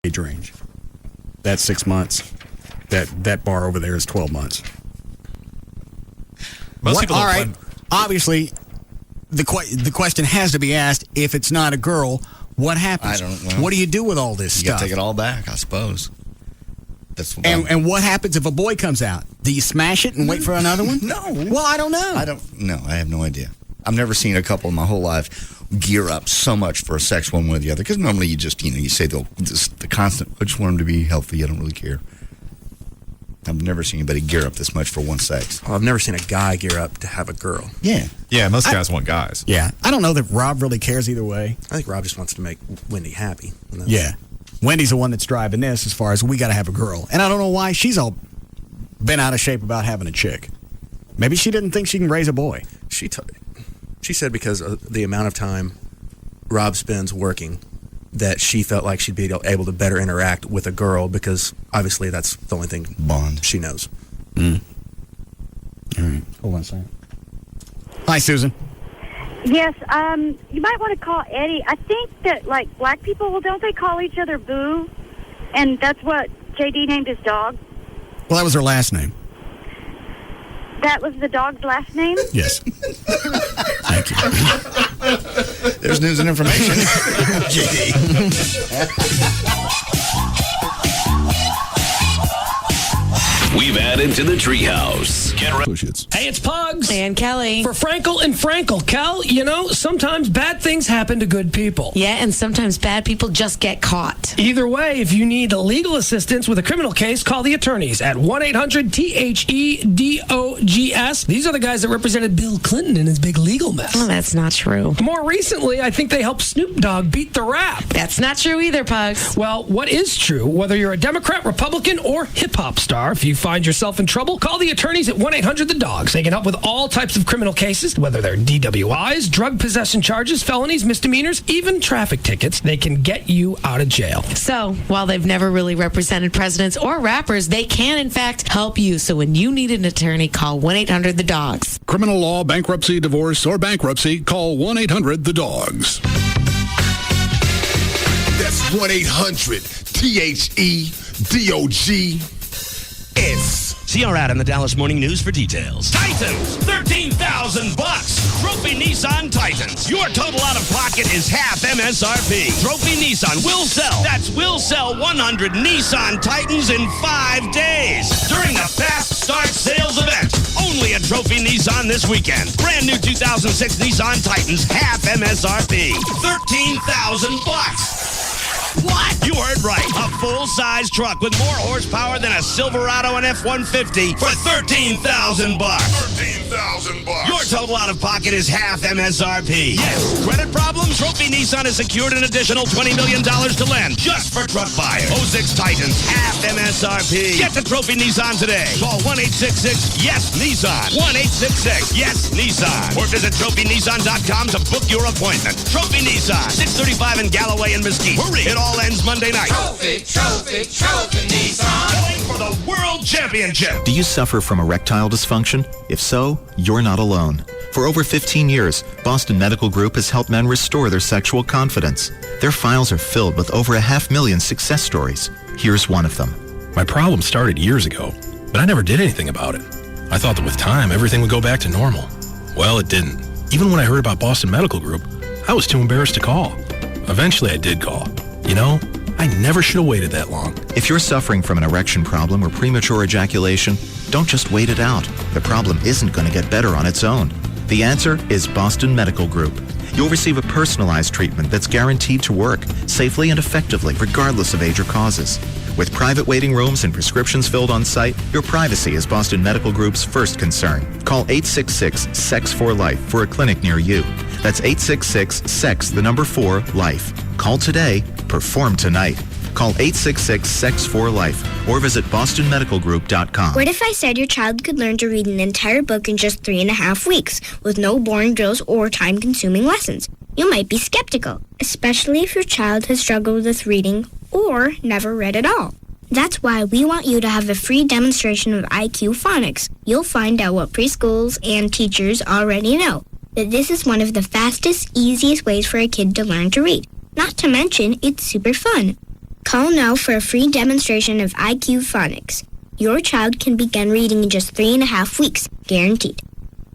age range. That's 6 months. That bar over there is 12 months. Most people all don't right. Obviously, the question has to be asked, if it's not a girl, what happens? I don't know. What do you do with all this You stuff? got to take it all back, I suppose. And what happens if a boy comes out? Do you smash it and wait for another one? No. Well, I don't know. I have no idea. I've never seen a couple in my whole life gear up so much for a sex one way or the other. Because normally you just, you say the constant, I just want them to be healthy. I don't really care. I've never seen anybody gear up this much for one sex. I've never seen a guy gear up to have a girl. Yeah. Yeah, most guys want guys. Yeah. I don't know that Rob really cares either way. I think Rob just wants to make Wendy happy. Yeah. Wendy's the one that's driving this as far as we got to have a girl. And I don't know why she's all been out of shape about having a chick. Maybe she didn't think she can raise a boy. She said because of the amount of time Rob spends working that she felt like she'd be able to better interact with a girl because obviously that's the only thing Bond she knows. All right. Hold on a second. Hi, Susan. Yes, you might want to call Eddie. I think that, like, black people, well, don't they call each other Boo? And that's what J.D. named his dog. Well, that was her last name. That was the dog's last name? Yes. Thank you. There's news and information. J.D. We've added to the treehouse. Hey, it's Pugs. And Kelly. For Frankel and Frankel. Kel, sometimes bad things happen to good people. Yeah, and sometimes bad people just get caught. Either way, if you need legal assistance with a criminal case, call the attorneys at 1-800-THEDOGS. These are the guys that represented Bill Clinton in his big legal mess. Oh, that's not true. More recently, I think they helped Snoop Dogg beat the rap. That's not true either, Pugs. Well, what is true? Whether you're a Democrat, Republican, or hip-hop star, if you find yourself in trouble, call the attorneys at 1-800-THE-DOGS. They can help with all types of criminal cases, whether they're DWIs, drug possession charges, felonies, misdemeanors, even traffic tickets. They can get you out of jail. So, while they've never really represented presidents or rappers, they can, in fact, help you. So when you need an attorney, call 1-800-THE-DOGS. Criminal law, bankruptcy, divorce, or bankruptcy, call 1-800-THE-DOGS. That's 1-800-THEDOGS. See our ad in the Dallas Morning News for details. Titans, $13,000. Trophy Nissan Titans. Your total out of pocket is half MSRP. Trophy Nissan will sell. Will sell 100 Nissan Titans in 5 days during the Fast Start sales event. Only at Trophy Nissan this weekend. Brand new 2006 Nissan Titans, half MSRP. $13,000. What? You heard right. A full-size truck with more horsepower than a Silverado and F-150 for $13,000. $13,000. Your total out of pocket is half MSRP. Yes. Credit problems? Trophy Nissan has secured an additional $20 million to lend just for truck buyers. 06 Titans, half MSRP. Get to Trophy Nissan today. Call 1-866-YES-NISSAN. 1-866-YES-NISSAN. Or visit TrophyNissan.com to book your appointment. Trophy Nissan, 635 in Galloway and Mesquite. Hurry. It all ends Monday night. Trophy Nissan. Going for the World Championship. Do you suffer from erectile dysfunction? If so, you're not alone. For over 15 years, Boston Medical Group has helped men restore their sexual confidence. Their files are filled with over 500,000 success stories. Here's one of them. My problem started years ago, but I never did anything about it. I thought that with time, everything would go back to normal. Well, it didn't. Even when I heard about Boston Medical Group, I was too embarrassed to call. Eventually, I did call. I never should have waited that long. If you're suffering from an erection problem or premature ejaculation, don't just wait it out. The problem isn't going to get better on its own. The answer is Boston Medical Group. You'll receive a personalized treatment that's guaranteed to work safely and effectively, regardless of age or causes. With private waiting rooms and prescriptions filled on site, your privacy is Boston Medical Group's first concern. Call 866-SEX4-LIFE for a clinic near you. That's 866-SEX4-LIFE. Call today, perform tonight. Call 866-SEX4-LIFE or visit bostonmedicalgroup.com. What if I said your child could learn to read an entire book in just 3.5 weeks with no boring drills or time-consuming lessons? You might be skeptical, especially if your child has struggled with reading or never read at all. That's why we want you to have a free demonstration of IQ Phonics. You'll find out what preschools and teachers already know, that this is one of the fastest, easiest ways for a kid to learn to read. Not to mention, it's super fun. Call now for a free demonstration of IQ phonics. Your child can begin reading in just 3.5 weeks, guaranteed.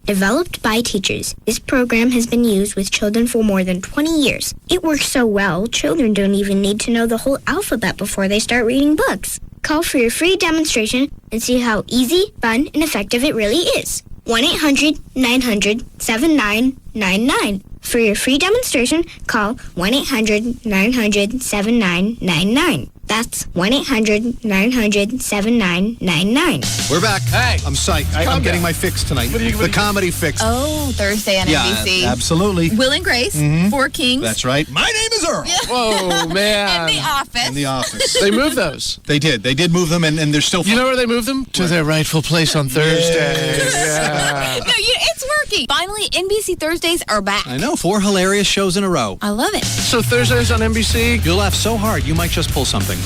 Developed by teachers, this program has been used with children for more than 20 years. It works so well, children don't even need to know the whole alphabet before they start reading books. Call for your free demonstration and see how easy, fun, and effective it really is. 1-800-900-7999. For your free demonstration, call 1-800-900-7999. That's 1-800-900-7999. We're back. Hey. I'm psyched. I'm getting my fix tonight. The comedy fix. Oh, Thursday on NBC. Absolutely. Will and Grace, Four Kings. That's right. My name is Earl. Whoa, man. In The Office. In The Office. They moved those. They did. They did move them, and they're still fun. You know where they moved them? To their rightful place on Thursday. Yeah. No, it's working. Finally, NBC Thursdays are back. I know. 4 hilarious shows in a row. I love it. So Thursdays on NBC? You'll laugh so hard, you might just pull something.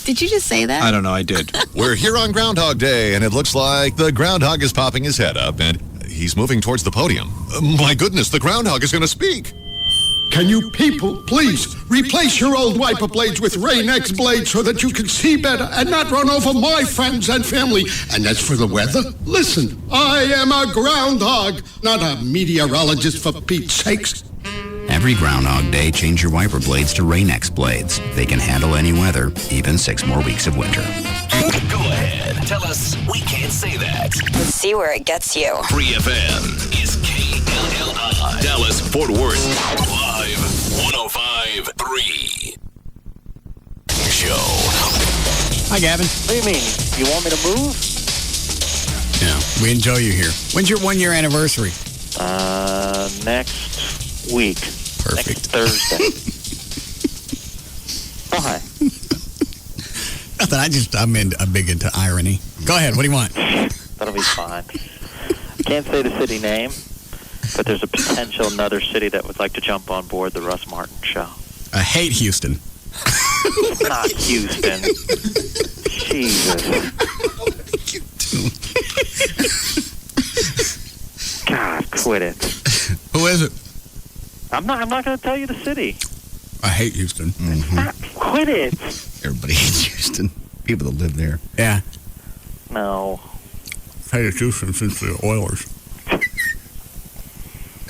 Did you just say that? I don't know. I did. We're here on Groundhog Day, and it looks like the groundhog is popping his head up, and he's moving towards the podium. My goodness, the groundhog is going to speak. Can you people please replace your old wiper blades with Rain-X blades so that you can see better and not run over my friends and family? And as for the weather, listen, I am a groundhog, not a meteorologist for Pete's sakes. Every Groundhog Day, change your wiper blades to Rain-X blades. They can handle any weather, even 6 more weeks of winter. Go ahead. Tell us we can't say that. Let's see where it gets you. Free FM is KLLI. Dallas, Fort Worth. Live 105.3. Show. Hi, Gavin. What do you mean? You want me to move? Yeah, we enjoy you here. When's your 1-year anniversary? Next week. Perfect. Next Thursday. Oh, hi. Nothing. I'm big into irony. Go ahead. What do you want? That'll be fine. Can't say the city name, but there's a potential another city that would like to jump on board the Russ Martin Show. I hate Houston. Not Houston. Jesus. God, quit it. Who is it? I'm not going to tell you the city. I hate Houston. Mm-hmm. Quit it. Everybody hates Houston. People that live there. Yeah. No. I hated Houston since the Oilers.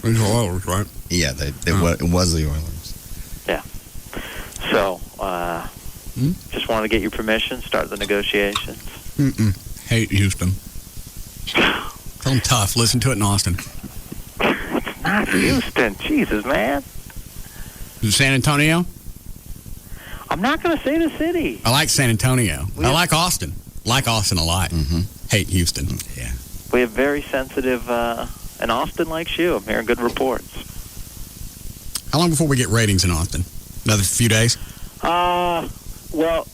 These are Oilers, right? Yeah, it was the Oilers. Yeah. So, just wanted to get your permission, start the negotiations. Hate Houston. Tell them tough. Listen to it in Austin. It's not Houston. Jesus, man. Is it San Antonio? I'm not going to say the city. I like San Antonio. I like Austin. Like Austin a lot. Hate Houston. Yeah. We have very sensitive, and Austin likes you. I'm hearing good reports. How long before we get ratings in Austin? Another few days? Well,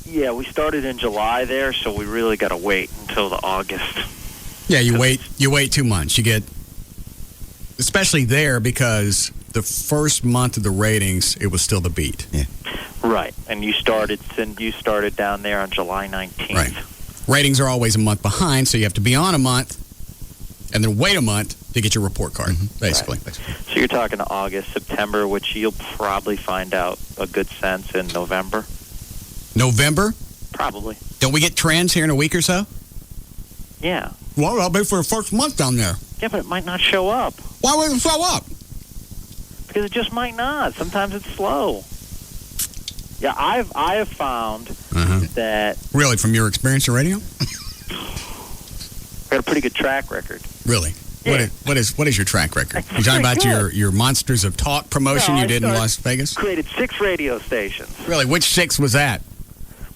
yeah, we started in July there, so we really got to wait until the August. Yeah, you wait 2 months. You get, especially there, because the first month of the ratings, it was still the beat. Yeah. Right, and you started down there on July 19th. Right. Ratings are always a month behind, so you have to be on a month and then wait a month to get your report card, basically. Right. So you're talking to August, September, which you'll probably find out a good sense in November. November? Probably. Don't we get trends here in a week or so? Yeah. Well, I'll be for the first month down there. Yeah, but it might not show up. Why would it show up? Because it just might not. Sometimes it's slow. Yeah, I have found that... Really, from your experience in radio? Got a pretty good track record. Really? Yeah. What is your track record? You talking about your Monsters of Talk promotion you did in Las Vegas? Created 6 radio stations. Really? Which 6 was that?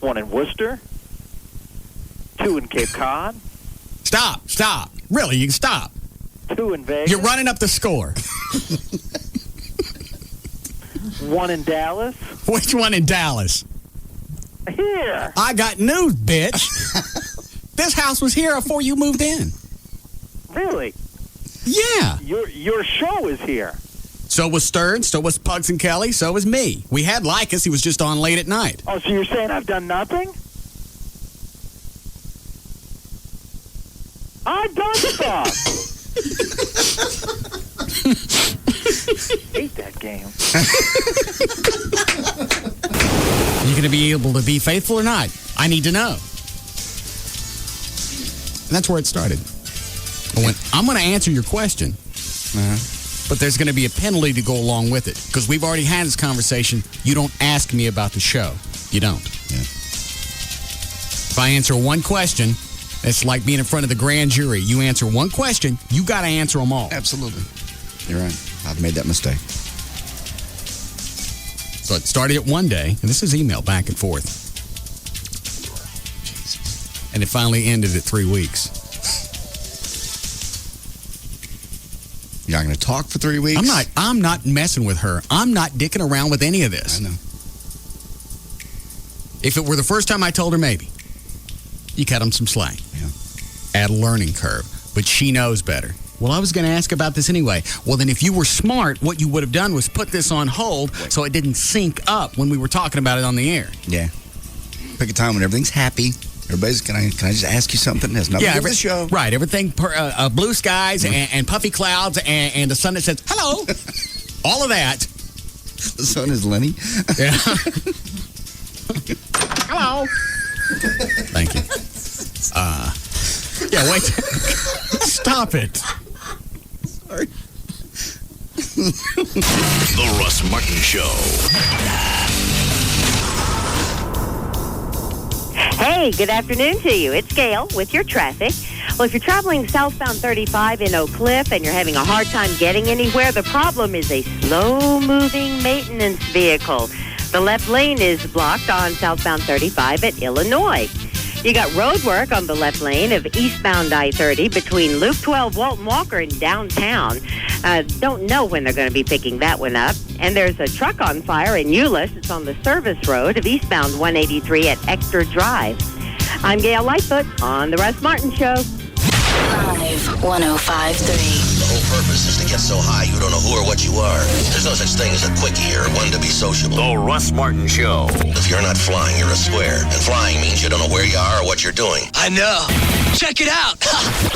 1 in Worcester, 2 in Cape Cod. Stop. Really, you can stop. 2 in Vegas. You're running up the score. 1 in Dallas. Which one in Dallas? Here. I got news, bitch. This house was here before you moved in. Really? Yeah. Your show is here. So was Stern, so was Pugs and Kelly, so was me. We had Likas, he was just on late at night. Oh, so you're saying I've done nothing? I've done stuff. Hate that game. you going to be able to be faithful or not? I need to know. And that's where it started. I went, I'm going to answer your question, but there's going to be a penalty to go along with it. Because we've already had this conversation. You don't ask me about the show. You don't. Yeah. If I answer one question, it's like being in front of the grand jury. You answer one question, you got to answer them all. Absolutely. You're right. I've made that mistake. So it started at one day, and this is email back and forth. Jesus. And it finally ended at 3 weeks. You're not going to talk for 3 weeks? I'm not messing with her. I'm not dicking around with any of this. I know. If it were the first time I told her, maybe. You cut them some slack. Yeah. Add a learning curve. But she knows better. Well, I was going to ask about this anyway. Well, then if you were smart, what you would have done was put this on hold so it didn't sync up when we were talking about it on the air. Yeah. Pick a time when everything's happy. Everybody's, can I just ask you something? That's nothing to do with the show. Right. Everything, blue skies and puffy clouds and the sun that says, hello. All of that. The sun is Lenny. Yeah. Hello. Thank you. Yeah, wait. Stop it. Sorry. The Russ Martin Show. Hey, good afternoon to you. It's Gail with your traffic. Well, if you're traveling southbound 35 in Oak Cliff and you're having a hard time getting anywhere, the problem is a slow-moving maintenance vehicle. The left lane is blocked on southbound 35 at Illinois. You got road work on the left lane of eastbound I-30 between Loop 12, Walton Walker, and downtown. Don't know when they're going to be picking that one up. And there's a truck on fire in Euless. It's on the service road of eastbound 183 at Exeter Drive. I'm Gail Lightfoot on The Russ Martin Show. Live 105.3. The whole purpose is to get so high you don't know who or what you are. There's no such thing as a quickie or one to be sociable. The Russ Martin Show. If you're not flying, you're a square. And flying means you don't know where you are or what you're doing. I know. Check it out.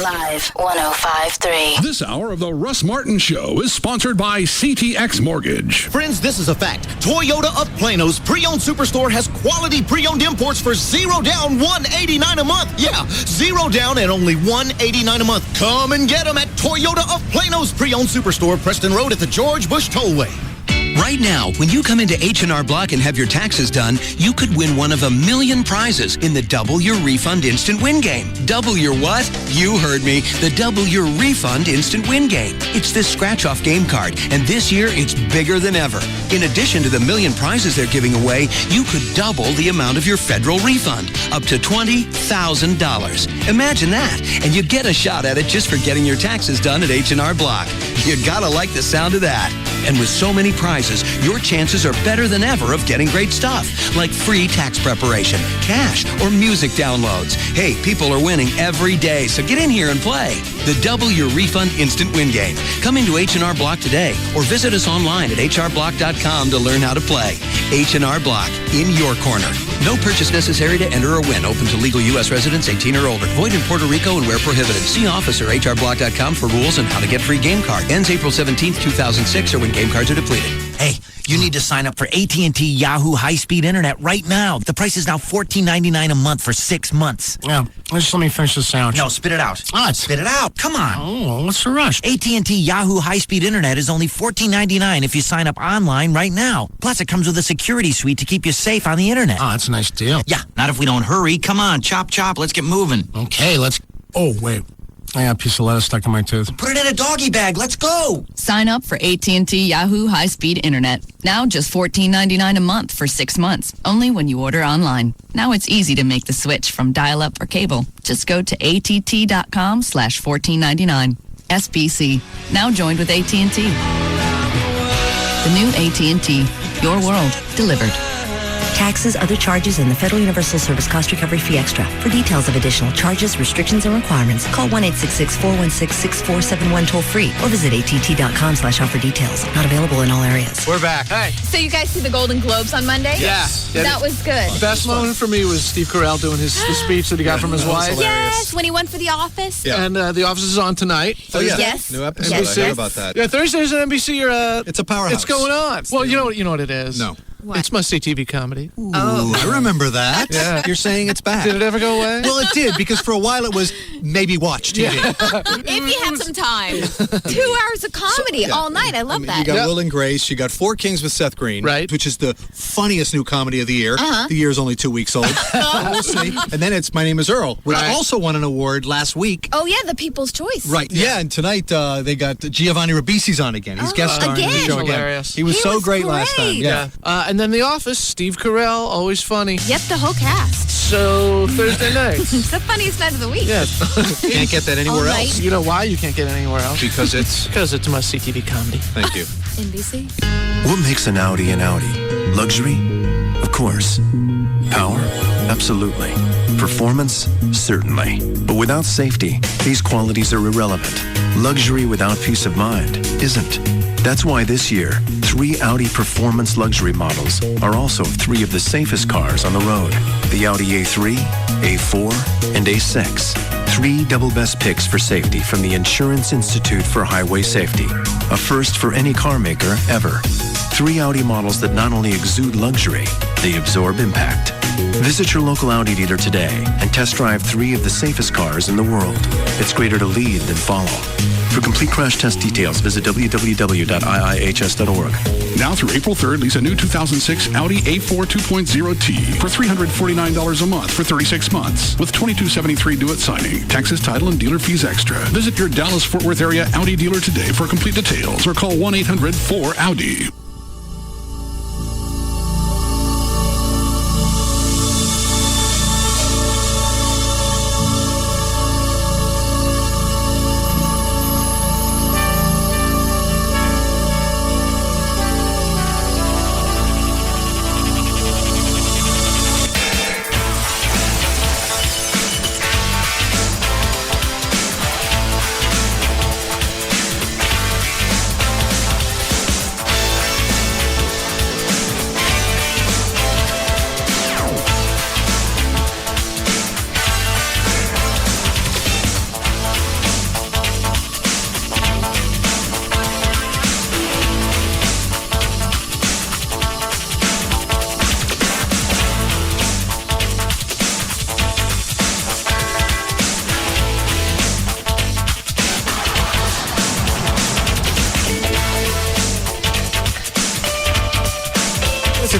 Live 105.3. This hour of the Russ Martin Show is sponsored by CTX Mortgage. Friends, this is a fact. Toyota of Plano's pre-owned superstore has quality pre-owned imports for $0 down, $189 a month. Yeah, $0 down and only $189 a month. Come and get them at Toyota of Plano's pre-owned superstore, Preston Road at the George Bush Tollway. Right now, when you come into H&R Block and have your taxes done, you could win one of 1 million prizes in the Double Your Refund Instant Win Game. Double your what? You heard me. The Double Your Refund Instant Win Game. It's this scratch-off game card, and this year it's bigger than ever. In addition to the 1 million prizes they're giving away, you could double the amount of your federal refund, up to $20,000. Imagine that, and you get a shot at it just for getting your taxes done at H&R Block. You gotta like the sound of that. And with so many prizes, your chances are better than ever of getting great stuff, like free tax preparation, cash, or music downloads. Hey, people are winning every day, so get in here and play. The Double Your Refund Instant Win Game. Come into H&R Block today, or visit us online at hrblock.com to learn how to play. H&R Block, in your corner. No purchase necessary to enter or win. Open to legal U.S. residents 18 or older. Void in Puerto Rico and where prohibited. See officer hrblock.com for rules and how to get free game card. Ends April 17th, 2006, or when game cards are depleted. Hey, you need to sign up for AT&T Yahoo high-speed internet right now. The price is now $14.99 a month for 6 months. Yeah, just let me finish this sandwich. No, spit it out. What? Spit it out. Come on. Oh, what's the rush? AT&T Yahoo high-speed internet is only $14.99 if you sign up online right now. Plus, it comes with a security suite to keep you safe on the internet. Oh, that's a nice deal. Yeah, not if we don't hurry. Come on, chop, chop. Let's get moving. Okay, let's... Oh, wait. I got a piece of lettuce stuck in my tooth. Put it in a doggy bag. Let's go. Sign up for AT&T Yahoo high-speed internet. Now just $14.99 a month for 6 months. Only when you order online. Now it's easy to make the switch from dial-up or cable. Just go to att.com/14.99. SBC. Now joined with AT&T. The new AT&T. Your world delivered. Taxes, other charges, and the Federal Universal Service Cost Recovery Fee Extra. For details of additional charges, restrictions, and requirements, call 1-866-416-6471 toll-free or visit att.com/offer details. Not available in all areas. We're back. Hey. So you guys see the Golden Globes on Monday? Yeah. That was good. The best moment for me was Steve Carell doing the speech that he got from his wife. Yes, when he went for The Office. Yeah. And The Office is on tonight. Oh, yeah. Yes. New episode. Yes. I heard about that. Yeah, Thursdays on NBC are... It's a powerhouse. It's going on. Well, you know what it is. No. What? It's must-see TV comedy. Ooh, I remember that. Yeah. You're saying it's back. Did it ever go away? Well, it did, because for a while it was maybe watch TV. If you had some time. 2 hours of comedy all night. I love that. You got Will and Grace. You got Four Kings with Seth Green, right? Which is the funniest new comedy of the year. The year is only 2 weeks old. We'll see. And then it's My Name is Earl, which also won an award last week. Oh, yeah, the People's Choice. Right. Yeah, and tonight they got Giovanni Ribisi's on again. He's guest starring in the show again. Hilarious. He was so great last time. Yeah. And then The Office, Steve Carell, always funny. Yep, the whole cast. So Thursday nights. It's the funniest night of the week. Yes. Can't get that anywhere else. You know why you can't get it anywhere else? Because it's must-see TV comedy. Thank you. NBC. What makes an Audi an Audi? Luxury? Of course. Power? Absolutely. Performance? Certainly. But without safety, these qualities are irrelevant. Luxury without peace of mind isn't. That's why this year, 3 Audi performance luxury models are also 3 of the safest cars on the road. The Audi A3, A4, and A6. 3 double best picks for safety from the Insurance Institute for Highway Safety. A first for any car maker ever. 3 Audi models that not only exude luxury, they absorb impact. Visit your local Audi dealer today and test drive 3 of the safest cars in the world. It's greater to lead than follow. For complete crash test details, visit www.iihs.org. Now through April 3rd, lease a new 2006 Audi A4 2.0T for $349 a month for 36 months with $22.73 due at signing. Taxes, title, and dealer fees extra. Visit your Dallas-Fort Worth area Audi dealer today for complete details or call 1-800-4AUDI.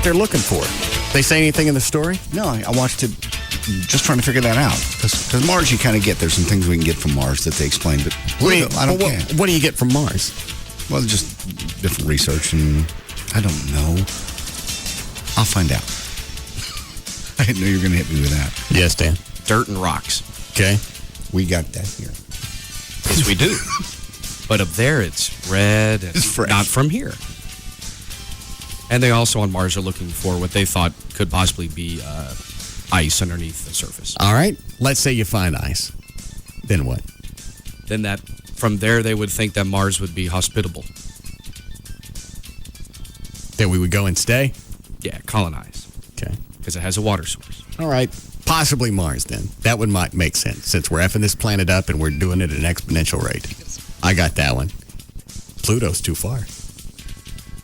They're looking for. They say anything in the story? No, I watched it just trying to figure that out. Because Mars you kind of get, there's some things we can get from Mars that they explain, but I don't care. What do you get from Mars? Well, just different research, and I don't know. I'll find out. I didn't know you were going to hit me with that. Yes, Dan. Dirt and rocks. Okay. We got that here. Yes, we do. But up there, it's red and it's fresh. Not from here. And they also on Mars are looking for what they thought could possibly be ice underneath the surface. All right. Let's say you find ice. Then what? Then that from there they would think that Mars would be hospitable. Then we would go and stay? Yeah, colonize. Okay. Because it has a water source. All right. Possibly Mars then. That would make sense since we're effing this planet up and we're doing it at an exponential rate. I got that one. Pluto's too far.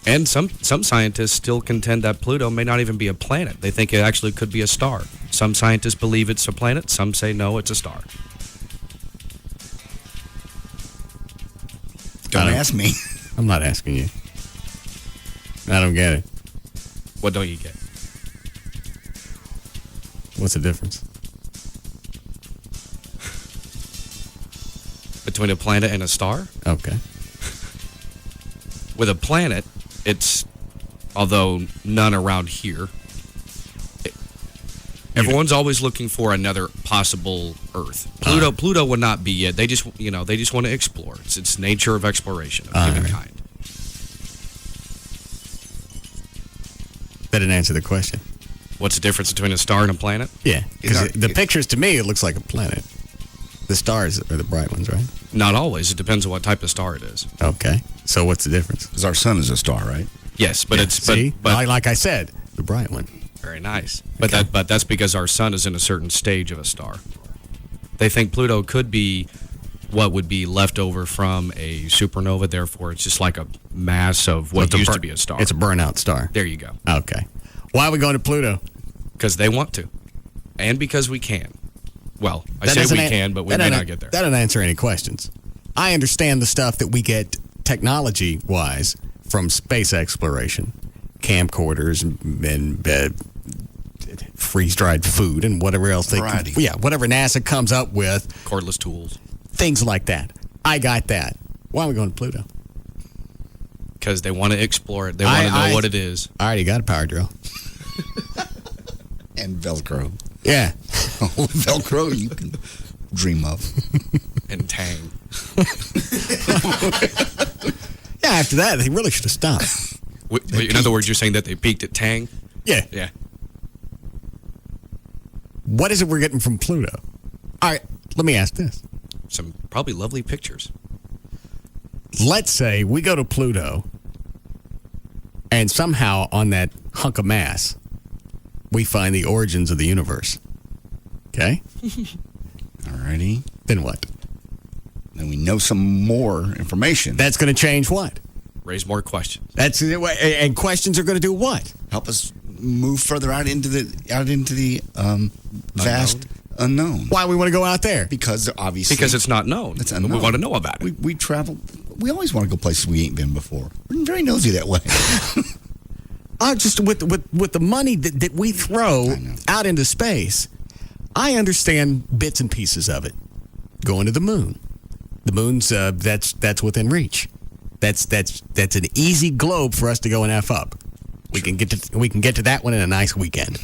And some scientists still contend that Pluto may not even be a planet. They think it actually could be a star. Some scientists believe it's a planet. Some say no, it's a star. Don't ask me. I'm not asking you. I don't get it. What don't you get? What's the difference? Between a planet and a star? Okay. With a planet, it's, although none around here, everyone's always looking for another possible Earth. Pluto would not be it. They just want to explore. It's nature of exploration of humankind. That didn't answer the question. What's the difference between a star and a planet? Yeah, because the pictures to me, it looks like a planet. The stars are the bright ones, right? Not always. It depends on what type of star it is. Okay. So what's the difference? Because our sun is a star, right? Yes, but it's see? But like I said, the bright one. Very nice. But that's because our sun is in a certain stage of a star. They think Pluto could be what would be left over from a supernova. Therefore, it's just like a mass of what used to be a star. It's a burnout star. There you go. Okay. Why are we going to Pluto? Because they want to. And because we can. Well, I say we can, but we may not get there. That doesn't answer any questions. I understand the stuff that we get technology-wise from space exploration, camcorders and freeze-dried food and whatever else whatever NASA comes up with. Cordless tools. Things like that. I got that. Why are we going to Pluto? Because they want to explore it. They want to know what it is. I already got a power drill. And Velcro. Yeah. Velcro you can dream of. And Tang. Yeah, after that, they really should have stopped. In other words, you're saying that they peaked at Tang? Yeah. Yeah. What is it we're getting from Pluto? All right, let me ask this. Some probably lovely pictures. Let's say we go to Pluto, and somehow on that hunk of mass, we find the origins of the universe. Okay? Alrighty. Then what? Then we know some more information. That's going to change what? Raise more questions. And questions are going to do what? Help us move further out into the vast unknown. Why we want to go out there? Because obviously. Because it's not known. It's unknown. We want to know about it. We travel. We always want to go places we ain't been before. We're very nosy that way. Just with the money that we throw out into space, I understand bits and pieces of it. Going to the moon. The moon's that's within reach. That's an easy globe for us to go and F up. We can get to that one in a nice weekend.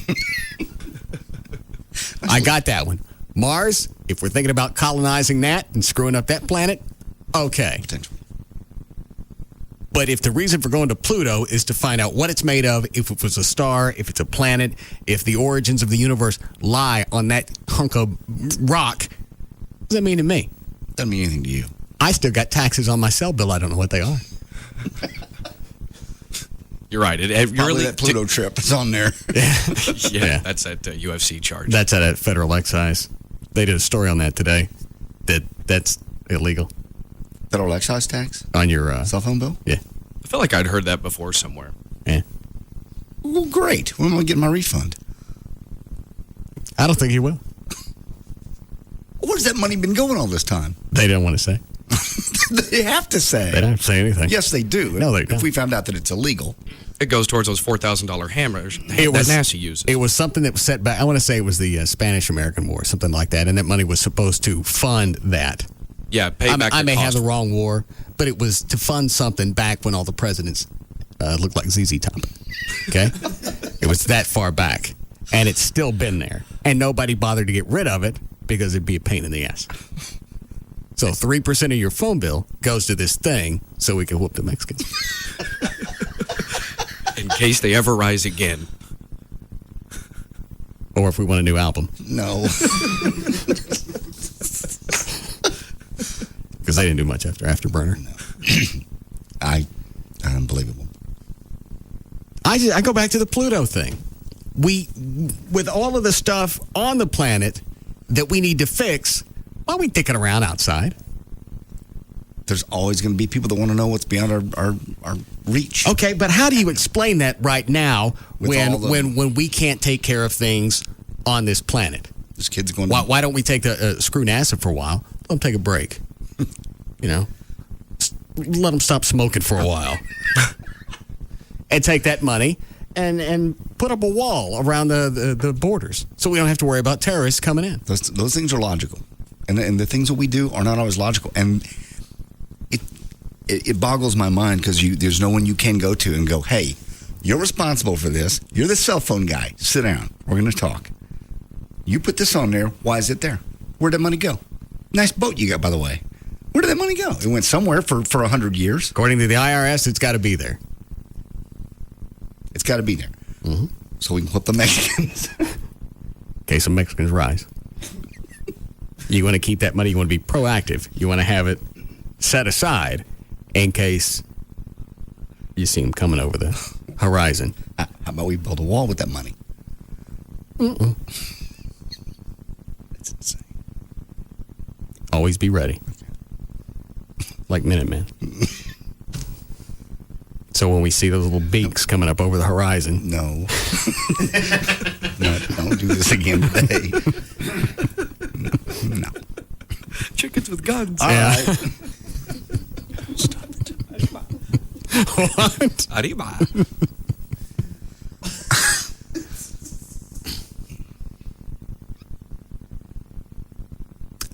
I got that one. Mars, if we're thinking about colonizing that and screwing up that planet, okay. Potentially. But if the reason for going to Pluto is to find out what it's made of, if it was a star, if it's a planet, if the origins of the universe lie on that hunk of rock, what does that mean to me? Doesn't mean anything to you. I still got taxes on my cell bill. I don't know what they are. You're right. Probably that Pluto trip is on there. Yeah, that's that UFC charge. That's at a federal excise. They did a story on that today. That's illegal. Federal excise tax? On your cell phone bill? Yeah. I feel like I'd heard that before somewhere. Yeah. Well, great. When am I getting my refund? I don't think you will. Where's that money been going all this time? They don't want to say. They have to say. They don't have to say anything. Yes, they do. No, they don't. If we found out that it's illegal. It goes towards those $4,000 hammers that NASA uses. It was something that was set back. I want to say it was the Spanish-American War, something like that, and that money was supposed to fund that. Yeah, pay back. I may have cost. the wrong war, but it was to fund something back when all the presidents looked like ZZ Top. Okay, it was that far back, and it's still been there, and nobody bothered to get rid of it because it'd be a pain in the ass. So 3% of your phone bill goes to this thing, so we can whoop the Mexicans. In case they ever rise again. Or if we want a new album. No. Because they didn't do much after Afterburner. No. Unbelievable. I go back to the Pluto thing. With all of the stuff on the planet that we need to fix, why are we dicking around outside? There's always going to be people that want to know what's beyond our reach. Okay, but how do you explain that right now when we can't take care of things on this planet? This kid's going. Why don't we take screw NASA for a while? Let them take a break. Let them stop smoking for a while, and take that money and put up a wall around the borders, so we don't have to worry about terrorists coming in. Those things are logical, and the things that we do are not always logical, and it boggles my mind because there's no one you can go to and go, hey, you're responsible for this. You're the cell phone guy. Sit down. We're going to talk. You put this on there. Why is it there? Where'd that money go? Nice boat you got, by the way. Where did that money go? It went somewhere for 100 years. According to the IRS, it's got to be there. It's got to be there. Mm-hmm. So we can flip the Mexicans. In case some Mexicans rise. You want to keep that money. You want to be proactive. You want to have it set aside in case you see them coming over the horizon. How about we build a wall with that money? That's insane. Always be ready. like Minutemen. So when we see those little beaks coming up over the horizon. No. No, don't do this again today. No. Chickens with guns. All right. Stop it. What? Arriba.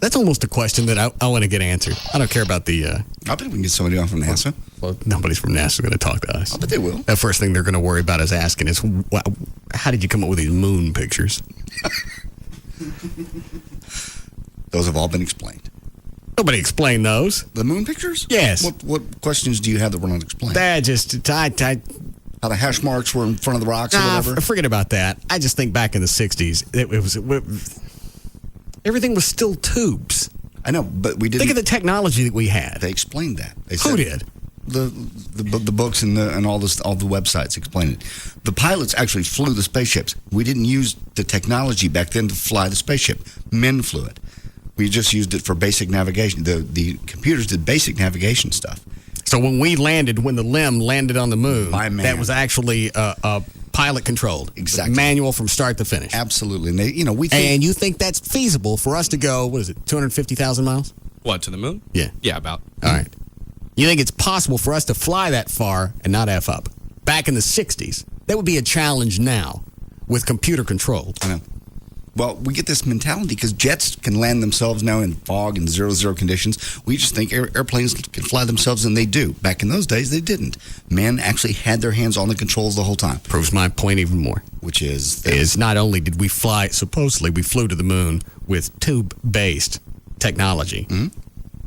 That's almost a question that I want to get answered. I don't care about the... I bet we can get somebody on from NASA. Well, nobody's from NASA going to talk to us. I bet they will. The first thing they're going to worry about is asking is, how did you come up with these moon pictures? Those have all been explained. Nobody explained those. The moon pictures? Yes. What questions do you have that were not explained? That just... How the hash marks were in front of the rocks or whatever? Forget about that. I just think back in the 60s, it was everything was still tubes. I know, but we didn't... Think of the technology that we had. They explained that. Who did? The books and all the websites explain it. The pilots actually flew the spaceships. We didn't use the technology back then to fly the spaceship. Men flew it. We just used it for basic navigation. The computers did basic navigation stuff. So when the LEM landed on the moon, By man. that was actually pilot controlled. Exactly. Manual from start to finish. Absolutely. And we think... And you think that's feasible for us to go, 250,000 miles? What, to the moon? Yeah. Yeah, about. All right. You think it's possible for us to fly that far and not F up? Back in the 60s, that would be a challenge now with computer controlled. I know. Well, we get this mentality because jets can land themselves now in fog and 0 conditions. We just think airplanes can fly themselves, and they do. Back in those days, they didn't. Men actually had their hands on the controls the whole time. Proves my point even more. Which is not only did we fly, supposedly we flew to the moon with tube-based technology,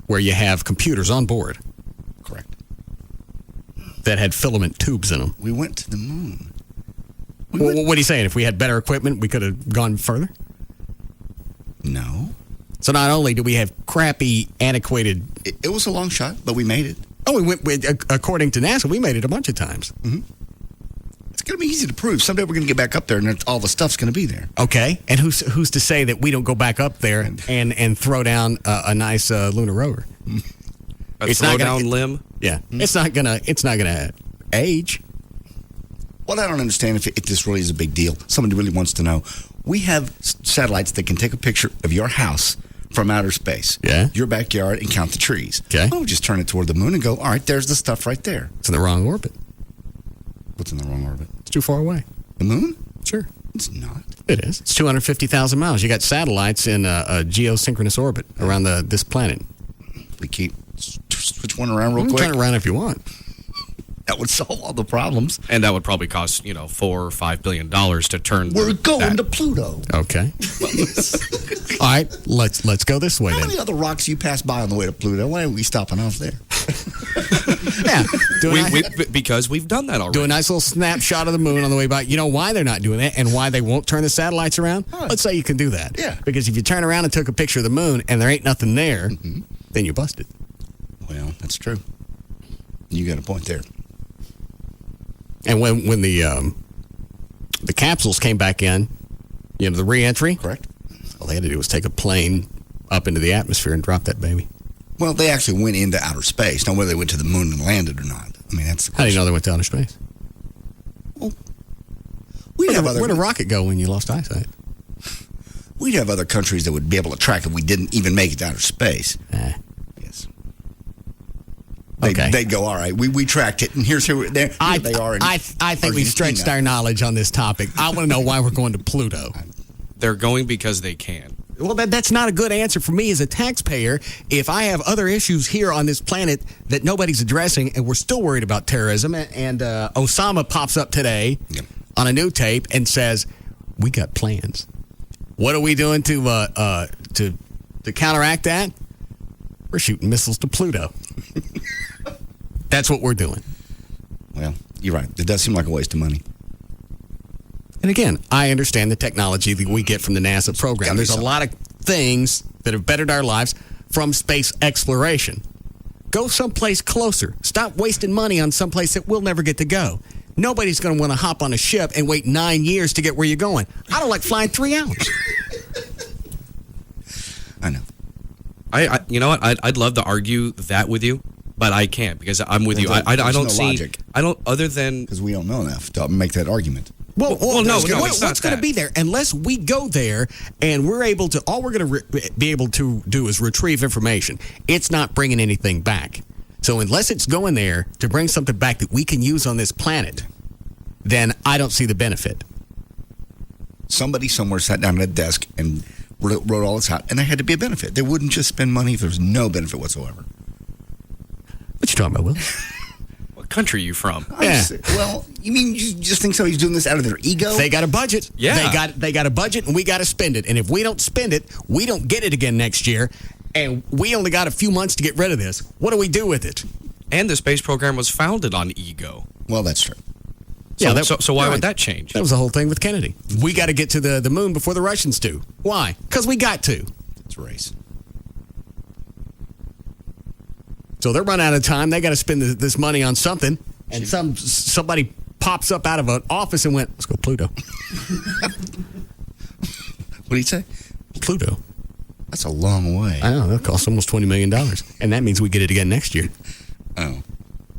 where you have computers on board. Correct. That had filament tubes in them. We went to the moon. What are you saying? If we had better equipment, we could have gone further? No. So not only do we have crappy, antiquated... It was a long shot, but we made it. Oh, according to NASA, we made it a bunch of times. Mm-hmm. It's going to be easy to prove. Someday we're going to get back up there, and all the stuff's going to be there. Okay. And who's to say that we don't go back up there and throw down a nice lunar rover? It's not down limb? Yeah. It's not gonna age. What I don't understand, if this really is a big deal, somebody really wants to know, we have satellites that can take a picture of your house from outer space, your backyard, and count the trees. Okay. Oh, just turn it toward the moon and go, all right, there's the stuff right there. It's in the wrong orbit. What's in the wrong orbit? It's too far away. The moon? Sure. It's not. It is. It's 250,000 miles. You got satellites in a geosynchronous orbit around this planet. We keep switch one around real quick. Turn it around if you want. That would solve all the problems. And that would probably cost, $4 or $5 billion to turn. We're going to Pluto. Okay. All right, let's go this way How then. many other rocks you pass by on the way to Pluto? Why are we stopping off there? Yeah. Because we've done that already. Do a nice little snapshot of the moon on the way by. You know why they're not doing that and why they won't turn the satellites around? Let's say you can do that. Yeah. Because if you turn around and took a picture of the moon and there ain't nothing there, then you busted. Well, that's true. You got a point there. And when the capsules came back in, the re-entry. Correct. All they had to do was take a plane up into the atmosphere and drop that baby. Well, they actually went into outer space. Now, whether they went to the moon and landed or not, I mean, that's the question. How do you know they went to outer space? Well, where'd a rocket go when you lost eyesight? We'd have other countries that would be able to track if we didn't even make it to outer space. Yes. They'd go, all right, we tracked it, and here they are. I think we've stretched our knowledge on this topic. I want to know why we're going to Pluto. They're going because they can. Well, that's not a good answer for me as a taxpayer. If I have other issues here on this planet that nobody's addressing, and we're still worried about terrorism, and Osama pops up today on a new tape and says, "We got plans. What are we doing to counteract that? We're shooting missiles to Pluto." That's what we're doing. Well, you're right. It does seem like a waste of money. And again, I understand the technology that we get from the NASA program. There's a lot of things that have bettered our lives from space exploration. Go someplace closer. Stop wasting money on someplace that we'll never get to go. Nobody's going to want to hop on a ship and wait 9 years to get where you're going. I don't like flying 3 hours. I know. You know what? I'd love to argue that with you, But I can't because I'm with you. I don't see. Logic. I don't. Other than because we don't know enough to make that argument. No. What's going to be there unless we go there and we're able to? All we're going to be able to do is retrieve information. It's not bringing anything back. So unless it's going there to bring something back that we can use on this planet, then I don't see the benefit. Somebody somewhere sat down at a desk and wrote all this out, and there had to be a benefit. They wouldn't just spend money if there was no benefit whatsoever. What you talking about, Will? What country are you from? Well, you mean you just think somebody's doing this out of their ego? They got a budget. Yeah. They got a budget, and we got to spend it. And if we don't spend it, we don't get it again next year. And we only got a few months to get rid of this. What do we do with it? And the space program was founded on ego. Well, that's true. So why would that change? That was the whole thing with Kennedy. We got to get to the moon before the Russians do. Why? Because we got to. It's a race. So they're running out of time. They got to spend this money on something. And somebody pops up out of an office and went, let's go Pluto. What did he say? Pluto. That's a long way. I know. That costs almost $20 million. And that means we get it again next year. Oh.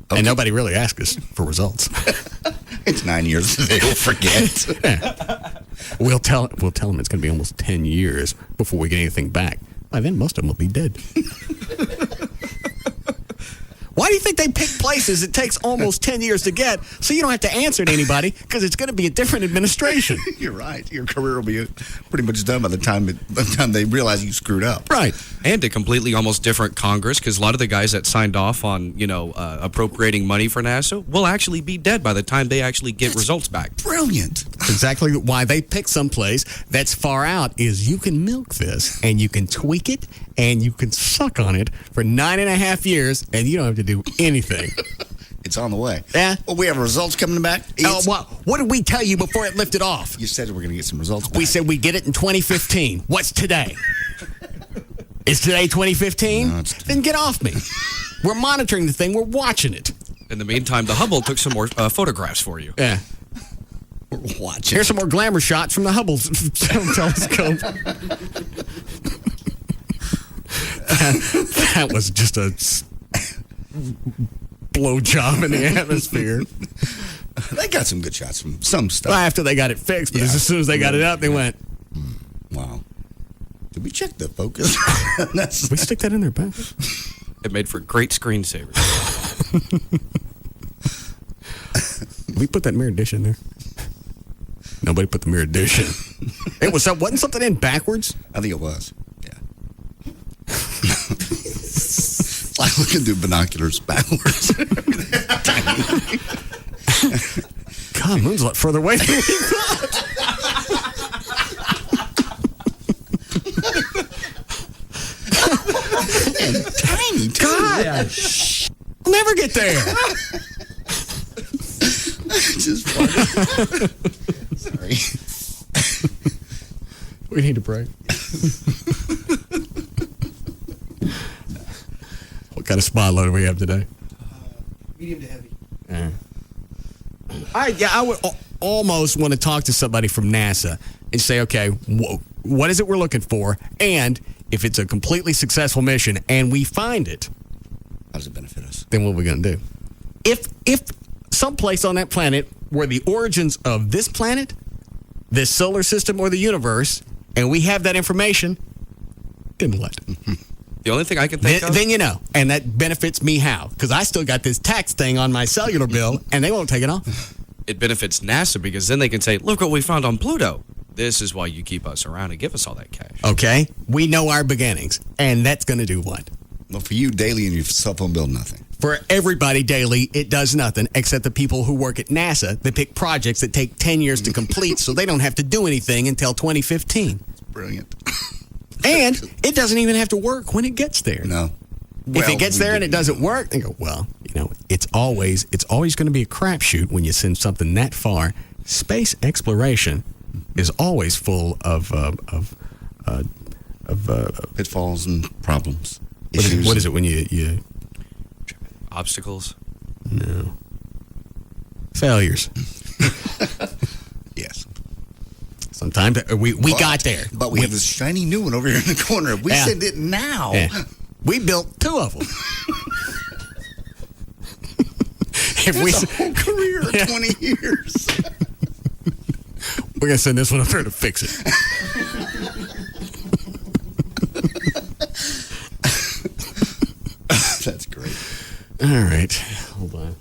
Okay. And nobody really asks us for results. It's 9 years. They'll forget. We'll tell them it's going to be almost 10 years before we get anything back. By then, most of them will be dead. Why do you think they pick places it takes almost 10 years to get so you don't have to answer to anybody because it's going to be a different administration? You're right. Your career will be pretty much done by the time they realize you screwed up. Right. And a completely almost different Congress because a lot of the guys that signed off on, appropriating money for NASA will actually be dead by the time they actually get results back. Brilliant. Exactly why they pick someplace that's far out is you can milk this and you can tweak it and you can suck on it for 9.5 years and you don't have to do anything. It's on the way. Yeah. Well, we have results coming back. What did we tell you before it lifted off? You said we're going to get some results back. We said we get it in 2015. What's today? Is today 2015? No, then get off me. We're monitoring the thing. We're watching it. In the meantime, the Hubble took some more photographs for you. Yeah. We're watching. Here's some more glamour shots from the Hubble telescope. That was just a blowjob in the atmosphere. They got some good shots from some stuff. Well, after they got it fixed, but as soon as they got it up, they went. Wow. Did we check the focus? We stick that in there, back. It made for great screensavers. We put that mirror dish in there. Nobody put the mirror dish in. It was wasn't something in backwards? I think it was. Yeah. It's like looking through binoculars backwards. God, moon's a lot further away than we thought. And tiny, too. God, we'll never get there. Just funny. Sorry. We need a break. What kind of spotlight do we have today? Medium to heavy. I would almost want to talk to somebody from NASA and say, okay, what is it we're looking for? And if it's a completely successful mission and we find it, how does it benefit us? Then what are we going to do? If someplace on that planet were the origins of this planet, this solar system, or the universe, and we have that information, then what? The only thing I can think of... Then you know. And that benefits me how? Because I still got this tax thing on my cellular bill, and they won't take it off. It benefits NASA because then they can say, look what we found on Pluto. This is why you keep us around and give us all that cash. Okay? We know our beginnings. And that's going to do what? Well, for you, daily and your cell phone bill, nothing. For everybody daily, it does nothing except the people who work at NASA that pick projects that take 10 years to complete so they don't have to do anything until 2015. It's brilliant. And it doesn't even have to work when it gets there. No. If it gets there and it doesn't work, they go, well, it's always going to be a crapshoot when you send something that far. Space exploration is always full of pitfalls and problems. What is it when you obstacles? No. Failures. Yes. Sometimes we got there. But we have this shiny new one over here in the corner. We send it now. Yeah. We built 2 of them. That's a whole career of 20 years. We're going to send this one up there to fix it. That's great. All right. Hold on.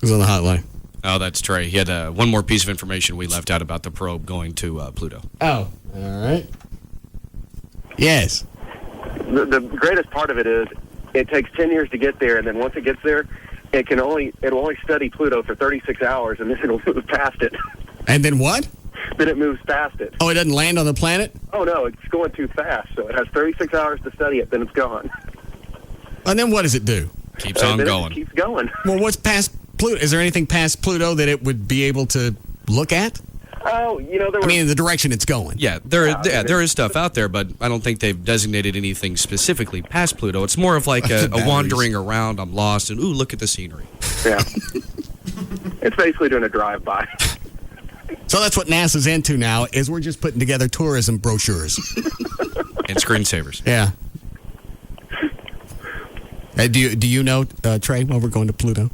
Who's on the hotline? Oh, that's Trey. He had one more piece of information we left out about the probe going to Pluto. Oh, all right. Yes. The greatest part of it is it takes 10 years to get there, and then once it gets there, it'll only study Pluto for 36 hours, and then it'll move past it. And then what? Then it moves past it. Oh, it doesn't land on the planet? Oh, no, it's going too fast. So it has 36 hours to study it, then it's gone. And then what does it do? Keeps on going. It keeps going. Well, what's past Pluto? Is there anything past Pluto that it would be able to look at? Oh, there was... I mean, in the direction it's going. Yeah, there is stuff out there, but I don't think they've designated anything specifically past Pluto. It's more of like a wandering around, I'm lost, and ooh, look at the scenery. Yeah. It's basically doing a drive-by. So that's what NASA's into now, is we're just putting together tourism brochures. And screensavers. Yeah. Do you know, Trey, when we're going to Pluto?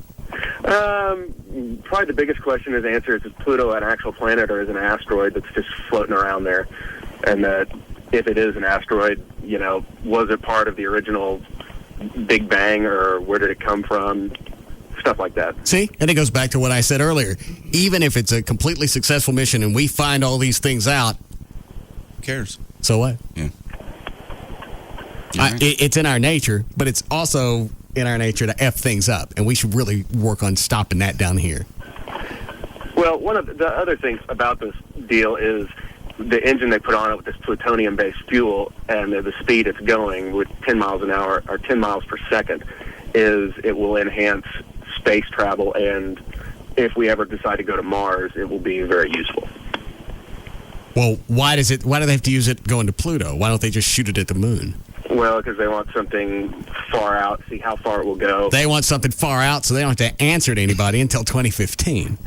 Probably the biggest question to answer is Pluto an actual planet or is it an asteroid that's just floating around there? And that if it is an asteroid, was it part of the original Big Bang or where did it come from? Stuff like that. See? And it goes back to what I said earlier. Even if it's a completely successful mission and we find all these things out, who cares? So what? Yeah. It's in our nature, but it's also in our nature to F things up, and we should really work on stopping that down here. Well, one of the other things about this deal is the engine they put on it with this plutonium-based fuel and the speed it's going with 10 miles an hour or 10 miles per second is it will enhance space travel, and if we ever decide to go to Mars, it will be very useful. Well, why do they have to use it going to Pluto? Why don't they just shoot it at the moon? Well, because they want something far out, see how far it will go. They want something far out, so they don't have to answer to anybody until 2015.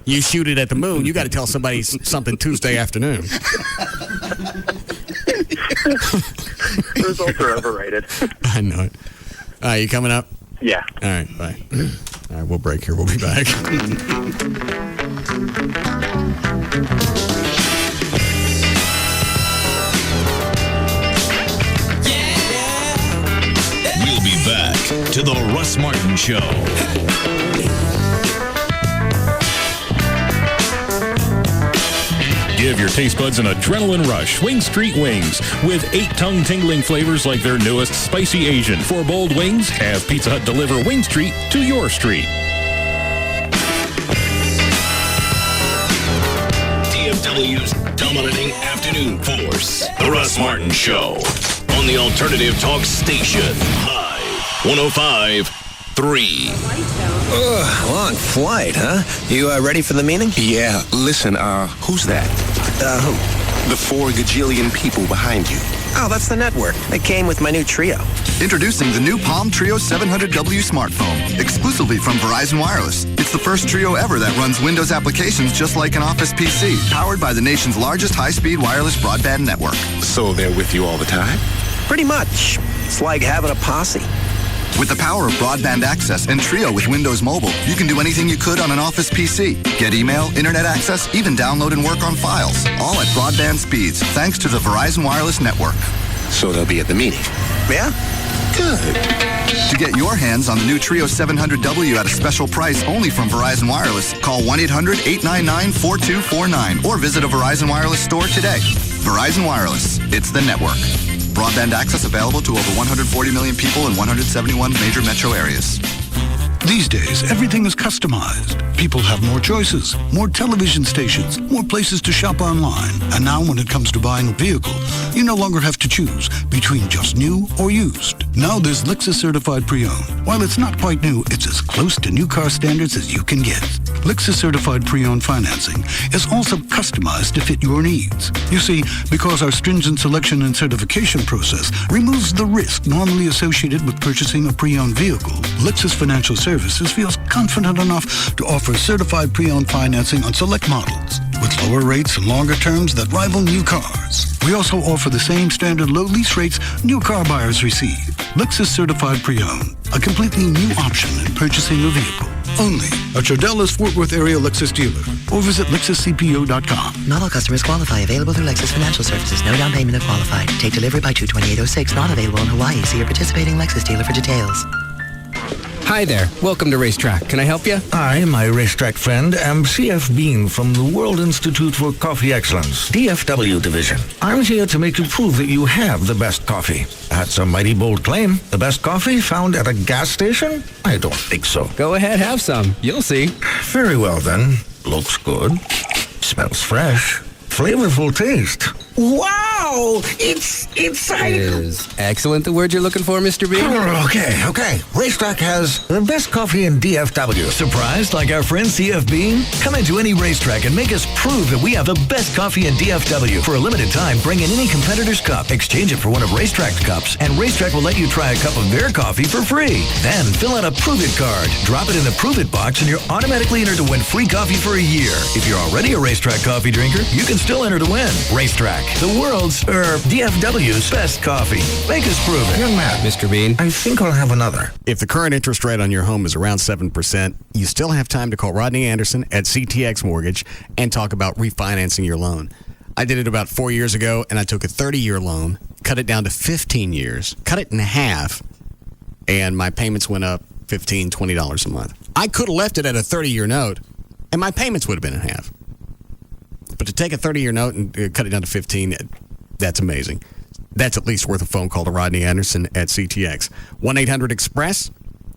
You shoot it at the moon, you got to tell somebody something Tuesday afternoon. Results are overrated. I know it. All right, you coming up? Yeah. All right, bye. All right, we'll break here. We'll be back. We'll be back to the Russ Martin Show. Give your taste buds an adrenaline rush. Wing Street Wings. With 8 tongue-tingling flavors like their newest Spicy Asian. For bold wings, have Pizza Hut deliver Wing Street to your street. DFW's dominating afternoon force. The Russ Martin Show. On the Alternative Talk Station. Live. 105.3. Long flight, huh? You ready for the meeting? Yeah. Listen, who's that? Who? The 4 gajillion people behind you. Oh, that's the network. They came with my new Trio. Introducing the new Palm Trio 700W smartphone, exclusively from Verizon Wireless. It's the first Trio ever that runs Windows applications just like an Office PC, powered by the nation's largest high-speed wireless broadband network. So they're with you all the time? Pretty much. It's like having a posse. With the power of broadband access and Trio with Windows Mobile, you can do anything you could on an Office PC. Get email, internet access, even download and work on files. All at broadband speeds, thanks to the Verizon Wireless Network. So they'll be at the meeting? Yeah? Good. To get your hands on the new Trio 700W at a special price only from Verizon Wireless, call 1-800-899-4249 or visit a Verizon Wireless store today. Verizon Wireless, it's the network. Broadband access available to over 140 million people in 171 major metro areas. These days, everything is customized. People have more choices, more television stations, more places to shop online. And now when it comes to buying a vehicle, you no longer have to choose between just new or used. Now there's Lexus Certified Pre-Owned. While it's not quite new, it's as close to new car standards as you can get. Lexus Certified Pre-Owned financing is also customized to fit your needs. You see, because our stringent selection and certification process removes the risk normally associated with purchasing a pre-owned vehicle, Lexus Financial Services feels confident enough to offer certified pre-owned financing on select models with lower rates and longer terms that rival new cars. We also offer the same standard low lease rates new car buyers receive. Lexus Certified Pre-Owned, a completely new option in purchasing a vehicle. Only at your Dallas Fort Worth area Lexus dealer or visit LexusCPO.com. Not all customers qualify. Available through Lexus Financial Services. No down payment if qualified. Take delivery by 2/28/06. Not available in Hawaii. See your participating Lexus dealer for details. Hi there. Welcome to Racetrack. Can I help you? I, my racetrack friend, am C.F. Bean from the World Institute for Coffee Excellence, DFW Division. I'm here to make you prove that you have the best coffee. That's a mighty bold claim. The best coffee found at a gas station? I don't think so. Go ahead, have some. You'll see. Very well then. Looks good. Smells fresh. Flavorful taste. Wow! It's Is excellent the word you're looking for, Mr. B? Okay. Racetrack has the best coffee in DFW. Surprised like our friend CF Bean? Come into any racetrack and make us prove that we have the best coffee in DFW. For a limited time, bring in any competitor's cup, exchange it for one of Racetrack's cups, and Racetrack will let you try a cup of their coffee for free. Then fill out a Prove It card, drop it in the Prove It box, and you're automatically entered to win free coffee for a year. If you're already a Racetrack coffee drinker, you can still enter to win. Racetrack, the world's, DFW's best coffee. Make us prove it. Young man, Mr. Bean, I think I'll have another. If the current interest rate on your home is around 7%, you still have time to call Rodney Anderson at CTX Mortgage and talk about refinancing your loan. I did it about 4 years ago, and I took a 30-year loan, cut it down to 15 years, cut it in half, and my payments went up $15, $20 a month. I could have left it at a 30-year note, and my payments would have been in half. But to take a 30-year note and cut it down to 15, that's amazing. That's at least worth a phone call to Rodney Anderson at CTX. 1-800-EXPRESS.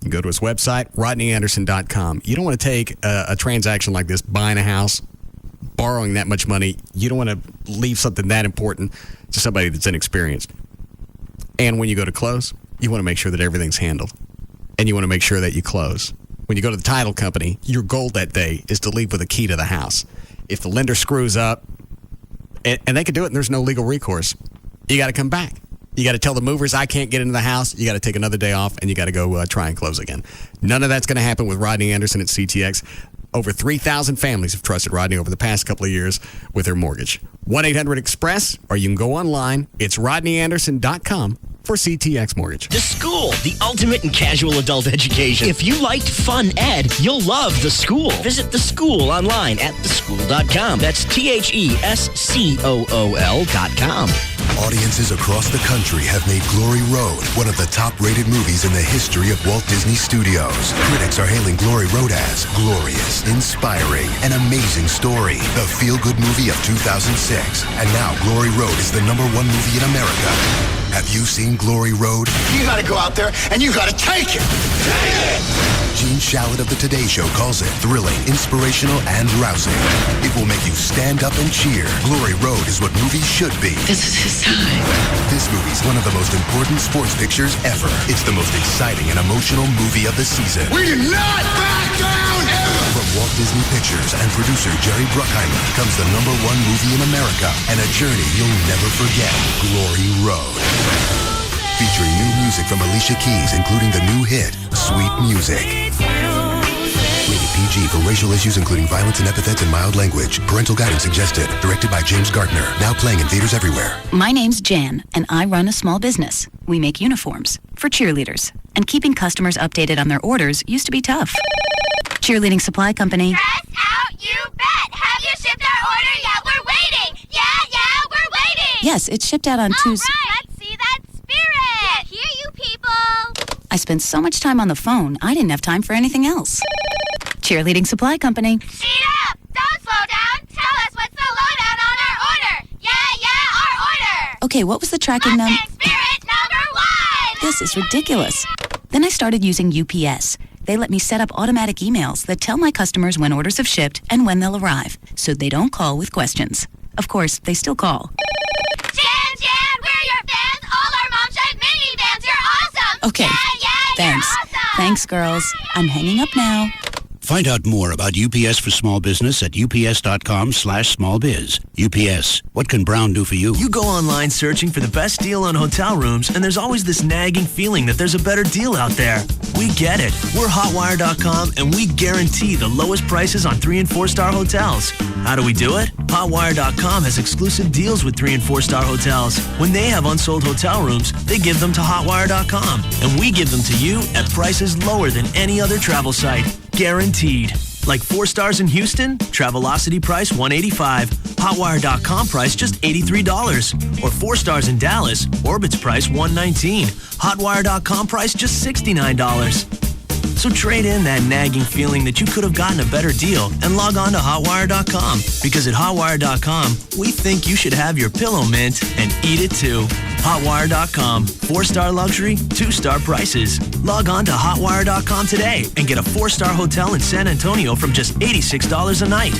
You go to his website, rodneyanderson.com. You don't want to take a transaction like this, buying a house, borrowing that much money. You don't want to leave something that important to somebody that's inexperienced. And when you go to close, you want to make sure that everything's handled. And you want to make sure that you close. When you go to the title company, your goal that day is to leave with a key to the house. If the lender screws up, and they can do it and there's no legal recourse, you got to come back. You got to tell the movers, I can't get into the house. You got to take another day off, and you got to go try and close again. None of that's going to happen with Rodney Anderson at CTX. Over 3,000 families have trusted Rodney over the past couple of years with their mortgage. 1-800-EXPRESS, or you can go online. It's rodneyanderson.com for CTX Mortgage. The School, the ultimate in casual adult education. If you liked fun ed, you'll love The School. Visit The School online at theschool.com. That's TheSchool.com. Audiences across the country have made Glory Road one of the top-rated movies in the history of Walt Disney Studios. Critics are hailing Glory Road as glorious, inspiring, an amazing story. The feel-good movie of 2006. And now Glory Road is the #1 movie in America. Have you seen Glory Road? You gotta go out there and you gotta take it. Take it! Gene Shalit of The Today Show calls it thrilling, inspirational, and rousing. It will make you stand up and cheer. Glory Road is what movies should be. This is his time. This movie's one of the most important sports pictures ever. It's the most exciting and emotional movie of the season. We do not back down ever! From Walt Disney Pictures and producer Jerry Bruckheimer comes the #1 movie in America and a journey you'll never forget. Glory Road. Featuring new music from Alicia Keys, including the new hit, Sweet Music. Rated PG for racial issues including violence and epithets and mild language. Parental guidance suggested. Directed by James Gardner. Now playing in theaters everywhere. My name's Jan, and I run a small business. We make uniforms for cheerleaders. And keeping customers updated on their orders used to be tough. Cheerleading Supply Company. Press out, you bet! Have you shipped our order yet? We're waiting! Yeah, we're waiting! Yes, it's shipped out on Tuesday. Right. Let's see that spirit! Hear you people! I spent so much time on the phone, I didn't have time for anything else. Cheerleading Supply Company. Speed up! Don't slow down! Tell us what's the lowdown on our order! Yeah, our order! Okay, what was the tracking number? Spirit #1! This is ridiculous. Then I started using UPS. They let me set up automatic emails that tell my customers when orders have shipped and when they'll arrive, so they don't call with questions. Of course, they still call. Jan, we're your fans! All our moms drive minivans! You're awesome! Okay, Yeah, thanks. you're awesome! Thanks, girls. I'm hanging up now. Find out more about UPS for small business at ups.com/smallbiz. UPS, what can Brown do for you? You go online searching for the best deal on hotel rooms, and there's always this nagging feeling that there's a better deal out there. We get it. We're Hotwire.com, and we guarantee the lowest prices on 3- and 4-star hotels. How do we do it? Hotwire.com has exclusive deals with 3- and 4-star hotels. When they have unsold hotel rooms, they give them to Hotwire.com, and we give them to you at prices lower than any other travel site. Guaranteed. Like 4 stars in Houston, Travelocity price $185. Hotwire.com price just $83. Or 4 stars in Dallas, Orbit's price $119. Hotwire.com price just $69. So trade in that nagging feeling that you could have gotten a better deal and log on to Hotwire.com. Because at Hotwire.com, we think you should have your pillow mint and eat it too. Hotwire.com. 4-star luxury, 2-star prices. Log on to Hotwire.com today and get a 4-star hotel in San Antonio from just $86 a night.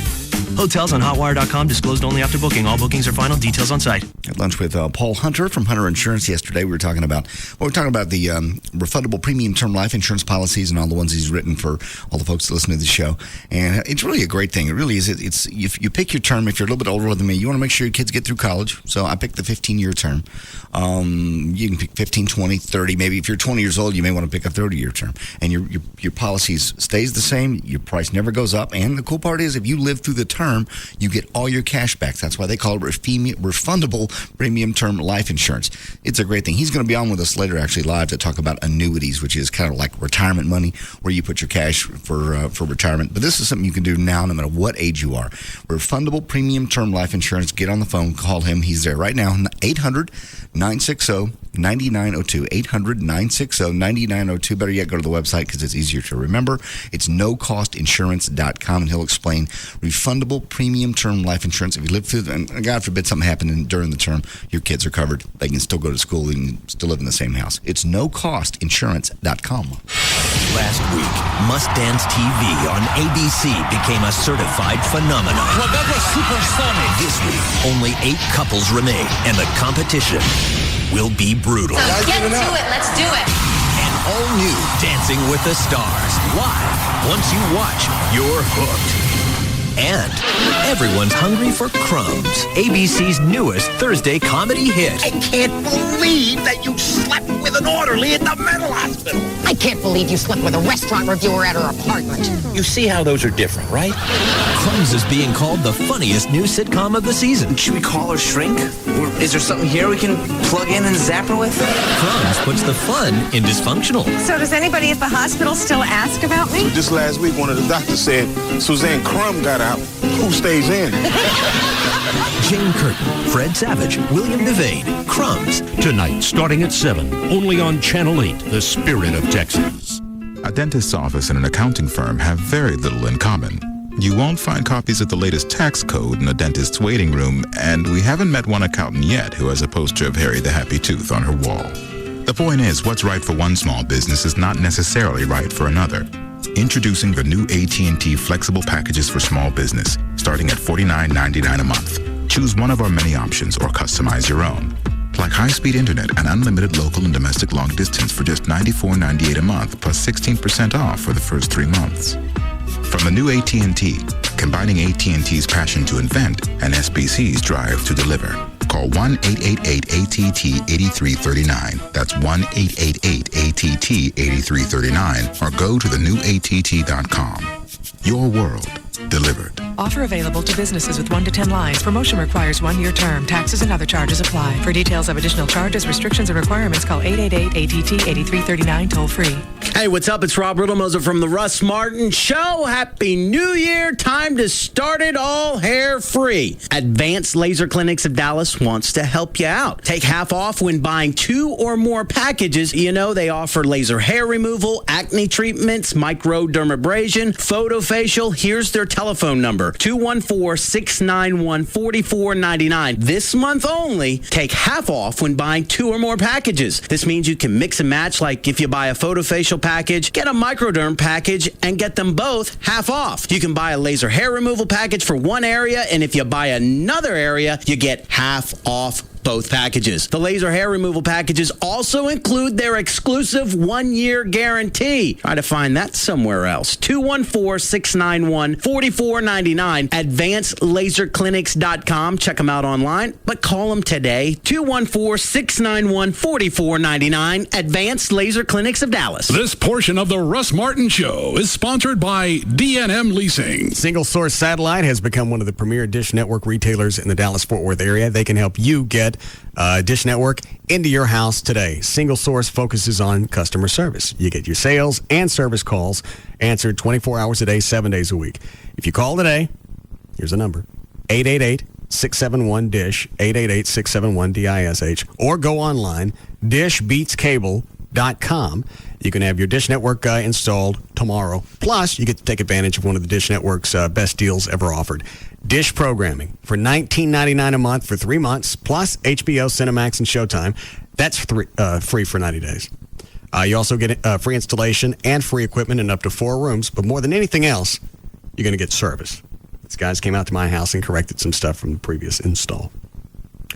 Hotels on Hotwire.com disclosed only after booking. All bookings are final. Details on site. At lunch with Paul Hunter from Hunter Insurance yesterday. We were talking about the refundable premium term life insurance policies and all the ones he's written for all the folks that listen to the show. And it's really a great thing. It really is. It's if you pick your term, if you're a little bit older than me, you want to make sure your kids get through college. So I picked the 15-year term. You can pick 15, 20, 30. Maybe if you're 20 years old, you may want to pick a 30-year term. And your policies stays the same. Your price never goes up. And the cool part is if you live through the term, you get all your cash back. That's why they call it refundable premium term life insurance. It's a great thing. He's going to be on with us later, actually live, to talk about annuities, which is kind of like retirement money, where you put your cash for retirement. But this is something you can do now, no matter what age you are. Refundable premium term life insurance. Get on the phone, call him. He's there right now. 800-960-9902. 800-960-9902. Better yet, go to the website because it's easier to remember. It's nocostinsurance.com, and he'll explain refundable premium term life insurance. If you live through, and God forbid something happened during the term, your kids are covered. They can still go to school. They can still live in the same house. It's nocostinsurance.com. Last week, Must Dance TV on ABC became a certified phenomenon. Well, that was supersonic. This week, only 8 couples remain, and the competition will be brutal. So get to it. Let's do it. And all new Dancing with the Stars. Live. Once you watch, you're hooked. And everyone's hungry for Crumbs, ABC's newest Thursday comedy hit. I can't believe that you slept with an orderly at the mental hospital. I can't believe you slept with a restaurant reviewer at her apartment. You see how those are different, right? Crumbs is being called the funniest new sitcom of the season. Should we call her Shrink? Or is there something here we can plug in and zap her with? Crumbs puts the fun in dysfunctional. So does anybody at the hospital still ask about me? Just last week, one of the doctors said Suzanne Crumb got out. Who stays in? Jane Curtin, Fred Savage, William Devane, Crumbs. Tonight, starting at 7, only on Channel 8, The Spirit of Texas. A dentist's office and an accounting firm have very little in common. You won't find copies of the latest tax code in a dentist's waiting room, and we haven't met one accountant yet who has a poster of Harry the Happy Tooth on her wall. The point is, what's right for one small business is not necessarily right for another. Introducing the new AT&T flexible packages for small business, starting at $49.99 a month. Choose one of our many options or customize your own. Like high-speed internet and unlimited local and domestic long distance for just $94.98 a month, plus 16% off for the first 3 months. From the new AT&T, combining AT&T's passion to invent and SBC's drive to deliver. Call 1-888-ATT-8339. That's 1-888-ATT-8339. Or go to thenewatt.com. Your world delivered. Offer available to businesses with 1 to 10 lines. Promotion requires 1-year term. Taxes and other charges apply. For details of additional charges, restrictions, and requirements, call 888-ATT-8339 toll free. Hey, what's up? It's Rob Riddlemoser from the Russ Martin Show. Happy New Year. Time to start it all hair free. Advanced Laser Clinics of Dallas wants to help you out. Take half off when buying 2 or more packages. You know, they offer laser hair removal, acne treatments, microdermabrasion, photofacial. Here's their telephone number, 214-691-4499. This month only, take half off when buying 2 or more packages. This means you can mix and match, like if you buy a photofacial package, get a microderm package, and get them both half off. You can buy a laser hair removal package for one area, and if you buy another area, you get half off both packages. The laser hair removal packages also include their exclusive 1-year guarantee. Try to find that somewhere else. 214-691-4499. AdvancedLaserClinics.com. Check them out online, but call them today. 214-691-4499. Advanced Laser Clinics of Dallas. This portion of the Russ Martin Show is sponsored by D&M Leasing. Single Source Satellite has become one of the premier Dish Network retailers in the Dallas-Fort Worth area. They can help you get Dish Network into your house today. Single Source focuses on customer service. You get your sales and service calls answered 24 hours a day, 7 days a week. If you call today, here's a number, 888-671-DISH, 888-671-DISH, or go online, dishbeatscable.com. You can have your Dish Network installed tomorrow. Plus, you get to take advantage of one of the Dish Network's best deals ever offered. Dish programming for $19.99 a month for 3 months, plus HBO, Cinemax, and Showtime. That's free for 90 days. You also get free installation and free equipment in up to 4 rooms. But more than anything else, you're going to get service. These guys came out to my house and corrected some stuff from the previous install.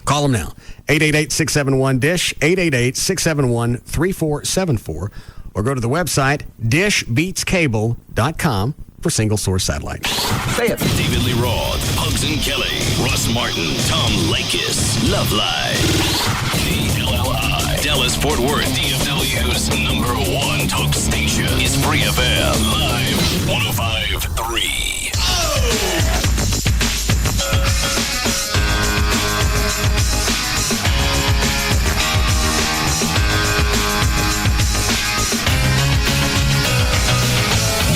Call them now, 888-671-DISH, 888-671-3474, or go to the website, dishbeatscable.com for Single Source Satellite. Say it. David Lee Roth, Hugs and Kelly, Russ Martin, Tom Lakis, Love Live. KLLI, Dallas-Fort Worth, DFW's #1 talk station is Free FM, live 105.3.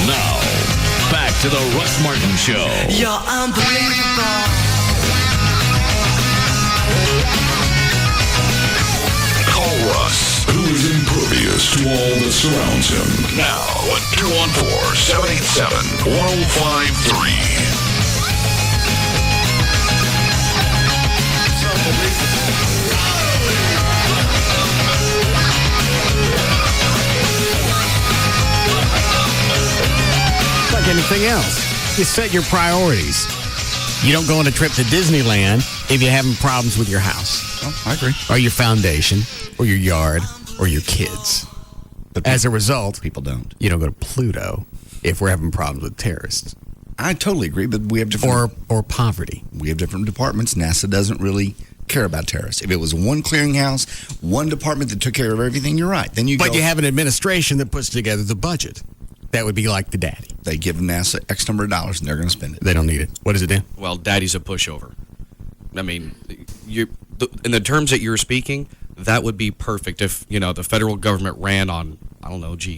Now, back to the Russ Martin Show. You're unbelievable. Call Russ, who is impervious to all that surrounds him. Now at 214-787-1053. Like anything else, you set your priorities. You don't go on a trip to Disneyland if you're having problems with your house. Oh, I agree. Or your foundation, or your yard, or your kids. But as a result, people don't. You don't go to Pluto if we're having problems with terrorists. I totally agree, but we have different... Or poverty. We have different departments. NASA doesn't really care about terrorists. If it was one clearinghouse, one department that took care of everything, you're right. Then you But you have an administration that puts together the budget. That would be like the daddy. They give NASA X number of dollars, and they're going to spend it. They don't need it. What is it, Dan? Well, daddy's a pushover. I mean, in the terms that you're speaking, that would be perfect if, the federal government ran on,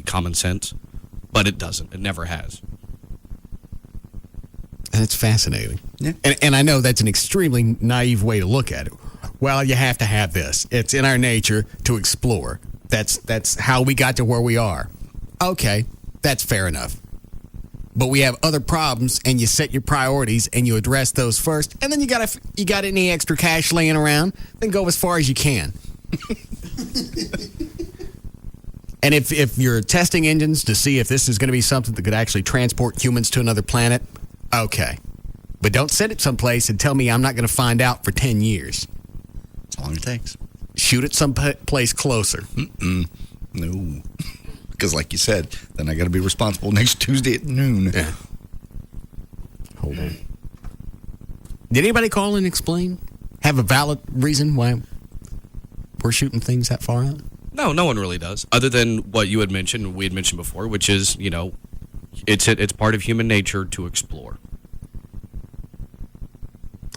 common sense. But it doesn't. It never has. And it's fascinating. Yeah. And I know that's an extremely naive way to look at it. Well, you have to have this. It's in our nature to explore. That's how we got to where we are. Okay, that's fair enough. But we have other problems, and you set your priorities, and you address those first. And then you got any extra cash laying around, then go as far as you can. And if you're testing engines to see if this is going to be something that could actually transport humans to another planet, okay. But don't send it someplace and tell me I'm not going to find out for 10 years. That's how long it takes. Shoot it someplace closer. No. Because like you said, then I got to be responsible next Tuesday at noon. Yeah. Hold on. Did anybody call and explain? Have a valid reason why we're shooting things that far out? No, no one really does. Other than what you had mentioned, we had mentioned before, which is, it's part of human nature to explore.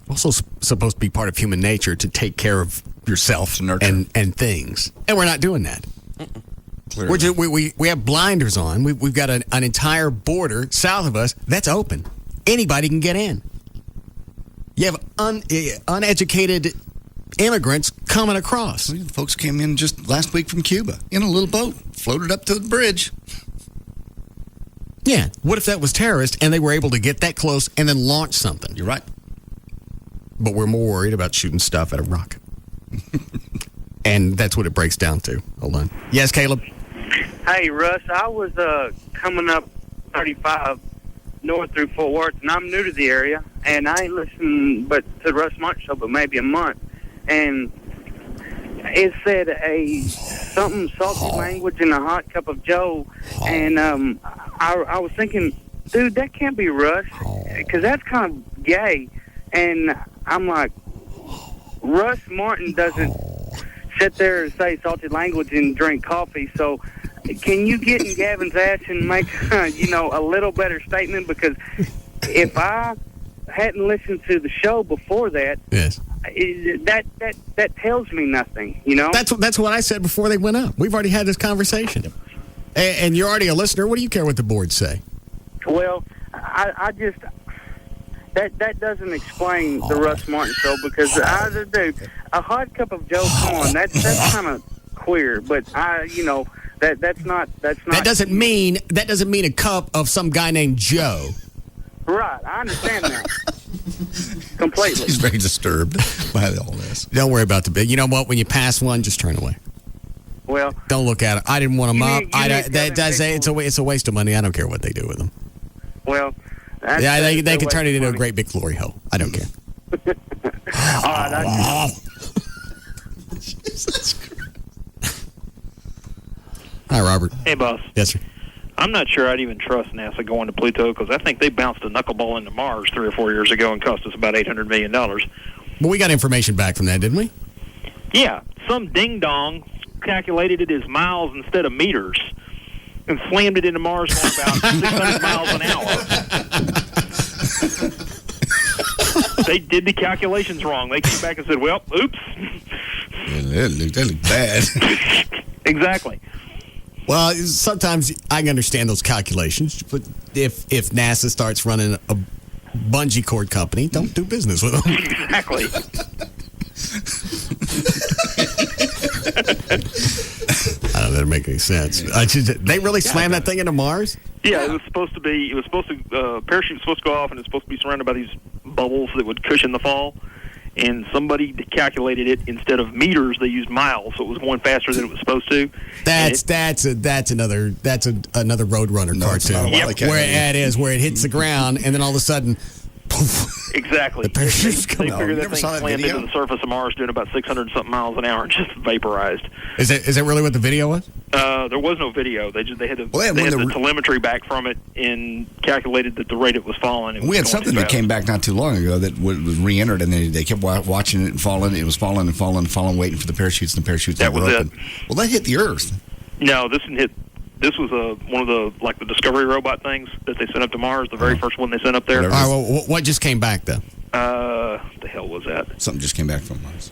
Also supposed to be part of human nature to take care of yourself and things. And we're not doing that. We have blinders on. We've got an entire border south of us that's open. Anybody can get in. You have uneducated immigrants coming across. Well, the folks came in just last week from Cuba in a little boat, floated up to the bridge. Yeah. What if that was terrorists and they were able to get that close and then launch something? You're right. But we're more worried about shooting stuff at a rocket. And that's what it breaks down to. Hold on. Yes, Caleb? Hey, Russ, I was coming up 35 north through Fort Worth, and I'm new to the area, and I ain't listened but to the Russ Martin Show but maybe a month. and it said something salty language in a hot cup of Joe, and I was thinking, dude, that can't be Russ, because that's kind of gay. And I'm like, Russ Martin doesn't sit there and say salty language and drink coffee, so can you get in Gavin's ass and make, a little better statement? Because if I hadn't listened to the show before that, yes, that tells me nothing, That's what I said before they went up. We've already had this conversation. And you're already a listener. What do you care what the boards say? Well, I just... That doesn't explain the Russ Martin Show, because dude, a hot cup of Joe, come on, that's kind of queer, but that's not. That doesn't mean a cup of some guy named Joe. Right, I understand that completely. He's very disturbed by all this. Don't worry about the big. You know what? When you pass one, just turn away. Well, don't look at it. I didn't want them up. It's a waste of money. I don't care what they do with them. Well. They can turn it into a great big glory hole. I don't care. All right. Hi, Robert. Hey, boss. Yes, sir. I'm not sure I'd even trust NASA going to Pluto, because I think they bounced a knuckleball into Mars 3 or 4 years ago and cost us about $800 million. Well, we got information back from that, didn't we? Yeah. Some ding-dong calculated it as miles instead of meters and slammed it into Mars going about 600 miles an hour. They did the calculations wrong. They came back and said, well, oops. That looked bad. Exactly. Well, sometimes I can understand those calculations, but if NASA starts running a bungee cord company, don't do business with them. Exactly. I don't know, that doesn't make any sense. They really slammed that thing into Mars? Yeah, it was supposed to, parachute was supposed to go off, and it's supposed to be surrounded by these bubbles that would cushion the fall. And somebody calculated it, instead of meters, they used miles, so it was going faster than it was supposed to. That's another Roadrunner cartoon. Where it hits the ground, and then all of a sudden, poof. Exactly. The parachutes They come out. figured that thing slammed into the surface of Mars doing about 600-something miles an hour and just vaporized. Is that really what the video was? There was no video. They had the telemetry back from it and calculated that the rate it was falling. We had something that came back not too long ago that was re-entered, and they kept watching it and falling. It was falling and falling and falling, waiting for the parachutes, and the parachutes that was open. It. Well, that hit the Earth. No, this didn't hit. This was one of the Discovery robot things that they sent up to Mars, the very first one they sent up there. All right, well, what just came back, though? The hell was that? Something just came back from Mars.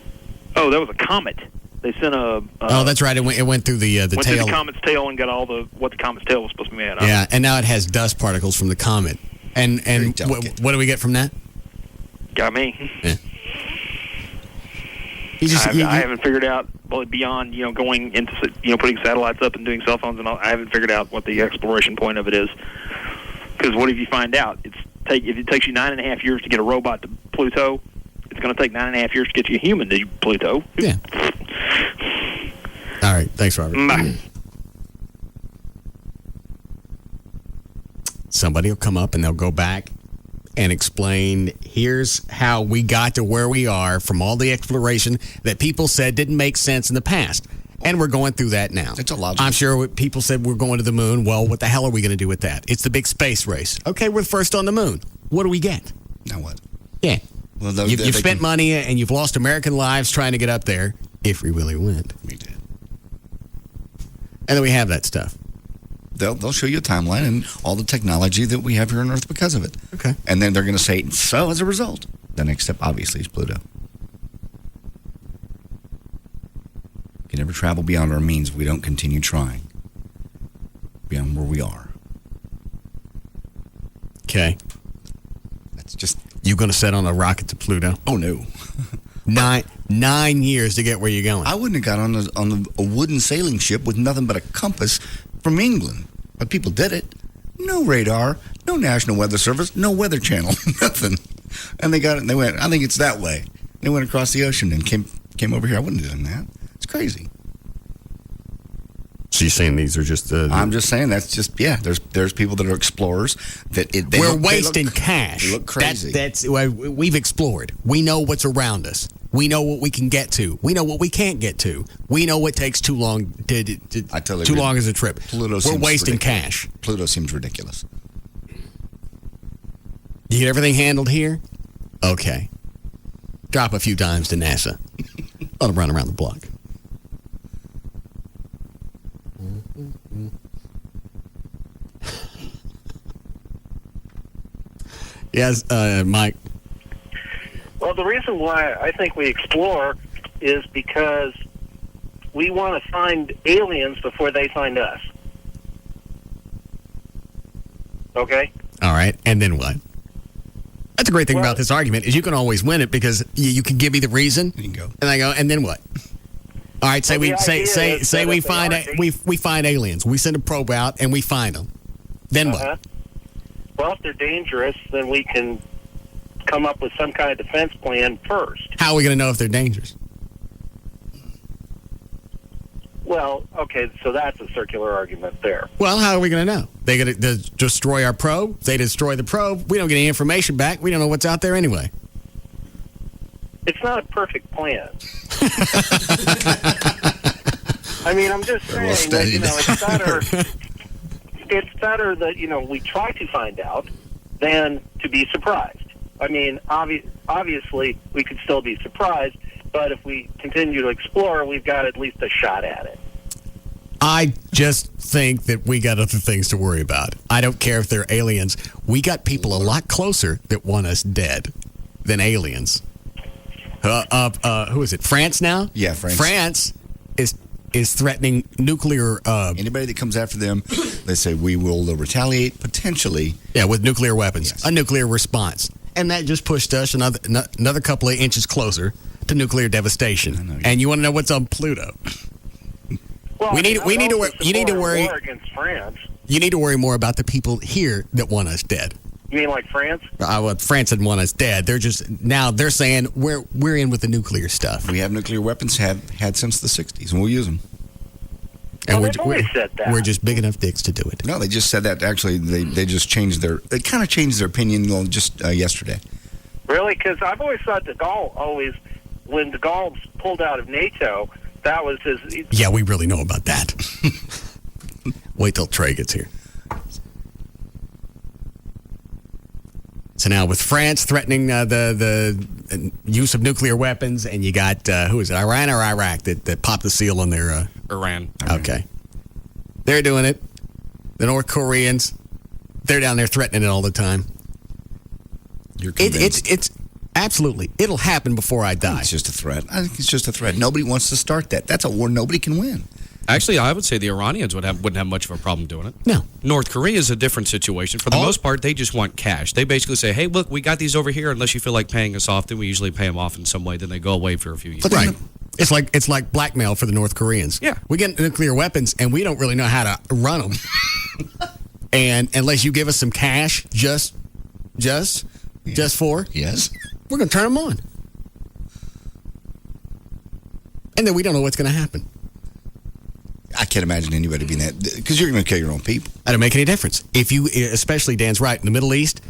Oh, that was a comet. They sent a... oh, that's right. It went through the tail. Went through the comet's tail and got all what the comet's tail was supposed to be made of. Yeah, and now it has dust particles from the comet. And what do we get from that? Got me. Yeah. I haven't figured out, beyond going into putting satellites up and doing cell phones and all. I haven't figured out what the exploration point of it is. Because what if you find out? If it takes you 9.5 years to get a robot to Pluto, it's going to take 9.5 years to get you a human to Pluto. Yeah. All right. Thanks, Robert. Bye. Somebody will come up and they'll go back and explain, here's how we got to where we are from all the exploration that people said didn't make sense in the past. And we're going through that now. It's a logical. I'm sure people said we're going to the moon. Well, what the hell are we going to do with that? It's the big space race. Okay, we're first on the moon. What do we get? Now what? Yeah. Well, you've spent money and you've lost American lives trying to get up there, if we really went. We did. And then we have that stuff. They'll show you a timeline and all the technology that we have here on Earth because of it. Okay. And then they're going to say, so as a result, the next step obviously is Pluto. We can never travel beyond our means if we don't continue trying. Beyond where we are. Okay. That's just... You going to set on a rocket to Pluto? Oh, no. 9 years to get where you're going. I wouldn't have got on a wooden sailing ship with nothing but a compass from England. But people did it. No radar, no National Weather Service, no Weather Channel, nothing. And they got it and they went, I think it's that way. They went across the ocean and came over here. I wouldn't have done that. It's crazy. So you're saying these are just... I'm just saying that's just, there's people that are explorers. We're wasting cash. They look crazy. We've explored. We know what's around us. We know what we can get to. We know what we can't get to. We know what takes too long. Too long as a trip. We're wasting cash. Pluto seems ridiculous. You get everything handled here? Okay. Drop a few dimes to NASA. Let them run around the block. Yes, Mike. Well, the reason why I think we explore is because we want to find aliens before they find us. Okay? All right, and then what? That's a great thing about this argument is you can always win it because you can give me the reason. You can go. And I go, and then what? All right, say we find we find aliens. We send a probe out and we find them. Then what? Well, if they're dangerous, then we can come up with some kind of defense plan first. How are we going to know if they're dangerous? Well, okay, so that's a circular argument there. Well, how are we going to know? They going to destroy our probe? If they destroy the probe, we don't get any information back. We don't know what's out there anyway. It's not a perfect plan. I mean, I'm just saying that, it's better that, we try to find out than to be surprised. I mean, obviously, we could still be surprised, but if we continue to explore, we've got at least a shot at it. I just think that we got other things to worry about. I don't care if they're aliens. We got people a lot closer that want us dead than aliens. Who is it? France now? Yeah, France. France is threatening nuclear... Anybody that comes after them, they say we will retaliate, potentially. Yeah, with nuclear weapons. Yes. A nuclear response. And that just pushed us another couple of inches closer to nuclear devastation. And you want to know what's on Pluto? Well, you need to worry war against France. You need to worry more about the people here that want us dead. You mean like France? France didn't want us dead. They're saying we're in with the nuclear stuff. We have nuclear weapons, have had since the 60s, and we'll use them. And we're just big enough dicks to do it. No, they just said that. Actually, they just changed they kind of changed their opinion just yesterday. Really? Because I've always thought when de Gaulle pulled out of NATO, that was his... Yeah, we really know about that. Wait till Trey gets here. So now with France threatening the use of nuclear weapons, and you got, who is it, Iran or Iraq that popped the seal on their... Iran. Okay. They're doing it. The North Koreans, they're down there threatening it all the time. You're convinced? It's absolutely. It'll happen before I die. It's just a threat. I think it's just a threat. Nobody wants to start that. That's a war nobody can win. Actually, I would say the Iranians wouldn't have much of a problem doing it. No. North Korea is a different situation. For the most part, they just want cash. They basically say, hey, look, we got these over here. Unless you feel like paying us off, then we usually pay them off in some way. Then they go away for a few years. Right. It's like blackmail for the North Koreans. Yeah. We get nuclear weapons, and we don't really know how to run them. And unless you give us some cash just for... Yes. We're going to turn them on. And then we don't know what's going to happen. I can't imagine anybody being that, because you're going to kill your own people. That don't make any difference. If you, especially Dan's right, in the Middle East,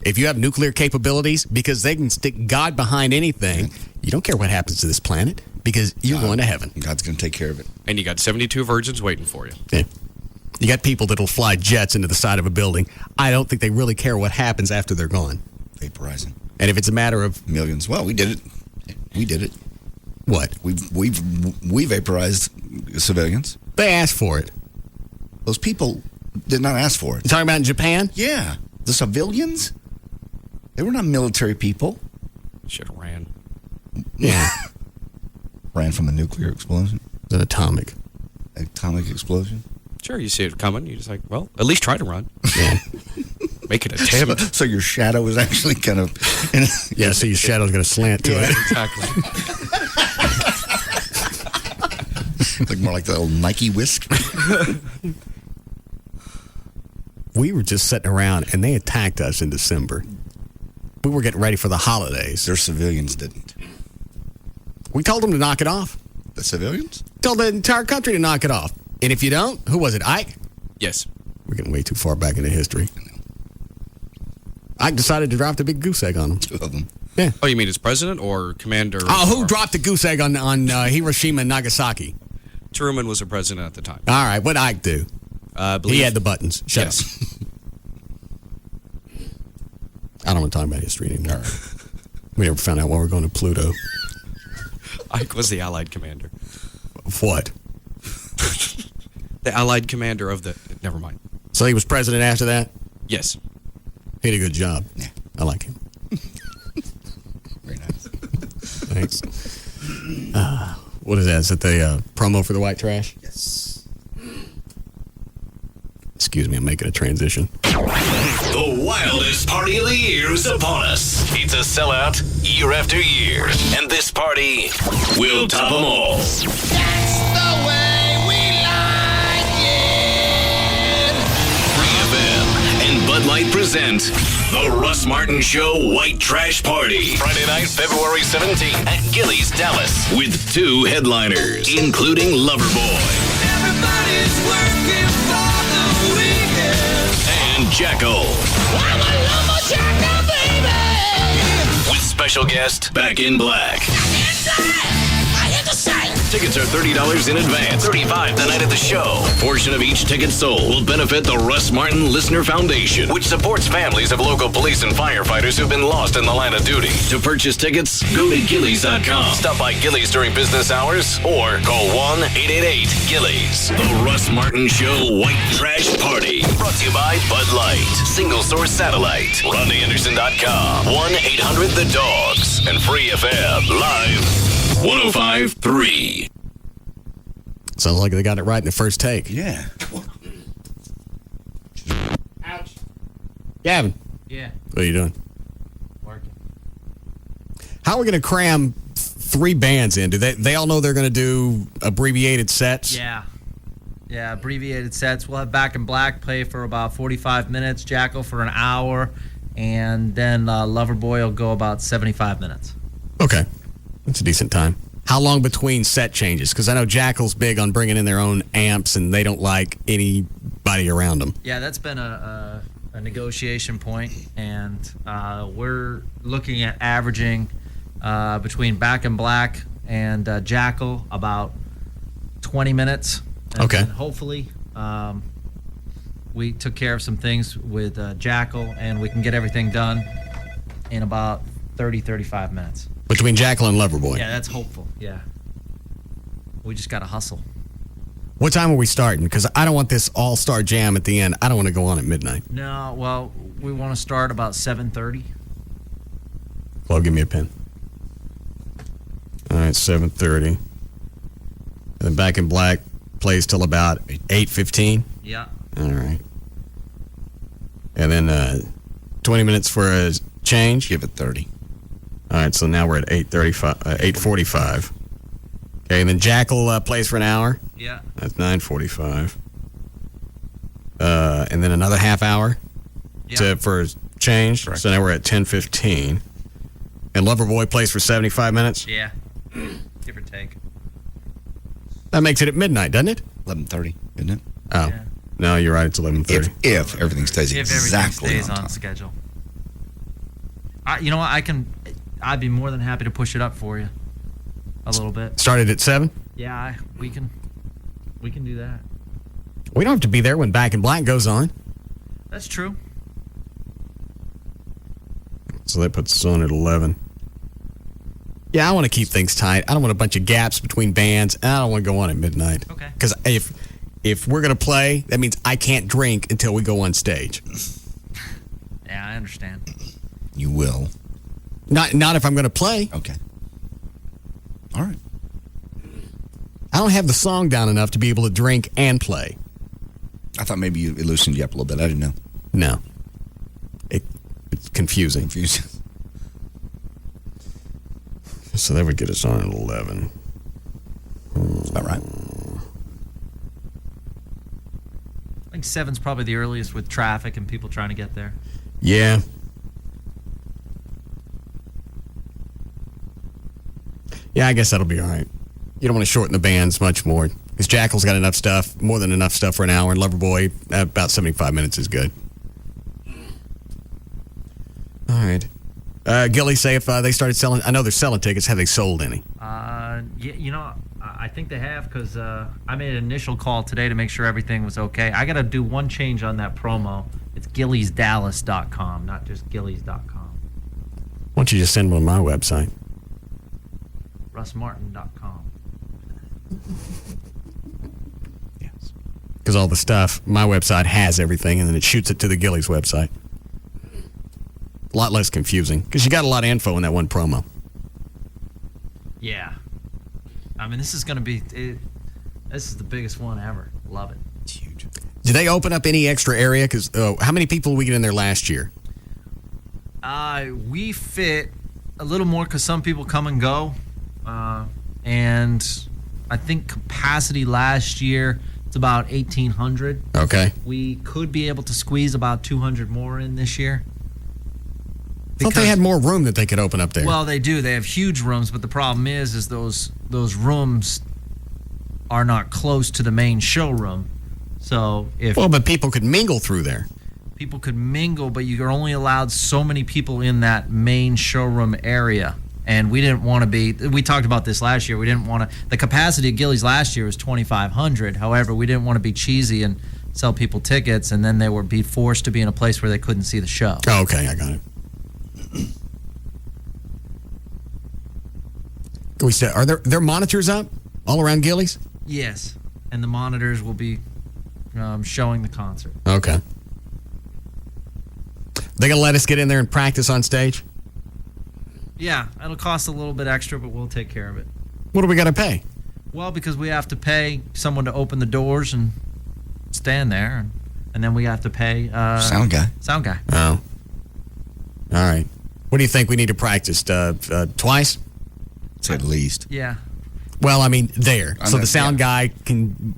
if you have nuclear capabilities, because they can stick God behind anything, you don't care what happens to this planet, because you're going to heaven. God's going to take care of it. And you got 72 virgins waiting for you. Yeah. You got people that'll fly jets into the side of a building. I don't think they really care what happens after they're gone. Vaporizing. And if it's a matter of... Millions. Well, we did it. We did it. What? We vaporized civilians. They asked for it. Those people did not ask for it. You talking about in Japan? Yeah. The civilians? They were not military people. Should have ran. Yeah. Ran from a nuclear explosion? An atomic explosion? Sure, you see it coming. You're just like, well, at least try to run. Yeah. Make it a attempt. So your shadow is actually kind of... Yeah, so your shadow's going to slant to it. Exactly. Like more like the old Nike whisk. We were just sitting around, and they attacked us in December. We were getting ready for the holidays. Their civilians didn't. We told them to knock it off. The civilians? Told the entire country to knock it off. And if you don't, who was it, Ike? Yes. We're getting way too far back into history. Ike decided to drop the big goose egg on them. 2 of them. Yeah. Oh, you mean as president or commander? Oh, who dropped the goose egg on Hiroshima and Nagasaki? Truman was the president at the time. All right, what'd Ike do? He had the buttons. Shut up. I don't want to talk about history anymore. We never found out why we're going to Pluto. Ike was the Allied commander. What? The Allied commander of the... Never mind. So he was president after that? Yes. He did a good job. Yeah. I like him. Very nice. Thanks. What is that? Is that the promo for the white trash? Yes. Excuse me, I'm making a transition. The wildest party of the year is upon us. It's a sellout year after year. And this party will top them all. That's the way we like it. Free FM and Bud Light present The Russ Martin Show White Trash Party. Friday night, February 17th at Gillies, Dallas. With 2 headliners, including Loverboy. Everybody's working for the weekend. And Jackal. I'm a lumberjack, baby. With special guest, Back in Black. I hit the site. Tickets are $30 in advance, $35 the night of the show. A portion of each ticket sold will benefit the Russ Martin Listener Foundation, which supports families of local police and firefighters who've been lost in the line of duty. To purchase tickets, go to Gillies.com. Stop by Gillies during business hours or call 1-888-GILLIES. The Russ Martin Show White Trash Party. Brought to you by Bud Light, Single Source Satellite, RonnieAnderson.com, 1-800-THE-DOGS, and Free FM Live 105.3. Sounds like they got it right in the first take. Yeah. Ouch. Gavin. Yeah. What are you doing? Working. How are we going to cram 3 bands in? Do they all know they're going to do abbreviated sets? Yeah. Yeah, abbreviated sets. We'll have Back in Black play for about 45 minutes, Jackal for an hour, and then Loverboy will go about 75 minutes. Okay. That's a decent time. How long between set changes? Because I know Jackal's big on bringing in their own amps, and they don't like anybody around them. Yeah, that's been a negotiation point, and we're looking at averaging between Back in Black and Jackal about 20 minutes. And okay. then hopefully we took care of some things with Jackal, and we can get everything done in about 35 minutes. Between Jackal and Loverboy? Yeah, that's hopeful, yeah. We just got to hustle. What time are we starting? Because I don't want this all-star jam at the end. I don't want to go on at midnight. No, well, we want to start about 7:30. Well, give me a pen. All right, 7:30. And then Back in Black plays till about 8:15? Yeah. All right. And then 20 minutes for a change? Give it 30. All right, so now we're at 8:45. Okay, and then Jackal plays for an hour. Yeah. That's 9:45. And then another half hour for change. Correct. So now we're at 10:15. And Loverboy plays for 75 minutes. Yeah. Give or take. That makes it at midnight, doesn't it? 11:30, isn't it? Oh, yeah. No, you're right. It's 11:30. If everything stays exactly everything stays on schedule. You know what? I'd be more than happy to push it up for you a little bit. Started at 7? Yeah, we can do that. We don't have to be there when Back in Black goes on. That's true. So that puts us on at 11. Yeah, I want to keep things tight. I don't want a bunch of gaps between bands, and I don't want to go on at midnight. Okay. Because if we're going to play, that means I can't drink until we go on stage. Yeah, I understand. You will. Not if I'm going to play. Okay. All right. I don't have the song down enough to be able to drink and play. I thought maybe it loosened you up a little bit. I didn't know. No. It's confusing. So that would get us on at 11. All right. I think 7's probably the earliest with traffic and people trying to get there. Yeah. Yeah, I guess that'll be all right. You don't want to shorten the bands much more. Because Jackal's got enough stuff, more than enough stuff for an hour, and Loverboy, about 75 minutes is good. All right. Gilly, say if they started selling, I know they're selling tickets. Have they sold any? Yeah, I think they have because I made an initial call today to make sure everything was okay. I got to do one change on that promo. It's GillysDallas.com, not just Gillys.com. Why don't you just send them on my website? RussMartin.com. Yes. Because all the stuff, my website has everything, and then it shoots it to the Gillies website. A lot less confusing because you got a lot of info in that one promo. Yeah. I mean, this is going to be, this is the biggest one ever. Love it. It's huge. Did they open up any extra area? Because how many people did we get in there last year? We fit a little more because some people come and go. And I think capacity last year, it's about 1,800. Okay. We could be able to squeeze about 200 more in this year. I thought they had more room that they could open up there. Well, they do. They have huge rooms, but the problem is those rooms are not close to the main showroom. So if but people could mingle through there. People could mingle, but you're only allowed so many people in that main showroom area. And we didn't want to be, we talked about this last year, we didn't want to, the capacity of Gillies last year was 2,500. However, we didn't want to be cheesy and sell people tickets, and then they would be forced to be in a place where they couldn't see the show. Oh, okay, I got it. Are there monitors up all around Gillies? Yes, and the monitors will be showing the concert. Okay. They gonna let us get in there and practice on stage? Yeah, it'll cost a little bit extra, but we'll take care of it. What do we got to pay? Well, because we have to pay someone to open the doors and stand there, and then we have to pay sound guy. Sound guy. Oh. All right. What do you think we need to practice? Twice? At least. Yeah. Well, I mean, there. So the sound guy can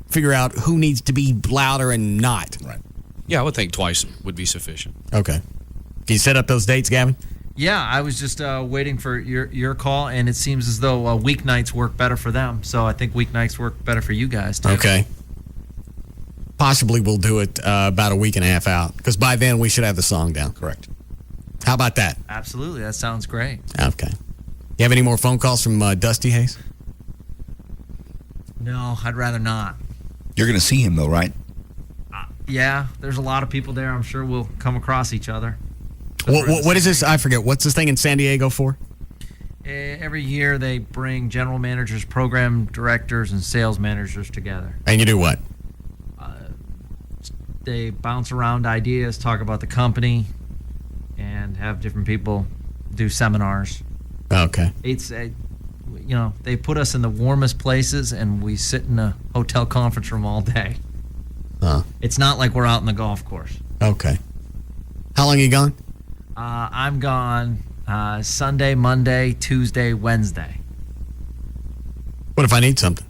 figure out who needs to be louder and not. Right. Yeah, I would think twice would be sufficient. Okay. Can you set up those dates, Gavin? Yeah, I was just waiting for your call, and it seems as though weeknights work better for them. So I think weeknights work better for you guys, too. Okay. Possibly we'll do it about a week and a half out, because by then we should have the song down. Correct. How about that? Absolutely. That sounds great. Okay. You have any more phone calls from Dusty Hayes? No, I'd rather not. You're going to see him, though, right? Yeah, there's a lot of people there. I'm sure we'll come across each other. What is this? I forget. What's this thing in San Diego for? Every year they bring general managers, program directors, and sales managers together. And you do what? They bounce around ideas, talk about the company, and have different people do seminars. Okay. It's they put us in the warmest places, and we sit in a hotel conference room all day. Huh. It's not like we're out in the golf course. Okay. How long are you gone? I'm gone Sunday, Monday, Tuesday, Wednesday. What if I need something?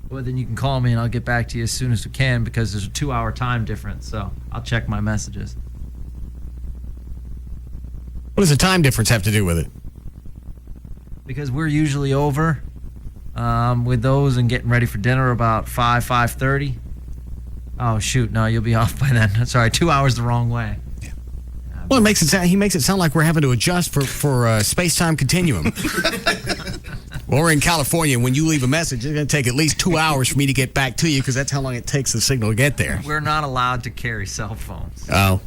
Well, then you can call me and I'll get back to you as soon as we can because there's a 2-hour time difference, so I'll check my messages. What does the time difference have to do with it? Because we're usually over with those and getting ready for dinner about 5:30. Oh, shoot, no, you'll be off by then. Sorry, 2 hours the wrong way. Well, he makes it sound like we're having to adjust for space-time continuum. Well, we're in California, and when you leave a message, it's going to take at least 2 hours for me to get back to you because that's how long it takes the signal to get there. We're not allowed to carry cell phones. Oh.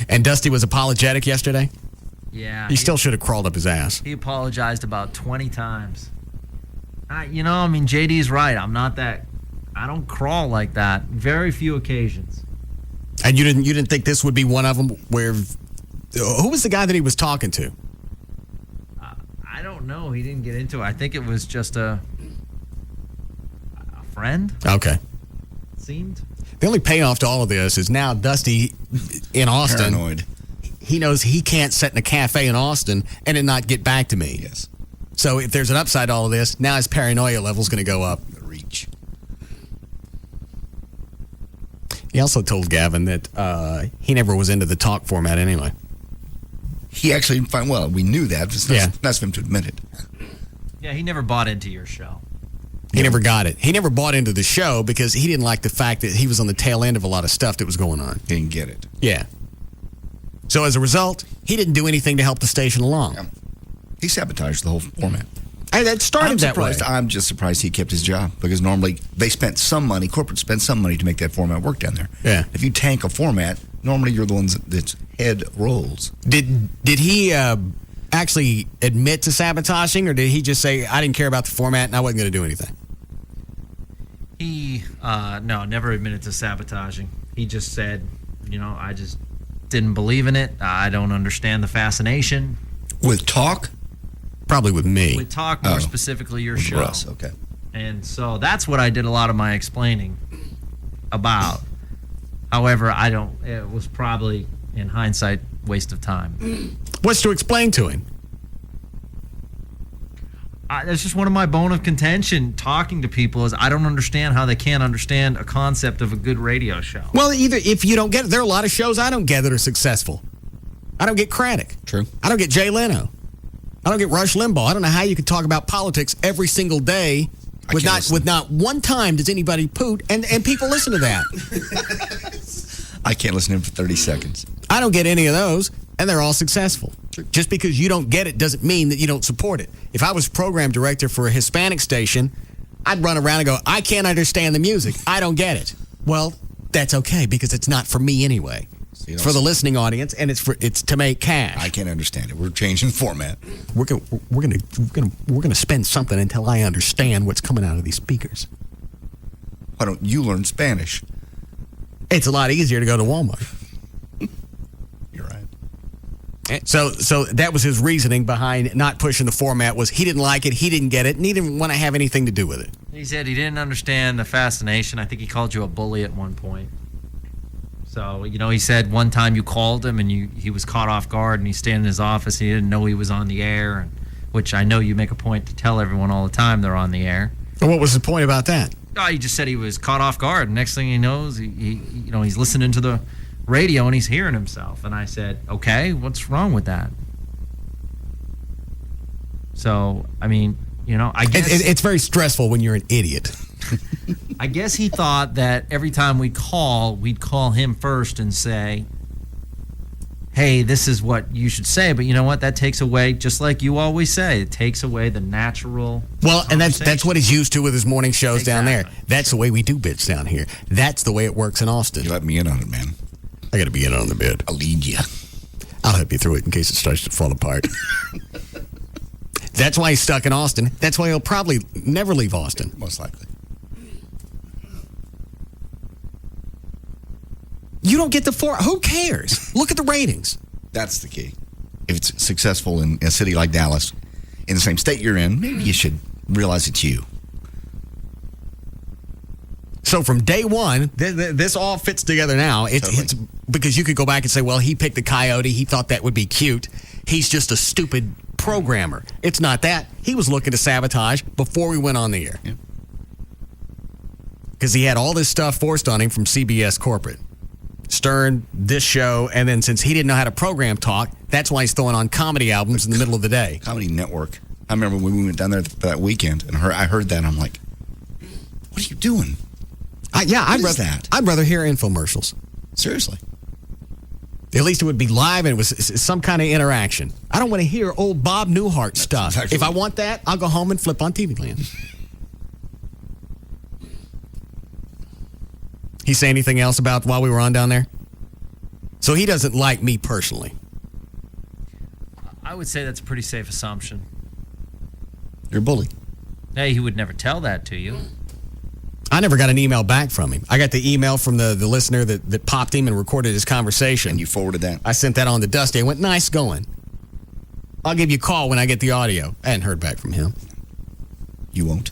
And Dusty was apologetic yesterday? Yeah. He still should have crawled up his ass. He apologized about 20 times. JD's right. I don't crawl like that. Very few occasions. And you didn't think this would be one of them where... Who was the guy that he was talking to? I don't know. He didn't get into it. I think it was just a friend. Okay. It seemed. The only payoff to all of this is now Dusty in Austin. Paranoid. He knows he can't sit in a cafe in Austin and then not get back to me. Yes. So if there's an upside to all of this, now his paranoia level's going to go up. Reach. He also told Gavin that he never was into the talk format anyway. He actually, we knew that. It's nice for him to admit it. Yeah, he never bought into your show. He never got it. He never bought into the show because he didn't like the fact that he was on the tail end of a lot of stuff that was going on. He didn't get it. Yeah. So as a result, he didn't do anything to help the station along. Yeah. He sabotaged the whole format. That started that way. I'm just surprised he kept his job because normally they spent some money, corporate spent some money to make that format work down there. Yeah. If you tank a format, normally you're the ones that's head rolls. Did he actually admit to sabotaging, or did he just say, I didn't care about the format and I wasn't going to do anything? He, no, never admitted to sabotaging. He just said, I just didn't believe in it. I don't understand the fascination. With talk? Probably with me. With talk, more specifically your show. Russ, okay. And so that's what I did a lot of my explaining about. However, it was probably, in hindsight, waste of time. What's to explain to him? That's just one of my bone of contention talking to people is I don't understand how they can't understand a concept of a good radio show. Well, either if you don't get it, there are a lot of shows I don't get that are successful. I don't get Craddock. True. I don't get Jay Leno. I don't get Rush Limbaugh. I don't know how you could talk about politics every single day with not one time does anybody poot, and people listen to that. I can't listen to him for 30 seconds. I don't get any of those, and they're all successful. Just because you don't get it doesn't mean that you don't support it. If I was program director for a Hispanic station, I'd run around and go, I can't understand the music. I don't get it. Well, that's okay because it's not for me anyway. It's for the listening audience, and it's to make cash. I can't understand it. We're changing format. We're gonna spend something until I understand what's coming out of these speakers. Why don't you learn Spanish? It's a lot easier to go to Walmart. You're right. So that was his reasoning behind not pushing the format was he didn't like it, he didn't get it, and he didn't want to have anything to do with it. He said he didn't understand the fascination. I think he called you a bully at one point. So, he said one time you called him and he was caught off guard and he's standing in his office. He didn't know he was on the air, which I know you make a point to tell everyone all the time they're on the air. And what was the point about that? Oh, he just said he was caught off guard. Next thing he knows, he's listening to the radio and he's hearing himself. And I said, okay, what's wrong with that? So, I guess it's very stressful when you're an idiot. I guess he thought that every time we'd call him first and say, hey, this is what you should say. But you know what? That takes away, just like you always say, it takes away the natural. Well, and that's what he's used to with his morning shows down there. That's the way we do bits down here. That's the way it works in Austin. You let me in on it, man. I got to be in on the bid. I'll lead you. I'll help you through it in case it starts to fall apart. That's why he's stuck in Austin. That's why he'll probably never leave Austin. Most likely. You don't get the who cares? Look at the ratings. That's the key. If it's successful in a city like Dallas, in the same state you're in, maybe you should realize it's you. So from day one, this all fits together now. It's because you could go back and say, well, he picked the coyote. He thought that would be cute. He's just a stupid programmer. It's not that. He was looking to sabotage before we went on the air. Because he had all this stuff forced on him from CBS corporate. Stern, this show, and then since he didn't know how to program talk, that's why he's throwing on comedy albums in the middle of the day. Comedy Network. I remember when we went down there that weekend, and I heard that, and I'm like, what are you doing? I'd rather hear infomercials. Seriously. At least it would be live and it was some kind of interaction. I don't want to hear old Bob Newhart stuff. Exactly. If I want that, I'll go home and flip on TV Land. He say anything else about while we were on down there? So he doesn't like me personally. I would say that's a pretty safe assumption. You're a bully. Hey, he would never tell that to you. I never got an email back from him. I got the email from the listener that popped him and recorded his conversation. And you forwarded that? I sent that on to Dusty. I went, nice going. I'll give you a call when I get the audio. I hadn't heard back from him. You won't?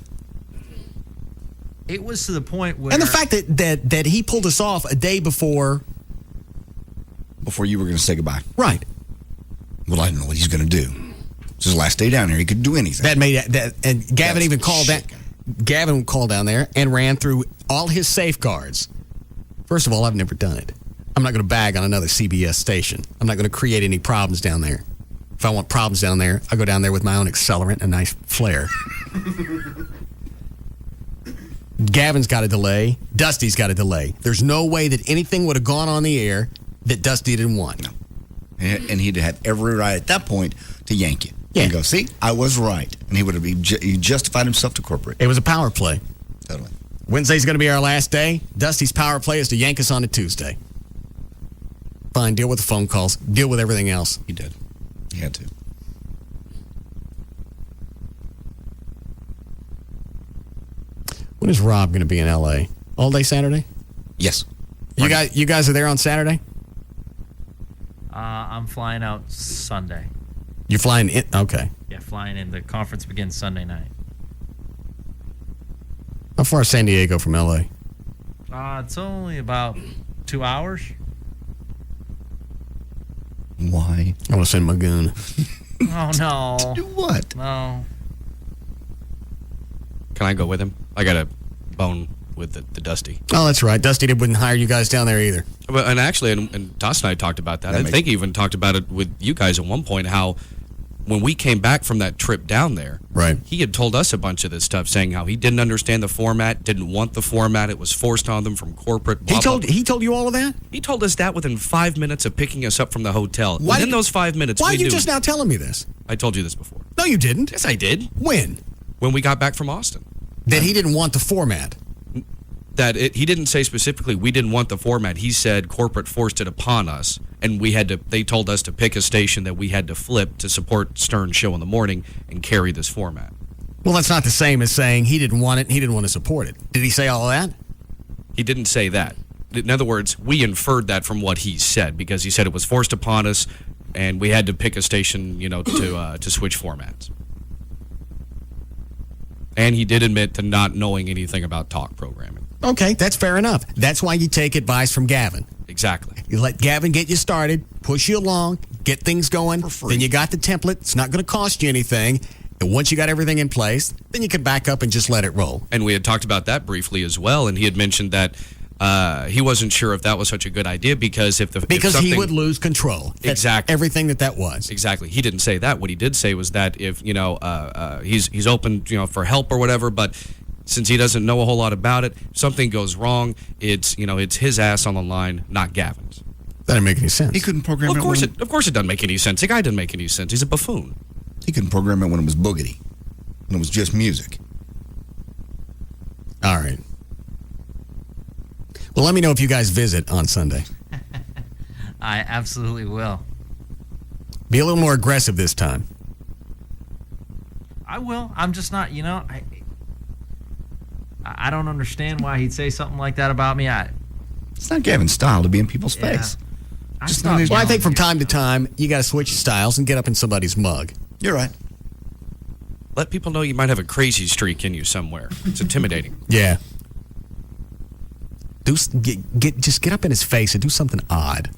It was to the point where... And the fact that he pulled us off a day before... Before you were going to say goodbye. Right. Well, I don't know what he's going to do. It's his last day down here. He could do anything. That made that, and Gavin even called that. Gavin called down there and ran through all his safeguards. First of all, I've never done it. I'm not going to bag on another CBS station. I'm not going to create any problems down there. If I want problems down there, I go down there with my own accelerant and a nice flare. Gavin's got a delay. Dusty's got a delay. There's no way that anything would have gone on the air that Dusty didn't want. No. And he'd have every right at that point to yank you. Yeah. And go, see, I was right. And he would have he justified himself to corporate. It was a power play. Totally. Wednesday's going to be our last day. Dusty's power play is to yank us on a Tuesday. Fine, deal with the phone calls. Deal with everything else. He did. He had to. When is Rob going to be in L.A.? All day Saturday? Yes. You guys are there on Saturday? I'm flying out Sunday. You're flying in? Okay. Yeah, flying in. The conference begins Sunday night. How far is San Diego from L.A.? It's only about 2 hours. Why? I want to send my goon. Oh, no. To do what? No. Can I go with him? I got a bone with the Dusty. Oh, that's right. Dusty wouldn't hire you guys down there either. But, and actually, and Toss and I talked about that. I think he even talked about it with you guys at one point, how when we came back from that trip down there, right, he had told us a bunch of this stuff, saying how he didn't understand the format, didn't want the format, it was forced on them from corporate. Blah, He told you all of that? He told us that within 5 minutes of picking us up from the hotel. Within those 5 minutes, why we are you knew. just now telling me this? I told you this before. No, you didn't. Yes, I did. When? When we got back from Austin. That he didn't want the format. He didn't say specifically we didn't want the format. He said corporate forced it upon us, and they told us to pick a station that we had to flip to support Stern's show in the morning and carry this format. Well, that's not the same as saying he didn't want it and he didn't want to support it. Did he say all of that? He didn't say that. In other words, we inferred that from what he said, because he said it was forced upon us and we had to pick a station, to switch formats. And he did admit to not knowing anything about talk programming. Okay, that's fair enough. That's why you take advice from Gavin. Exactly. You let Gavin get you started, push you along, get things going. For free. Then you got the template. It's not going to cost you anything. And once you got everything in place, then you can back up and just let it roll. And we had talked about that briefly as well, and he had mentioned that he wasn't sure if that was such a good idea because if he would lose control. Exactly. Everything that was. Exactly. He didn't say that. What he did say was that if he's open for help or whatever, but since he doesn't know a whole lot about it, if something goes wrong, it's his ass on the line, not Gavin's. That didn't make any sense. He couldn't program it. Of course it doesn't make any sense. The guy didn't make any sense. He's a buffoon. He couldn't program it when it was boogity, when it was just music. All right. Well, let me know if you guys visit on Sunday. I absolutely will. Be a little more aggressive this time. I will. I'm just not, I don't understand why he'd say something like that about me. It's not Gavin's style to be in people's face. I think from time to time, you got to switch styles and get up in somebody's mug. You're right. Let people know you might have a crazy streak in you somewhere. It's intimidating. Yeah. Just get up in his face and do something odd.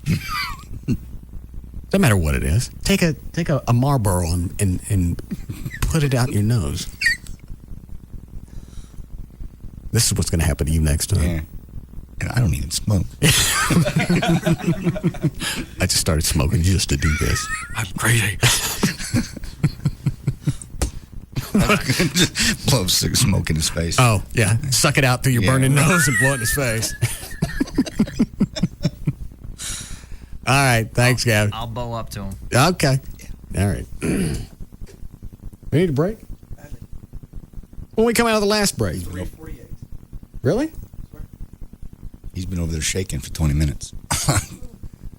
Doesn't matter what it is. Take a Marlboro and put it out your nose. This is what's going to happen to you next time. Yeah. And I don't even smoke. I just started smoking just to do this. I'm crazy. Just blow smoke in his face. Oh, yeah. Suck it out through your burning nose and blow it in his face. All right. Thanks, Gavin. I'll bow up to him. Okay. All right. We need a break? When we come out of the last break? 3:48. Really? He's been over there shaking for 20 minutes. What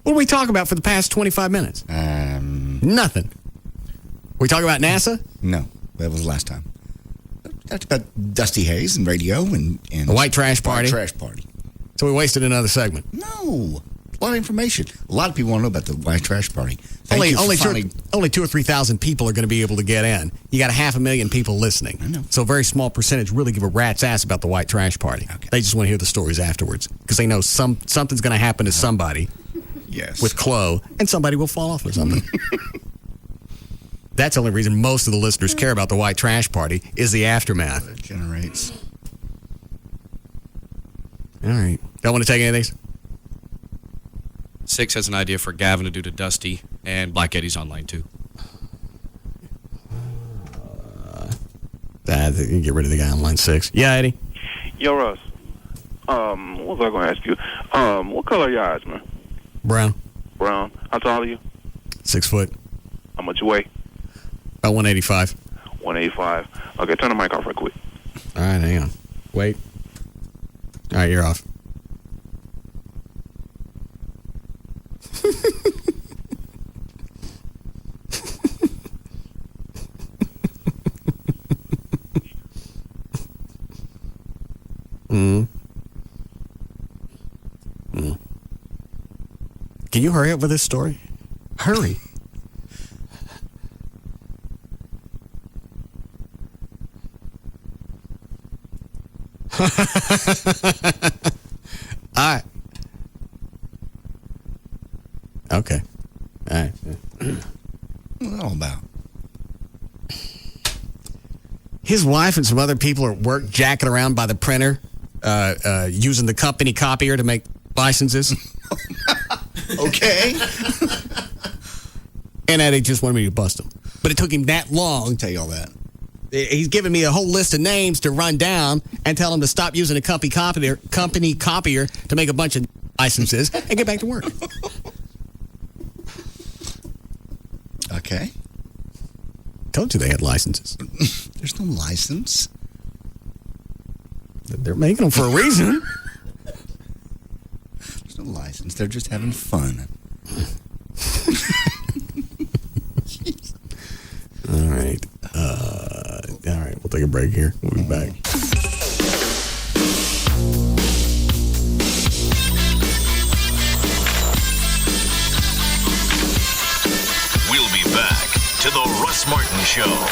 did we talk about for the past 25 minutes? Nothing. We talk about NASA? No. That was the last time. Talked about Dusty Hayes and radio and the White Trash Party. White Trash Party. So we wasted another segment. No. A lot of information. A lot of people want to know about the White Trash Party. Only 2,000 or 3,000 people are going to be able to get in. You got 500,000 people listening. I know. So a very small percentage really give a rat's ass about the White Trash Party. Okay. They just want to hear the stories afterwards because they know something's going to happen to somebody. Yes. With Chloe, and somebody will fall off or something. That's the only reason most of the listeners care about the White Trash Party is the aftermath. It generates. All right. Y'all want to take any of these? Six has an idea for Gavin to do to Dusty, and Black Eddie's online too. You can get rid of the guy on line 6. Yeah, Eddie? Yo, Russ. What was I going to ask you? What color are your eyes, man? Brown. Brown. How tall are you? 6 foot. How much you weigh? About 185. 185. Okay, turn the mic off right quick. All right, hang on. Wait. All right, you're off. Can you hurry up with this story? Hurry. All right. Okay. All right. What's that all about? His wife and some other people are at work jacking around by the printer, using the company copier to make licenses. Okay. And Eddie just wanted me to bust him. But it took him that long. I'll tell you all that. He's giving me a whole list of names to run down and tell him to stop using a company copier to make a bunch of licenses and get back to work. Okay. Told you they had licenses. There's no license. They're making them for a reason. There's no license. They're just having fun. All right. All right. We'll take a break here. We'll be back. We'll be back to the Russ Martin Show.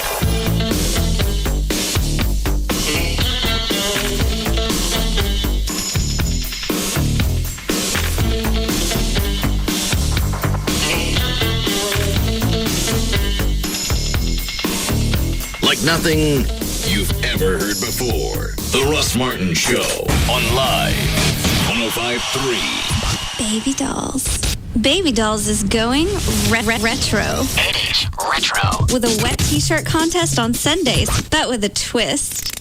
Like nothing you've ever heard before. The Russ Martin Show on Live 105.3. Baby Dolls. Baby Dolls is going retro. It is retro. With a wet t-shirt contest on Sundays, but with a twist.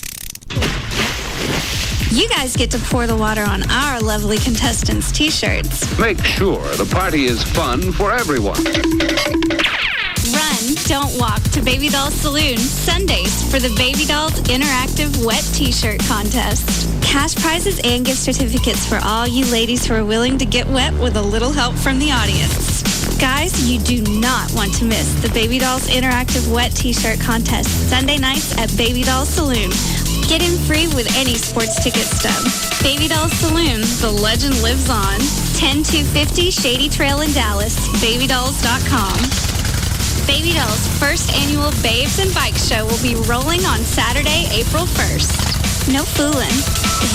You guys get to pour the water on our lovely contestants' t-shirts. Make sure the party is fun for everyone. Run, don't walk to Baby Dolls Saloon Sundays for the Baby Dolls Interactive Wet T-Shirt Contest. Cash prizes and gift certificates for all you ladies who are willing to get wet with a little help from the audience. Guys, you do not want to miss the Baby Dolls Interactive Wet T-Shirt Contest Sunday nights at Baby Dolls Saloon. Get in free with any sports ticket stub. Baby Dolls Saloon, the legend lives on. 10250 Shady Trail in Dallas, babydolls.com. Baby Dolls' first annual Babes and Bike Show will be rolling on Saturday, April 1st. No fooling.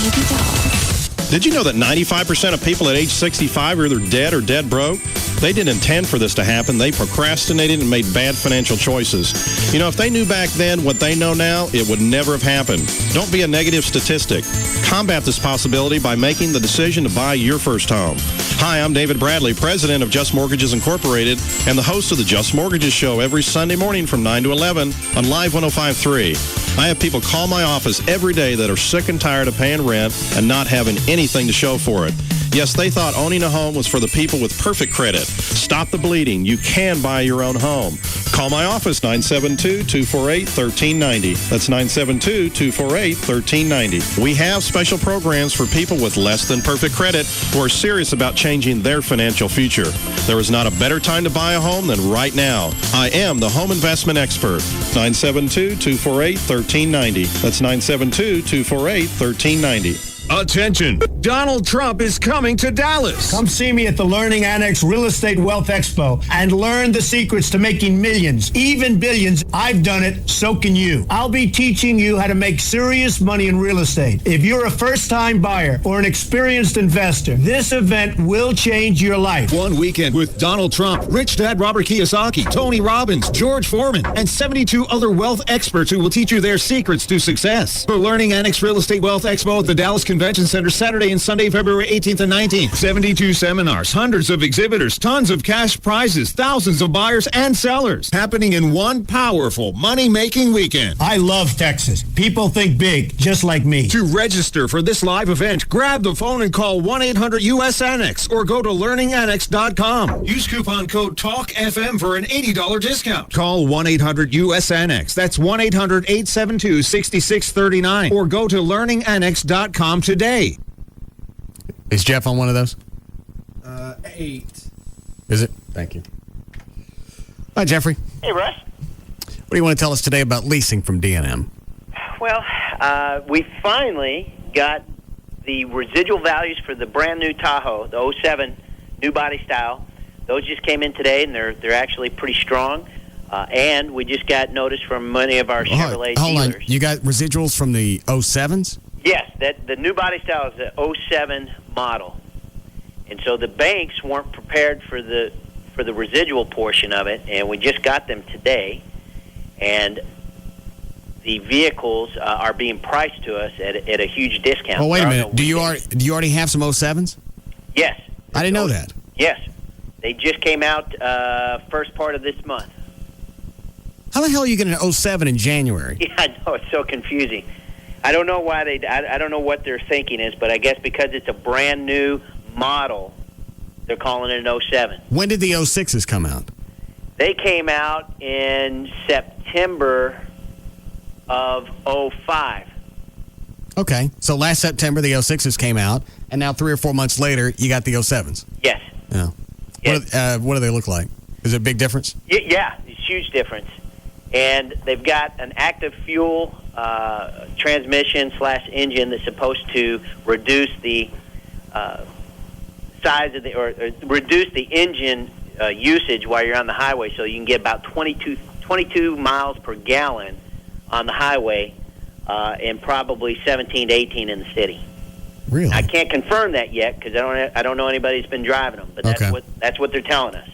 Baby Dolls. Did you know that 95% of people at age 65 are either dead or dead broke? They didn't intend for this to happen. They procrastinated and made bad financial choices. You know, if they knew back then what they know now, it would never have happened. Don't be a negative statistic. Combat this possibility by making the decision to buy your first home. Hi, I'm David Bradley, president of Just Mortgages Incorporated and the host of the Just Mortgages Show every Sunday morning from 9 to 11 on Live 105.3. I have people call my office every day that are sick and tired of paying rent and not having anything to show for it. Yes, they thought owning a home was for the people with perfect credit. Stop the bleeding. You can buy your own home. Call my office, 972-248-1390. That's 972-248-1390. We have special programs for people with less than perfect credit who are serious about changing their financial future. There is not a better time to buy a home than right now. I am the home investment expert. 972-248-1390. That's 972-248-1390. Attention! Donald Trump is coming to Dallas. Come see me at the Learning Annex Real Estate Wealth Expo and learn the secrets to making millions, even billions. I've done it, so can you. I'll be teaching you how to make serious money in real estate. If you're a first-time buyer or an experienced investor, this event will change your life. One weekend with Donald Trump, Rich Dad Robert Kiyosaki, Tony Robbins, George Foreman, and 72 other wealth experts who will teach you their secrets to success. The Learning Annex Real Estate Wealth Expo at the Dallas Convention Convention Center Saturday and Sunday, February 18th and 19th. 72 seminars, hundreds of exhibitors, tons of cash prizes, thousands of buyers and sellers. Happening in one powerful money-making weekend. I love Texas. People think big, just like me. To register for this live event, grab the phone and call 1-800-US-ANNEX or go to learningannex.com. Use coupon code TALKFM for an $80 discount. Call 1-800-US-ANNEX. That's 1-800-872-6639 or go to learningannex.com today. Is Jeff on one of those? 8. Is it? Thank you. Hi, Jeffrey. Hey, Russ. What do you want to tell us today about leasing from D&M? Well, we finally got the residual values for the brand new Tahoe, the 07 new body style. Those just came in today, and they're actually pretty strong. And we just got notice from many of our Chevrolet Hold dealers. on. You got residuals from the 07s? Yes, the new body style is the 07 model. And so the banks weren't prepared for the residual portion of it, and we just got them today. And the vehicles are being priced to us at a huge discount. Well, wait a minute. Do you already have some 07s? Yes. I didn't know that. Yes. They just came out first part of this month. How the hell are you getting an 07 in January? Yeah, I know. It's so confusing. I don't know why I don't know what their thinking is, but I guess because it's a brand new model, they're calling it an 07. When did the 06s come out? They came out in September of 05. Okay. So last September, the 06s came out, and now 3 or 4 months later, you got the 07s. Yes. Yeah. Yes. What do they look like? Is it a big difference? Yeah, it's a huge difference. And they've got an active fuel transmission/engine that's supposed to reduce the size of or reduce the engine usage while you're on the highway, so you can get about 22 miles per gallon on the highway, and probably 17 to 18 in the city. Really? I can't confirm that yet because I don't know anybody who's been driving them, but that's what they're telling us.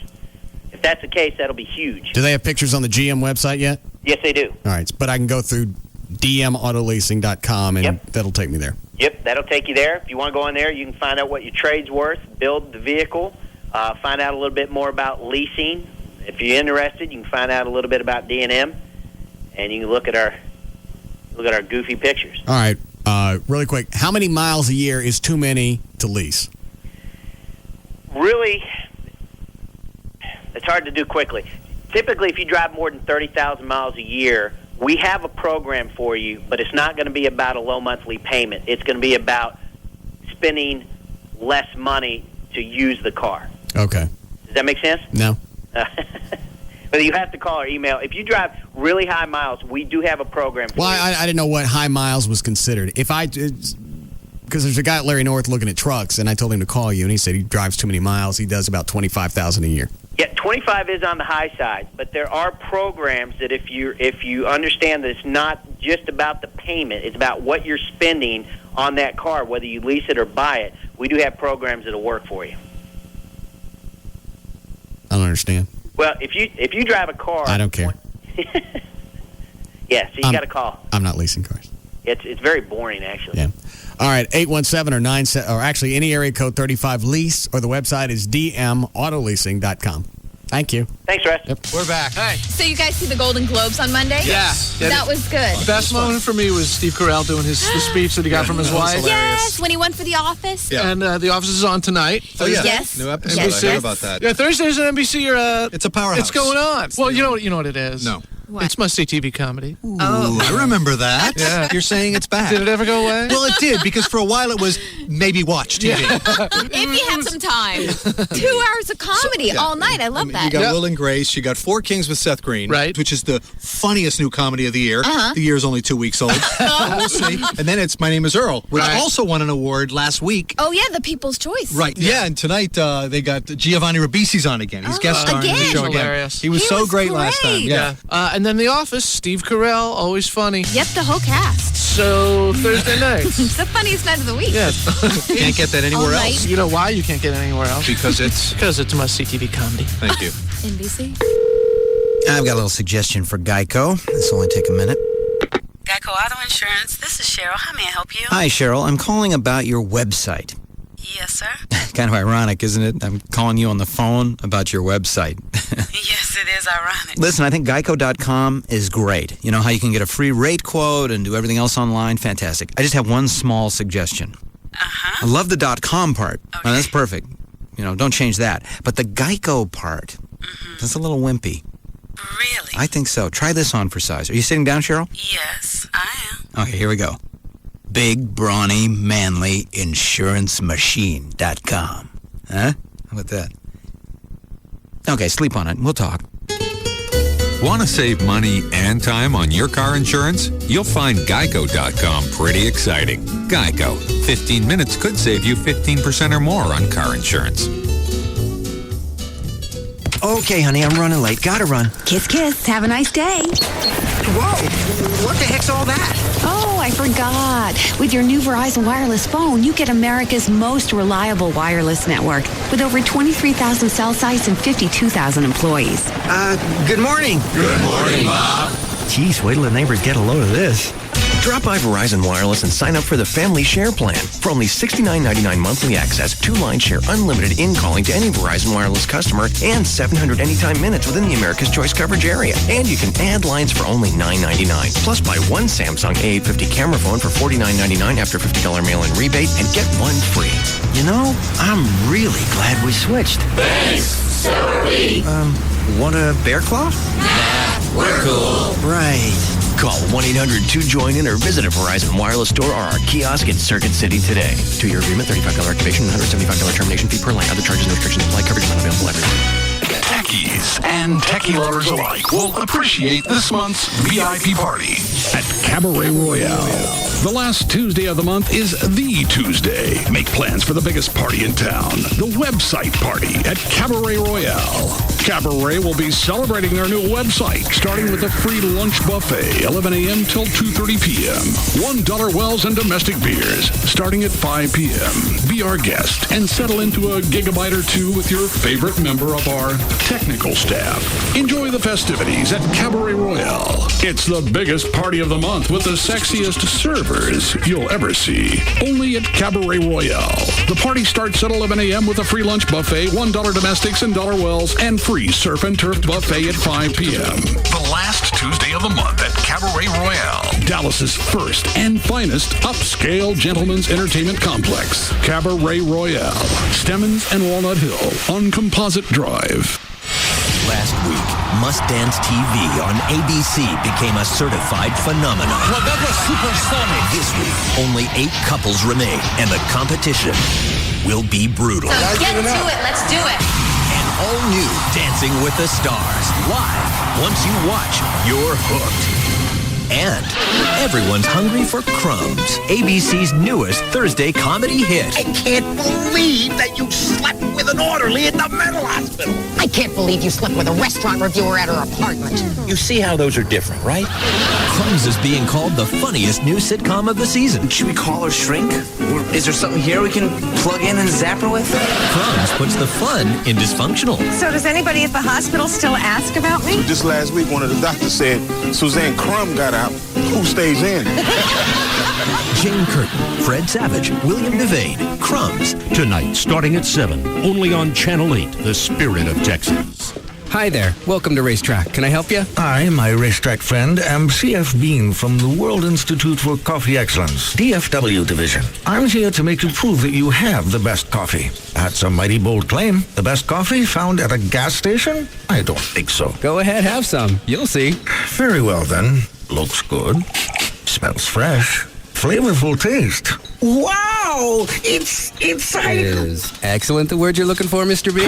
If that's the case, that'll be huge. Do they have pictures on the GM website yet? Yes, they do. All right, but I can go through dmautololeasing.com, and that'll take me there. Yep, that'll take you there. If you want to go in there, you can find out what your trade's worth, build the vehicle, find out a little bit more about leasing. If you're interested, you can find out a little bit about D&M, and you can look at our goofy pictures. All right, really quick, how many miles a year is too many to lease? Really, it's hard to do quickly. Typically, if you drive more than 30,000 miles a year, we have a program for you, but it's not going to be about a low monthly payment. It's going to be about spending less money to use the car. Okay. Does that make sense? No. But you have to call or email. If you drive really high miles, we do have a program for you. Well, I didn't know what high miles was considered. Because there's a guy at Larry North looking at trucks, and I told him to call you, and he said he drives too many miles. He does about 25,000 a year. Yeah, 25 is on the high side, but there are programs that if you understand that it's not just about the payment, it's about what you're spending on that car, whether you lease it or buy it. We do have programs that'll work for you. I don't understand. Well, if you drive a car, I don't care. Yeah, so you got to call. I'm not leasing cars. It's very boring, actually. Yeah. All right, 817 or 97, or actually any area code 35 lease, or the website is dmautololeasing.com. Thank you. Thanks, Russ. Yep. We're back. Hey. So you guys see the Golden Globes on Monday? Yeah. That was good. The best moment for me was Steve Carell doing the speech that he got from his wife. Yes, when he went for The Office. Yeah. And The Office is on tonight. Oh, yeah. Yes. New episode. Yes. I Yes. about that. Yeah, Thursdays on NBC are it's a powerhouse. It's going on. Well, you know what it is. No. What? It's must-see TV comedy. Oh, I remember that. Yeah. You're saying it's back. Did it ever go away? Well, it did, because for a while it was maybe watch TV. If you have some time. 2 hours of comedy all night. I love that. You got Will and Grace. You got Four Kings with Seth Green, right? Which is the funniest new comedy of the year. Uh-huh. The year is only 2 weeks old. We'll see. And then it's My Name is Earl, which also won an award last week. Oh, yeah, the People's Choice. Right, yeah, and tonight they got Giovanni Ribisi's on again. He's guest starring in the show again. Hilarious. He was so great last time. Yeah. And then The Office, Steve Carell, always funny. Yep, the whole cast. So Thursday nights. It's the funniest night of the week. Yeah. Can't get that anywhere All else. night. You know why you can't get it anywhere else? Because it's must-see TV comedy. Thank you. NBC. I've got a little suggestion for Geico. This will only take a minute. Geico Geico Auto Insurance. This is Cheryl. How may I help you? Hi, Cheryl. I'm calling about your website. Yes, sir. Kind of ironic, isn't it? I'm calling you on the phone about your website. Yes, it is ironic. Listen, I think Geico.com is great. You know how you can get a free rate quote and do everything else online? Fantastic. I just have one small suggestion. I love the .com part. Okay. Oh, that's perfect. You know, don't change that. But the Geico part, that's a little wimpy. Really? I think so. Try this on for size. Are you sitting down, Cheryl? Yes, I am. Okay, here we go. Big, brawny, manly insurancemachine.com. Huh? How about that? Okay, sleep on it. We'll talk. Want to save money and time on your car insurance? You'll find Geico.com pretty exciting. Geico. 15 minutes could save you 15% or more on car insurance. Okay, honey, I'm running late. Gotta run. Kiss, kiss. Have a nice day. Whoa! What the heck's all that? Oh, I forgot. With your new Verizon wireless phone, you get America's most reliable wireless network with over 23,000 cell sites and 52,000 employees. Good morning. Good morning, Bob. Geez, wait till the neighbors get a load of this. Drop by Verizon Wireless and sign up for the Family Share Plan. For only $69.99 monthly access, 2-line share unlimited in-calling to any Verizon Wireless customer and 700 anytime minutes within the America's Choice coverage area. And you can add lines for only $9.99. Plus, buy one Samsung A850 camera phone for $49.99 after $50 mail-in rebate and get one free. You know, I'm really glad we switched. Thanks, so are we. Want a bear claw? Nah, we're cool. Right. Call 1-800-2-JOIN-IN or visit a Verizon Wireless store or our kiosk in Circuit City today. 2-year agreement, $35 activation, $175 termination fee per line. Other charges and restrictions apply. Coverage not available everywhere. Techies and techie lovers alike will appreciate this month's VIP party at Cabaret Royale. The last Tuesday of the month is the Tuesday. Make plans for the biggest party in town, the website party at Cabaret Royale. Cabaret will be celebrating their new website, starting with a free lunch buffet, 11 a.m. till 2:30 p.m. $1 wells and domestic beers, starting at 5 p.m. Be our guest and settle into a gigabyte or two with your favorite member of our technical staff. Enjoy the festivities at Cabaret Royale. It's the biggest party of the month with the sexiest servers you'll ever see. Only at Cabaret Royale. The party starts at 11 a.m. with a free lunch buffet, $1 domestics and $1 wells, and free surf and turf buffet at 5 p.m. The last Tuesday of the month at Cabaret Royale. Dallas's first and finest upscale gentlemen's entertainment complex. Cabaret Royale. Stemmons and Walnut Hill on Composite Drive. Last week, Must Dance TV on ABC became a certified phenomenon. Well, that was supersonic. This week, only 8 couples remain, and the competition will be brutal. So get to it. Let's do it. And all new Dancing with the Stars. Live. Once you watch, you're hooked. And everyone's hungry for Crumbs, ABC's newest Thursday comedy hit. I can't believe that you slept with an orderly at the mental hospital. I can't believe you slept with a restaurant reviewer at her apartment. You see how those are different, right? Crumbs is being called the funniest new sitcom of the season. Should we call her Shrink? Or is there something here we can plug in and zap her with? Crumbs puts the fun in dysfunctional. So does anybody at the hospital still ask about me? Just last week, one of the doctors said Suzanne Crumb got out. Who stays in? Jane Curtin, Fred Savage, William Devane, Crumbs. Tonight, starting at 7, only on Channel 8, The Spirit of Texas. Hi there. Welcome to Racetrack. Can I help you? I, my racetrack friend, am C.F. Bean from the World Institute for Coffee Excellence, DFW Division. I'm here to make you prove that you have the best coffee. That's a mighty bold claim. The best coffee found at a gas station? I don't think so. Go ahead, have some. You'll see. Very well, then. Looks good. Smells fresh. Flavorful taste. Wow! It's Is excellent the word you're looking for, Mr. B?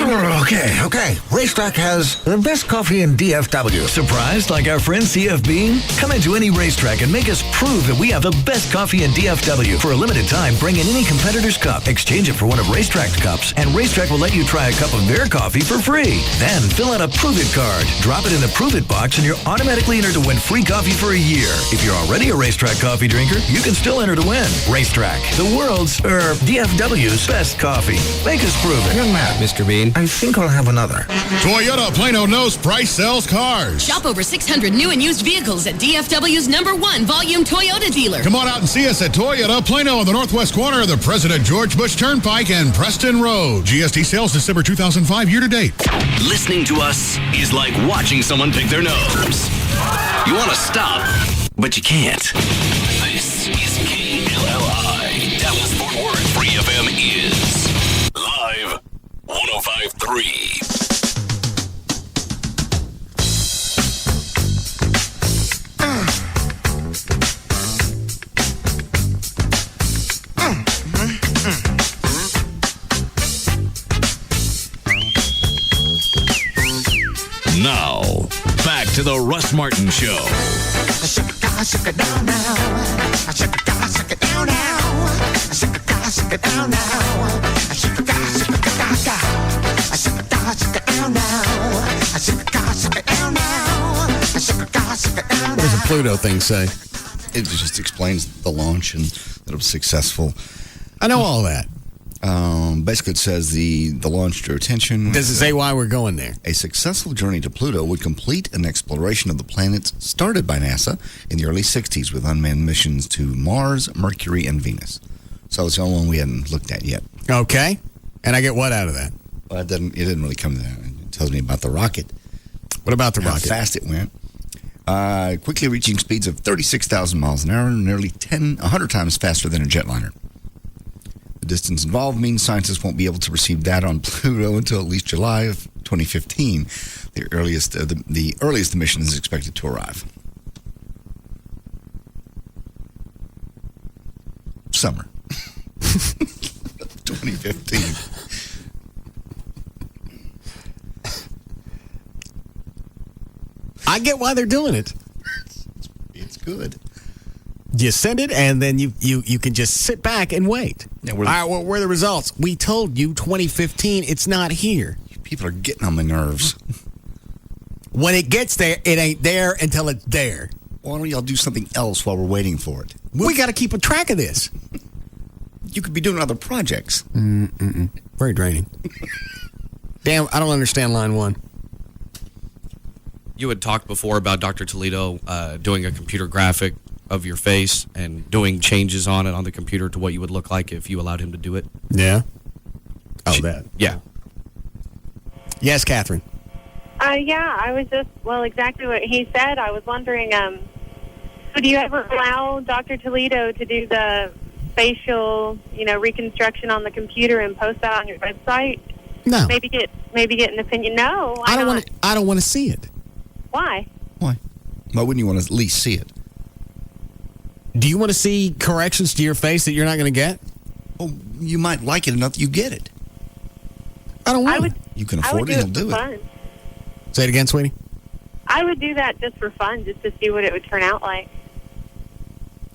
Okay. Racetrack has the best coffee in DFW. Surprised like our friend CF Bean? Come into any racetrack and make us prove that we have the best coffee in DFW. For a limited time, bring in any competitor's cup, exchange it for one of Racetrack's cups, and Racetrack will let you try a cup of their coffee for free. Then fill out a Prove It card, drop it in the Prove It box, and you're automatically entered to win free coffee for a year. If you're already a Racetrack coffee drinker, you can still enter to win. Racetrack, back. The world's, DFW's best coffee. Make us prove it. Young man, Mr. Bean. I think I'll have another. Toyota Plano knows price sells cars. Shop over 600 new and used vehicles at DFW's #1 volume Toyota dealer. Come on out and see us at Toyota Plano on the northwest corner of the President George Bush Turnpike and Preston Road. GST sales December 2005 year to date. Listening to us is like watching someone pick their nose. You want to stop, but you can't. This is KLLI. Dallas Fort Worth. Free FM is live 105.3. Now, back to the Russ Martin Show. What does the Pluto thing say? It just explains the launch and that it was successful. I know all that. Basically, it says the launch drew attention. Does it say why we're going there? A successful journey to Pluto would complete an exploration of the planets started by NASA in the early 60s with unmanned missions to Mars, Mercury, and Venus. So it's the only one we hadn't looked at yet. Okay. And I get what out of that? Well, it didn't really come to that. It tells me about the rocket. What about the rocket? How fast it went. Quickly reaching speeds of 36,000 miles an hour, nearly 100 times faster than a jetliner. The distance involved means scientists won't be able to receive data on Pluto until at least July of 2015. The earliest the mission is expected to arrive. Summer 2015. I get why they're doing it. It's good. You send it, and then you can just sit back and wait. Yeah, all right, well, where are the results? We told you 2015, it's not here. People are getting on my nerves. When it gets there, it ain't there until it's there. Why don't y'all do something else while we're waiting for it? We got to keep a track of this. You could be doing other projects. Very draining. Damn, I don't understand line one. You had talked before about Dr. Toledo doing a computer graphic of your face and doing changes on it on the computer to what you would look like if you allowed him to do it. Yeah. Oh, that. Yeah. Yes, Catherine. Yeah, I was just, exactly what he said. I was wondering, would you ever allow Dr. Toledo to do the facial, reconstruction on the computer and post that on your website? No. Maybe get an opinion. No, I don't want to see it. Why? Why wouldn't you want to at least see it? Do you want to see corrections to your face that you're not going to get? Well, you might like it enough that you get it. I don't want it. You can afford it, he'll do it. Fun. Say it again, sweetie. I would do that just for fun, just to see what it would turn out like.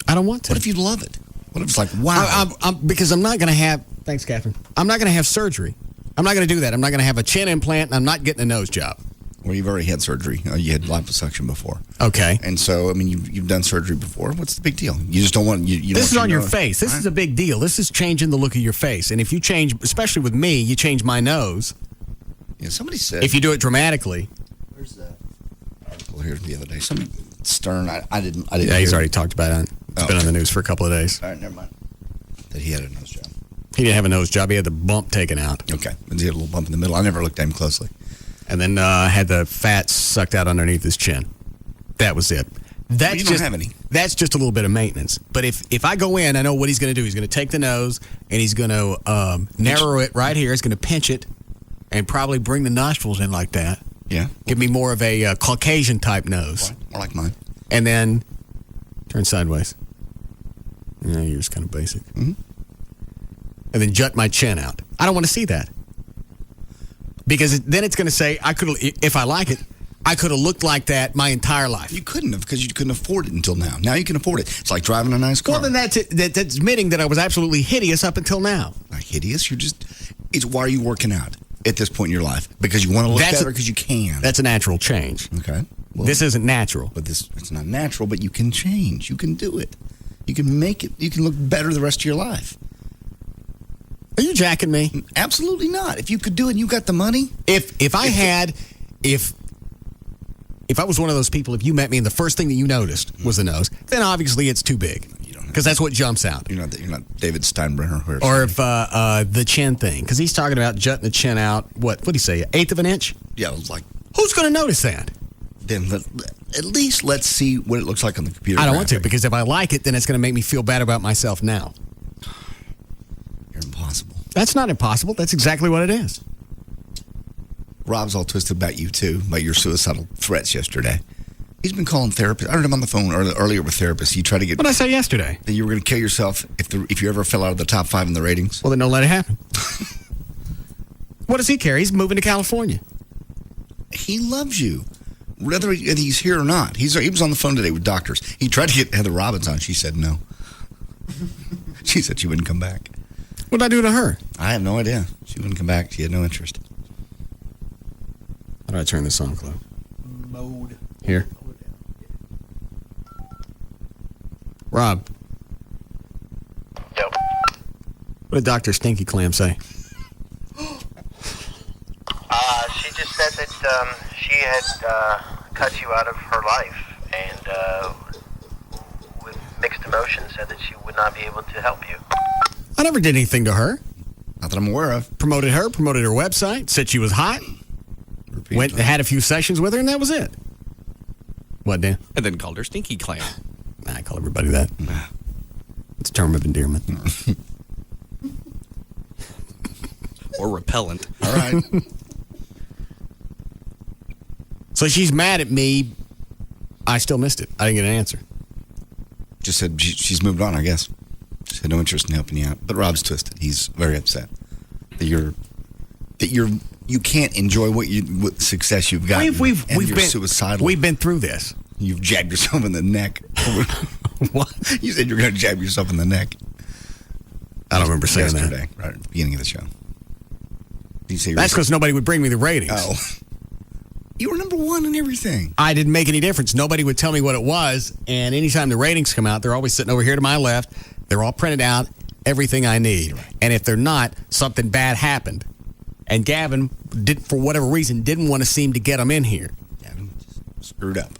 I don't want to. What if you love it? What if it's like, wow? Because I'm not going to have... Thanks, Catherine. I'm not going to have surgery. I'm not going to do that. I'm not going to have a chin implant, and I'm not getting a nose job. Well, you've already had surgery. You had liposuction before. Okay. And so, I mean, you've done surgery before. What's the big deal? You just don't want... This is on your face. This is a big deal. This is changing the look of your face. And if you change, especially with me, you change my nose. Yeah, somebody said... If you do it dramatically. Where's the article here the other day? Somebody... Stern, I didn't Yeah, he's already talked about it. It's been on the news for a couple of days. All right, never mind. That he had a nose job. He didn't have a nose job. He had the bump taken out. Okay. He had a little bump in the middle. I never looked at him closely. And then had the fat sucked out underneath his chin. That was it. You don't have any. That's just a little bit of maintenance. But if I go in, I know what he's going to do. He's going to take the nose, and he's going to narrow it right here. He's going to pinch it, and probably bring the nostrils in like that. Yeah. Give me more of a Caucasian-type nose. More like mine. And then turn sideways. Yeah, yours kind of basic. Mm-hmm. And then jut my chin out. I don't want to see that. Because then it's going to say, if I like it, I could have looked like that my entire life. You couldn't have, because you couldn't afford it until now. Now you can afford it. It's like driving a nice car. Well, then that's admitting that I was absolutely hideous up until now. Not hideous. Why are you working out at this point in your life? Because you want to look better, because you can. That's a natural change. Okay. Well, this isn't natural. But it's not natural, but you can change. You can do it. You can make it. You can look better the rest of your life. Are you jacking me? Absolutely not. If you could do it and you got the money. If I was one of those people, if you met me and the first thing that you noticed was the nose, then obviously it's too big. Because that's what jumps out. You're not David Steinbrenner. Or if the chin thing. Because he's talking about jutting the chin out, what did he say, 1/8 of an inch? Yeah, it was like... Who's going to notice that? Then at least let's see what it looks like on the computer. I don't want to, because if I like it, then it's going to make me feel bad about myself now. You're impossible. That's not impossible. That's exactly what it is. Rob's all twisted about you, too, about your suicidal threats yesterday. He's been calling therapists. I heard him on the phone earlier with therapists. You tried to get... What did I say yesterday? That you were going to kill yourself if you ever fell out of the top 5 in the ratings. Well, then don't let it happen. What does he care? He's moving to California. He loves you, whether he's here or not. He was on the phone today with doctors. He tried to get Heather Robbins on. She said no. She said she wouldn't come back. What did I do to her? I have no idea. She wouldn't come back. She had no interest. How do I turn this on, Chloe? Mode. Here. Rob. Yep. What did Dr. Stinky Clam say? She just said that she had cut you out of her life and with mixed emotions said that she would not be able to help you. I never did anything to her. Not that I'm aware of. Promoted her website, said she was hot. Went and had a few sessions with her, and that was it. What, Dan? And then called her Stinky Clam. I call everybody that. It's a term of endearment. Or repellent. All right. So she's mad at me. I still missed it. I didn't get an answer. Just said she's moved on, I guess. She had no interest in helping you out. But Rob's twisted. He's very upset that you can't enjoy what success you've got. We've been suicidal. We've been through this. You've jabbed yourself in the neck. What? You said you're going to jab yourself in the neck. I don't remember saying yesterday, right at the beginning of the show. You say that's because nobody would bring me the ratings. Oh. You were number 1 in everything. I didn't make any difference. Nobody would tell me what it was. And anytime the ratings come out, they're always sitting over here to my left. They're all printed out, everything I need. Right. And if they're not, something bad happened. And Gavin, for whatever reason, didn't want to seem to get them in here. Gavin screwed up.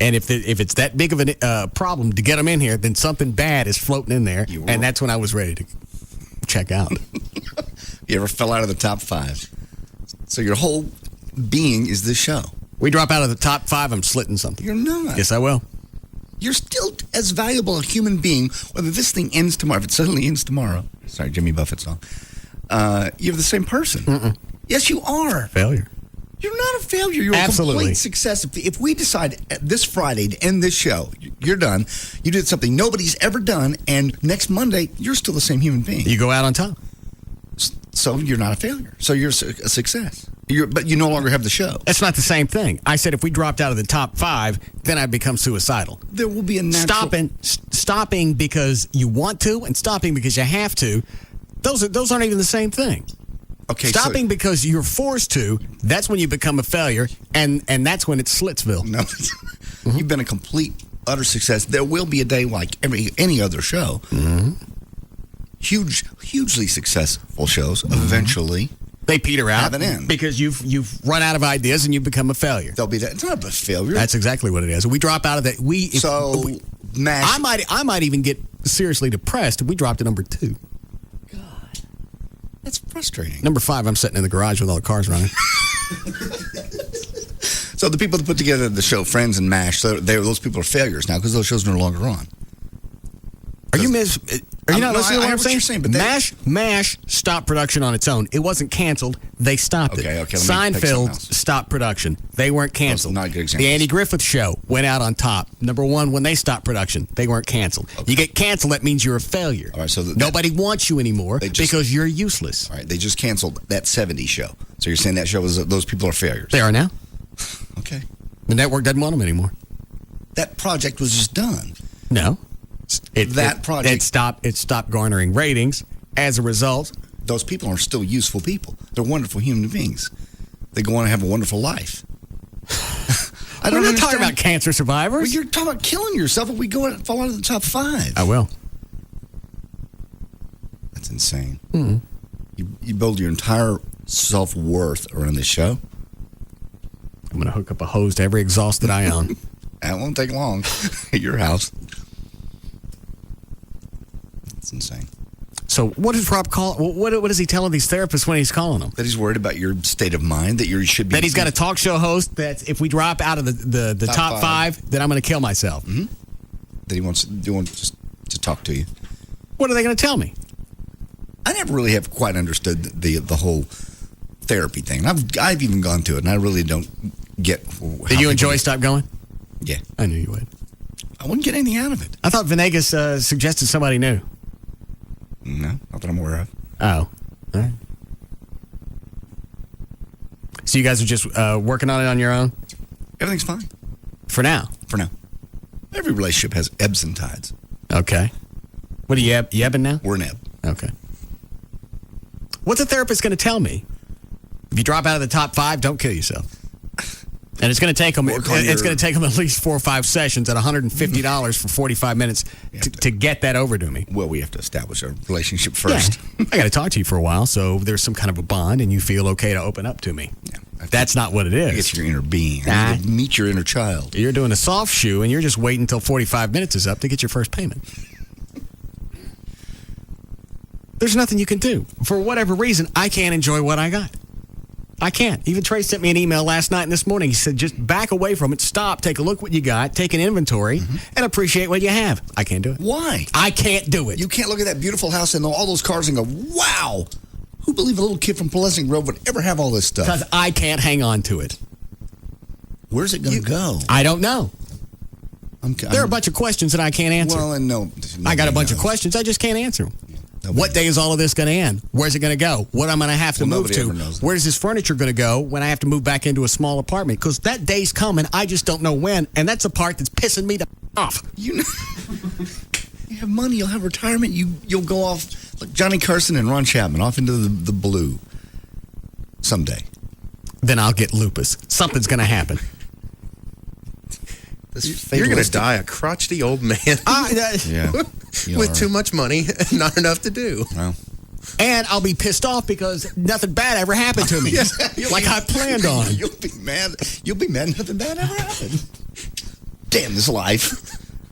And if it's that big of a problem to get them in here, then something bad is floating in there. And that's when I was ready to check out. You ever fell out of the top 5? So your whole being is this show. We drop out of the top 5, I'm slitting something. You're not. Yes, I will. You're still as valuable a human being, whether this thing ends tomorrow. If it suddenly ends tomorrow. Sorry, Jimmy Buffett song. You're the same person. Mm-mm. Yes, you are. Failure. You're not a failure. You're Absolutely. a complete success. If we decide this Friday to end this show, you're done. You did something nobody's ever done, and next Monday, you're still the same human being. You go out on top. So you're not a failure. So you're a success. But you no longer have the show. That's not the same thing. I said if we dropped out of the top 5, then I'd become suicidal. There will be a natural... Stopping because you want to and stopping because you have to, those aren't even the same thing. Okay, stopping because you're forced to, that's when you become a failure, and that's when it's Slitsville. No, You've been a complete, utter success. There will be a day like any other show. Mm-hmm. Hugely successful shows. Mm-hmm. Eventually, they peter out have an end because you've run out of ideas and you become a failure. There'll be that. It's not a failure. That's exactly what it is. We drop out of that. I might even get seriously depressed if we dropped to number 2. God, that's frustrating. Number 5, I'm sitting in the garage with all the cars running. So the people that put together the show Friends and MASH, those people are failures now because those shows are no longer on. Are you not listening to what I'm saying? But MASH stopped production on its own. It wasn't canceled. They stopped it. Okay. Seinfeld stopped production. They weren't canceled. Not a good example. The Andy Griffith Show went out on top. Number 1 when they stopped production. They weren't canceled. Okay. You get canceled, that means you're a failure. All right, so nobody wants you anymore because you're useless. All right, they just canceled that 70s show. So you're saying that show those people are failures? They are now. Okay. The network doesn't want them anymore. That project was just done. No. Project it stopped garnering ratings. As a result, those people are still useful people. They're wonderful human beings. They go on to have a wonderful life. We're not talking about cancer survivors. Well, you're talking about killing yourself if we fall out of the top 5. I will. That's insane. Mm-hmm. You build your entire self-worth around this show. I'm going to hook up a hose to every exhaust that I own. That won't take long at your house. That's insane. So what does Rob call? What is he telling these therapists when he's calling them? That he's worried about your state of mind, that you should be... That he's got a talk show host that if we drop out of the top 5, then I'm going to kill myself. Mm-hmm. That he wants to talk to you. What are they going to tell me? I never really have quite understood the whole therapy thing. I've even gone to it, and I really don't get... Did you enjoy Stop Going? Yeah. I knew you would. I wouldn't get anything out of it. I thought Venegas suggested somebody new. No, not that I'm aware of. Oh. All right. So you guys are just working on it on your own? Everything's fine. For now? For now. Every relationship has ebbs and tides. Okay. What are you ebbing now? We're an ebb. Okay. What's a therapist going to tell me? If you drop out of the top 5, don't kill yourself. And it's going to take them. It's going to take them at least 4 or 5 sessions at $150 for 45 minutes to get that over to me. Well, we have to establish a relationship first. Yeah. I got to talk to you for a while, so there's some kind of a bond, and you feel okay to open up to me. Yeah, that's not what it is. It's your inner being. I need to meet your inner child. You're doing a soft shoe, and you're just waiting until 45 minutes is up to get your first payment. There's nothing you can do. For whatever reason, I can't enjoy what I got. I can't. Even Trey sent me an email last night and this morning. He said, just back away from it. Stop. Take a look what you got. Take an inventory and appreciate what you have. I can't do it. Why? I can't do it. You can't look at that beautiful house and all those cars and go, wow. Who believe a little kid from Pleasant Grove would ever have all this stuff? Because I can't hang on to it. Where's it going to go? I don't know. There are a bunch of questions that I can't answer. Well, and no. I got a bunch of questions. I just can't answer them. What day is all of this going to end? Where's it going to go? What am I going to have to move to? Where's this furniture going to go when I have to move back into a small apartment? Because that day's coming. I just don't know when. And that's the part that's pissing me off. You have money. You'll have retirement. You'll go off like Johnny Carson and Ron Chapman off into the blue someday. Then I'll get lupus. Something's going to happen. You're going to die a crotchety old man. Yeah. With too much money and not enough to do. Well. And I'll be pissed off because nothing bad ever happened to me. Like I planned on. You'll be mad. Nothing bad ever happened. Damn this life.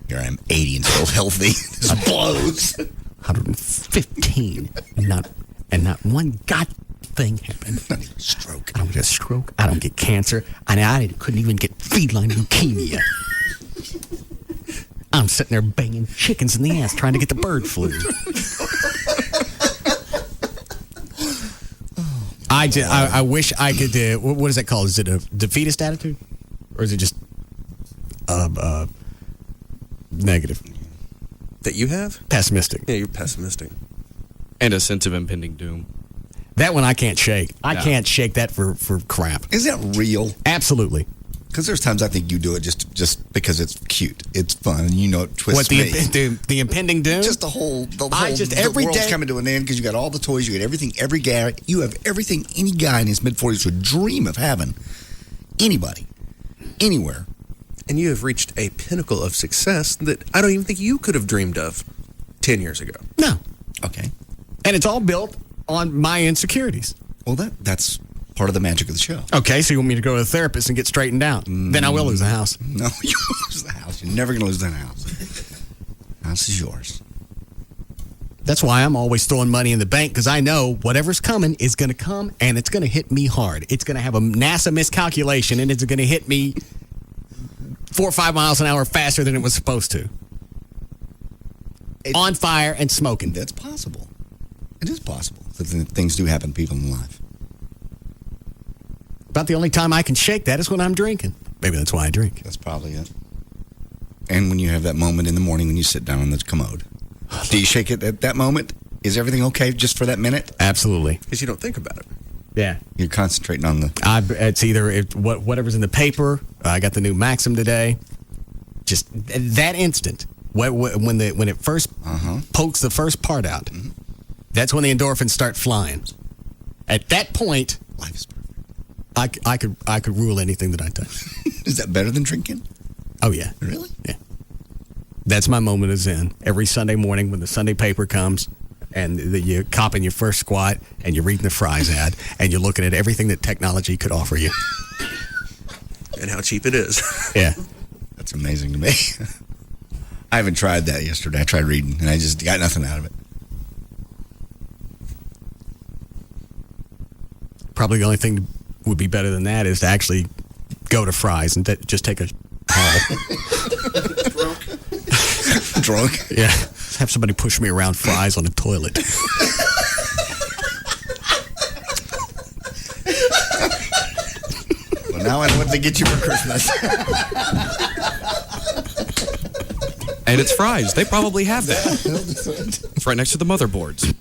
Here I am, 80 and still healthy. This blows. 115. And not one thing happened. Not even a stroke. I don't get a stroke. I don't get cancer. I couldn't even get feline leukemia. I'm sitting there banging chickens in the ass trying to get the bird flu. I wish I could. What is that called? Is it a defeatist attitude, or is it just negative? That you have? Pessimistic. Yeah, you're pessimistic. And a sense of impending doom. That one I can't shake. I can't shake that for crap. Is that real? Absolutely. Because there's times I think you do it just because it's cute, it's fun, and it twists me. The impending doom? Just the whole every world's day coming to an end because you got all the toys, you get everything. Every guy, you have everything any guy in his mid-40s would dream of having. Anybody, anywhere, and you have reached a pinnacle of success that I don't even think you could have dreamed of 10 years ago. No. Okay. And it's all built on my insecurities. Well, that's part of the magic of the show. Okay, so you want me to go to a therapist and get straightened out. Then I will lose the house. No, you won't lose the house. You're never going to lose that house. The house is yours. That's why I'm always throwing money in the bank, because I know whatever's coming is going to come, and it's going to hit me hard. It's going to have a NASA miscalculation, and it's going to hit me 4 or 5 miles an hour faster than it was supposed to. On fire and smoking. That's possible. It is possible that things do happen to people in life. About the only time I can shake that is when I'm drinking. Maybe that's why I drink. That's probably it. And when you have that moment in the morning when you sit down on the commode. Do you shake it at that moment? Is everything okay just for that minute? Absolutely. Because you don't think about it. Yeah. You're concentrating on the... It's either whatever's in the paper. I got the new Maxim today. Just that instant. When it first pokes the first part out. Mm-hmm. That's when the endorphins start flying. At that point... Life is perfect. I could rule anything that I touch. Is that better than drinking? Oh, yeah. Really? Yeah. That's my moment of zen. Every Sunday morning when the Sunday paper comes and you're copping your first squat and you're reading the Fry's ad and you're looking at everything that technology could offer you. And how cheap it is. Yeah. That's amazing to me. I haven't tried that yesterday. I tried reading, and I just got nothing out of it. Probably the only thing that would be better than that is to actually go to Fry's and just take a haul. Drunk? Yeah. Have somebody push me around Fry's on the toilet. Well, now I know what they get you for Christmas. And it's Fry's. They probably have that. It's right next to the motherboards.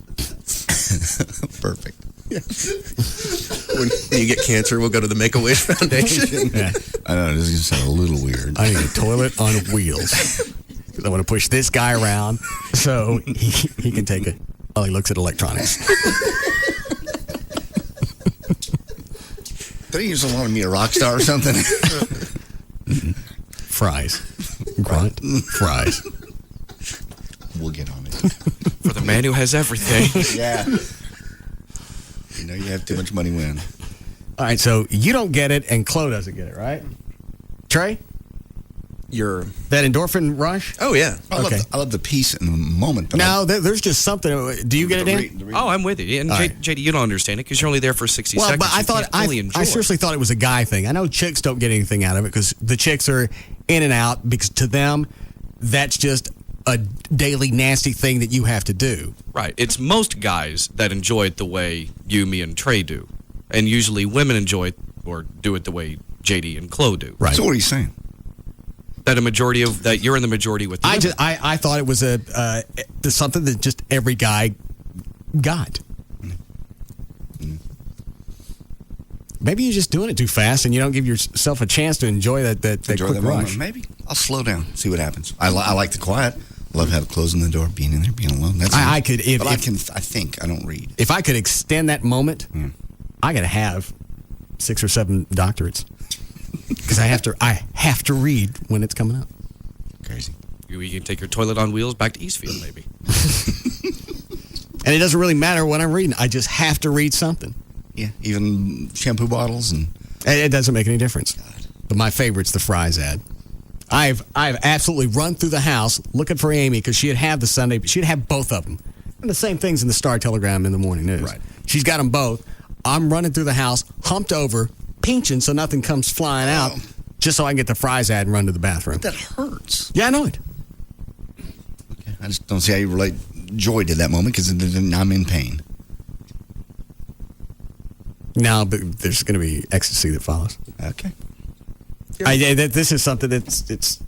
Perfect. Yeah. When you get cancer, we'll go to the Make-A-Wish Foundation. Yeah. I know, this just sound a little weird. I need a toilet on wheels. I want to push this guy around so he can take it while he looks at electronics. Don't you just want to meet a rock star or something? Fry's. Grunt. Fry's. We'll get on it. For the man who has everything. Yeah. You know you have too much money when. All right, so you don't get it and Chloe doesn't get it, right? Trey? That endorphin rush? Oh, yeah. I love the peace in the moment. But no, there's just something. Do you get it, Dan? Oh, I'm with you. And JD, you don't understand it because you're only there for 60 seconds. Well, but I thought I seriously thought it was a guy thing. I know chicks don't get anything out of it because the chicks are in and out because to them, that's just a daily nasty thing that you have to do. Right. It's most guys that enjoy it the way you, me, and Trey do. And usually women enjoy it or do it the way JD and Chloe do. Right. So what are you saying? That that you're in the majority with the women. I thought it was something that just every guy got. Maybe you're just doing it too fast and you don't give yourself a chance to enjoy that quick rush. Moment. Maybe I'll slow down, see what happens. I like the quiet. I love having closing the door, being in there, being alone. That's I could. I think I don't read. If I could extend that moment, I gotta have 6 or 7 doctorates because I have to read when it's coming up. Crazy. You can take your toilet on wheels back to Eastfield, maybe. And it doesn't really matter what I'm reading. I just have to read something. Yeah, even shampoo bottles and it doesn't make any difference. But my favorite's the Fry's ad. I've absolutely run through the house looking for Amy because she'd have the Sunday, but she'd have both of them. And the same things in the Star Telegram in the morning news. Right. She's got them both. I'm running through the house, humped over, pinching so nothing comes flying out, just so I can get the Fry's ad and run to the bathroom. That hurts. Yeah, I know it. Okay. I just don't see how you relate joy to that moment because I'm in pain. No, but there's going to be ecstasy that follows. Okay. This is something that's it's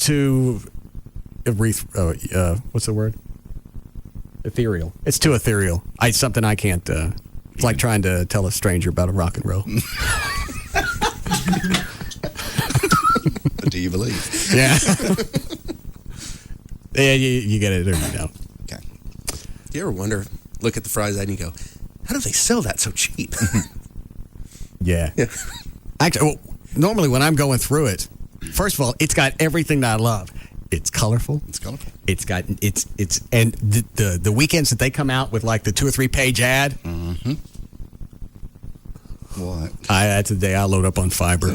too what's the word? Ethereal. It's too ethereal. Something I can't. It's like trying to tell a stranger about a rock and roll. Do you believe? Yeah. Yeah, you get it or you don't. Okay. Do you ever wonder, look at the Fry's ad and you go, how do they sell that so cheap? Yeah. Actually, normally when I'm going through it, first of all, it's got everything that I love. It's colorful. It's colorful. It's got and the weekends that they come out with like the 2 or 3 page ad. Mm-hmm. What? That's the day I load up on fiber.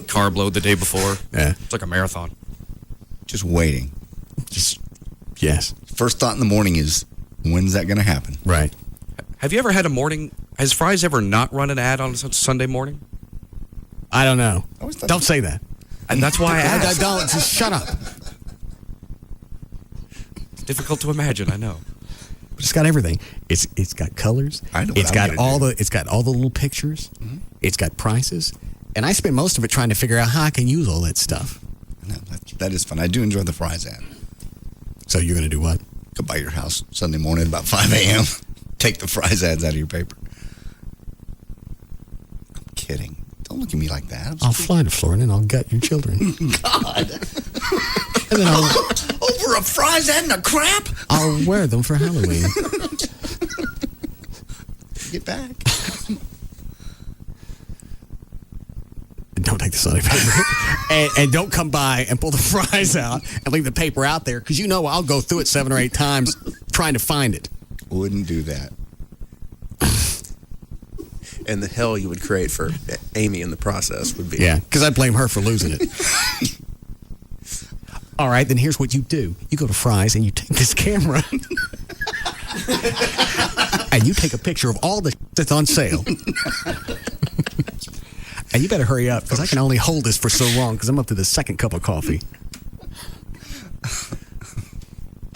Carb load the day before. Yeah. It's like a marathon. Just waiting. Yes. First thought in the morning is, when's that going to happen? Right. Have you ever had a morning? Has Fry's ever not run an ad on Sunday morning? I don't know. Don't say that. And that's why I asked. Don't. Just shut up. It's difficult to imagine, I know. But it's got everything. It's got colors. I know. It's got all the little pictures. Mm-hmm. It's got prices. And I spend most of it trying to figure out how I can use all that stuff. No, that is fun. I do enjoy the Fry's ad. So you're going to do what? Go by your house Sunday morning at about 5 a.m. Take the Fry's ads out of your paper. I'm kidding. Don't look at me like that. I'll fly to Florida and I'll gut your children. God. And then over a Fry's ad and a crap? I'll wear them for Halloween. Get back. Don't take the Sunday paper. and don't come by and pull the fries out and leave the paper out there, because you know I'll go through it 7 or 8 times trying to find it. Wouldn't do that. And the hell you would create for Amy in the process would be... Yeah, because I blame her for losing it. All right, then here's what you do. You go to Fry's and you take this camera and you take a picture of all the that's on sale. And you better hurry up, because I can only hold this for so long, because I'm up to the second cup of coffee.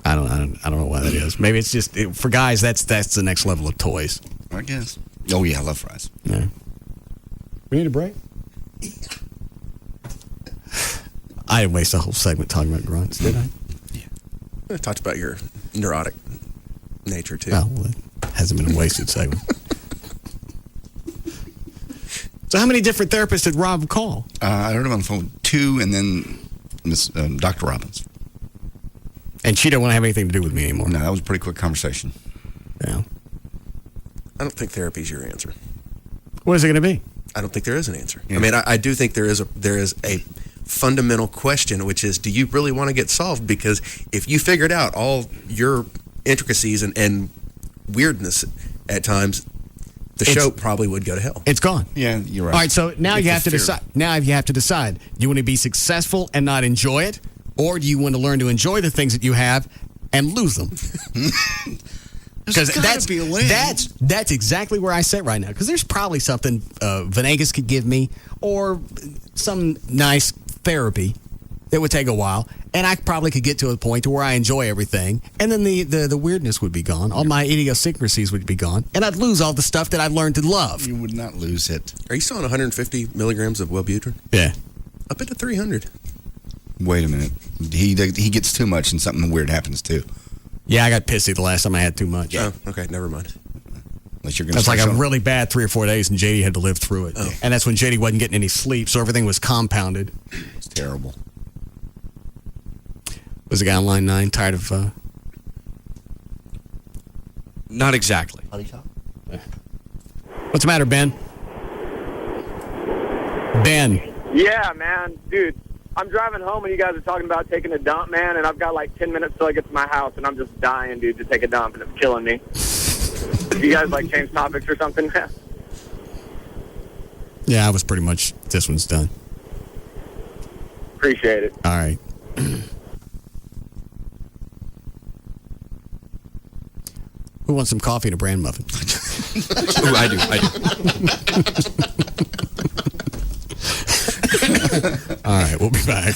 I don't know why that is. Maybe it's just for guys. That's the next level of toys. I guess. Oh yeah, I love fries. Yeah. We need a break. I didn't waste a whole segment talking about grunts, did I? Yeah. I talked about your neurotic nature too. Oh, well, it hasn't been a wasted segment. So how many different therapists did Rob call? I heard him on the phone 2, and then Dr. Robbins. And she don't want to have anything to do with me anymore. No, that was a pretty quick conversation. Yeah. I don't think therapy is your answer. What is it going to be? I don't think there is an answer. Yeah. I mean, I do think there is a fundamental question, which is, do you really want to get solved? Because if you figured out all your intricacies and weirdness at times, the show probably would go to hell. It's gone. Yeah, you're right. All right, so now you have to decide. Now you have to decide. Do you want to be successful and not enjoy it? Or do you want to learn to enjoy the things that you have and lose them? Because that's exactly where I sit right now. Because there's probably something Venegas could give me, or some nice therapy that would take a while, and I probably could get to a point to where I enjoy everything, and then the weirdness would be gone. All my idiosyncrasies would be gone, and I'd lose all the stuff that I've learned to love. You would not lose it. Are you still on 150 milligrams of Wellbutrin? Yeah. Up into 300. Wait a minute. He gets too much, and something weird happens too. Yeah, I got pissy the last time I had too much. Oh, okay, never mind. Unless you're That's like a really bad 3 or 4 days, and JD had to live through it. Oh. And that's when JD wasn't getting any sleep, so everything was compounded. It's terrible. Was the guy on line 9 tired of... Not exactly. What's the matter, Ben? Ben. Yeah, man. Dude, I'm driving home and you guys are talking about taking a dump, man, and I've got like 10 minutes till I get to my house, and I'm just dying, dude, to take a dump, and it's killing me. You guys, like, change topics or something? Yeah, I was pretty much... This one's done. Appreciate it. All right. Who wants some coffee and a bran muffin? Ooh, I do. All right, we'll be back.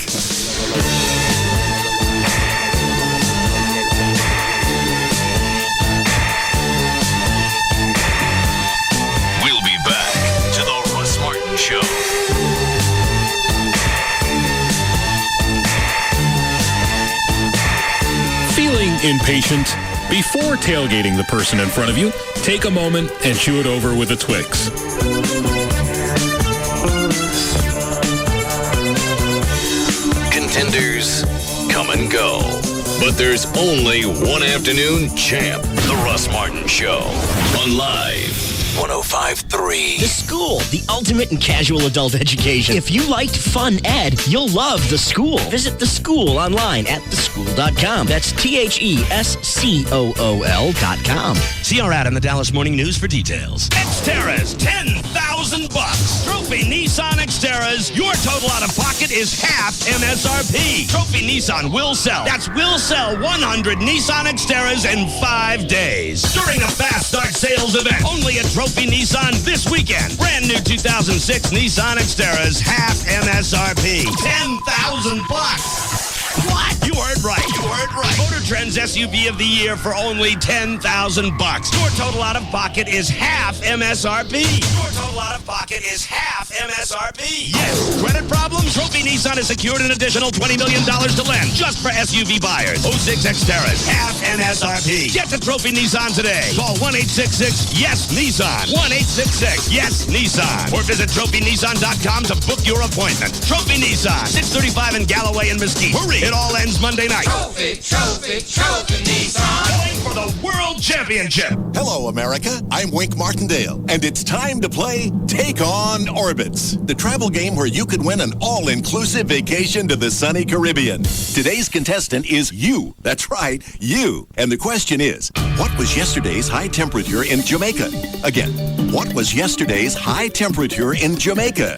We'll be back to the Russ Martin Show. Feeling impatient? Before tailgating the person in front of you, take a moment and chew it over with a Twix. Contenders come and go. But there's only one afternoon champ. The Russ Martin Show. On Live 105.3. The School, the ultimate in casual adult education. If you liked fun ed, you'll love The School. Visit The School online at theschool.com. That's THESCOOL.com. See our ad in the Dallas Morning News for details. Xterras, $10,000. Trophy Nissan Xterras. Your total out of pocket is half MSRP. Trophy Nissan will sell. Will sell 100 Nissan Xterras in 5 days. During a fast start sales event. Only at Trophy Nissan this weekend. Brand new 2006 Nissan Xterras, half MSRP. $10,000. What? You heard right. Motor Trend's SUV of the year for only $10,000. Your total out of pocket is half MSRP. Yes. Credit problems? Trophy Nissan has secured an additional $20 million to lend just for SUV buyers. 06 Xterras, half MSRP. Get to Trophy Nissan today. Call 1-866-YES-NISSAN. 1-866-YES-NISSAN. Or visit trophynissan.com to book your appointment. Trophy Nissan, 635 in Galloway and Mesquite. Hurry. It all ends Monday night. Trophy Nissan. Going for the World Championship. Hello, America. I'm Wink Martindale, and it's time to play Take On Orbits, the travel game where you can win an all-inclusive vacation to the sunny Caribbean. Today's contestant is you. That's right, you. And the question is, what was yesterday's high temperature in Jamaica? Again, what was yesterday's high temperature in Jamaica?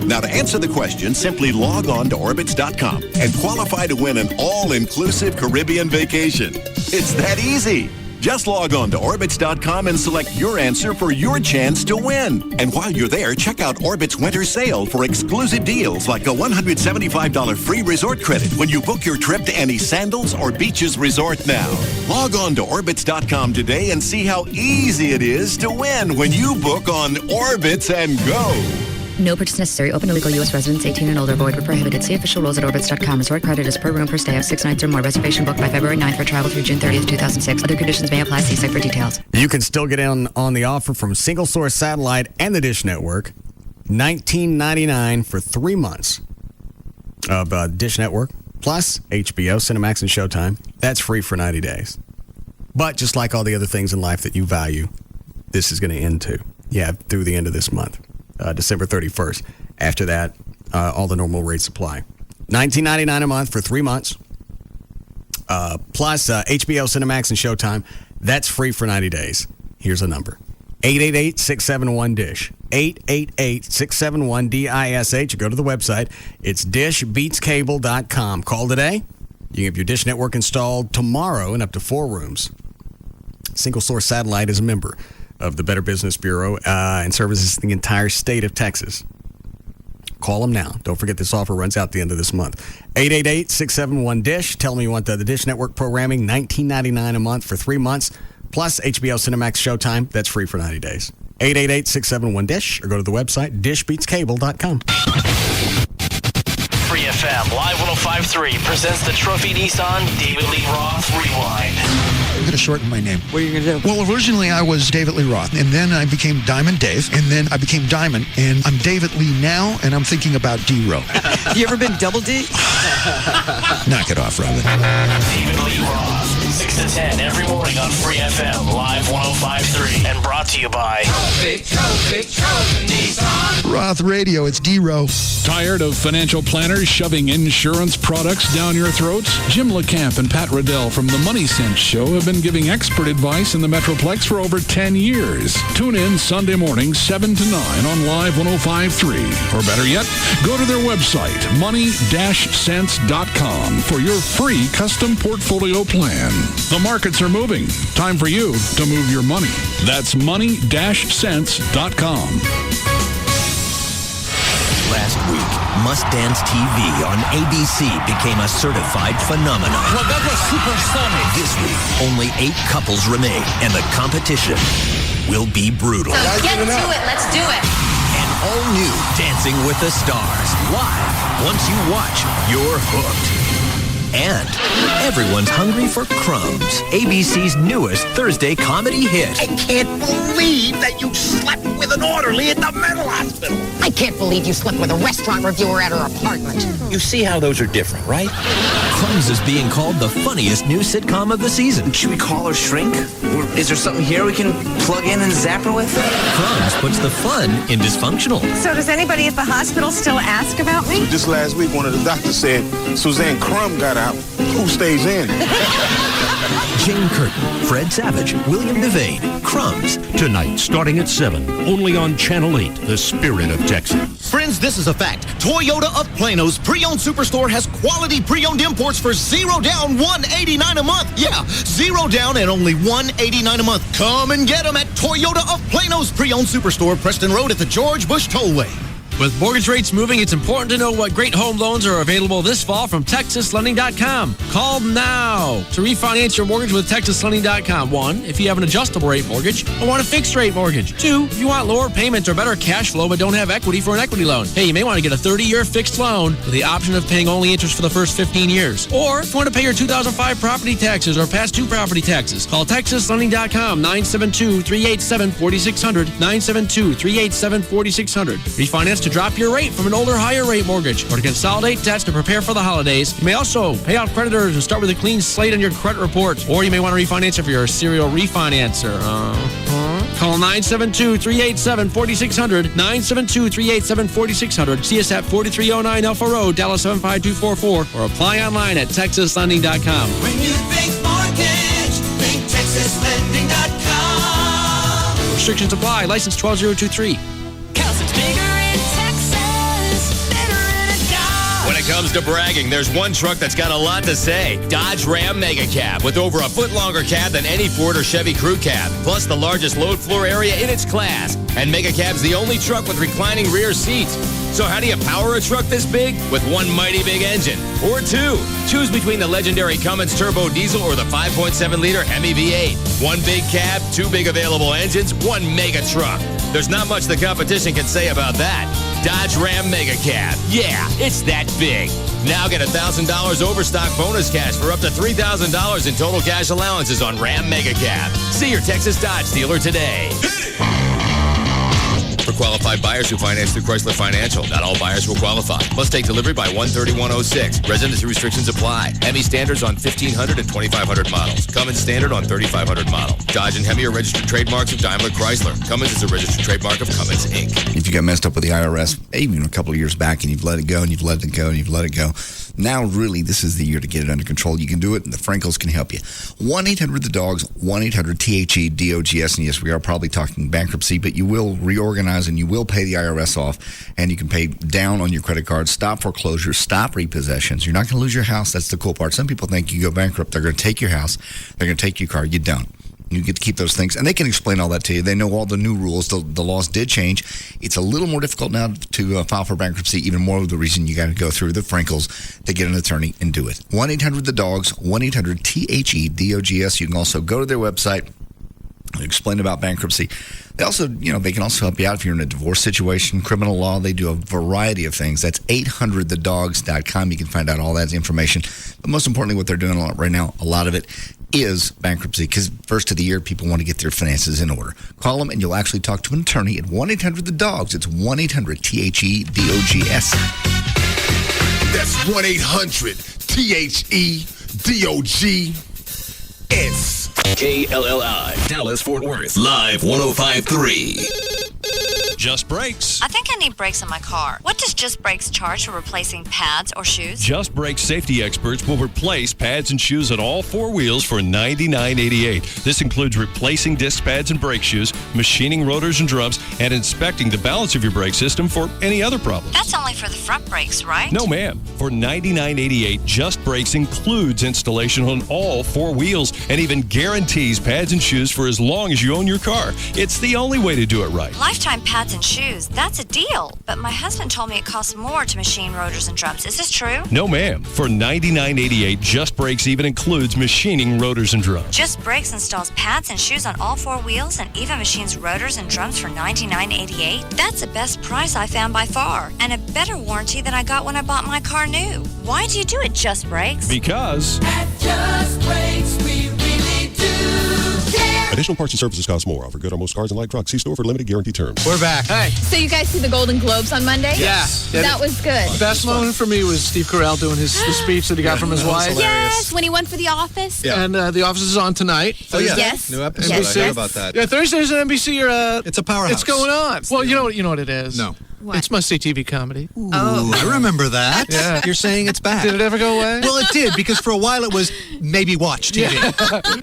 Now, to answer the question, simply log on to Orbitz.com and qualify to win an all-inclusive Caribbean vacation. It's that easy. Just log on to Orbitz.com and select your answer for your chance to win. And while you're there, check out Orbitz Winter Sale for exclusive deals like a $175 free resort credit when you book your trip to any Sandals or Beaches resort now. Log on to Orbitz.com today and see how easy it is to win when you book on Orbitz and go. No purchase necessary. Open to legal U.S. residents 18 and older. Void where prohibited. See official rules at Orbitz.com. Resort credit is per room per stay of 6 nights or more. Reservation booked by February 9th for travel through June 30th, 2006. Other conditions may apply. See site for details. You can still get in on the offer from Single Source Satellite and the Dish Network. $19.99 for 3 months of Dish Network, plus HBO, Cinemax, and Showtime. That's free for 90 days. But just like all the other things in life that you value, this is going to end too. Yeah, through the end of this month. December 31st. After that, all the normal rates apply. $19.99 a month for 3 months, plus HBO, Cinemax, and Showtime. That's free for 90 days. Here's a number. 888-671-DISH. 888-671-DISH. You go to the website. It's dishbeatscable.com. Call today. You can have your Dish Network installed tomorrow in up to 4 rooms. Single Source Satellite is a member of the Better Business Bureau and services the entire state of Texas. Call them now. Don't forget this offer runs out the end of this month. 888-671-DISH. Tell them you want the Dish Network programming, $19.99 a month for 3 months, plus HBO, Cinemax, Showtime. That's free for 90 days. 888-671-DISH or go to the website, dishbeatscable.com. Free FM Live 105.3 presents the Trophy Nissan David Lee Roth Rewind. I'm going to shorten my name. What are you going to do? Well, originally I was David Lee Roth, and then I became Diamond Dave, and then I became Diamond, and I'm David Lee now, and I'm thinking about D-Row. You ever been Double D? Knock it off, Robin. David Lee Roth, 6 to 10 every morning on Free FM Live 105.3, and brought to you by Trophy Nissan. Roth Radio, it's D-Row. Tired of financial planners shoving insurance products down your throats? Jim LeCamp and Pat Riddell from the Money Sense Show have been giving expert advice in the Metroplex for over 10 years. Tune in Sunday mornings 7 to 9 on Live 105.3. Or better yet, go to their website, money-sense.com, for your free custom portfolio plan. The markets are moving. Time for you to move your money. That's money-sense.com. Last week, Must Dance TV on ABC became a certified phenomenon. Well, that was supersonic. This week, only 8 couples remain, and the competition will be brutal. So get to it. Let's do it. And all new Dancing with the Stars. Live. Once you watch, you're hooked. And everyone's hungry for Crumbs, ABC's newest Thursday comedy hit. I can't believe that you slept with an orderly at the mental hospital. I can't believe you slept with a restaurant reviewer at her apartment. You see how those are different, right? Crumbs is being called the funniest new sitcom of the season. Should we call her Shrink? Or is there something here we can plug in and zap her with? Crumbs puts the fun in dysfunctional. So does anybody at the hospital still ask about me? Just last week, one of the doctors said Suzanne Crumb got out. Who stays in? Jane Curtin, Fred Savage, William Devane, Crumbs. Tonight, starting at 7, only on Channel 8, the spirit of Texas. Friends, this is a fact. Toyota of Plano's pre-owned superstore has quality pre-owned imports for $0 down, $189 a month. Yeah, $0 down and only $189 a month. Come and get them at Toyota of Plano's pre-owned superstore, Preston Road at the George Bush Tollway. With mortgage rates moving, it's important to know what great home loans are available this fall from TexasLending.com. Call now to refinance your mortgage with TexasLending.com. 1, if you have an adjustable rate mortgage or want a fixed rate mortgage. 2, if you want lower payments or better cash flow but don't have equity for an equity loan. Hey, you may want to get a 30-year fixed loan with the option of paying only interest for the first 15 years. Or if you want to pay your 2005 property taxes or past due property taxes, call TexasLending.com, 972-387-4600, 972-387-4600. Refinance to drop your rate from an older, higher rate mortgage or to consolidate debts to prepare for the holidays. You may also pay out creditors and start with a clean slate on your credit report. Or you may want to refinance if you're a serial refinancer. Call 972-387-4600, 972-387-4600. See us at 4309 Alpha Road, Dallas 75244, or apply online at TexasLending.com. When you think mortgage, think TexasLending.com. Restrictions apply. License 12023. Cause it's bigger in Texas, better in a Dodge. When it comes to bragging, there's one truck that's got a lot to say. Dodge Ram Mega Cab, with over a foot longer cab than any Ford or Chevy Crew Cab, plus the largest load floor area in its class. And Mega Cab's the only truck with reclining rear seats. So how do you power a truck this big? With one mighty big engine. Or two. Choose between the legendary Cummins Turbo Diesel or the 5.7-liter Hemi V8. One big cab, two big available engines, one mega truck. There's not much the competition can say about that. Dodge Ram Mega Cab. Yeah, it's that big. Now get $1,000 overstock bonus cash for up to $3,000 in total cash allowances on Ram Mega Cab. See your Texas Dodge dealer today. For qualified buyers who finance through Chrysler Financial, not all buyers will qualify. Must take delivery by 1/31/06. Residency restrictions apply. Hemi standards on 1500 and 2500 models. Cummins standard on 3500 model. Dodge and Hemi are registered trademarks of Daimler Chrysler. Cummins is a registered trademark of Cummins, Inc. If you got messed up with the IRS, even a couple of years back, and you've let it go, and you've let it go, and you've let it go, now really this is the year to get it under control. You can do it, and the Frankels can help you. 1-800-THE-DOGS, 1-800-THE-DOGS. And yes, we are probably talking bankruptcy, but you will reorganize and you will pay the IRS off, and you can pay down on your credit card, stop foreclosures, stop repossessions. You're not going to lose your house. That's the cool part. Some people think you go bankrupt, they're going to take your house, they're going to take your car. You don't. You get to keep those things, and they can explain all that to you. They know all the new rules. The laws did change. It's a little more difficult now to file for bankruptcy, even more of the reason you got to go through the Frankels to get an attorney and do it. 1-800-THE-DOGS, 1-800-THE-DOGS. You can also go to their website, explain about bankruptcy. They also, they can also help you out if you're in a divorce situation, criminal law. They do a variety of things. That's 800thedogs.com. You can find out all that information. But most importantly, what they're doing right now, a lot of it is bankruptcy, because first of the year, people want to get their finances in order. Call them, and you'll actually talk to an attorney at 1-800-THE-DOGS. It's 1-800-THE-DOGS. That's 1-800-THE-DOGS. KLLI, Dallas, Fort Worth, live 105.3. Just Brakes. I think I need brakes on my car. What does Just Brakes charge for replacing pads or shoes? Just Brakes safety experts will replace pads and shoes on all four wheels for $99.88. This includes replacing disc pads and brake shoes, machining rotors and drums, and inspecting the balance of your brake system for any other problems. That's only for the front brakes, right? No, ma'am. For $99.88, Just Brakes includes installation on all four wheels and even guarantees pads and shoes for as long as you own your car. It's the only way to do it right. Lifetime pads and shoes, that's a deal. But my husband told me it costs more to machine rotors and drums. Is this true? No, ma'am. For $99.88, Just Brakes even includes machining rotors and drums. Just Brakes installs pads and shoes on all four wheels and even machines rotors and drums for $99.88. That's the best price I found by far, and a better warranty than I got when I bought my car new. Why do you do it, Just Brakes? Because At Just Brakes, we really do care. additional parts and services cost more. Offer good on most cars and light trucks. See store for limited guarantee terms. We're back. Hey. So you guys see the Golden Globes on Monday? Yeah. That was good. Best moment for me was Steve Carell doing the speech that he got from his wife. Yes, when he went for The Office. Yeah. And The Office is on tonight. Oh, yeah. Yes. New episode. episode. NBC. I heard about that. Yeah, Thursdays on NBC are... it's a powerhouse. It's going on. Well, you know what it is. No. What? It's must-see TV comedy. Oh, I remember that. Yeah. You're saying it's back. Did it ever go away? Well, it did, because for a while it was maybe watch TV.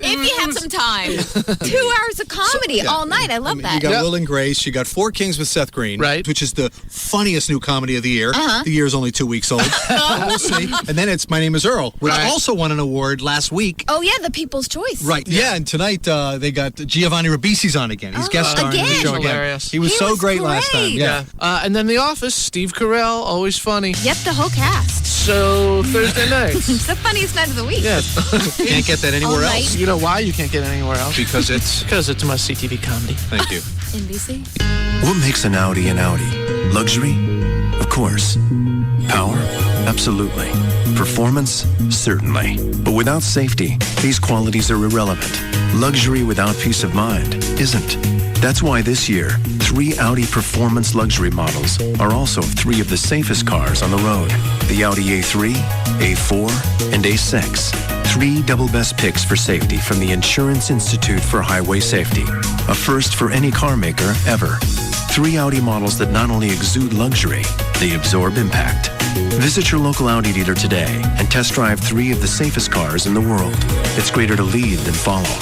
If you have some time. 2 hours of comedy all night. I love that. You got Will and Grace. You got Four Kings with Seth Green, right? Which is the funniest new comedy of the year. Uh-huh. The year's only 2 weeks old. We'll see. And then it's My Name is Earl, which also won an award last week. Oh, yeah, the People's Choice. Right. Yeah, and tonight they got Giovanni Ribisi's on again. He's guest starring in the show again. Hilarious. He was so great last time. Yeah. And then The Office, Steve Carell, always funny. Yep, the whole cast. So Thursday nights. It's the funniest night of the week. Yeah. Can't get that anywhere All else. night. You know why you can't get it anywhere else? Because it's must-see TV comedy. Thank you. NBC. What makes an Audi an Audi? Luxury? Of course. Power? Absolutely. Performance? Certainly. But without safety, these qualities are irrelevant. Luxury without peace of mind isn't. That's why this year, 3 Audi performance luxury models are also 3 of the safest cars on the road. The Audi A3, A4, and A6. 3 double best picks for safety from the Insurance Institute for Highway Safety. A first for any car maker ever. 3 Audi models that not only exude luxury, they absorb impact. Visit your local Audi dealer today and test drive 3 of the safest cars in the world. It's greater to lead than follow.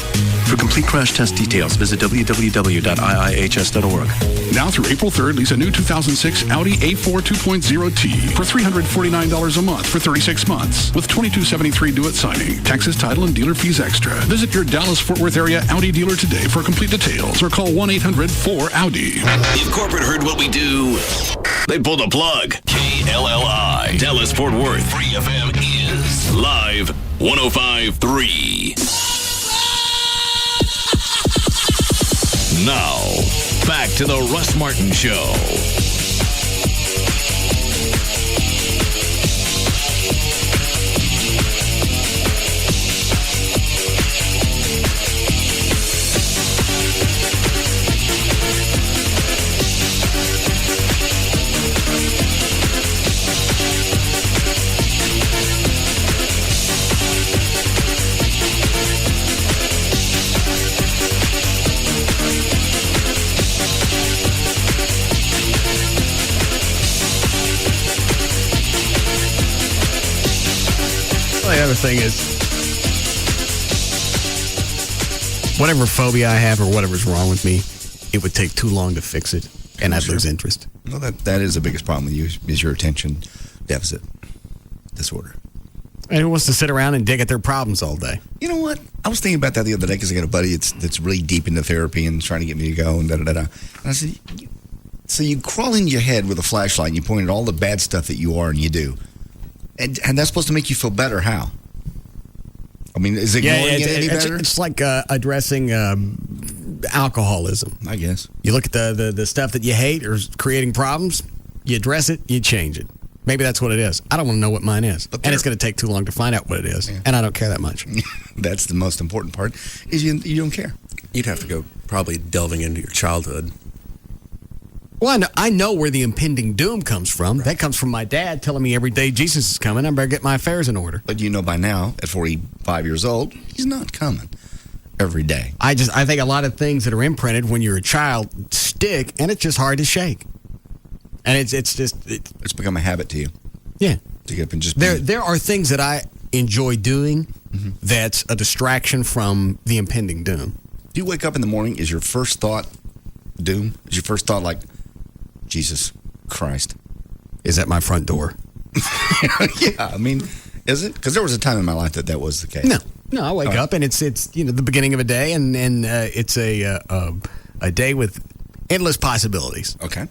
For complete crash test details, visit www.iihs.org. Now through April 3rd, lease a new 2006 Audi A4 2.0T for $349 a month for 36 months with $22.73 due at signing. Taxes, title, and dealer fees extra. Visit your Dallas-Fort Worth area Audi dealer today for complete details or call 1-800-4AUDI. If corporate heard what we do, they pull the plug. KLLI, Dallas Fort Worth, Free FM is live 105.3. Now, back to the Russ Martin Show. The other thing is, whatever phobia I have or whatever's wrong with me, it would take too long to fix it, and I'd lose interest. Well, that is the biggest problem with you is your attention deficit disorder. And who wants to sit around and dig at their problems all day? You know what? I was thinking about that the other day because I got a buddy that's really deep into therapy and trying to get me to go and da-da-da-da. And I said, so you crawl in your head with a flashlight and you point at all the bad stuff that you are and you do. And that's supposed to make you feel better. How? I mean, is ignoring it any better? It's like addressing alcoholism. I guess. You look at the stuff that you hate or is creating problems, you address it, you change it. Maybe that's what it is. I don't want to know what mine is. And it's going to take too long to find out what it is. Yeah. And I don't care that much. That's the most important part, is you don't care. You'd have to go probably delving into your childhood. Well, I know where the impending doom comes from. Right. That comes from my dad telling me every day Jesus is coming. I better get my affairs in order. But you know by now, at 45 years old, he's not coming every day. I think a lot of things that are imprinted when you're a child stick, and it's just hard to shake. And it's become a habit to you. Yeah. To get up and just there are things that I enjoy doing that's a distraction from the impending doom. Do you wake up in the morning, is your first thought doom? Is your first thought like, Jesus Christ is at my front door? Yeah, I mean, is it? Because there was a time in my life that was the case. No, I wake up and it's the beginning of a day, and it's a day with endless possibilities. Okay,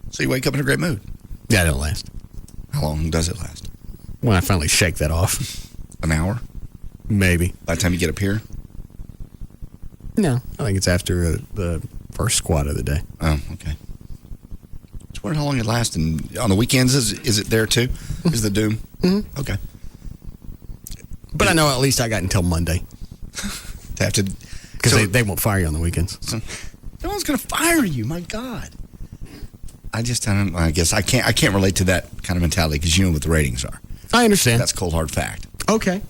so you wake up in a great mood. Yeah, it don't last. How long does it last? When I finally shake that off. An hour? Maybe. By the time you get up here? No, I think it's after the first squat of the day. Oh, okay. I wonder how long it lasts. And on the weekends, is it there too? Is the doom? Mm-hmm. Okay. But I know at least I got until Monday. To have to, because they won't fire you on the weekends. So, no one's going to fire you. My God. I guess I can't relate to that kind of mentality because you know what the ratings are. I understand. That's cold hard fact. Okay.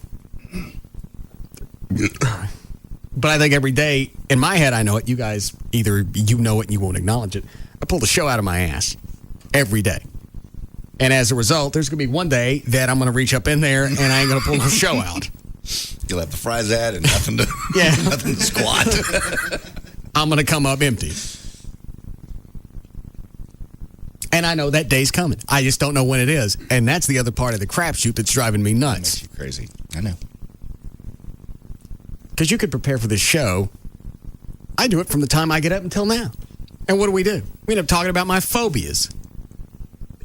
But I think every day in my head I know it. You guys either you know it and you won't acknowledge it. I pull the show out of my ass every day. And as a result, there's going to be one day that I'm going to reach up in there and I ain't going to pull the show out. You'll have the fries at and nothing to, nothing to squat. I'm going to come up empty. And I know that day's coming. I just don't know when it is. And that's the other part of the crapshoot that's driving me nuts. That makes you crazy. I know. Because you could prepare for this show. I do it from the time I get up until now. And what do? We end up talking about my phobias.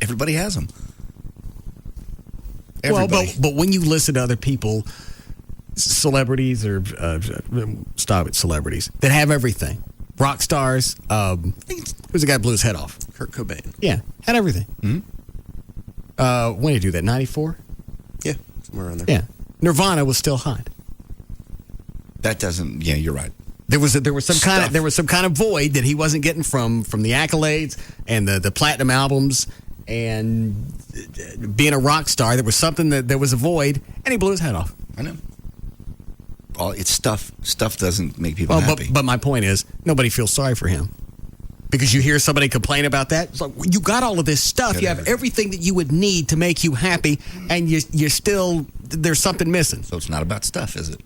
Everybody has them. Everybody. Well, but when you listen to other people, celebrities or celebrities that have everything, rock stars. Who's the guy who blew his head off? Kurt Cobain. Yeah, had everything. Mm-hmm. When did he do that? 94? Yeah, somewhere around there. Yeah, Nirvana was still hot. That doesn't. Yeah, you're right. There was some kind of void that he wasn't getting from the accolades and the platinum albums and being a rock star. There was something that there was a void, and he blew his head off. I know. Well, it's stuff. Stuff doesn't make people happy. But my point is, nobody feels sorry for him. Because you hear somebody complain about that. It's like, you got all of this stuff. You have everything that you would need to make you happy, and you're still, there's something missing. So it's not about stuff, is it?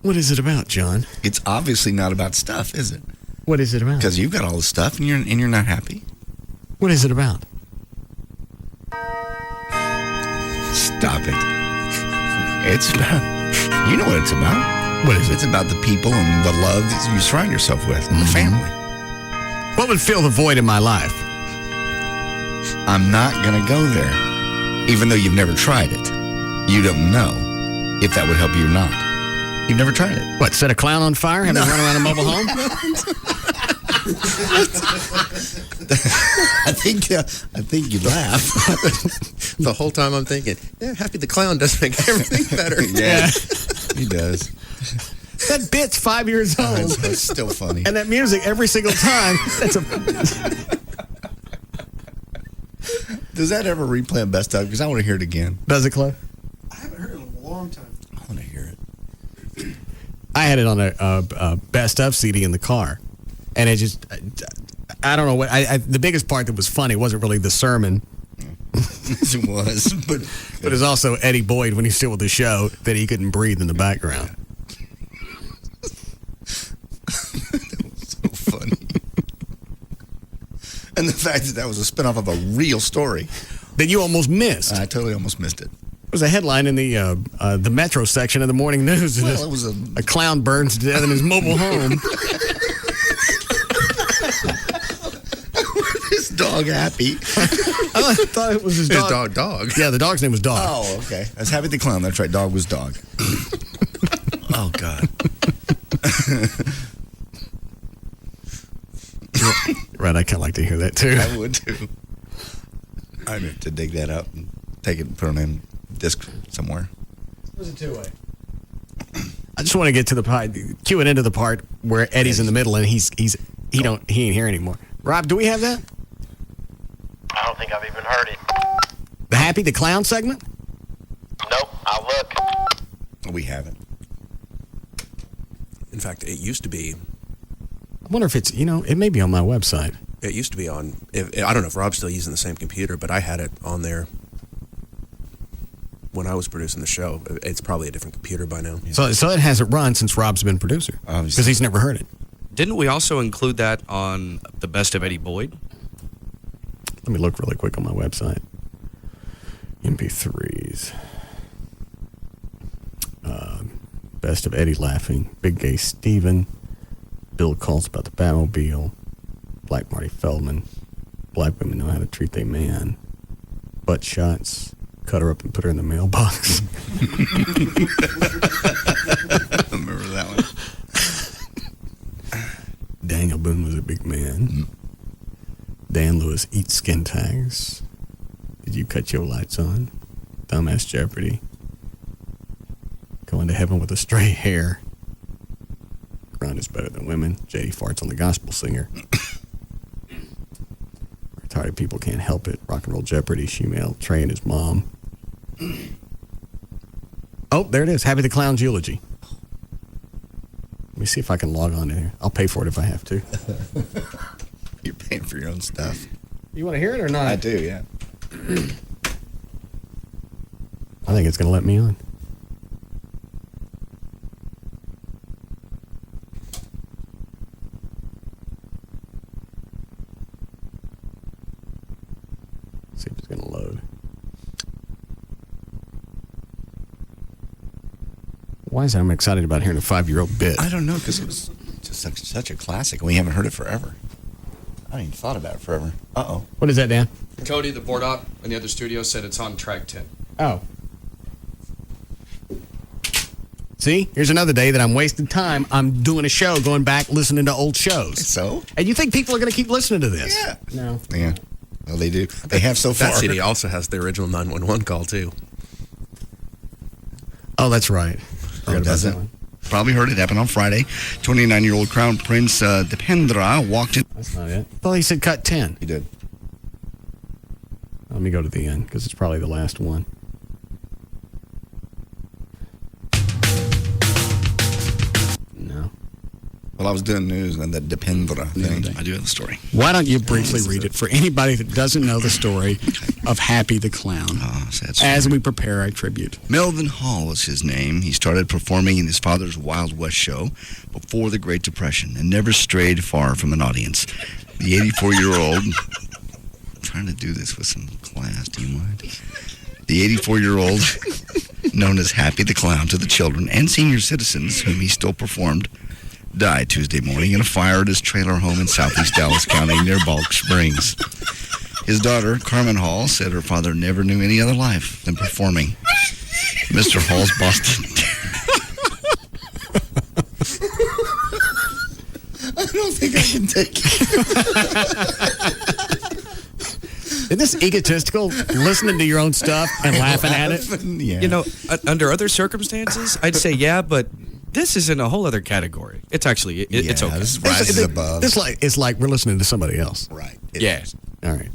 What is it about, John? It's obviously not about stuff, is it? What is it about? Because you've got all the stuff, and you're not happy. What is it about? Stop it. It's about, you know what it's about. What is it? It's about the people and the love that you surround yourself with and the family. What would fill the void in my life? I'm not going to go there. Even though you've never tried it. You don't know if that would help you or not. You've never tried it. What, set a clown on fire? Have him run around a mobile home? I think you laugh. The whole time I'm thinking, yeah, Happy the Clown does make everything better. Yeah, he does. That bit's 5 years old. It's still funny. And that music every single time. Does that ever replay on Best Of? Because I want to hear it again. Does it, Cliff? I haven't heard it in a long time. I want to hear it. I had it on a Best Of CD in the car. And it just, I don't know what, the biggest part that was funny wasn't really the sermon. It was. But it's also Eddie Boyd when he's still with the show that he couldn't breathe in the background. That was so funny. And the fact that was a spinoff of a real story. That you almost missed. I totally almost missed it. It was a headline in the Metro section of the morning news. Well, it was a clown burns to death in his mobile home. His dog Happy. I thought it was his dog. Dog. Yeah, the dog's name was Dog. Oh, okay. That's Happy the Clown. That's right. Dog was Dog. Oh, God. Right, I kind of like to hear that, too. I would, too. I'd have to dig that up and take it and put it on a disc somewhere. It was a two-way. I just want to get to the part, cue it into the part where Eddie's in the middle and he ain't here anymore. Rob, do we have that? I don't think I've even heard it. The Happy the Clown segment? Nope, I'll look. We haven't. In fact, it used to be. I wonder if it's, it may be on my website. It used to be on, I don't know if Rob's still using the same computer, but I had it on there when I was producing the show. It's probably a different computer by now. Yeah. So it hasn't run since Rob's been producer. Because he's never heard it. Didn't we also include that on the Best of Eddie Boyd? Let me look really quick on my website. MP3s. Best of Eddie laughing. Big Gay Steven. Bill calls about the Batmobile. Black Marty Feldman. Black women know how to treat their man. Butt shots. Cut her up and put her in the mailbox. I remember that one. Daniel Boone was a big man. Dan Lewis eats skin tags. Did you cut your lights on? Dumbass Jeopardy. Going to heaven with a stray hair. Grind is better than women. JD farts on the gospel singer. Retarded people can't help it. Rock and roll Jeopardy. Shemale Trey and his mom. Oh, there it is. Happy the Clown's eulogy. Let me see if I can log on in here. I'll pay for it if I have to. You're paying for your own stuff. You want to hear it or not? I do, yeah. I think it's going to let me on. See if it's going to load. Why is that I'm excited about hearing a 5-year-old bit? I don't know, because it was just such a classic. We haven't heard it forever. I haven't even thought about it forever. Uh-oh. What is that, Dan? Cody, the board op in the other studio, said it's on track 10. Oh. See, here's another day that I'm wasting time. I'm doing a show, going back, listening to old shows. So? And you think people are going to keep listening to this? Yeah. No. Yeah. Well, they do. They have so far. That CD also has the original 911 call, too. Oh, that's right. Oh, does it? Probably heard it happen on Friday. 29-year-old Crown Prince Dipendra walked in. That's not it. Well, he said cut 10. He did. Let me go to the end because it's probably the last one. No. Well, I was doing news and that Dipendra thing. I do have the story. Why don't you briefly read it for anybody that doesn't know the story of Happy the Clown as we prepare our tribute? Melvin Hall was his name. He started performing in his father's Wild West show before the Great Depression and never strayed far from an audience. The 84-year-old... I'm trying to do this with some class, do you mind? The 84-year-old, known as Happy the Clown to the children and senior citizens, whom he still performed, died Tuesday morning in a fire at his trailer home in southeast Dallas County near Balk Springs. His daughter, Carmen Hall, said her father never knew any other life than performing. Mr. Hall's Boston... I don't think I can take it. Isn't this egotistical, listening to your own stuff and laughing at it? Yeah. You know, under other circumstances, I'd say yeah, but this is in a whole other category. It's actually, it's okay. This rises above. It's like we're listening to somebody else. Right. Yeah. All right.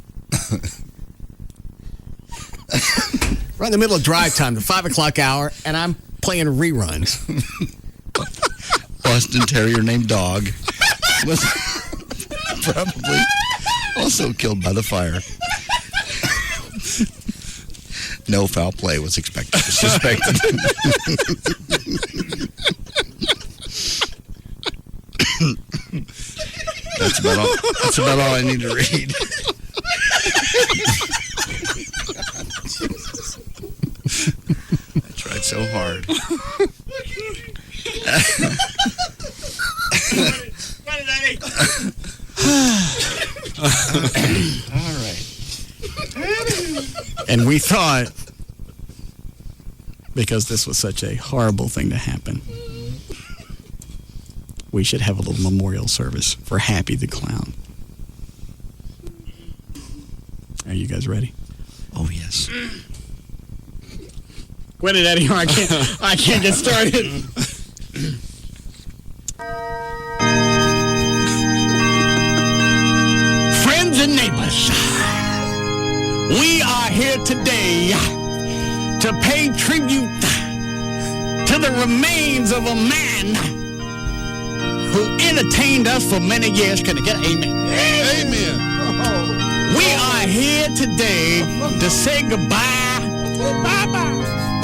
We're in the middle of drive time, the 5 o'clock hour, and I'm playing reruns. Boston Terrier named Dog was probably also killed by the fire. No foul play was suspected. That's about all I need to read. I tried so hard. All right. And we thought, because this was such a horrible thing to happen, we should have a little memorial service for Happy the Clown. Are you guys ready? Oh, yes. Quit it, Eddie, or I can't get started. Friends and neighbors, we are here today to pay tribute to the remains of a man who entertained us for many years. Can I get an amen? Amen. We are here today to say goodbye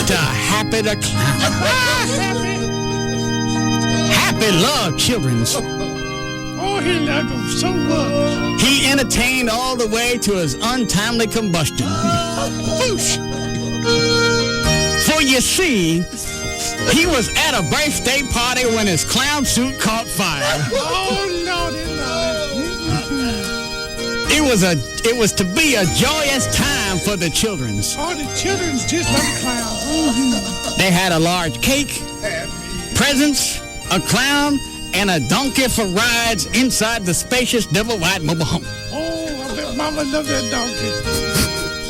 to Happy the Clown. Happy loved children's. Oh, he loved them so much. He entertained all the way to his untimely combustion. For you see, he was at a birthday party when his clown suit caught fire. Oh, Lordy, Lord. It was to be a joyous time for the children's. Oh, the children's just love clowns. Mm-hmm. They had a large cake, presents, a clown, and a donkey for rides inside the spacious double-wide mobile home. Oh, I bet Mama loved that donkey.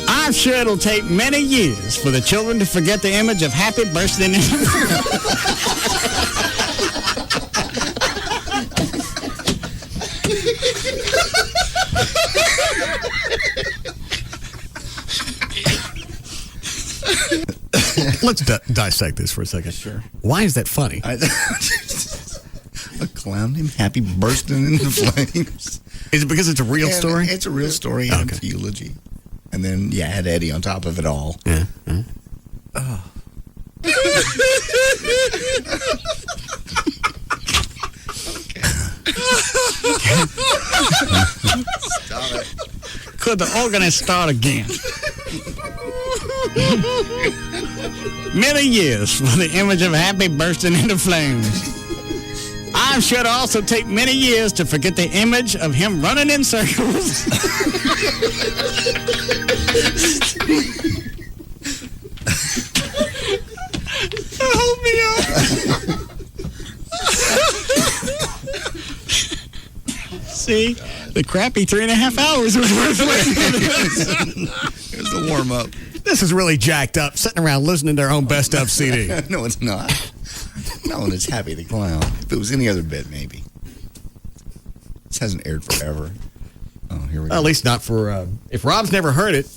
I'm sure it'll take many years for the children to forget the image of Happy bursting in. Let's dissect this for a second. Sure. Why is that funny? A clown named Happy bursting into flames. Is it because it's a real story? It's a real story and it's a eulogy. And then you add Eddie on top of it all. Yeah. Oh. Stop it. Could the organist start again? Many years for the image of Happy bursting into flames. I'm sure it'll also take many years to forget the image of him running in circles. Hold me up. See, the crappy 3.5 hours was worth waiting. Here's the warm up. This is really jacked up, sitting around listening to their own best of CD. No, it's not. smelling is Happy the Clown. If it was any other bit, maybe. This hasn't aired forever. Oh, here we go. At least not for, if Rob's never heard it,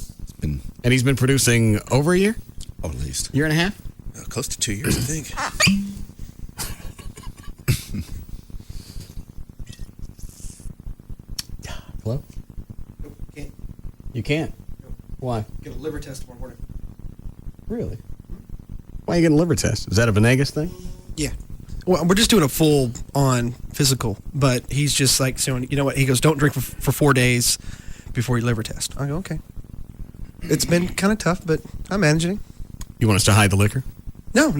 and he's been producing over a year? Oh, at least. Year and a half? Close to 2 years, I think. Hello? Nope, can't. You can't? Why? Get a liver test tomorrow morning. Really? Why are you getting a liver test? Is that a Venegas thing? Yeah. Well, we're just doing a full-on physical, but he's just like saying, you know what? He goes, don't drink for 4 days before your liver test. I go, okay. It's been kind of tough, but I'm managing. You want us to hide the liquor? No.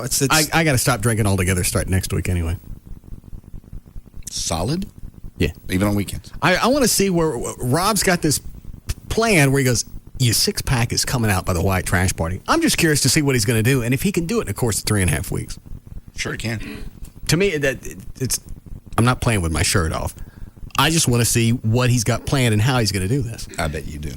It's I got to stop drinking altogether starting next week anyway. Solid? Yeah. Even on weekends? I want to see where Rob's got this plan where he goes, your six-pack is coming out by the white trash party. I'm just curious to see what he's going to do and if he can do it in a course of 3.5 weeks. Sure he can. To me, I'm not playing with my shirt off. I just want to see what he's got planned and how he's going to do this. I bet you do.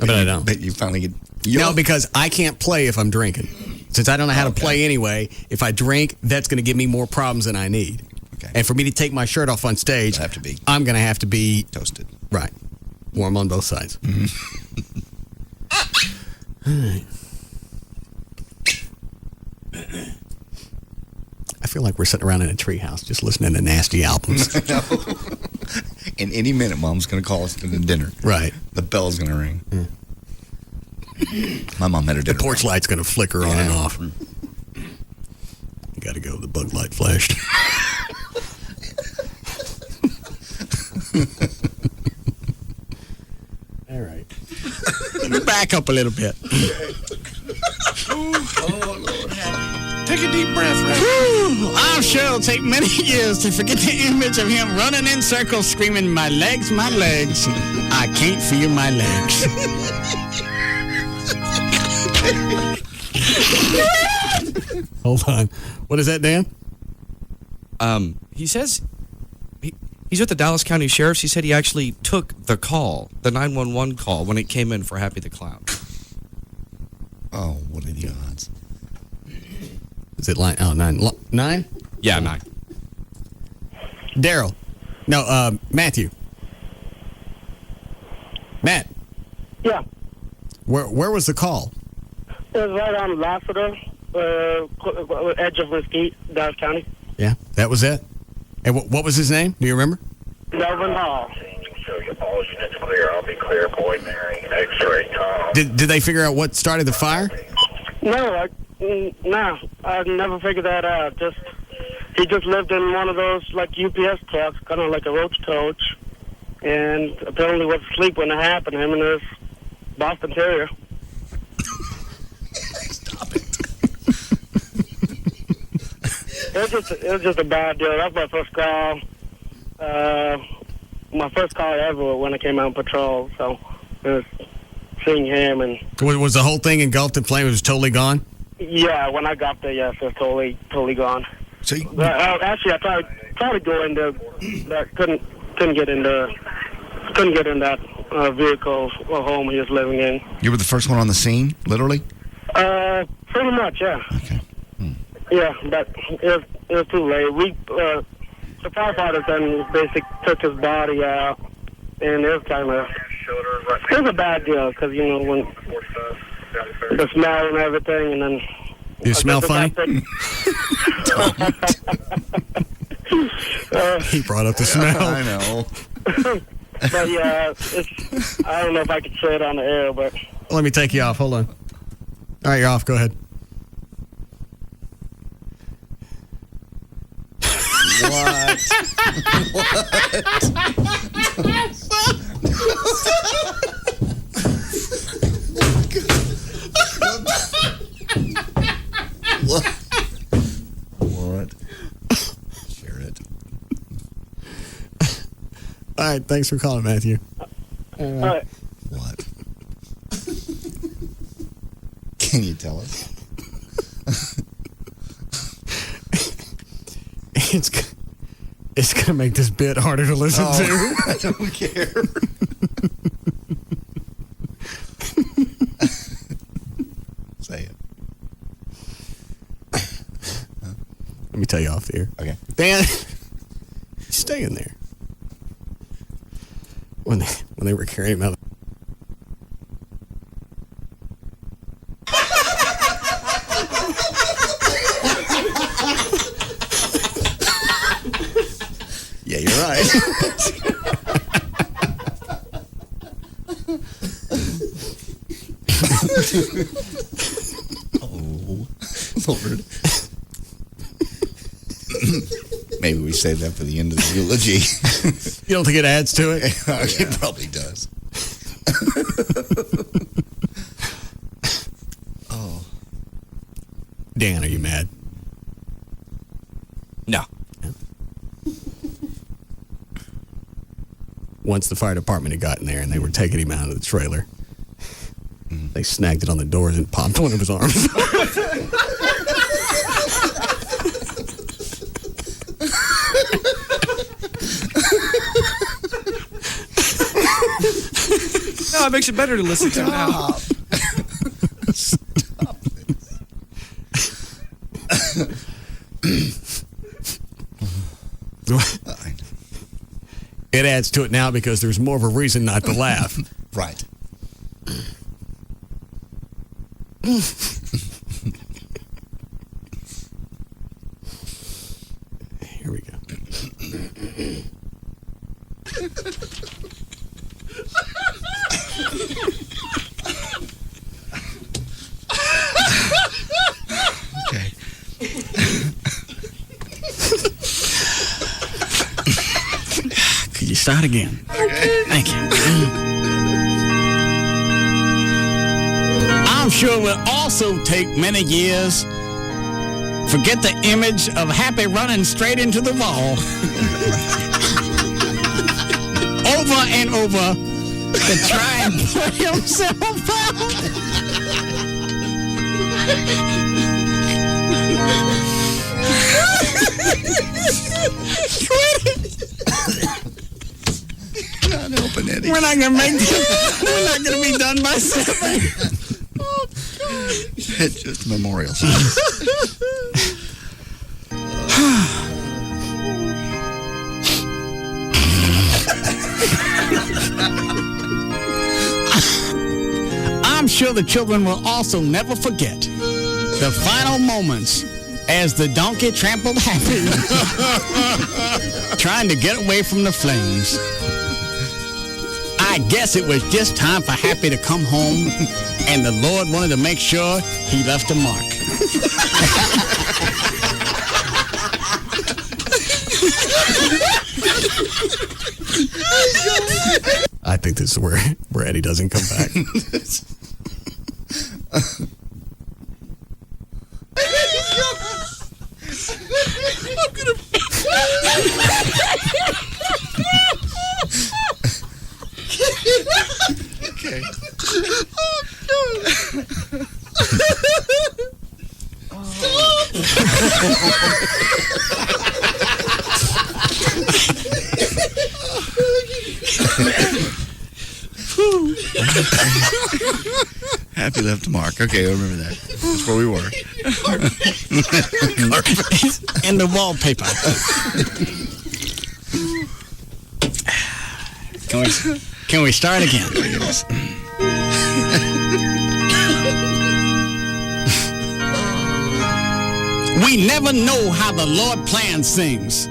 I bet I don't. Bet you finally get... No, because I can't play if I'm drinking. Since I don't know how to play anyway, if I drink, that's going to give me more problems than I need. Okay. And for me to take my shirt off on stage, I'm going to have to be... Toasted. Right. Warm on both sides. Mm-hmm. All right. I feel like we're sitting around in a treehouse just listening to nasty albums. In any minute, Mom's going to call us to the dinner. Right. The bell's going to ring. My mom had her dinner. The porch light's going to flicker on and off. You got to go. The bug light flashed. All right. Let me back up a little bit. Take a deep breath, Ray. I'm sure it'll take many years to forget the image of him running in circles screaming, my legs, my legs. I can't feel my legs. Hold on. What is that, Dan? He says he's with the Dallas County Sheriff's. He said he actually took the call, the 911 call, when it came in for Happy the Clown. Oh, what are the odds? Is it line? Oh, 9. 9? Yeah, 9. Daryl. No, Matthew. Matt. Yeah. Where was the call? It was right on Lassiter, edge of Mesquite, Dallas County. Yeah, that was it. And what was his name? Do you remember? Melvin Hall. Show your all units clear. I'll be clear, boy, Mary. X-ray, Tom. Did they figure out what started the fire? No, I never figured that out. He just lived in one of those like UPS trucks, kind of like a roach coach, and apparently was asleep when it happened. Him and his Boston Terrier. Stop it. It was just a bad deal. That's my first call. My first call ever when I came out on patrol. So it was seeing him and. Was the whole thing engulfed in flame? It was totally gone? Yeah, when I got there, yes, it was totally gone. So actually, I tried to go in there, but couldn't get in that vehicle or home he was living in. You were the first one on the scene, literally? Pretty much, yeah. Okay. Yeah, but it was too late. The firefighters then basically took his body out, and it was kind of it was a bad deal because when the smell and everything, and then. Do you smell funny? He brought up the smell. I know. But yeah, I don't know if I could say it on the air, but. Let me take you off. Hold on. All right, you're off. Go ahead. What? What? Share it. All right, thanks for calling, Matthew. All right. What? Can you tell us? It's gonna make this bit harder to listen to. I don't care. Say it. tell you off the air. Okay. Dan, stay in there. When they were carrying him out. Yeah, you're right. Oh, Lord. Maybe we save that for the end of the eulogy. You don't think it adds to it? It probably does. Oh. Dan, are you mad? No. Once the fire department had gotten there and they were taking him out of the trailer, they snagged it on the doors and popped one of his arms. No, it makes it better to listen to now. Stop It adds to it now because there's more of a reason not to laugh. Right. Here we go. Okay. Could you start again? Okay. Thank you. I'm sure it will also take many years. Forget the image of Happy running straight into the wall. Over and over to try and put himself out. Not helping Eddie. We're not gonna make this. We're not gonna be done by 7. It's just a memorial service. I'm sure the children will also never forget the final moments as the donkey trampled Happy, trying to get away from the flames. I guess it was just time for Happy to come home, and the Lord wanted to make sure he left a mark. I think this is where Eddie doesn't come back. I'm gonna. Okay. Happy left a mark. Okay, I remember that. That's where we were. And the wallpaper. Can we start again? Yes. We never know how the Lord plans things.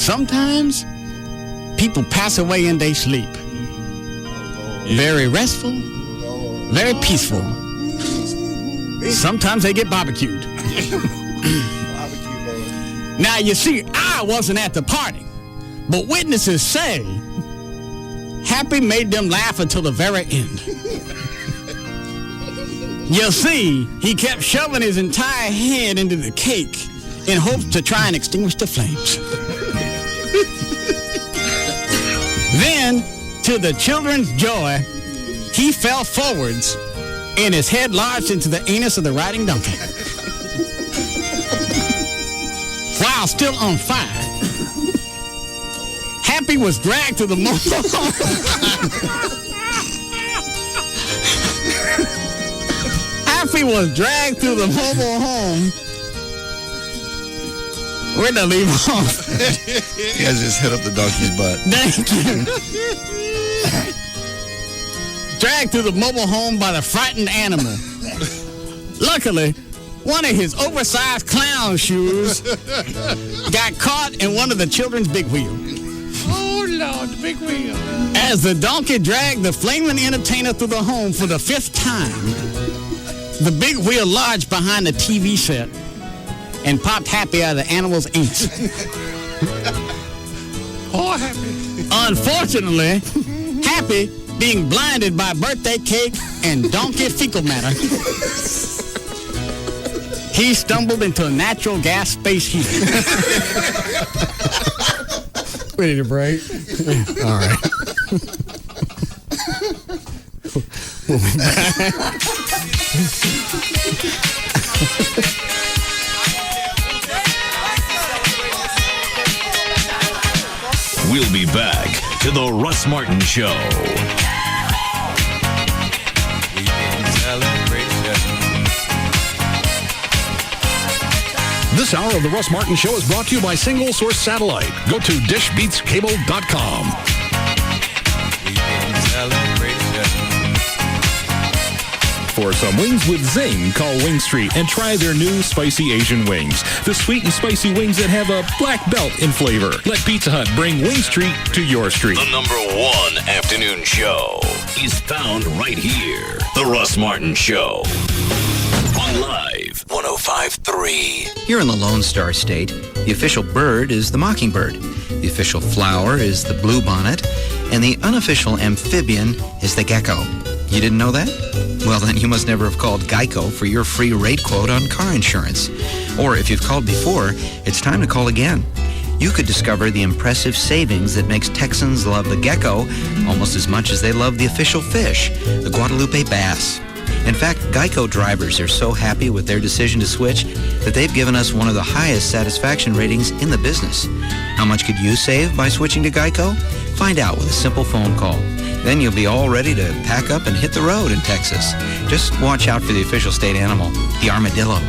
Sometimes people pass away in their sleep. Very restful, very peaceful. Sometimes they get barbecued. Now, you see, I wasn't at the party, but witnesses say Happy made them laugh until the very end. You see, he kept shoving his entire head into the cake in hopes to try and extinguish the flames. Then, to the children's joy, he fell forwards and his head lodged into the anus of the riding donkey. While still on fire, Happy was dragged to the mobile home. Happy was dragged through the mobile home Where'd I leave off? He has his head up the donkey's butt. Thank you. Dragged to the mobile home by the frightened animal. Luckily, one of his oversized clown shoes got caught in one of the children's big wheels. Oh, Lord, the big wheel. As the donkey dragged the flaming entertainer through the home for the 5th time, the big wheel lodged behind the TV set and popped Happy out of the animal's anus. Oh, Happy. Unfortunately, Happy, being blinded by birthday cake and donkey fecal matter, he stumbled into a natural gas space heater. We need a break. All right. We'll be back. We'll be back to the Russ Martin Show. This hour of the Russ Martin Show is brought to you by Single Source Satellite. Go to dishbeatscable.com. For some wings with zing, call Wing Street and try their new spicy Asian wings. The sweet and spicy wings that have a black belt in flavor. Let Pizza Hut bring Wing Street to your street. The #1 afternoon show is found right here. The Russ Martin Show. On Live 105.3. Here in the Lone Star State, the official bird is the mockingbird. The official flower is the bluebonnet. And the unofficial amphibian is the gecko. You didn't know that? Well, then you must never have called Geico for your free rate quote on car insurance. Or if you've called before, it's time to call again. You could discover the impressive savings that makes Texans love the gecko almost as much as they love the official fish, the Guadalupe bass. In fact, Geico drivers are so happy with their decision to switch that they've given us one of the highest satisfaction ratings in the business. How much could you save by switching to Geico? Find out with a simple phone call. Then you'll be all ready to pack up and hit the road in Texas. Just watch out for the official state animal, the armadillo.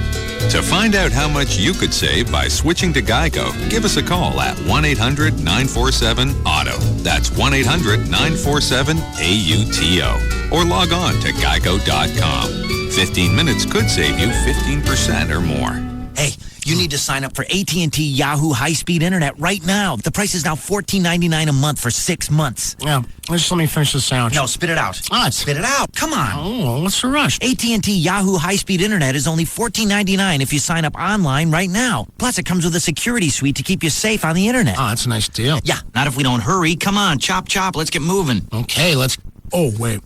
To find out how much you could save by switching to Geico, give us a call at 1-800-947-AUTO. That's 1-800-947-AUTO. Or log on to geico.com. 15 minutes could save you 15% or more. Hey, you need to sign up for AT&T Yahoo high-speed internet right now. The price is now $14.99 a month for 6 months. Yeah, just let me finish this sandwich. No, spit it out. Spit it out. Come on. Oh, what's the rush? AT&T Yahoo high-speed internet is only $14.99 if you sign up online right now. Plus, it comes with a security suite to keep you safe on the internet. Oh, that's a nice deal. Yeah, not if we don't hurry. Come on, chop, chop. Let's get moving. Okay, let's... Oh, wait.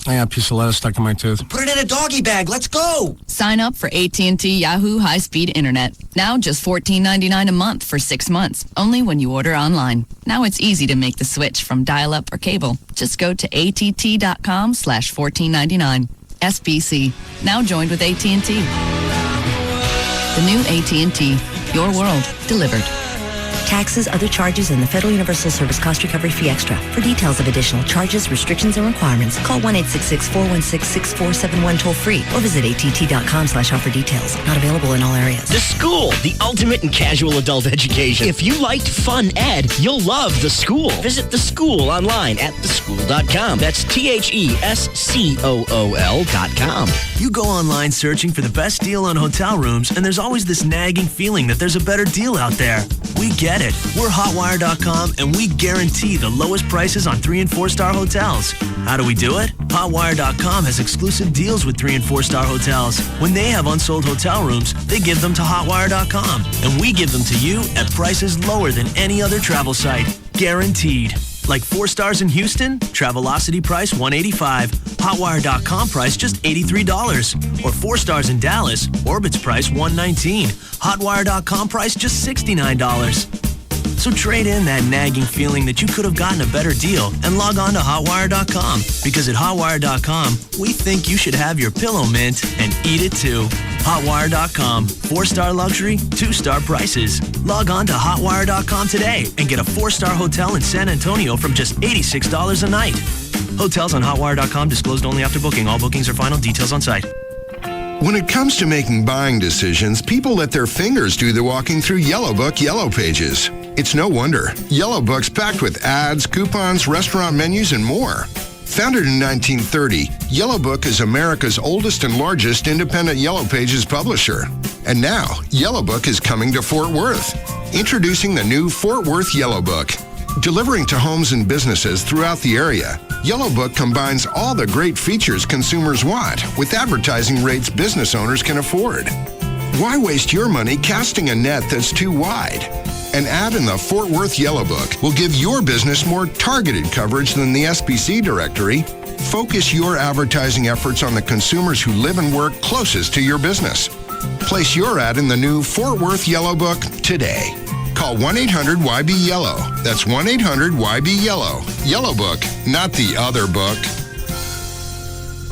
I got a piece of lettuce stuck in my tooth. Put it in a doggy bag. Let's go. Sign up for AT&T Yahoo high-speed internet. Now just $14.99 a month for 6 months, only when you order online. Now it's easy to make the switch from dial-up or cable. Just go to att.com/14.99. SBC. Now joined with AT&T. The new AT&T. Your world delivered. Taxes, other charges, and the Federal Universal Service Cost Recovery Fee Extra. For details of additional charges, restrictions, and requirements, call 1-866-416-6471 toll-free or visit att.com/offer details. Not available in all areas. The School, the ultimate in casual adult education. If you liked fun ed, you'll love The School. Visit The School online at theschool.com. That's THESCOOL.com. You go online searching for the best deal on hotel rooms, and there's always this nagging feeling that there's a better deal out there. We get it. We're Hotwire.com, and we guarantee the lowest prices on 3- and 4-star hotels. How do we do it? Hotwire.com has exclusive deals with 3- and 4-star hotels. When they have unsold hotel rooms, they give them to Hotwire.com, and we give them to you at prices lower than any other travel site. Guaranteed. Like 4 stars in Houston, Travelocity price $185, Hotwire.com price just $83. Or 4 stars in Dallas, Orbit's price $119, Hotwire.com price just $69. So trade in that nagging feeling that you could have gotten a better deal and log on to Hotwire.com. Because at Hotwire.com, we think you should have your pillow mint and eat it too. Hotwire.com. 4-star luxury, 2-star prices. Log on to Hotwire.com today and get a 4-star hotel in San Antonio from just $86 a night. Hotels on Hotwire.com disclosed only after booking. All bookings are final. Details on site. When it comes to making buying decisions, people let their fingers do the walking through Yellow Book Yellow Pages. It's no wonder. Yellow Book's packed with ads, coupons, restaurant menus, and more. Founded in 1930, Yellow Book is America's oldest and largest independent Yellow Pages publisher. And now, Yellow Book is coming to Fort Worth. Introducing the new Fort Worth Yellow Book. Delivering to homes and businesses throughout the area, Yellow Book combines all the great features consumers want with advertising rates business owners can afford. Why waste your money casting a net that's too wide? An ad in the Fort Worth Yellow Book will give your business more targeted coverage than the SPC directory. Focus your advertising efforts on the consumers who live and work closest to your business. Place your ad in the new Fort Worth Yellow Book today. Call 1-800-YB-YELLOW. That's 1-800-YB-YELLOW. Yellow Book, not the other book.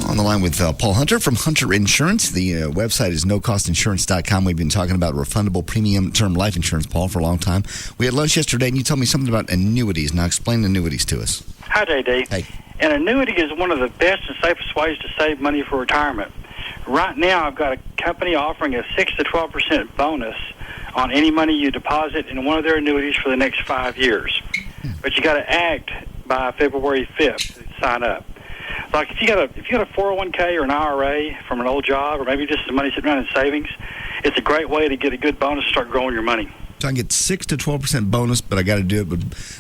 On the line with Paul Hunter from Hunter Insurance. The website is nocostinsurance.com. We've been talking about refundable premium term life insurance, Paul, for a long time. We had lunch yesterday, and you told me something about annuities. Now explain annuities to us. Hi, JD. Hey. An annuity is one of the best and safest ways to save money for retirement. Right now, I've got a company offering a 6 to 12% bonus on any money you deposit in one of their annuities for the next 5 years. But you got to act by February 5th to sign up. Like if you got a 401k or an IRA from an old job, or maybe just some money sitting around in savings, it's a great way to get a good bonus to start growing your money. So I can get 6 to 12% bonus, but I got to do it. But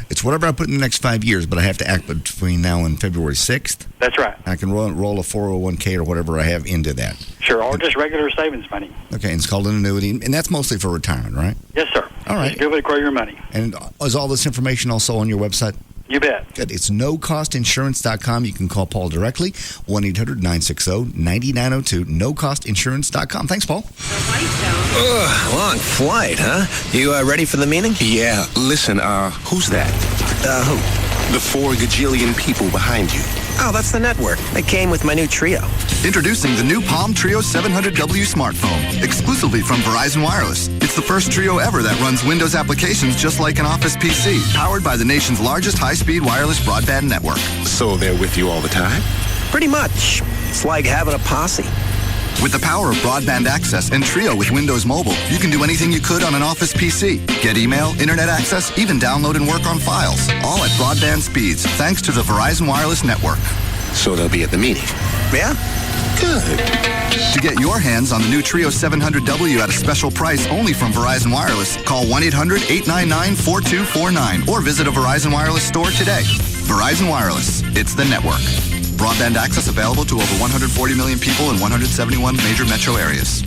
it's whatever I put in the next 5 years, but I have to act between now and February 6th. That's right. I can roll a 401k or whatever I have into that. Sure, or just regular savings money. Okay, and it's called an annuity, and that's mostly for retirement, right? Yes, sir. All right. It's a good way to grow your money. And is all this information also on your website? You bet. Good. It's nocostinsurance.com. You can call Paul directly, 1-800-960-9902, nocostinsurance.com. Thanks, Paul. Long flight, huh? You ready for the meeting? Yeah. Listen, who's that? Who? The 4 gajillion people behind you. Oh, that's the network. They came with my new Trio. Introducing the new Palm Trio 700W smartphone, exclusively from Verizon Wireless. It's the first Trio ever that runs Windows applications just like an Office PC, powered by the nation's largest high-speed wireless broadband network. So they're with you all the time? Pretty much. It's like having a posse. With the power of broadband access and Trio with Windows Mobile, you can do anything you could on an Office PC. Get email, internet access, even download and work on files. All at broadband speeds, thanks to the Verizon Wireless Network. So they'll be at the meeting? Yeah? Good. To get your hands on the new Trio 700W at a special price only from Verizon Wireless, call 1-800-899-4249 or visit a Verizon Wireless store today. Verizon Wireless, it's the network. Broadband access available to over 140 million people in 171 major metro areas.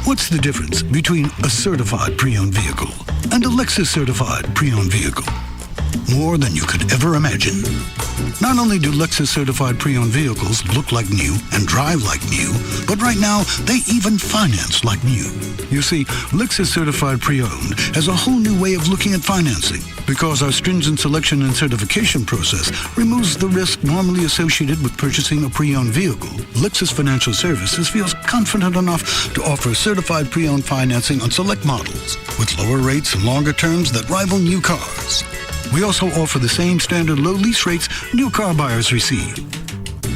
What's the difference between a certified pre-owned vehicle and a Lexus certified pre-owned vehicle? More than you could ever imagine. Not only do Lexus certified pre-owned vehicles look like new and drive like new, but right now they even finance like new. You see, Lexus certified pre-owned has a whole new way of looking at financing because our stringent selection and certification process removes the risk normally associated with purchasing a pre-owned vehicle. Lexus Financial Services feels confident enough to offer certified pre-owned financing on select models with lower rates and longer terms that rival new cars. We also offer the same standard low lease rates new car buyers receive.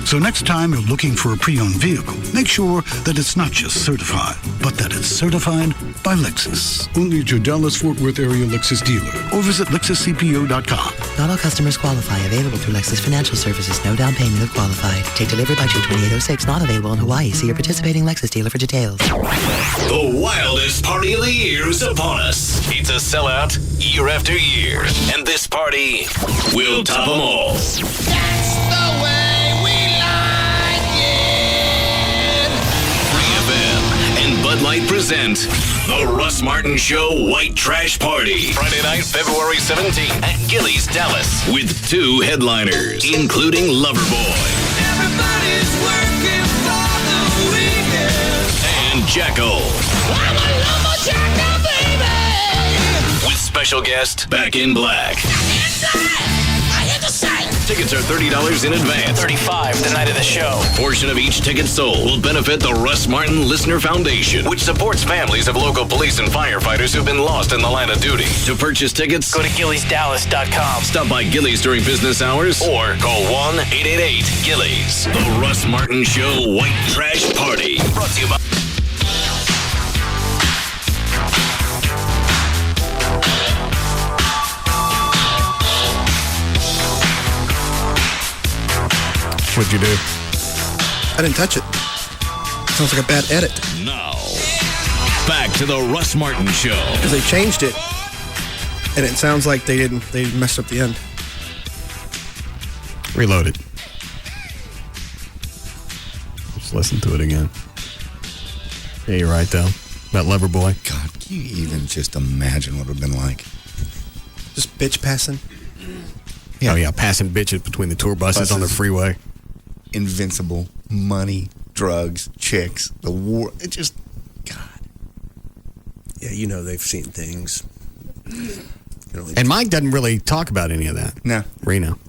So next time you're looking for a pre-owned vehicle, make sure that it's not just certified, but that it's certified by Lexus. Only at your Dallas-Fort Worth area Lexus dealer or visit LexusCPO.com. Not all customers qualify. Available through Lexus Financial Services. No down payment if qualified. Take delivery by 2/28/06. Not available in Hawaii. See your participating Lexus dealer for details. The wildest party of the year is upon us. It's a sellout year after year. And this party will top them all. That's the way we like it. Free FM and Bud Light present the Russ Martin Show White Trash Party. Friday night, February 17th at Gillies, Dallas. With 2 headliners, including Loverboy. Everybody's working for the weekend. And Jackal. I'm a lumberjack now, baby. With special guest, Back in Black. I hit the side. Tickets are $30 in advance. $35 the night of the show. A portion of each ticket sold will benefit the Russ Martin Listener Foundation, which supports families of local police and firefighters who've been lost in the line of duty. To purchase tickets, Go to GilliesDallas.com. stop by Gillies during business hours, or call 1-888-GILLIES. The Russ Martin Show White Trash Party. Brought to you by... What'd you do? I didn't touch it. Sounds like a bad edit. Now, back to the Russ Martin Show. Because they changed it, and it sounds like they messed up the end. Reload it. Just listen to it again. Yeah, you're right, though. That lover boy. God, can you even just imagine what it would have been like? Just bitch passing. Yeah. Oh, yeah, passing bitches between the tour buses on the freeway. Invincible, money, drugs, chicks, the war. It just, God. Yeah, you know they've seen things. And Mike doesn't really talk about any of that. No. Reno.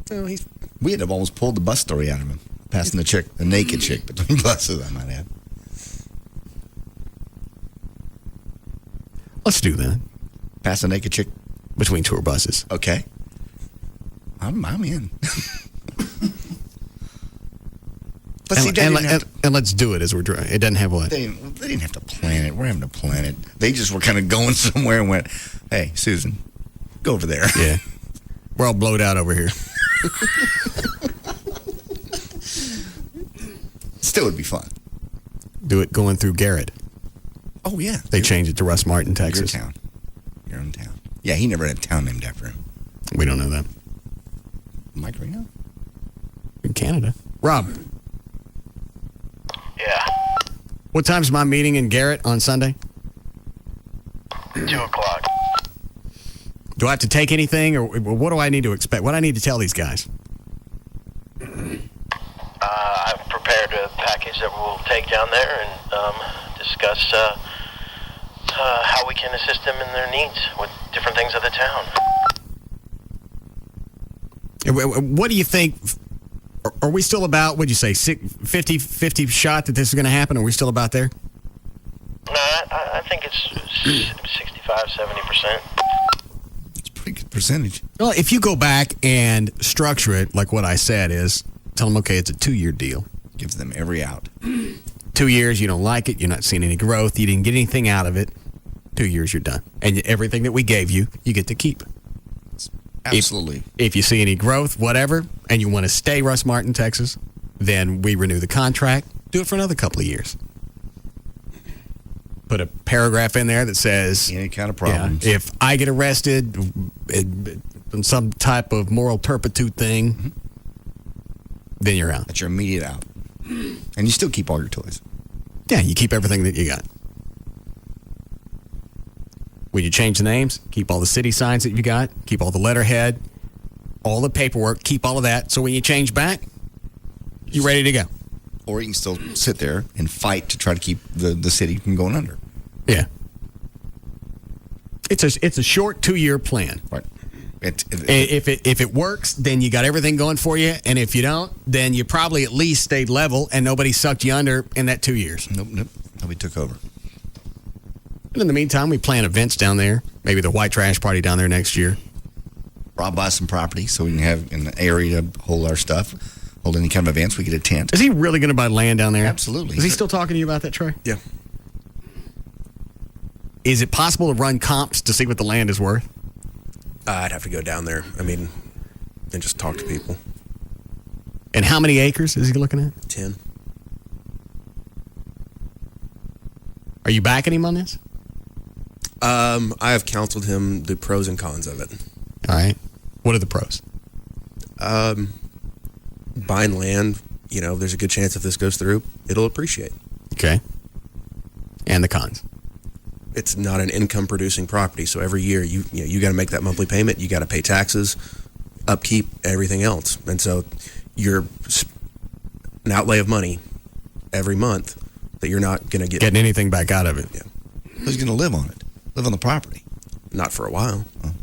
No, we had almost pulled the bus story out of him. Passing the chick, the naked chick between buses, I might add. Let's do that. Pass a naked chick between tour buses. Okay. I'm in. But see, and let's do it as we're driving. It doesn't have what? They didn't have to plan it. We're having to plan it. They just were kind of going somewhere and went, hey, Susan, go over there. Yeah. We're all blowed out over here. Still would be fun. Do it going through Garrett. Oh, yeah. They changed it to Russ Martin, Texas. Your town. Your own town. Yeah, he never had a town named after him. We don't know that. Mike Reno? In Canada. Rob. Yeah. What time's my meeting in Garrett on Sunday? 2:00. Do I have to take anything, or what do I need to expect? What do I need to tell these guys? I've prepared a package that we'll take down there and discuss how we can assist them in their needs with different things of the town. What do you think? Are we still about, what'd you say, 50 shot that this is going to happen? Are we still about there? No, I think it's 65, 70%. It's a pretty good percentage. Well, if you go back and structure it like what I said is, tell them, okay, it's a 2-year deal. Gives them every out. 2 years, you don't like it, you're not seeing any growth, you didn't get anything out of it. 2 years, you're done. And everything that we gave you, you get to keep. Absolutely. If you see any growth, whatever, and you want to stay Russ Martin, Texas, then we renew the contract. Do it for another couple of years. Put a paragraph in there that says, any kind of problems. Yeah, if I get arrested in some type of moral turpitude thing, then you're out. That's your immediate out. And you still keep all your toys. Yeah, you keep everything that you got. When you change the names, keep all the city signs that you got, keep all the letterhead, all the paperwork, keep all of that. So when you change back, you're ready to go. Or you can still sit there and fight to try to keep the city from going under. Yeah. It's a short 2-year plan. Right. If it works, then you got everything going for you. And if you don't, then you probably at least stayed level and nobody sucked you under in that 2 years. Nope. Nobody took over. And in the meantime, we plan events down there. Maybe the white trash party down there next year. Rob buy some property so we can have an area to hold our stuff, hold any kind of events. We get a tent. Is he really going to buy land down there? Absolutely. Is he still talking to you about that, Trey? Yeah. Is it possible to run comps to see what the land is worth? I'd have to go down there. I mean, and just talk to people. And how many acres is he looking at? 10. Are you backing him on this? I have counseled him the pros and cons of it. All right. What are the pros? Buying land, there's a good chance if this goes through, it'll appreciate. Okay. And the cons? It's not an income-producing property, so every year you got to make that monthly payment. You got to pay taxes, upkeep, everything else, and so you're an outlay of money every month that you're not going to get getting anything back out of it. Yeah. Who's going to live on it? Live on the property? Not for a while. Oh.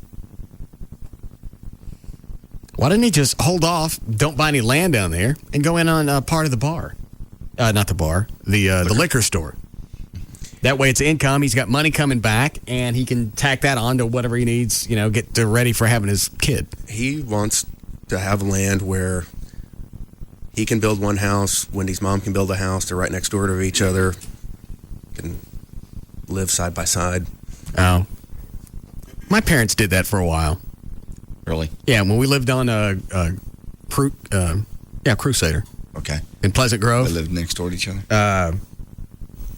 Why didn't he just hold off, don't buy any land down there, and go in on part of the bar? Not the bar, the liquor store. That way it's income. He's got money coming back, and he can tack that on to whatever he needs, get ready for having his kid. He wants to have land where he can build one house, Wendy's mom can build a house. They're right next door to each other, can live side by side. Oh. My parents did that for a while. Really? Yeah, when we lived on Crusader. Okay. In Pleasant Grove. They lived next door to each other?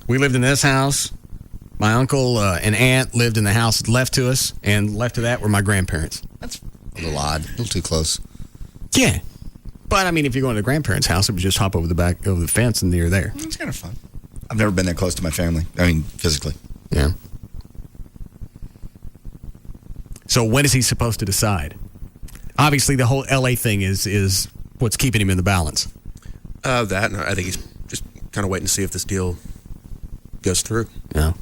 We lived in this house. My uncle and aunt lived in the house left to us, and left to that were my grandparents. That's a little odd. A little too close. Yeah. But, I mean, if you're going to the grandparents' house, it would just hop over the fence, and you're there. It's kind of fun. I've never been that close to my family. I mean, physically. Yeah. So when is he supposed to decide? Obviously, the whole L.A. thing is what's keeping him in the balance. That, and I think he's just kind of waiting to see if this deal goes through. Yeah.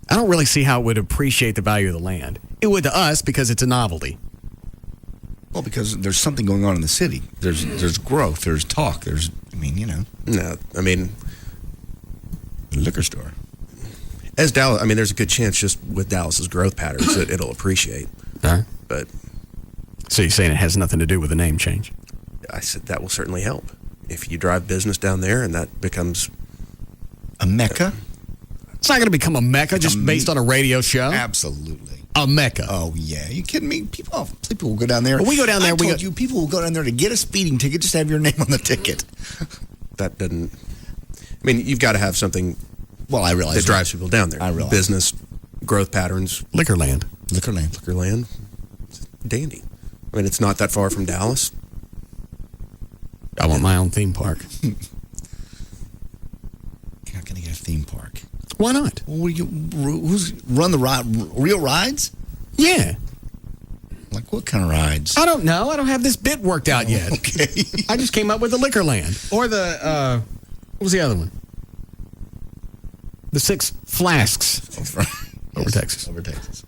I don't really see how it would appreciate the value of the land. It would to us because it's a novelty. Well, because there's something going on in the city. There's growth. There's talk. The liquor store. As Dallas, there's a good chance just with Dallas's growth patterns that it'll appreciate. But so you're saying it has nothing to do with the name change? I said that will certainly help. If you drive business down there and that becomes a mecca. It's not going to become a mecca just based on a radio show. Absolutely. A mecca. Oh, yeah. You kidding me? People will go down there. Well, we go down there. People will go down there to get a speeding ticket just to have your name on the ticket. That doesn't... you've got to have something... Well, I realize that drives people down there. I realize. Business, growth patterns. Liquor land. Dandy. It's not that far from Dallas. I want my own theme park. You're not going to get a theme park. Why not? Well, who's run the real rides? Yeah. Like what kind of rides? I don't know. I don't have this bit worked out yet. Okay. I just came up with the Liquor Land. Or the, what was the other one? The Six Flasks. Over Texas. Over Texas.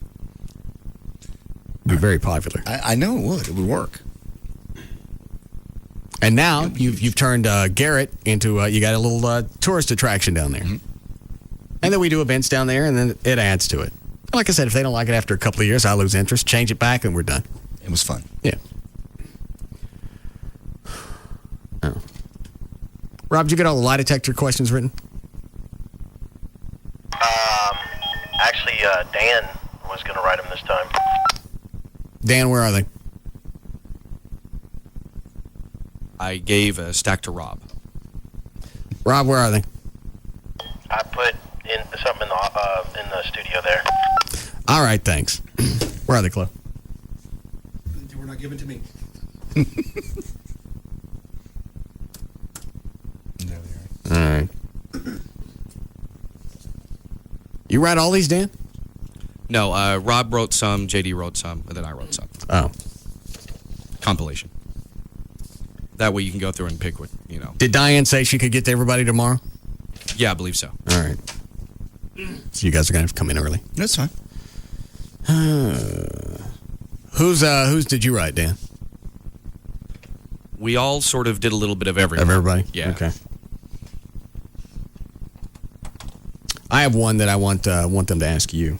Be very popular. I know it would. It would work. And now you've turned Garrett into you got a little tourist attraction down there. Mm-hmm. And then we do events down there, and then it adds to it. Like I said, if they don't like it after a couple of years, I lose interest, change it back, and we're done. It was fun. Yeah. Oh. Rob, did you get all the lie detector questions written? Actually, Dan was going to write them this time. Dan, where are they? I gave a stack to Rob. Rob, where are they? I put in something in the studio there. All right, thanks. Where are they, Chloe? They were not given to me. All right. You write all these, Dan? No, Rob wrote some, JD wrote some, and then I wrote some. Oh. Compilation. That way you can go through and pick what, Did Diane say she could get to everybody tomorrow? Yeah, I believe so. All right. So you guys are going to have to come in early. That's fine. Whose did you write, Dan? We all sort of did a little bit of everything. Of everybody? Yeah. Okay. I have one that I want them to ask you.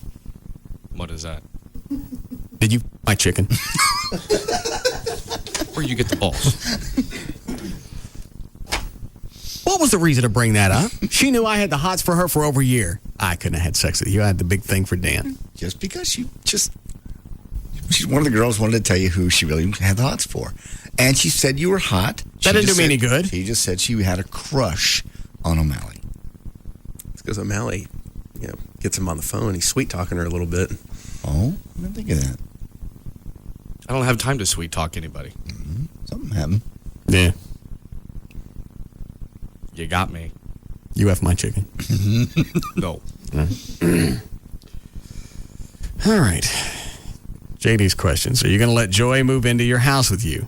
What is that? Did you my chicken? Where you get the balls? What was the reason to bring that up? She knew I had the hots for her for over a year. I couldn't have had sex with you. I had the big thing for Dan. Just because she's one of the girls wanted to tell you who she really had the hots for. And she said you were hot. That didn't do me any good. She just said she had a crush on O'Malley. It's because O'Malley, gets him on the phone. He's sweet-talking her a little bit. Oh, I didn't think of that. I don't have time to sweet-talk anybody. Mm-hmm. Something happened. Yeah. You got me. You have my chicken. No. All right. JD's questions. Are you going to let Joy move into your house with you?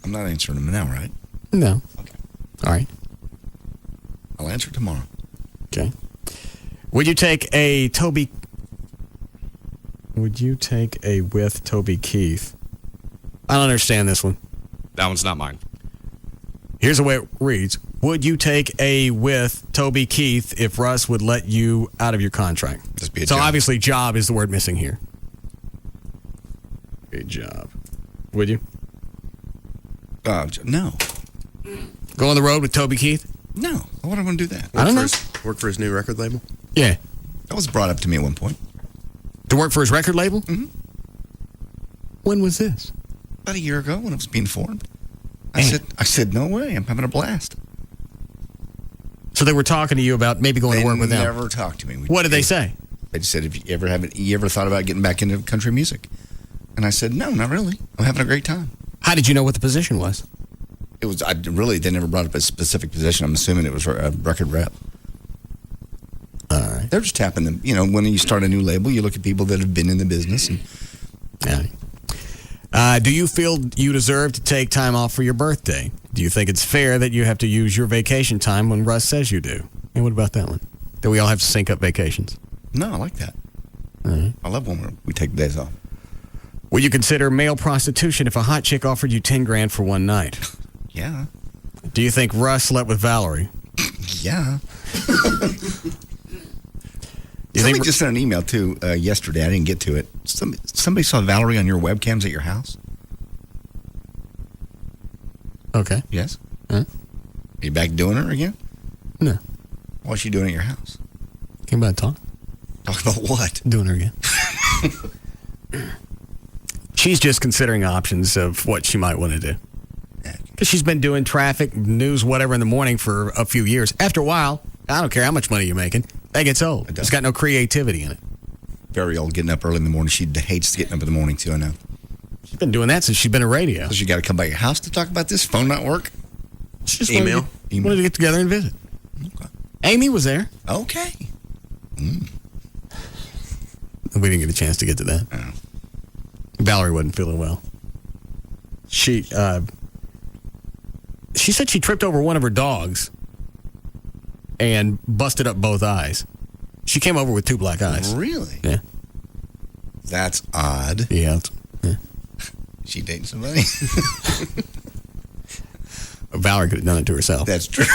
I'm not answering them now, right? No. Okay. All right. I'll answer tomorrow. Okay. Would you take a Toby... Would you take a with Toby Keith? I don't understand this one. That one's not mine. Here's the way it reads. Would you take a with Toby Keith if Russ would let you out of your contract? Just be a so job. obviously job is the word missing here. A job. Would you? No. Go on the road with Toby Keith? No. Why would I want to do that? I don't know. Work for his new record label? Yeah. That was brought up to me at one point. To work for his record label? Mm-hmm. When was this? About a year ago when I was being formed. I said, no way. I'm having a blast. So they were talking to you about maybe going to work with them? They never talked to me. What did they say? They just said, you ever thought about getting back into country music? And I said, no, not really. I'm having a great time. How did you know what the position was? It was, they never brought up a specific position. I'm assuming it was a record rep. All right. They're just tapping them. You know, when you start a new label, you look at people that have been in the business. And, do you feel you deserve to take time off for your birthday? Do you think it's fair that you have to use your vacation time when Russ says you do? And what about that one? That we all have to sync up vacations? No, I like that. Right. I love when we take days off. Would you consider male prostitution if a hot chick offered you $10,000 for one night? Yeah. Do you think Russ slept with Valerie? Yeah. Somebody just sent an email, too, yesterday. I didn't get to it. Somebody saw Valerie on your webcams at your house? Okay. Yes? Huh? Are you back doing her again? No. What's she doing at your house? Came by to talk. Talk about what? Doing her again. She's just considering options of what she might want to do. Because she's been doing traffic, news, whatever in the morning for a few years. After a while, I don't care how much money you're making, that gets old. It's got no creativity in it. Very old, getting up early in the morning. She hates getting up in the morning, too, I know. She's been doing that since she's been in radio. So she got to come by your house to talk about this? Phone not work? She just wanted to get together and visit. Okay. Amy was there. Okay. We didn't get a chance to get to that. Oh. Valerie wasn't feeling well. She said she tripped over one of her dogs and busted up both eyes. She came over with 2 black eyes. Really? Yeah. That's odd. Yeah. She dating somebody? Valerie could have done it to herself. That's true.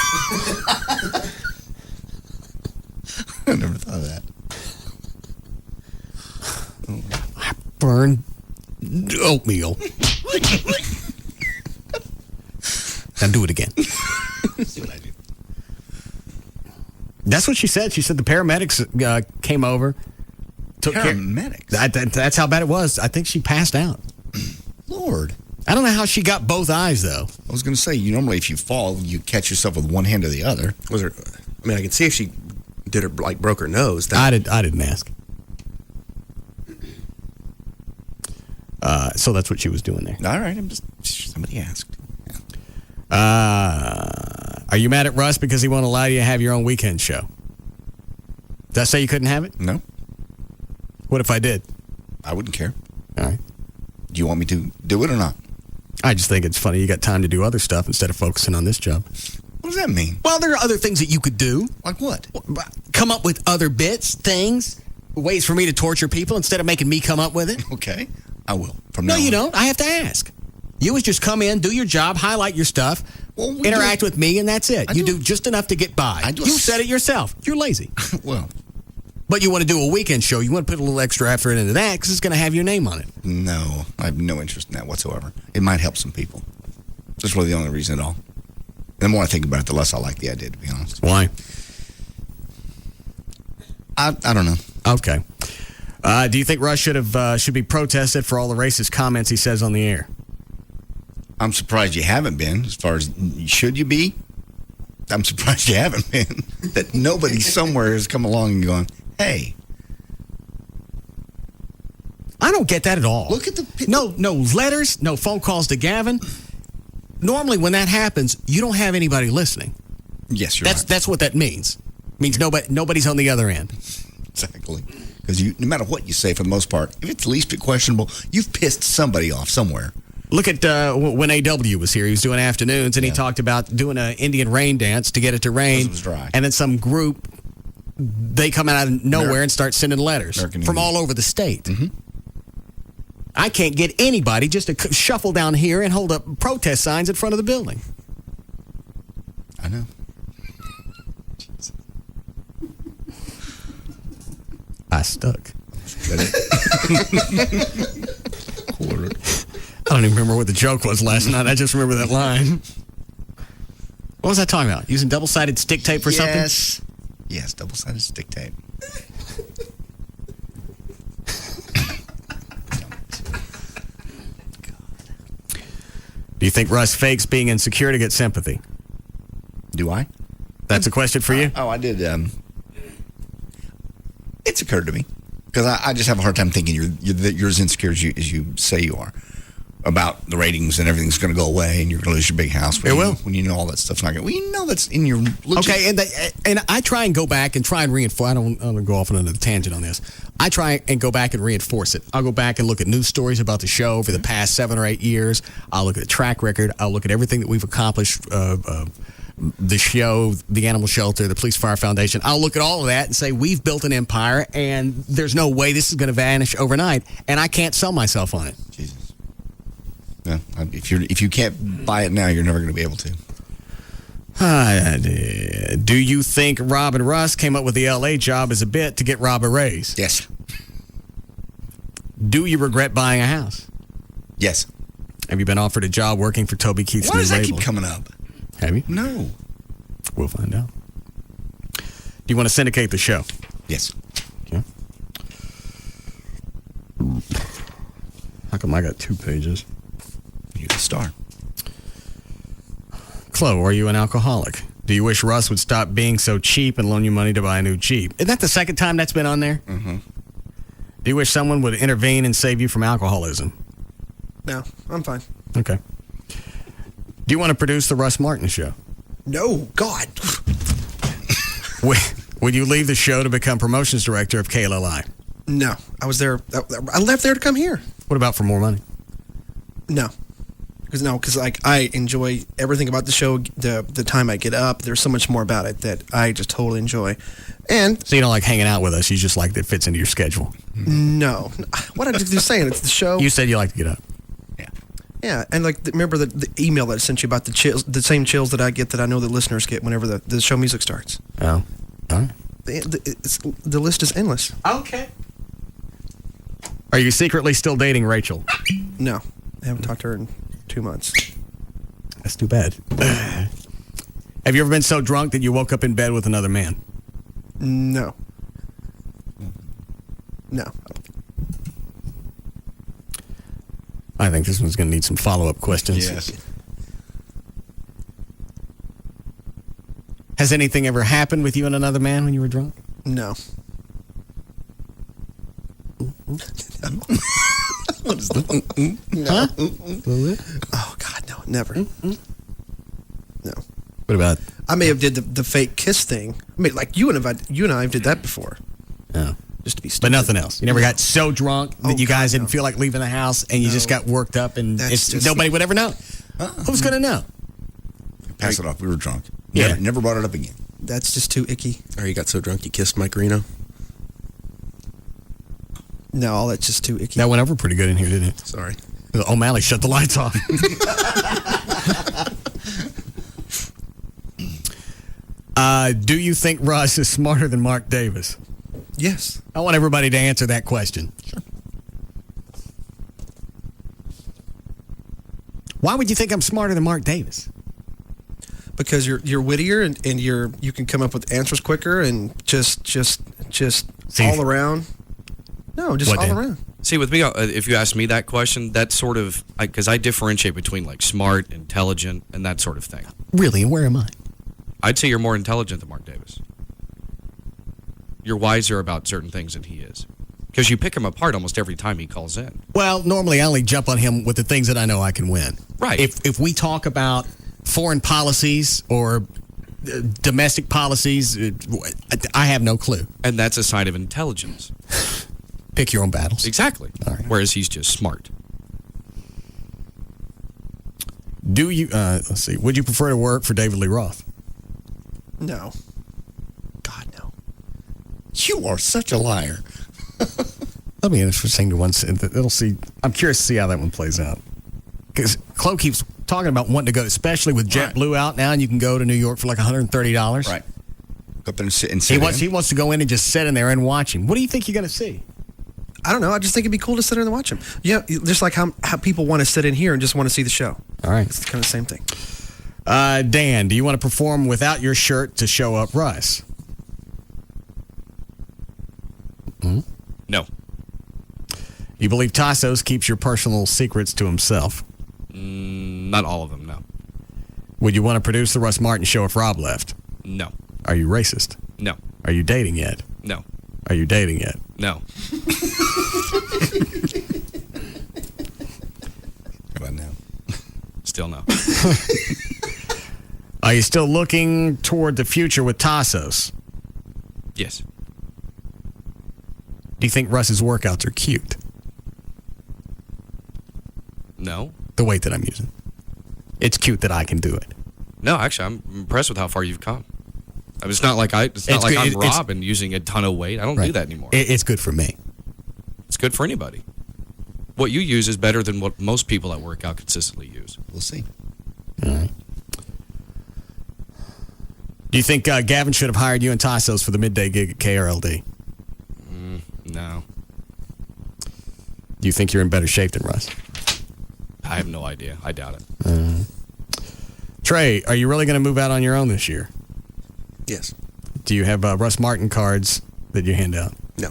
I never thought of that. I burned oatmeal. Now do it again. See what I do. That's what she said. She said the paramedics came over. Paramedics? That's how bad it was. I think she passed out. Lord. I don't know how she got both eyes, though. I was going to say, normally if you fall, you catch yourself with one hand or the other. Was there? I mean, I can see if she did her broke her nose. I didn't ask. So that's what she was doing there. All right, somebody asked. Are you mad at Russ because he won't allow you to have your own weekend show? Did I say you couldn't have it? No. What if I did? I wouldn't care. All right. Do you want me to do it or not? I just think it's funny you got time to do other stuff instead of focusing on this job. What does that mean? Well, there are other things that you could do. Like what? Come up with other bits, things, ways for me to torture people instead of making me come up with it. Okay. I will. From No, now you on. don't. I have to ask. You always just come in, do your job, highlight your stuff, interact with me, and that's it. You do just enough to get by. You said it yourself. You're lazy. Well. But you want to do a weekend show. You want to put a little extra effort into that because it's going to have your name on it. No. I have no interest in that whatsoever. It might help some people. That's really the only reason at all. And the more I think about it, the less I like the idea, to be honest. Why? I don't know. Okay. Do you think Russ should be protested for all the racist comments he says on the air? I'm surprised you haven't been. As far as should you be? I'm surprised you haven't been. That nobody somewhere has come along and gone, hey. I don't get that at all. Look at the no letters, no phone calls to Gavin. Normally, when that happens, you don't have anybody listening. Yes, you're right. That's what that means. It means nobody's on the other end. Exactly. Because no matter what you say, for the most part, if it's the least bit questionable, you've pissed somebody off somewhere. Look at when AW was here. He was doing afternoons, and he talked about doing an Indian rain dance to get it to rain. It was dry. And then some group, they come out of nowhere and start sending letters from all over the state. Mm-hmm. I can't get anybody just to shuffle down here and hold up protest signs in front of the building. I know. I stuck. Quarter. I don't even remember what the joke was last night. I just remember that line. What was I talking about? Using double-sided stick tape for something? Yes, double-sided stick tape. Do you think Russ fakes being insecure to get sympathy? Do I? That's a question for you? Oh, I did. It's occurred to me. Because I just have a hard time thinking you're as insecure as you say you are about the ratings and everything's going to go away and you're going to lose your big house. When you know all that stuff's not going to. Well, you know that's in your. Okay, and I try and go back and try and reinforce. I don't want to go off on another tangent on this. I try and go back and reinforce it. I'll go back and look at news stories about the show over the past 7 or 8 years. I'll look at the track record. I'll look at everything that we've accomplished. The show, the animal shelter, the police fire foundation. I'll look at all of that and say we've built an empire and there's no way this is going to vanish overnight, and I can't sell myself on it. Jesus. No, if you can't buy it now, you're never going to be able to. Do you think Rob and Russ came up with the LA job as a bit to get Rob a raise? Yes. Do you regret buying a house? Yes. Have you been offered a job working for Toby Keith's Why new does that label? keep coming up? Have you? No. We'll find out. Do you want to syndicate the show? Yes. Okay. How come I got 2 pages? You're the star. Chloe, are you an alcoholic? Do you wish Russ would stop being so cheap and loan you money to buy a new Jeep? Isn't that the second time that's been on there? Mm-hmm. Do you wish someone would intervene and save you from alcoholism? No, I'm fine. Okay. Do you want to produce the Russ Martin Show? No, God. Would you leave the show to become promotions director of KLLI? No, I was there. I left there to come here. What about for more money? No. Because like I enjoy everything about the show. The time I get up, there's so much more about it that I just totally enjoy. And so you don't like hanging out with us. You just like that fits into your schedule. No, what did I just saying? It's the show. You said you like to get up. Yeah, and like remember the email that I sent you about the chills, the same chills that I get that I know the listeners get whenever the show music starts. Oh, all right. The list is endless. Okay. Are you secretly still dating Rachel? No, I haven't talked to her in 2 months. That's too bad. Have you ever been so drunk that you woke up in bed with another man? No. No. I think this one's going to need some follow-up questions. Yes. Has anything ever happened with you and another man when you were drunk? No. What is that? No. Huh? Oh God, no, never. No. What about? I may have did the fake kiss thing. I mean, like you and I did that before. Oh. Just to be stupid. But nothing else. You never got so drunk that you guys didn't feel like leaving the house and you just got worked up and nobody would ever know. Who's going to know? Pass it off. We were drunk. Yeah. Never brought it up again. That's just too icky. Or you got so drunk you kissed Mike Reno? No, that's just too icky. That went over pretty good in here, didn't it? Sorry. O'Malley shut the lights off. Do you think Russ is smarter than Mark Davis? Yes. I want everybody to answer that question. Sure. Why would you think I'm smarter than Mark Davis? Because you're wittier and you can come up with answers quicker and just all around. No, just all around. See, with me, if you ask me that question, that's sort of because I differentiate between like smart, intelligent, and that sort of thing. Really? And where am I? I'd say you're more intelligent than Mark Davis. You're wiser about certain things than he is. Because you pick him apart almost every time he calls in. Well, normally I only jump on him with the things that I know I can win. Right. If we talk about foreign policies or domestic policies, I have no clue. And that's a sign of intelligence. Pick your own battles. Exactly. All right. Whereas he's just smart. Do you, let's see, would you prefer to work for David Lee Roth? No. God, no. You are such a liar. That'll be interesting to once. It'll see. I'm curious to see how that one plays out. Because Chloe keeps talking about wanting to go, especially with JetBlue out now, and you can go to New York for like $130. Right. Go up there and sit He wants to go in and just sit in there and watch him. What do you think you're going to see? I don't know. I just think it'd be cool to sit there and watch him. Yeah, just like how people want to sit in here and just want to see the show. All right. It's kind of the same thing. Dan, do you want to perform without your shirt to show up Russ? No. You believe Tassos keeps your personal secrets to himself? Not all of them, no. Would you want to produce the Russ Martin Show if Rob left? No. Are you racist? No. Are you dating yet? No. Are you dating yet? No. How about now? Still no. Are you still looking toward the future with Tassos? Yes. Do you think Russ's workouts are cute? No. The weight that I'm using. It's cute that I can do it. No, actually, I'm impressed with how far you've come. I mean, it's not like I'm Rob and using a ton of weight. I don't do that anymore. It's good for me. It's good for anybody. What you use is better than what most people that work out consistently use. We'll see. All right. Do you think Gavin should have hired you and Tassos for the midday gig at KRLD? No. Do you think you're in better shape than Russ? I have no idea. I doubt it. Trey, are you really going to move out on your own this year? Yes. Do you have Russ Martin cards that you hand out? No.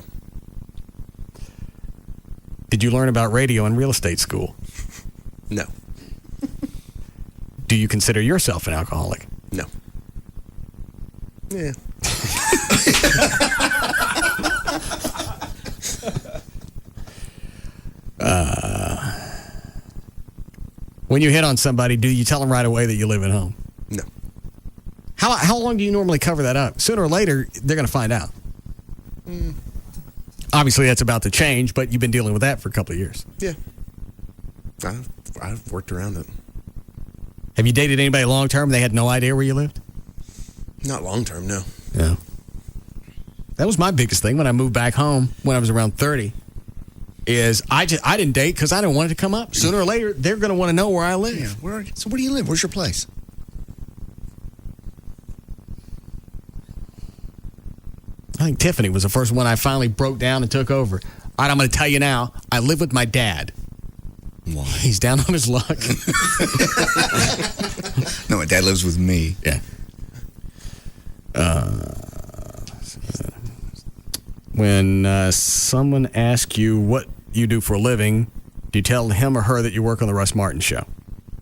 Did you learn about radio in real estate school? No. Do you consider yourself an alcoholic? No. Yeah. When you hit on somebody, do you tell them right away that you live at home? No. How long do you normally cover that up? Sooner or later, they're going to find out. Obviously, that's about to change, but you've been dealing with that for a couple of years. Yeah. I've worked around it. Have you dated anybody long term? They had no idea where you lived? Not long term, no. Yeah. That was my biggest thing when I moved back home when I was around 30. Is I didn't date because I didn't want it to come up. Sooner or later, they're going to want to know where I live. Yeah, so where do you live? Where's your place? I think Tiffany was the first one I finally broke down and took over. All right, I'm going to tell you now. I live with my dad. Why? He's down on his luck. No, my dad lives with me. Yeah. When someone asks you what you do for a living, do you tell him or her that you work on the Russ Martin Show?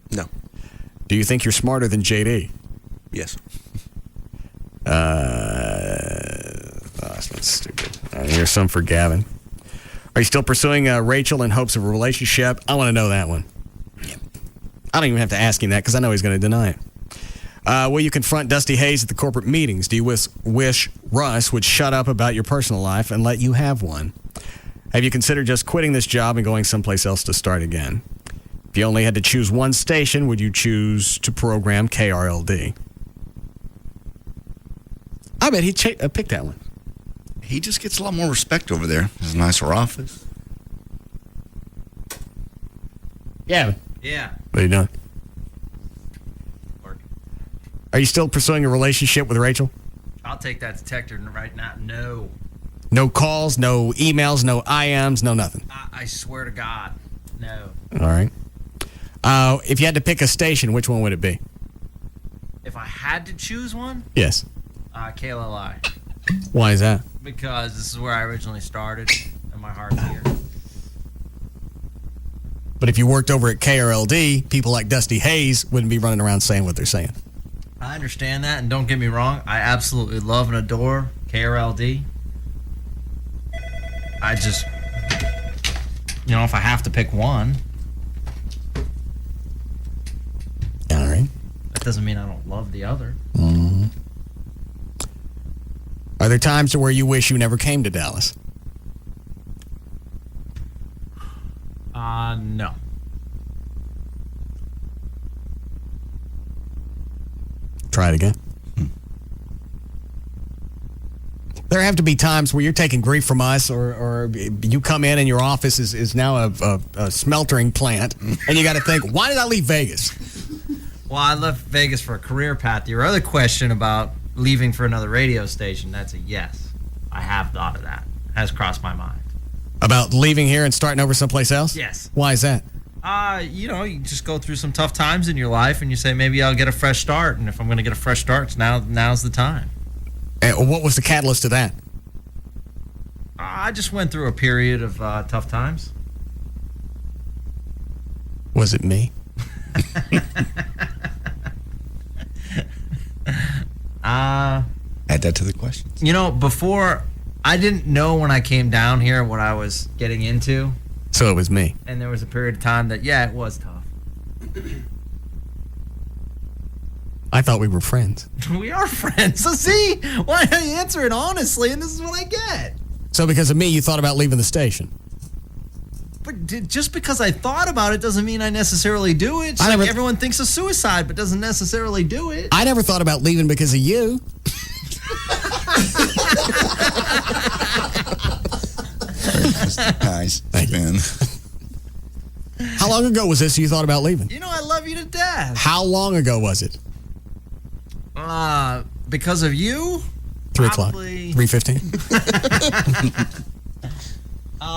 No. Do you think you're smarter than JD? Yes. That's stupid. Here's some for Gavin. Are you still pursuing Rachel in hopes of a relationship? I want to know that one. Yeah. I don't even have to ask him that because I know he's going to deny it. Will you confront Dusty Hayes at the corporate meetings? Do you wish Russ would shut up about your personal life and let you have one? Have you considered just quitting this job and going someplace else to start again? If you only had to choose one station, would you choose to program KRLD? I bet he'd pick that one. He just gets a lot more respect over there. There's a nicer office. Yeah. Yeah. What are you doing? Are you still pursuing a relationship with Rachel? I'll take that detector right now. No. No calls, no emails, no IMs, no nothing. I swear to God, no. All right. If you had to pick a station, which one would it be? If I had to choose one, Yes. KLLI. Why is that? Because this is where I originally started, and my heart's here. But if you worked over at KRLD, people like Dusty Hayes wouldn't be running around saying what they're saying. I understand that, and don't get me wrong, I absolutely love and adore KRLD. I just, if I have to pick one. All right. That doesn't mean I don't love the other. Mm-hmm. Are there times where you wish you never came to Dallas? No. Try it again. There have to be times where you're taking grief from us, or you come in and your office is now a smeltering plant, and you got to think, why did I leave Vegas? Well, I left Vegas for a career path. Your other question about leaving for another radio station, that's a yes. I have thought of that. Has crossed my mind. About leaving here and starting over someplace else? Yes. Why is that? You just go through some tough times in your life, and you say, maybe I'll get a fresh start. And if I'm going to get a fresh start, now's the time. And what was the catalyst to that? I just went through a period of tough times. Was it me? Add that to the questions. Before, I didn't know when I came down here what I was getting into. So it was me. And there was a period of time that, it was tough. I thought we were friends. We are friends. So see, why don't you answer it honestly, and this is what I get. So because of me, you thought about leaving the station? But just because I thought about it doesn't mean I necessarily do it. Everyone thinks of suicide, but doesn't necessarily do it. I never thought about leaving because of you. Nice. Man. How long ago was this you thought about leaving? I love you to death. How long ago was it? Because of you? 3 o'clock. 3:15?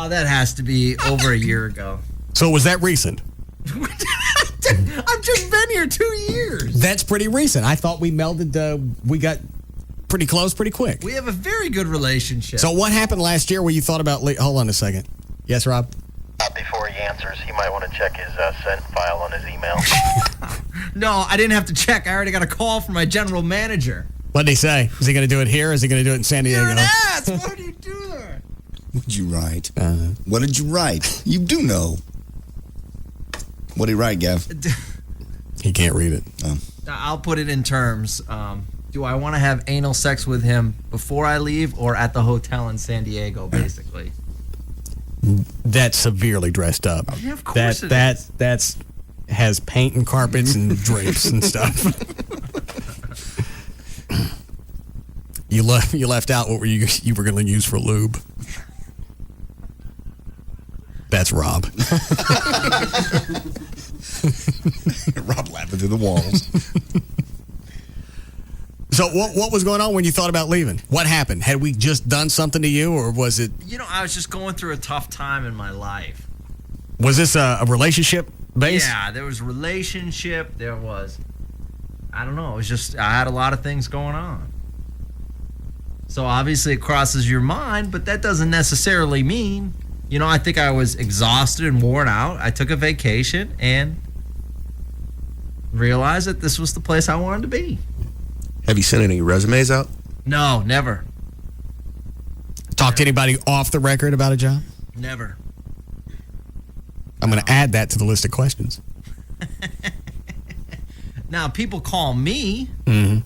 That has to be over a year ago. So was that recent? I've just been here 2 years. That's pretty recent. I thought we melded, we got pretty close pretty quick. We have a very good relationship. So what happened last year where you thought about hold on a second. Yes, Rob? Before he answers, he might want to check his sent file on his email. No, I didn't have to check. I already got a call from my general manager. What did he say? Is he going to do it here, or is he going to do it in San Diego? You're an ass! Why did you do that? What did you write? What did you write? You do know. What did he write, Gav? He can't read it. Oh. I'll put it in terms. Do I want to have anal sex with him before I leave or at the hotel in San Diego, basically? That's severely dressed up. Yeah, of course That's has paint and carpets and drapes and stuff. You left out what you were going to use for lube. That's Rob. Rob laughing through the walls. So what was going on when you thought about leaving? What happened? Had we just done something to you, or was it... I was just going through a tough time in my life. Was this a relationship base? Yeah, there was relationship. There was... I don't know. It was just... I had a lot of things going on. So obviously it crosses your mind, but that doesn't necessarily mean... I think I was exhausted and worn out. I took a vacation and realized that this was the place I wanted to be. Have you sent any resumes out? No, never. Talk to anybody off the record about a job? Never. I'm going to add that to the list of questions. Now, people call me, mm-hmm.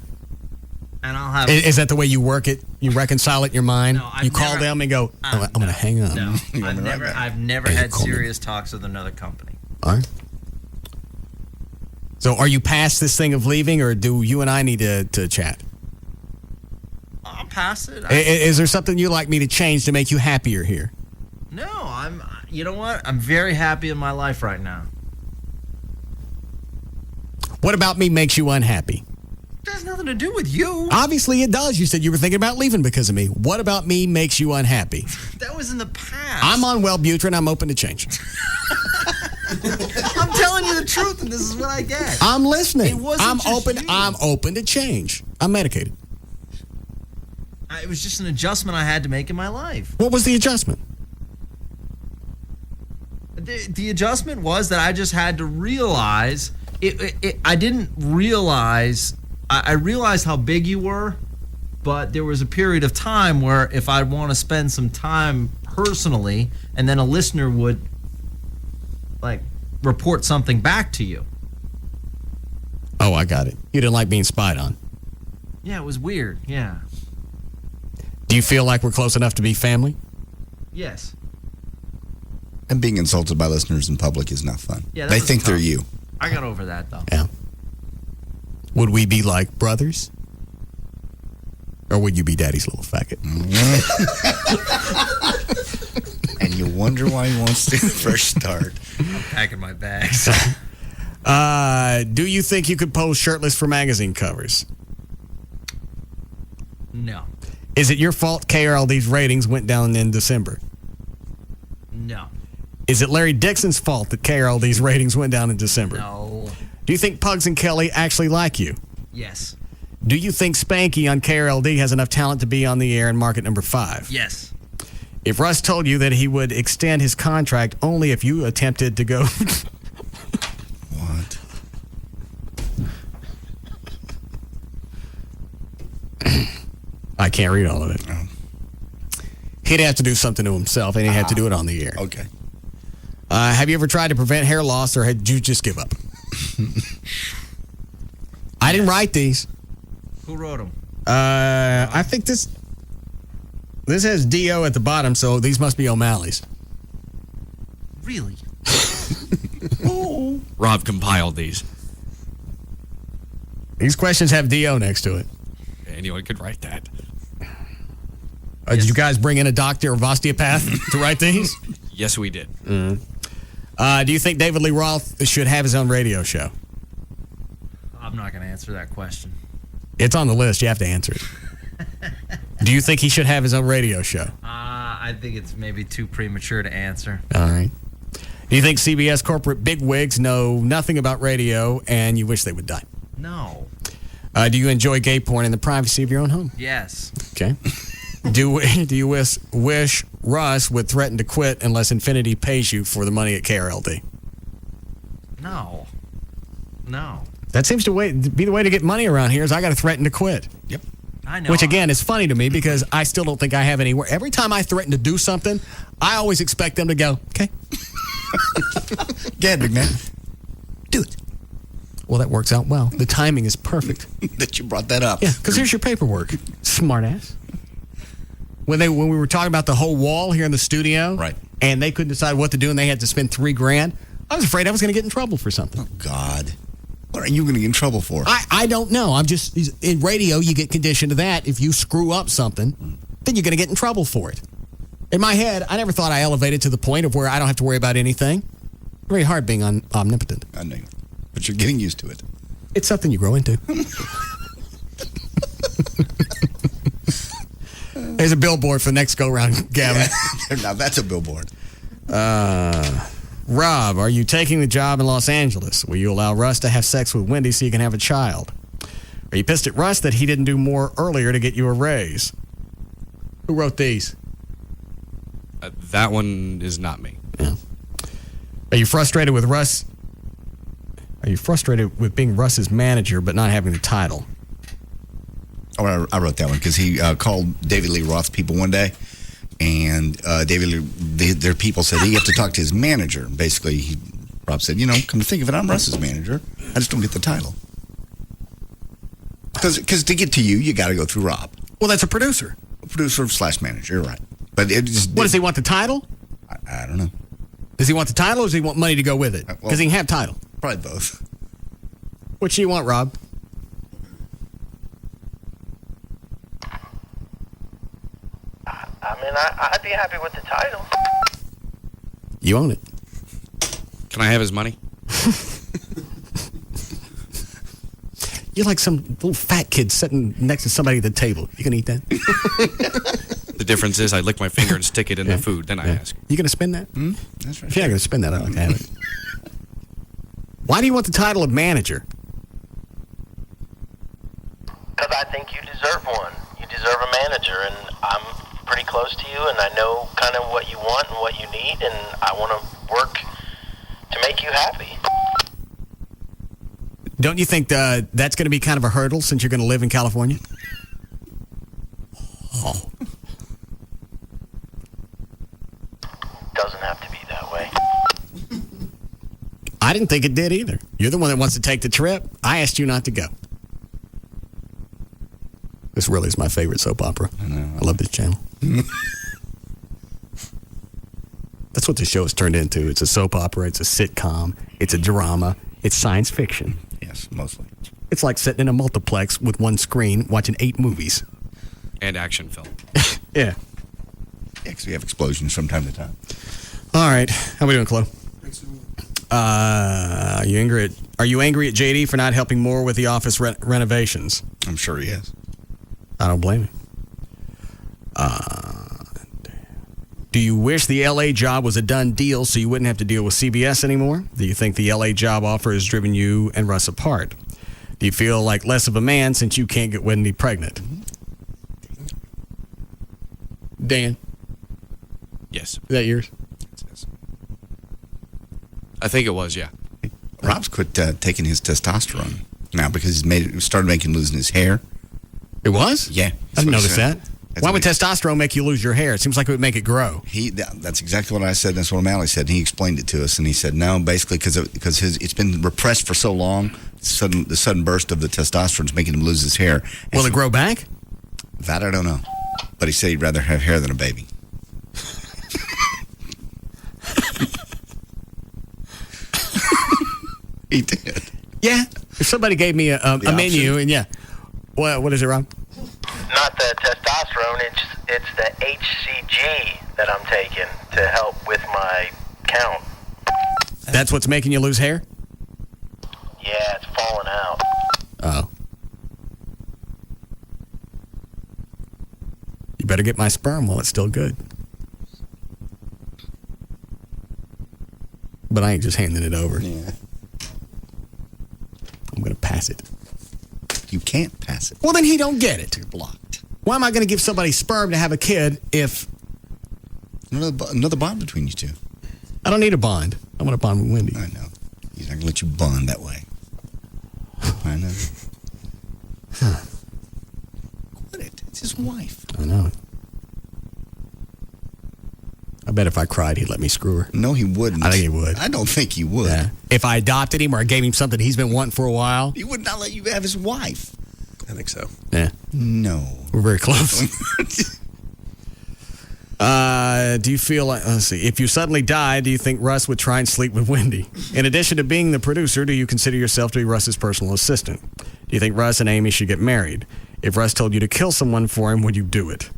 and I'll have... Is that the way you work it? You reconcile it in your mind? No, you call them and go, I'm going to hang up. No, I've never had serious talks with another company. All right. So are you past this thing of leaving, or do you and I need to chat? I'm past it. Is there something you'd like me to change to make you happier here? No, you know what? I'm very happy in my life right now. What about me makes you unhappy? It has nothing to do with you. Obviously it does. You said you were thinking about leaving because of me. What about me makes you unhappy? That was in the past. I'm on Wellbutrin. I'm open to change. I'm telling you the truth, and this is what I get. I'm listening. It wasn't I'm open to change. I'm medicated. It was just an adjustment I had to make in my life. What was the adjustment? The adjustment was that I just had to realize I didn't realize. I realized how big you were, but there was a period of time where if I'd want to spend some time personally, and then a listener would report something back to you. Oh, I got it. You didn't like being spied on. Yeah, it was weird. Yeah. Do you feel like we're close enough to be family? Yes. And being insulted by listeners in public is not fun. Yeah, they think they're you. I got over that, though. Yeah. Would we be like brothers? Or would you be daddy's little faggot? And you wonder why he wants to first start. I'm packing my bags. Do you think you could pose shirtless for magazine covers? No. Is it your fault KRLD's ratings went down in December? No. Is it Larry Dixon's fault that KRLD's ratings went down in December? No. Do you think Pugs and Kelly actually like you? Yes. Do you think Spanky on KRLD has enough talent to be on the air in market number 5? Yes. If Russ told you that he would extend his contract only if you attempted to go... What? I can't read all of it. He'd have to do something to himself, and he'd have to do it on the air. Okay. Have you ever tried to prevent hair loss, or had you just give up? I didn't write these. Who wrote them? I think this has D.O. at the bottom, so these must be O'Malley's. Really? Rob compiled these. These questions have D.O. next to it. Anyone could write that. Did you guys bring in a doctor or osteopath to write these? Yes, we did. Mm-hmm. Do you think David Lee Roth should have his own radio show? I'm not going to answer that question. It's on the list. You have to answer it. Do you think he should have his own radio show? I think it's maybe too premature to answer. All right. Do you think CBS corporate bigwigs know nothing about radio and you wish they would die? No. Do you enjoy gay porn in the privacy of your own home? Yes. Okay. Do you wish Russ would threaten to quit unless Infinity pays you for the money at KRLD? No. No. That seems to be the way to get money around here is I got to threaten to quit. Yep. I know. Which, again, is funny to me because I still don't think I have anywhere. Every time I threaten to do something, I always expect them to go, okay. Go ahead, big man. Do it. Well, that works out well. The timing is perfect. That you brought that up. Yeah, because here's your paperwork, smart ass. When we were talking about the whole wall here in the studio, right, and they couldn't decide what to do, and they had to spend $3,000, I was afraid I was going to get in trouble for something. Oh, God. What are you going to get in trouble for? I don't know. I'm just, in radio, you get conditioned to that. If you screw up something, then you're going to get in trouble for it. In my head, I never thought I elevated to the point of where I don't have to worry about anything. Very hard being omnipotent. I know. But you're getting used to it. It's something you grow into. There's a billboard for the next go-round, Gavin. Yeah. Now that's a billboard. Rob, are you taking the job in Los Angeles? Will you allow Russ to have sex with Wendy so you can have a child? Are you pissed at Russ that he didn't do more earlier to get you a raise? Who wrote these? That one is not me. Yeah. Are you frustrated with Russ? Are you frustrated with being Russ's manager but not having the title? Oh, I wrote that one because he called David Lee Roth people one day, and David Lee, their people said you have to talk to his manager. Basically, Rob said, come to think of it, I'm Russ's manager. I just don't get the title. Because to get to you got to go through Rob. Well, that's a producer. A producer / manager, you're right. But does he want the title? I don't know. Does he want the title or does he want money to go with it? Because he can have title. Probably both. What do you want, Rob? I mean, I'd be happy with the title. You own it. Can I have his money? You're like some little fat kid sitting next to somebody at the table. You gonna eat that? The difference is I lick my finger and stick it in the food. Then I ask. You gonna spend that? That's right. If you're not gonna spend that, I'd like to have it. Why do you want the title of manager? Because I think you deserve one. You deserve a manager, and I'm pretty close to you, and I know kind of what you want and what you need, and I want to work to make you happy. Don't you think that's going to be kind of a hurdle since you're going to live in California? Oh. Doesn't have to be that way. I didn't think it did either. You're the one that wants to take the trip. I asked you not to go. This really is my favorite soap opera. I love this channel. That's what the show has turned into. It's a soap opera. It's a sitcom. It's a drama. It's science fiction. Yes, mostly. It's like sitting in a multiplex with one screen watching 8 movies. And action film. Yeah. Yeah, because we have explosions from time to time. All right. How we doing, Chloe? Are you angry at JD for not helping more with the office renovations? I'm sure he is. I don't blame him. Do you wish the LA job was a done deal so you wouldn't have to deal with CBS anymore? Do you think the LA job offer has driven you and Russ apart? Do you feel like less of a man since you can't get Wendy pregnant? Dan? Yes. Is that yours? I think it was, yeah. Rob's quit taking his testosterone now because he's started making losing his hair. It was? Yeah. I didn't notice that. Why would testosterone make you lose your hair? It seems like it would make it grow. That's exactly what I said. That's what O'Malley said. He explained it to us, and he said no, basically because it's been repressed for so long. The sudden burst of the testosterone is making him lose his hair. Will it grow back? That I don't know, but he said he'd rather have hair than a baby. He did. Yeah. If somebody gave me a menu, and yeah, what is it, Rob? Not the testosterone, it's the HCG that I'm taking to help with my count. That's what's making you lose hair? Yeah, it's falling out. Oh. You better get my sperm while it's still good. But I ain't just handing it over. Yeah. I'm going to pass it. You can't pass it. Well, then he don't get it. You're blocked. Why am I going to give somebody sperm to have a kid if... Another bond between you two. I don't need a bond. I want to bond with Wendy. I know. He's not going to let you bond that way. I know. Huh. Quit it. It's his wife. I know. I bet if I cried, he'd let me screw her. No, he wouldn't. I think he would. I don't think he would. Yeah. If I adopted him or I gave him something he's been wanting for a while. He would not let you have his wife. I think so. Yeah. No. We're very close. Do you feel like, let's see, if you suddenly die, do you think Russ would try and sleep with Wendy? In addition to being the producer, do you consider yourself to be Russ's personal assistant? Do you think Russ and Amy should get married? If Russ told you to kill someone for him, would you do it?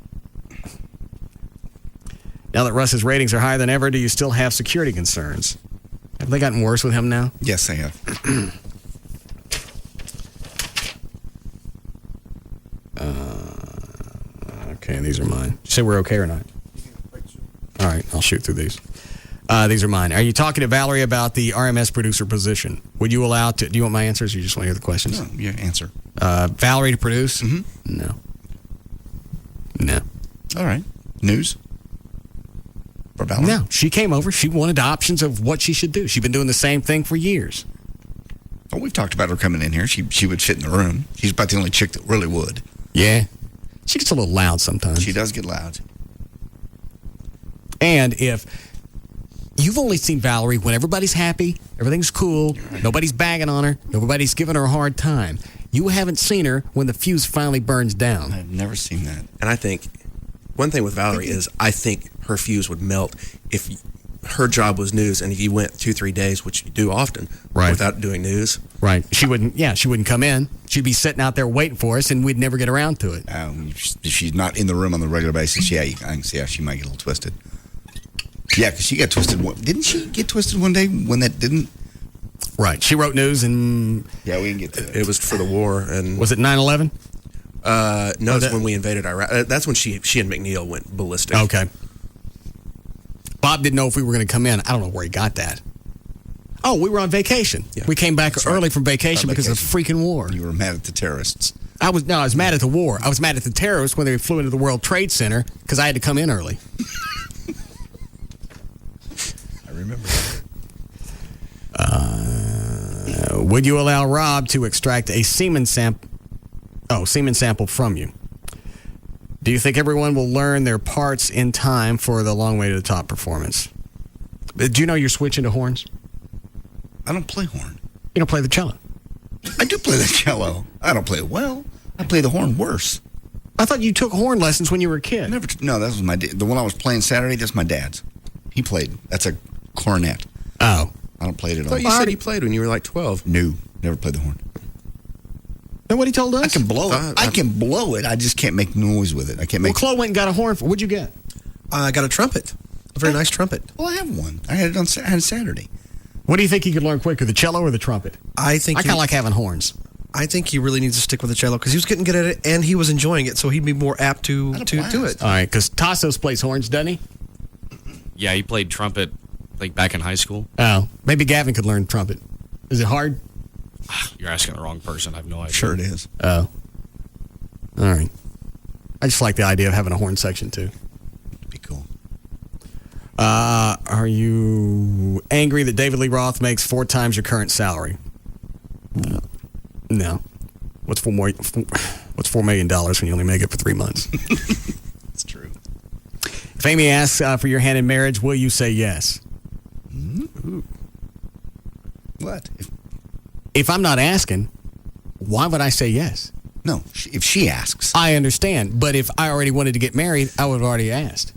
Now that Russ's ratings are higher than ever, do you still have security concerns? Have they gotten worse with him now? Yes, they have. Okay, these are mine. You say we're okay or not? All right, I'll shoot through these. These are mine. Are you talking to Valerie about the RMS producer position? Would you allow to... Do you want my answers or you just want to hear the questions? No, your answer. Valerie to produce? Mm-hmm. No. No. All right. News? For Valerie? No. She came over. She wanted options of what she should do. She's been doing the same thing for years. Well, we've talked about her coming in here. She would fit in the room. She's about the only chick that really would. Yeah. She gets a little loud sometimes. She does get loud. And if you've only seen Valerie when everybody's happy, everything's cool, nobody's bagging on her, nobody's giving her a hard time. You haven't seen her when the fuse finally burns down. I've never seen that. And I think one thing with Valerie is I think her fuse would melt if her job was news, and if you went 2-3 days, which you do often, without doing news. Right. She wouldn't come in. She'd be sitting out there waiting for us, and we'd never get around to it. If she's not in the room on the regular basis, yeah, I can see how she might get a little twisted. Yeah, because she got twisted. Didn't she get twisted one day when that didn't? Right. She wrote news and... Yeah, we didn't get to it. Was for the war. And was it 9/11? No, it's when we invaded Iraq. That's when she and McNeil went ballistic. Okay. Bob didn't know if we were going to come in. I don't know where he got that. Oh, we were on vacation. Yeah. We came back early from vacation because of the freaking war. You were mad at the terrorists. I was mad at the war. I was mad at the terrorists when they flew into the World Trade Center because I had to come in early. I remember. Would you allow Rob to extract a semen sample from you? Do you think everyone will learn their parts in time for the Long Way to the Top performance? Do you know you're switching to horns? I don't play horn. You don't play the cello? I do play the cello. I don't play it well. I play the horn worse. I thought you took horn lessons when you were a kid. No, that was the one I was playing Saturday. That's my dad's. He played. That's a cornet. Oh. I don't play it at all. I thought you said you played when you were like 12. No, never played the horn. Know what he told us? I can blow it. I can blow it. I just can't make noise with it. I can't make. Well, Chloe went and got a horn. What'd you get? I got a trumpet. A very nice trumpet. Well, I have one. I had it on Saturday. What do you think he could learn quicker, the cello or the trumpet? I think I kind of like having horns. I think he really needs to stick with the cello because he was getting good at it and he was enjoying it, so he'd be more apt to do it. All right, because Tassos plays horns, doesn't he? Yeah, he played trumpet like back in high school. Oh, maybe Gavin could learn trumpet. Is it hard? You're asking the wrong person. I have no idea. Sure it is. Oh. All right. I just like the idea of having a horn section, too. It'd be cool. Are you angry that David Lee Roth makes 4 times your current salary? No. What's $4 million when you only make it for 3 months? It's true. If Amy asks for your hand in marriage, will you say yes? Mm-hmm. What? If I'm not asking, why would I say yes? No, if she asks. I understand, but if I already wanted to get married, I would have already asked.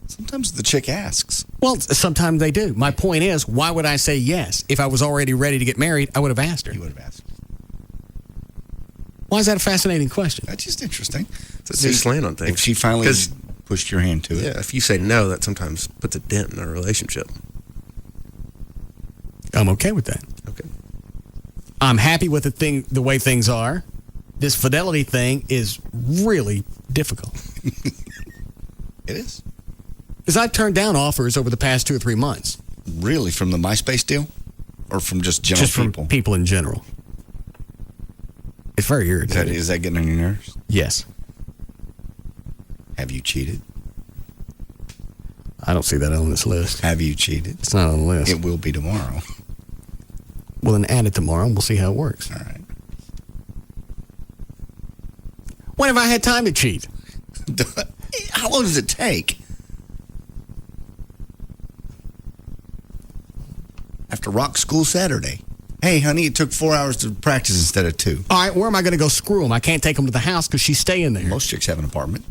Sometimes the chick asks. Well, sometimes they do. My point is, why would I say yes? If I was already ready to get married, I would have asked her. You would have asked. Why is that a fascinating question? That's just interesting. It's a new slant on things. If she finally pushed your hand to it. Yeah, if you say no, that sometimes puts a dent in a relationship. I'm okay with that. Okay. I'm happy with the way things are. This fidelity thing is really difficult. It is. Because I've turned down offers over the past 2 or 3 months. Really? From the MySpace deal? Or from just general people? Just from people in general. It's very irritating. Is that getting on your nerves? Yes. Have you cheated? I don't see that on this list. Have you cheated? It's not on the list. It will be tomorrow. Well, then add it tomorrow and we'll see how it works. All right. When have I had time to cheat? How long does it take? After rock school Saturday. Hey, honey, it took 4 hours to practice instead of 2. All right, where am I going to go screw them? I can't take them to the house because she's staying there. Most chicks have an apartment.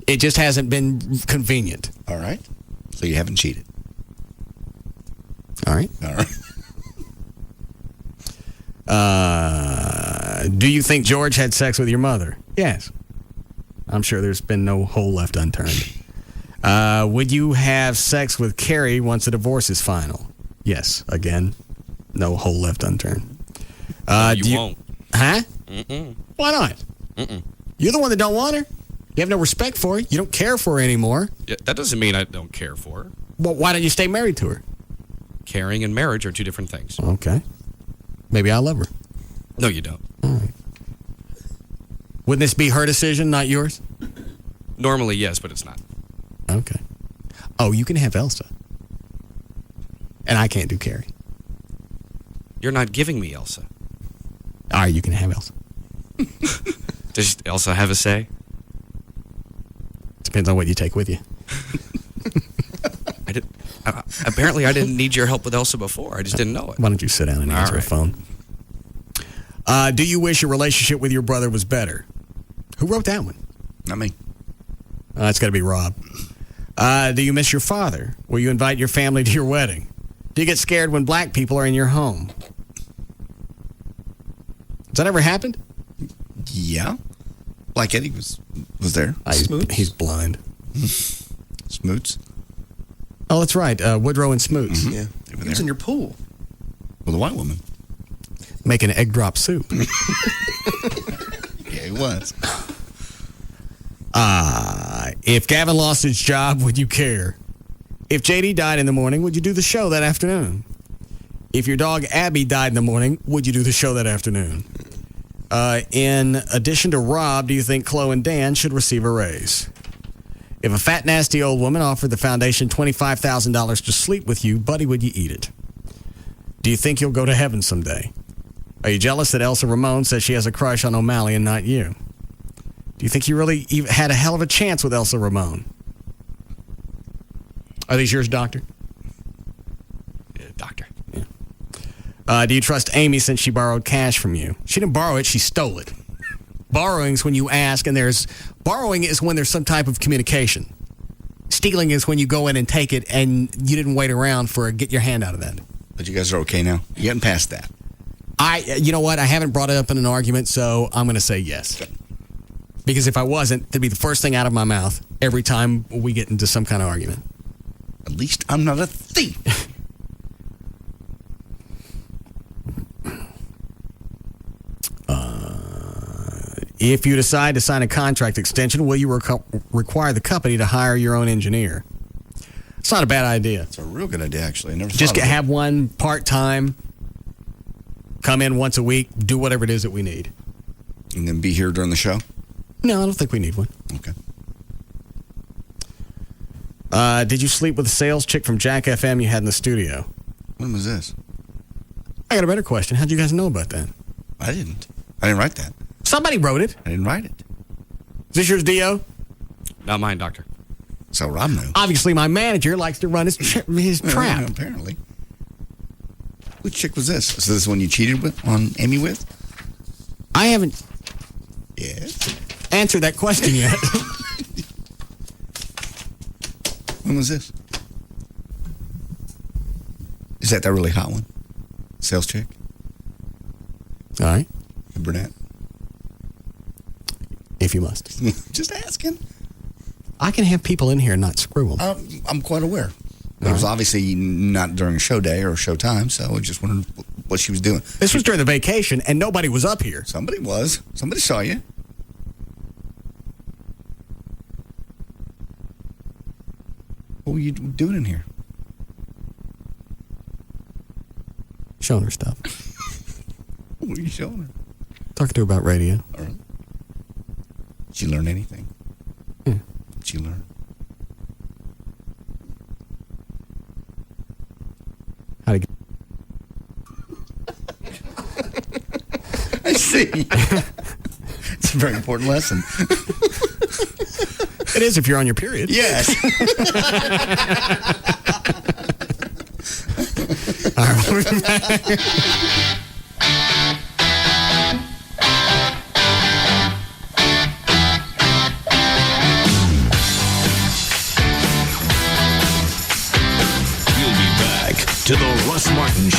It just hasn't been convenient. All right. So you haven't cheated. All right. All right. Do you think George had sex with your mother? Yes. I'm sure there's been no hole left unturned. Would you have sex with Carrie once the divorce is final? Yes. Again, no hole left unturned. You won't. Huh? Mm-mm. Why not? Mm-mm. You're the one that don't want her. You have no respect for her. You don't care for her anymore. Yeah, that doesn't mean I don't care for her. Well, why don't you stay married to her? Caring and marriage are 2 different things. Okay. Maybe I love her. No, you don't. All right. Wouldn't this be her decision, not yours? Normally, yes, but it's not. Okay. Oh, you can have Elsa. And I can't do Carrie. You're not giving me Elsa. All right, you can have Elsa. Does Elsa have a say? Depends on what you take with you. Apparently, I didn't need your help with Elsa before. I just didn't know it. Why don't you sit down and answer a phone? Do you wish your relationship with your brother was better? Who wrote that one? Not me. It's got to be Rob. Do you miss your father? Will you invite your family to your wedding? Do you get scared when black people are in your home? Has that ever happened? Yeah. Black Eddie was there. He's blind. Smoots. Oh, that's right. Woodrow and Smoots. Mm-hmm. Yeah. He was in your pool. With a white woman. Making egg drop soup. Yeah, he was. If Gavin lost his job, would you care? If JD died in the morning, would you do the show that afternoon? If your dog Abby died in the morning, would you do the show that afternoon? In addition to Rob, do you think Chloe and Dan should receive a raise? If a fat, nasty old woman offered the foundation $25,000 to sleep with you, buddy, would you eat it? Do you think you'll go to heaven someday? Are you jealous that Elsa Ramon says she has a crush on O'Malley and not you? Do you think you really had a hell of a chance with Elsa Ramon? Are these yours, Doctor? Yeah, Doctor. Yeah. Do you trust Amy since she borrowed cash from you? She didn't borrow it, she stole it. Borrowing's when you ask and borrowing is when there's some type of communication. Stealing is when you go in and take it and you didn't wait around for get your hand out of that. But you guys are okay now? You're getting past that. You know what? I haven't brought it up in an argument, so I'm going to say yes. Because if I wasn't, it'd be the first thing out of my mouth every time we get into some kind of argument. At least I'm not a thief. If you decide to sign a contract extension, will you require the company to hire your own engineer? It's not a bad idea. It's a real good idea, actually. I never Just thought of it. have one part-time, come in once a week, do whatever it is that we need. And then be here during the show? No, I don't think we need one. Okay. Did you sleep with the sales chick from Jack FM you had in the studio? When was this? I got a better question. How'd you guys know about that? I didn't write that. Somebody wrote it. I didn't write it. Is this yours, Dio? Not mine, Doctor. So Rob knew. Obviously, my manager likes to run his trap. Apparently. Which chick was this? Is this one you cheated on Amy with? I haven't answered that question yet. When was this? Is that really hot one? Sales chick? All right. The brunette? If you must. Just asking. I can have people in here and not screw them. I'm quite aware. It was obviously not during a show day or show time, so I just wondered what she was doing. This was during the vacation, and nobody was up here. Somebody was. Somebody saw you. What were you doing in here? Showing her stuff. What were you showing her? Talking to her about radio. All right. Did she learn anything? Yeah. Did she learn? How to get... I see. It's a very important lesson. It is if you're on your period. Yes. All right, we'll be back. To the Russ Martin Show.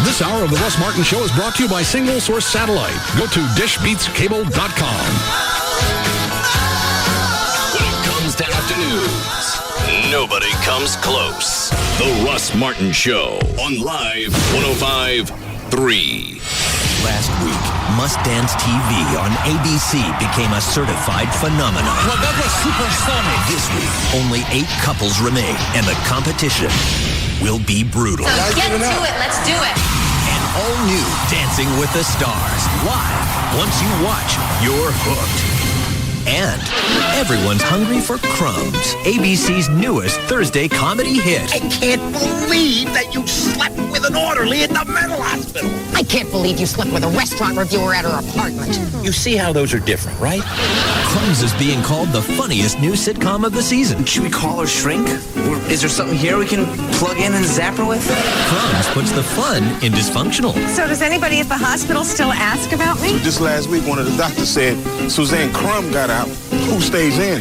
This hour of the Russ Martin Show is brought to you by Single Source Satellite. Go to dishbeatscable.com. When it comes to afternoons, nobody comes close. The Russ Martin Show on Live 105.3. Last week, Must Dance TV on ABC became a certified phenomenon. Well, that was supersonic. This week, only 8 couples remain, and the competition will be brutal. So get to it. Let's do it. And all new Dancing with the Stars. Live. Once you watch, you're hooked. And everyone's hungry for Crumbs, ABC's newest Thursday comedy hit. I can't believe that you slept with an orderly at the mental hospital. I can't believe you slept with a restaurant reviewer at her apartment. You see how those are different, right? Crumbs is being called the funniest new sitcom of the season. Should we call her Shrink? Or is there something here we can plug in and zap her with? Crumbs puts the fun in dysfunctional. So does anybody at the hospital still ask about me? Just last week, one of the doctors said Suzanne Crumb got out. Who stays in?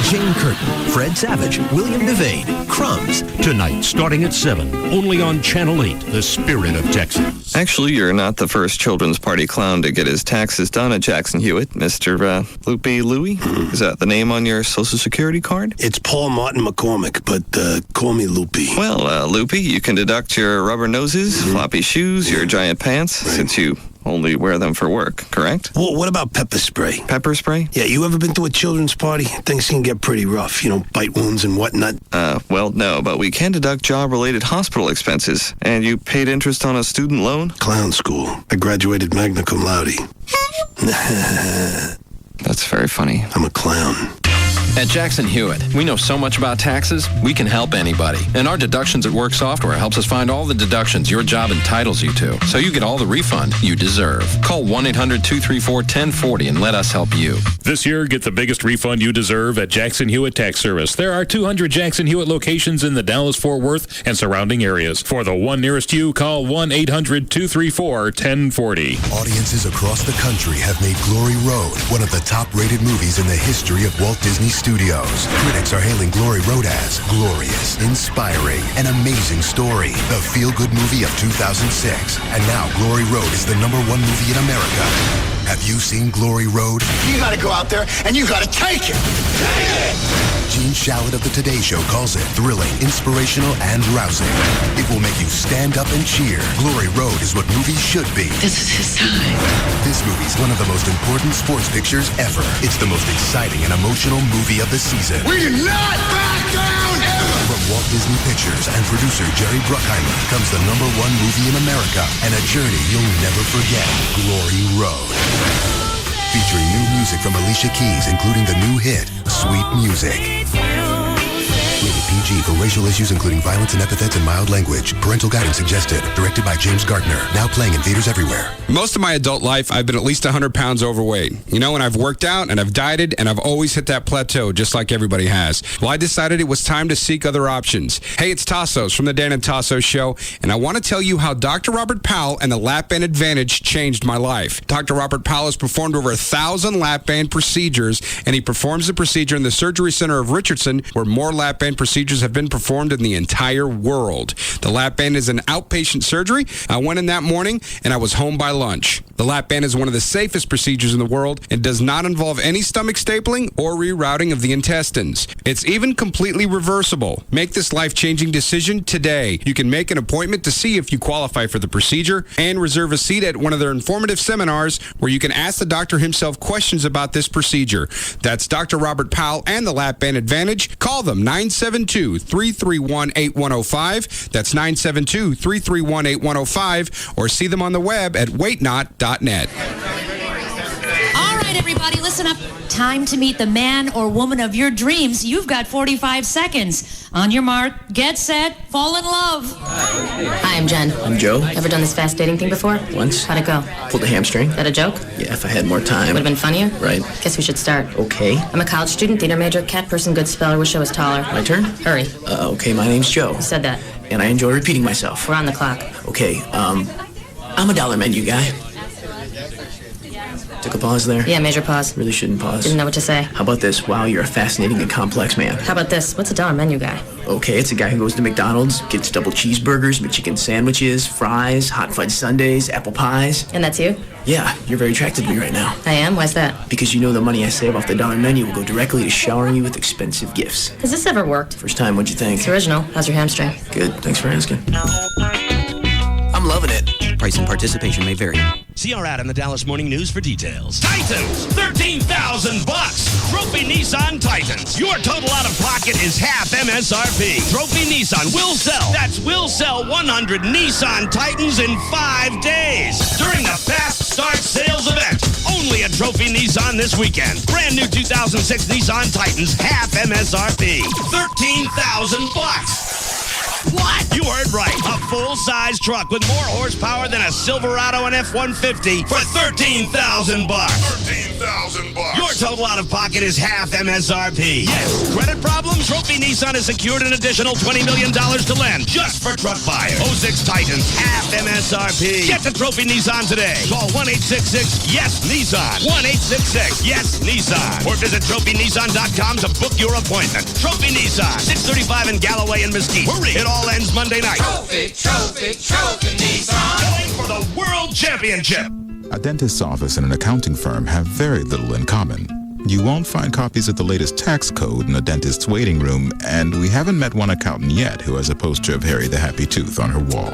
Jane Curtin, Fred Savage, William Devane, Crumbs. Tonight, starting at 7, only on Channel 8, The Spirit of Texas. Actually, you're not the first children's party clown to get his taxes done at Jackson Hewitt, Mr. Loopy Louie. Is that the name on your Social Security card? It's Paul Martin McCormick, but call me Loopy. Well, Loopy, you can deduct your rubber noses, floppy shoes, your giant pants, since you only wear them for work, correct? Well, what about pepper spray? Pepper spray? Yeah, you ever been to a children's party? Things can get pretty rough, bite wounds and whatnot. Well, no, but we can deduct job-related hospital expenses. And you paid interest on a student loan? Clown school. I graduated magna cum laude. That's very funny. I'm a clown. At Jackson Hewitt, we know so much about taxes, we can help anybody. And our Deductions at Work software helps us find all the deductions your job entitles you to, so you get all the refund you deserve. Call 1-800-234-1040 and let us help you. This year, get the biggest refund you deserve at Jackson Hewitt Tax Service. There are 200 Jackson Hewitt locations in the Dallas-Fort Worth and surrounding areas. For the one nearest you, call 1-800-234-1040. Audiences across the country have made Glory Road one of the top-rated movies in the history of Walt Disney Studios. Critics are hailing Glory Road as glorious, inspiring, an amazing story. The feel-good movie of 2006. And now Glory Road is the #1 movie in America. Have you seen Glory Road? You gotta go out there and you gotta take it. Take it! Gene Shalit of The Today Show calls it thrilling, inspirational, and rousing. It will make you stand up and cheer. Glory Road is what movies should be. This is his time. This movie's one of the most important sports pictures ever. It's the most exciting and emotional movie of the season. We do not back down ever! From Walt Disney Pictures and producer Jerry Bruckheimer comes the #1 movie in America and a journey you'll never forget. Glory Road. Featuring new music from Alicia Keys, including the new hit, Sweet Music. Rated PG for racial issues including violence and epithets and mild language. Parental guidance suggested. Directed by James Gardner. Now playing in theaters everywhere. Most of my adult life, I've been at least 100 pounds overweight. You know, and I've worked out and I've dieted and I've always hit that plateau just like everybody has. Well, I decided it was time to seek other options. Hey, it's Tassos from the Dan and Tassos Show, and I want to tell you how Dr. Robert Powell and the Lap Band Advantage changed my life. Dr. Robert Powell has performed over 1,000 lap band procedures, and he performs the procedure in the Surgery Center of Richardson, where more lap band procedures have been performed in the entire world. The lap band is an outpatient surgery. I went in that morning and I was home by lunch. The lap band is one of the safest procedures in the world and does not involve any stomach stapling or rerouting of the intestines. It's even completely reversible. Make this life-changing decision today. You can make an appointment to see if you qualify for the procedure and reserve a seat at one of their informative seminars where you can ask the doctor himself questions about this procedure. That's Dr. Robert Powell and the Lap Band Advantage. Call them 972-331-8105. That's 972-331-8105, or see them on the web at waitnot.net. All right, everybody, listen up. Time to meet the man or woman of your dreams. You've got 45 seconds. On your mark, get set, fall in love. Hi, I'm Jen. I'm Joe. Ever done this fast dating thing before? Once. How'd it go? Pulled a hamstring. Is that a joke? Yeah, if I had more time. Would have been funnier? Right. Guess we should start. Okay. I'm a college student, theater major, cat person, good speller, wish I was taller. My turn? Hurry. Okay, my name's Joe. Who said that? And I enjoy repeating myself. We're on the clock. Okay, I'm a dollar menu guy. Took a pause there. Yeah, major pause. Really shouldn't pause. Didn't know what to say. How about this? Wow, you're a fascinating and complex man. How about this? What's a dollar menu guy? Okay, it's a guy who goes to McDonald's, gets double cheeseburgers, McChicken sandwiches, fries, hot fudge sundaes, apple pies. And that's you? Yeah, you're very attracted to me right now. I am? Why's that? Because you know the money I save off the dollar menu will go directly to showering you with expensive gifts. Has this ever worked? First time, what'd you think? It's original. How's your hamstring? Good, thanks for asking. I'm loving it. Price and participation may vary. See our ad in the Dallas Morning News for details. Titans, $13,000. Trophy Nissan Titans. Your total out of pocket is half MSRP. Trophy Nissan will sell. Will sell 100 Nissan Titans in 5 days during the Fast Start sales event. Only at Trophy Nissan this weekend. Brand new 2006 Nissan Titans, half MSRP. $13,000. What? You heard right. A full-size truck with more horsepower than a Silverado and F-150 for $13,000. $13,000. Your total out of pocket is half MSRP. Yes. Credit problems? Trophy Nissan has secured an additional $20 million to lend just for truck buyers. 06 Titans, half MSRP. Get to Trophy Nissan today. Call 1-866-YES-NISSAN. 1-866-YES-NISSAN. Or visit TrophyNissan.com to book your appointment. Trophy Nissan, 635 in Galloway and Mesquite. Hurry. It all ends Monday night. Trophy Nissan. Going for the World Championship. A dentist's office and an accounting firm have very little in common. You won't find copies of the latest tax code in a dentist's waiting room, and we haven't met one accountant yet who has a poster of Harry the Happy Tooth on her wall.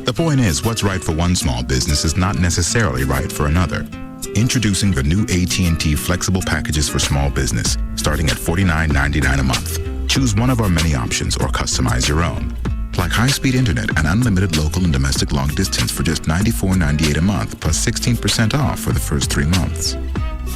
The point is, what's right for one small business is not necessarily right for another. Introducing the new AT&T flexible packages for small business, starting at $49.99 a month. Choose one of our many options or customize your own. Like high-speed internet and unlimited local and domestic long distance for just $94.98 a month, plus 16% off for the first 3 months.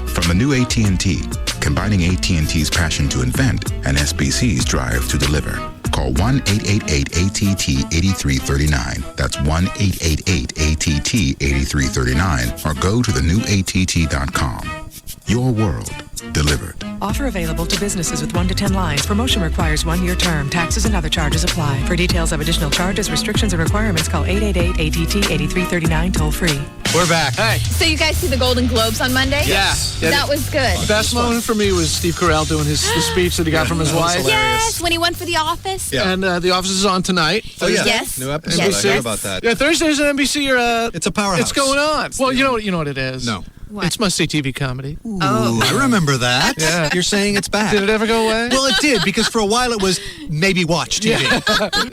From the new AT&T, combining AT&T's passion to invent and SBC's drive to deliver. Call 1-888-ATT-8339. That's 1-888-ATT-8339. Or go to thenewatt.com. Your world delivered. Offer available to businesses with 1 to 10 lines. Promotion requires 1-year term. Taxes and other charges apply. For details of additional charges, restrictions, and requirements, call 888-ATT-8339 toll free. We're back. Hey. So you guys see the Golden Globes on Monday? Yeah. That was good. The best moment for me was Steve Carell doing the speech that he got from his wife. Yes, when he went for The Office. Yeah. And The Office is on tonight. Oh, yeah. Yes. New episode. NBC. I heard about that. Yeah, Thursdays on NBC are... it's a powerhouse. It's going on. Well, you know what it is. No. What? It's must-see TV comedy. Ooh, I remember that. Yeah. You're saying it's back. Did it ever go away? Well, it did, because for a while it was maybe watch TV.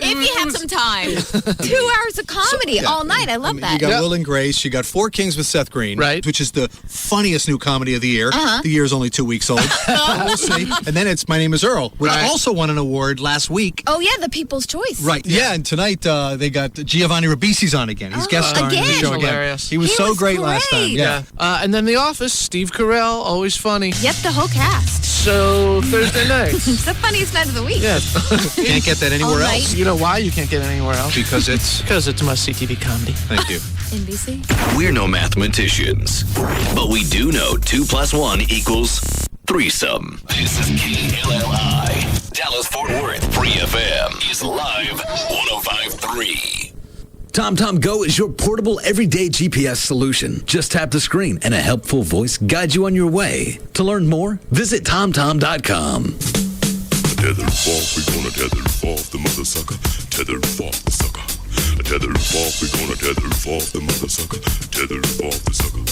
If you have some time. 2 hours of comedy all night. I love that. You got Will and Grace. You got Four Kings with Seth Green, right? Which is the funniest new comedy of the year. Uh-huh. The year's only 2 weeks old. We'll see. And then it's My Name is Earl, which also won an award last week. Oh, yeah, the People's Choice. Right. Yeah, and tonight they got Giovanni Ribisi's on again. He's guest starring in the show again. Hilarious. He was so great last time. Yeah. And then The Office, Steve Carell, always funny. Yep, the whole cast. So Thursday night. It's the funniest night of the week. Yeah. Can't get that anywhere All else. You know why you can't get it anywhere else? Because it's must-see TV comedy. Thank you. NBC. We're no mathematicians, but we do know 2 + 1 equals threesome. This is KLLI. Dallas Fort Worth Free FM is live 105.3. TomTom Go is your portable everyday GPS solution. Just tap the screen and a helpful voice guides you on your way. To learn more, visit TomTom.com. Tether off, we gonna tether off the mother sucker. Tether off the sucker. Tether off, we gonna tether off the mother sucker. Tether off the sucker.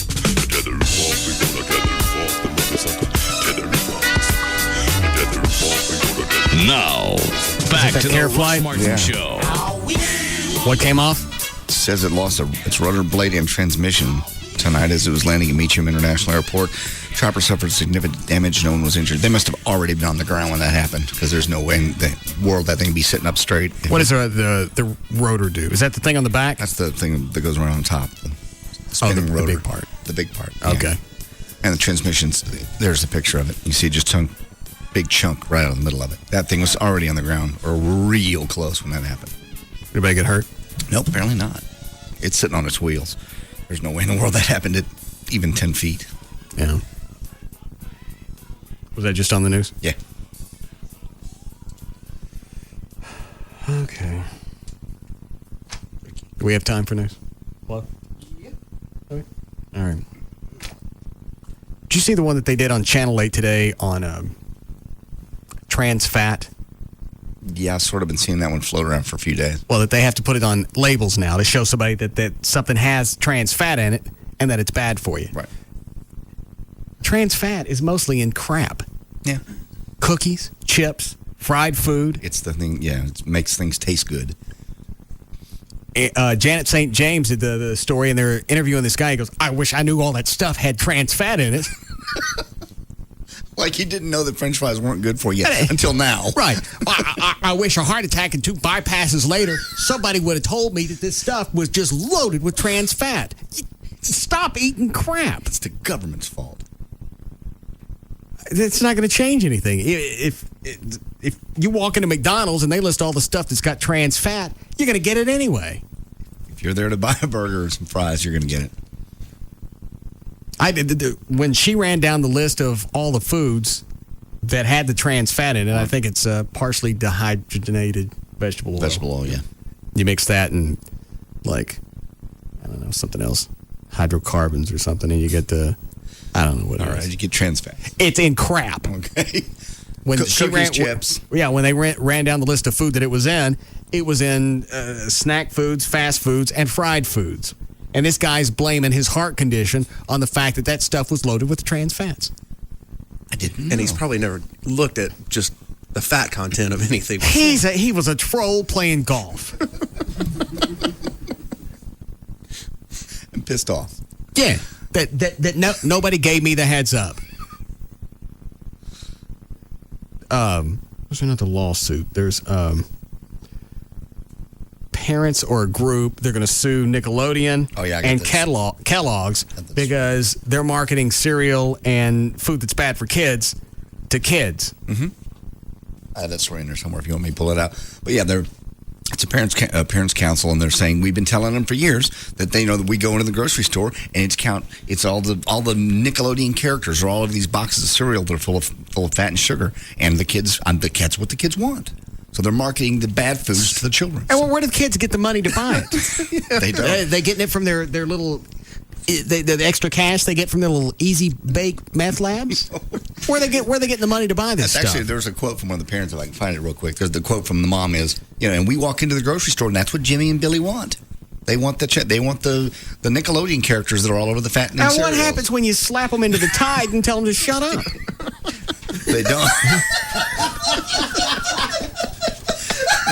Tether off, we gonna tether off the mother sucker. Tether off the sucker. Tether off, we gonna tether. Now, back to the Russ Martin Show. What came off? It says it lost its rudder blade and transmission tonight as it was landing at Meacham International Airport. Chopper suffered significant damage. No one was injured. They must have already been on the ground when that happened, because there's no way in the world that thing would be sitting up straight. What does the rotor do? Is that the thing on the back? That's the thing that goes around on top. The spinning rotor. The big part. The big part. Okay. Yeah. And the transmissions, there's a picture of it. You see just a big chunk right out of the middle of it. That thing was already on the ground, or real close when that happened. Anybody get hurt? Nope, apparently not. It's sitting on its wheels. There's no way in the world that happened at even 10 feet. Yeah. Was that just on the news? Yeah. Okay. Do we have time for news? What? Yeah. Okay. All right. Did you see the one that they did on Channel 8 today on trans fat? Yeah, I've sort of been seeing that one float around for a few days. Well, that they have to put it on labels now to show somebody that something has trans fat in it and that it's bad for you. Right. Trans fat is mostly in crap. Yeah. Cookies, chips, fried food. It's the thing, yeah, it makes things taste good. Janet St. James did the story, and they're interviewing this guy. He goes, I wish I knew all that stuff had trans fat in it. Like he didn't know that French fries weren't good for you until now. Right. I wish a heart attack and 2 bypasses later, somebody would have told me that this stuff was just loaded with trans fat. Stop eating crap. It's the government's fault. It's not going to change anything. If you walk into McDonald's and they list all the stuff that's got trans fat, you're going to get it anyway. If you're there to buy a burger or some fries, you're going to get it. I did when she ran down the list of all the foods that had the trans fat in it. I think it's partially dehydrogenated vegetable oil. Vegetable oil, yeah. You mix that and like I don't know something else, hydrocarbons or something, and you get the I don't know what. All right, you get trans fat. It's in crap. Okay. When she ran, chips. Yeah, when they ran down the list of food that it was in snack foods, fast foods, and fried foods. And this guy's blaming his heart condition on the fact that stuff was loaded with trans fats. I didn't know. And he's probably never looked at just the fat content of anything before. He was a troll playing golf. I'm pissed off. Yeah, nobody gave me the heads up. There's another lawsuit. There's parents or a group, they're going to sue Nickelodeon and Kellogg's because they're marketing cereal and food that's bad for kids to kids. Mm-hmm. I had that story in there somewhere if you want me to pull it out. But yeah, it's a parents council, and they're saying we've been telling them for years that they know that we go into the grocery store and it's all the Nickelodeon characters or all of these boxes of cereal that are full of fat and sugar, and that's what the kids want. So they're marketing the bad foods to the children. And well, where do the kids get the money to buy it? Yeah, they don't. They getting it from their little. The extra cash they get from their little easy bake meth labs. Where they getting the money to buy this stuff? Actually, there's a quote from one of the parents. If I can find it real quick. There's the quote from the mom is, and we walk into the grocery store, and that's what Jimmy and Billy want. They want the Nickelodeon characters that are all over the fat and Now, cereal. what happens when you slap them into the tide and tell them to shut up? They don't.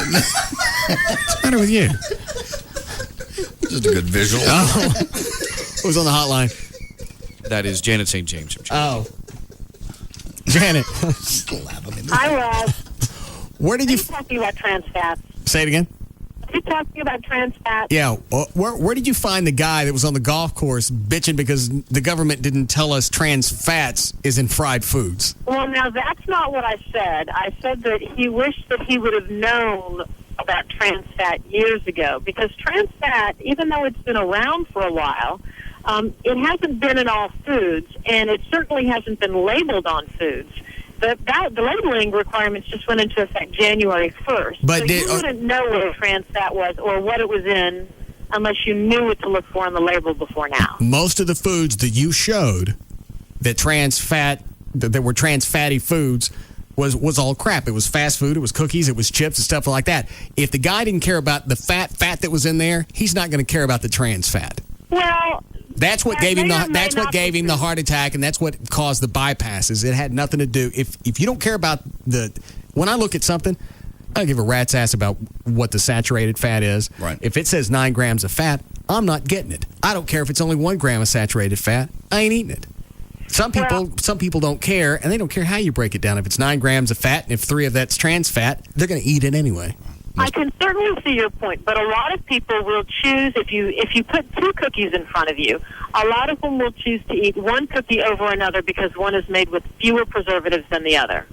What's the matter with you? Just a good visual. Oh. Who's on the hotline? That is Janet St. James. Oh. Janet. Hi, Rob. Where did you... Are you talking about trans fats? Say it again? Are you talking about trans fats? Yeah. Where did you find the guy that was on the golf course bitching because the government didn't tell us trans fats is in fried foods? Well, now, that's not what I said. I said that he wished that he would have known about trans fat years ago, because trans fat, even though it's been around for a while, it hasn't been in all foods, and it certainly hasn't been labeled on foods. The labeling requirements just went into effect January 1st. But so you wouldn't know what trans fat was or what it was in unless you knew what to look for on the label before now. Most of the foods that you showed that were trans fatty foods was all crap. It was fast food, it was cookies, it was chips and stuff like that. If the guy didn't care about the fat that was in there, he's not going to care about the trans fat. Well, that's what gave him the heart attack, and that's what caused the bypasses. It had nothing to do. If you don't care about when I look at something, I don't give a rat's ass about what the saturated fat is. Right. If it says 9 grams of fat, I'm not getting it. I don't care if it's only 1 gram of saturated fat. I ain't eating it. Some people don't care, and they don't care how you break it down. If it's 9 grams of fat, and if 3 of that's trans fat, they're going to eat it anyway. I can certainly see your point, but a lot of people will choose, if you put 2 cookies in front of you, a lot of them will choose to eat one cookie over another because one is made with fewer preservatives than the other.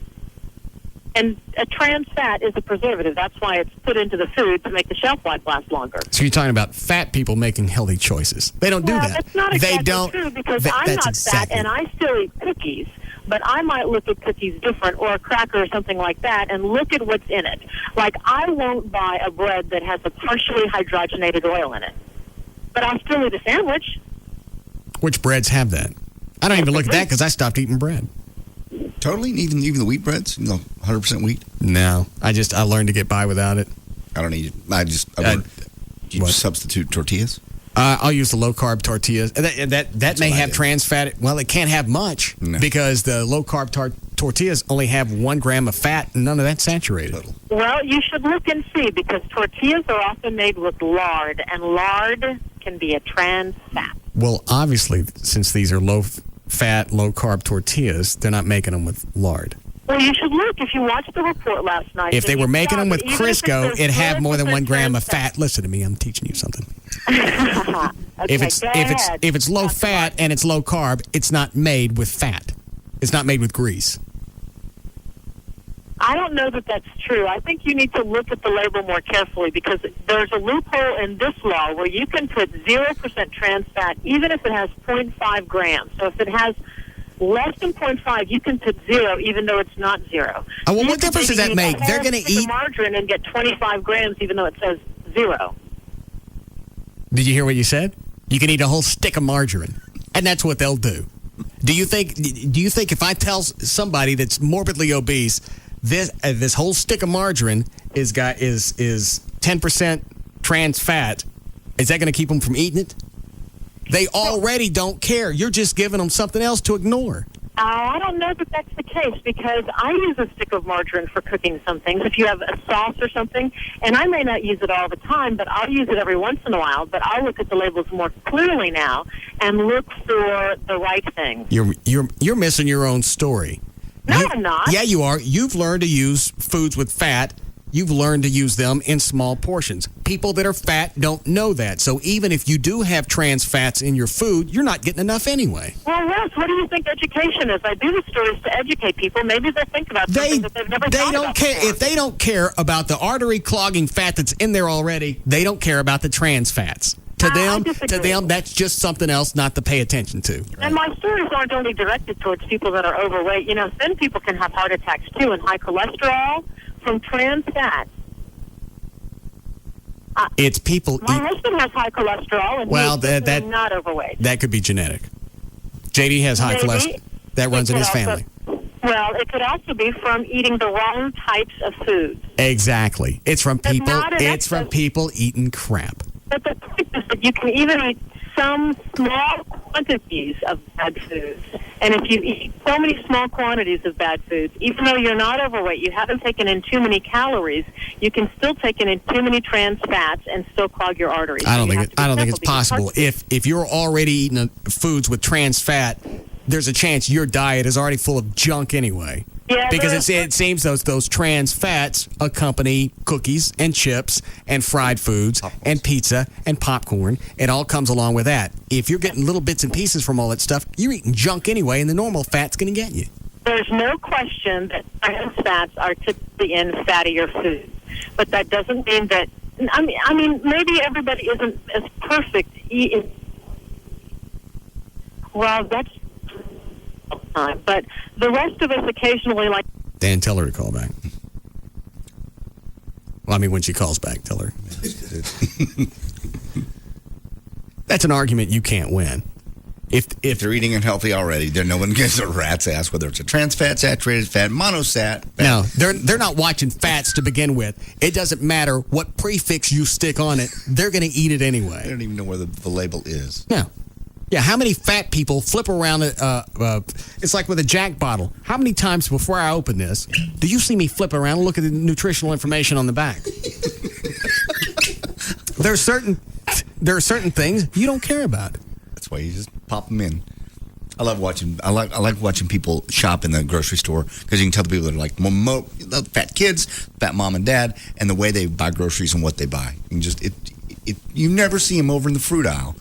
And a trans fat is a preservative. That's why it's put into the food to make the shelf life last longer. So you're talking about fat people making healthy choices. They don't do that. That's not exactly they don't, true, because I'm not fat and I still eat cookies. But I might look at cookies different, or a cracker or something like that, and look at what's in it. Like, I won't buy a bread that has a partially hydrogenated oil in it. But I'll still eat a sandwich. Which breads have that? I don't even look at that because I stopped eating bread. Totally? Even the wheat breads? 100% wheat? No. I learned to get by without it. I don't eat it. Do you substitute tortillas? I'll use the low-carb tortillas. That may have trans fat. Well, it can't have much because the low-carb tortillas only have 1 gram of fat, and none of that's saturated. Well, you should look and see, because tortillas are often made with lard, and lard can be a trans fat. Well, obviously, since these are low-fat, low-carb tortillas, they're not making them with lard. Well, you should look. If you watched the report last night. If they were making them with Crisco, it'd have more than 1 gram of fat. fat. Listen to me, I'm teaching you something. Okay, if it's low fat and it's low carb, it's not made with fat. It's not made with grease. I don't know that that's true. I think you need to look at the label more carefully, because there's a loophole in this law where you can put 0% trans fat even if it has 0.5 grams. So if it has less than 0.5, you can put 0 even though it's not 0. Oh, well, what difference does that make? They're going to eat margarine and get 25 grams even though it says 0. Did you hear what you said? You can eat a whole stick of margarine, and that's what they'll do. Do you think if I tell somebody that's morbidly obese this whole stick of margarine is 10% trans fat, is that going to keep them from eating it? They already don't care. You're just giving them something else to ignore. I don't know that that's the case, because I use a stick of margarine for cooking some things. If you have a sauce or something, and I may not use it all the time, but I'll use it every once in a while. But I'll look at the labels more clearly now and look for the right thing. You're missing your own story. No, I'm not. Yeah, you are. You've learned to use foods with fat you've learned to use them in small portions. People that are fat don't know that. So even if you do have trans fats in your food, you're not getting enough anyway. Well, Russ, what do you think education is? I do the stories to educate people. Maybe they'll think about something that they've never thought about before. If they don't care about the artery clogging fat that's in there already, they don't care about the trans fats. To them, that's just something else not to pay attention to. And my stories aren't only directed towards people that are overweight. You know, thin people can have heart attacks too, and high cholesterol from trans fats. It's people. My husband has high cholesterol, and he's not overweight. That could be genetic. JD has high cholesterol. That runs in his family. Well, it could also be from eating the wrong types of foods. Exactly. It's from people. It's from people eating crap. But the point is that you can even eat some small quantities of bad foods. And if you eat so many small quantities of bad foods, even though you're not overweight, you haven't taken in too many calories, you can still take in too many trans fats and still clog your arteries. I don't think it's possible. If you're already eating foods with trans fat, there's a chance your diet is already full of junk anyway. Yeah, because it seems those trans fats accompany cookies and chips and fried foods and pizza and popcorn. It all comes along with that. If you're getting little bits and pieces from all that stuff, you're eating junk anyway, and the normal fat's going to get you. There's no question that trans fats are typically in fattier foods, but that doesn't mean that. I mean, maybe everybody isn't as perfect. Well, that's time, but the rest of us occasionally like. Dan, tell her to call back. Well, I mean, when she calls back, tell her. That's an argument you can't win. If they're eating unhealthy already, then no one gives a rat's ass whether it's a trans fat, saturated fat, monosat. No, they're not watching fats to begin with. It doesn't matter what prefix you stick on it; they're going to eat it anyway. They don't even know where the label is. No. Yeah, how many fat people flip around it's like with a Jack bottle. How many times before I open this do you see me flip around and look at the nutritional information on the back? There are certain things you don't care about. That's why you just pop them in. I like watching people shop in the grocery store because you can tell the people that are like fat kids, fat mom and dad, and the way they buy groceries and what they buy. And you never see them over in the fruit aisle.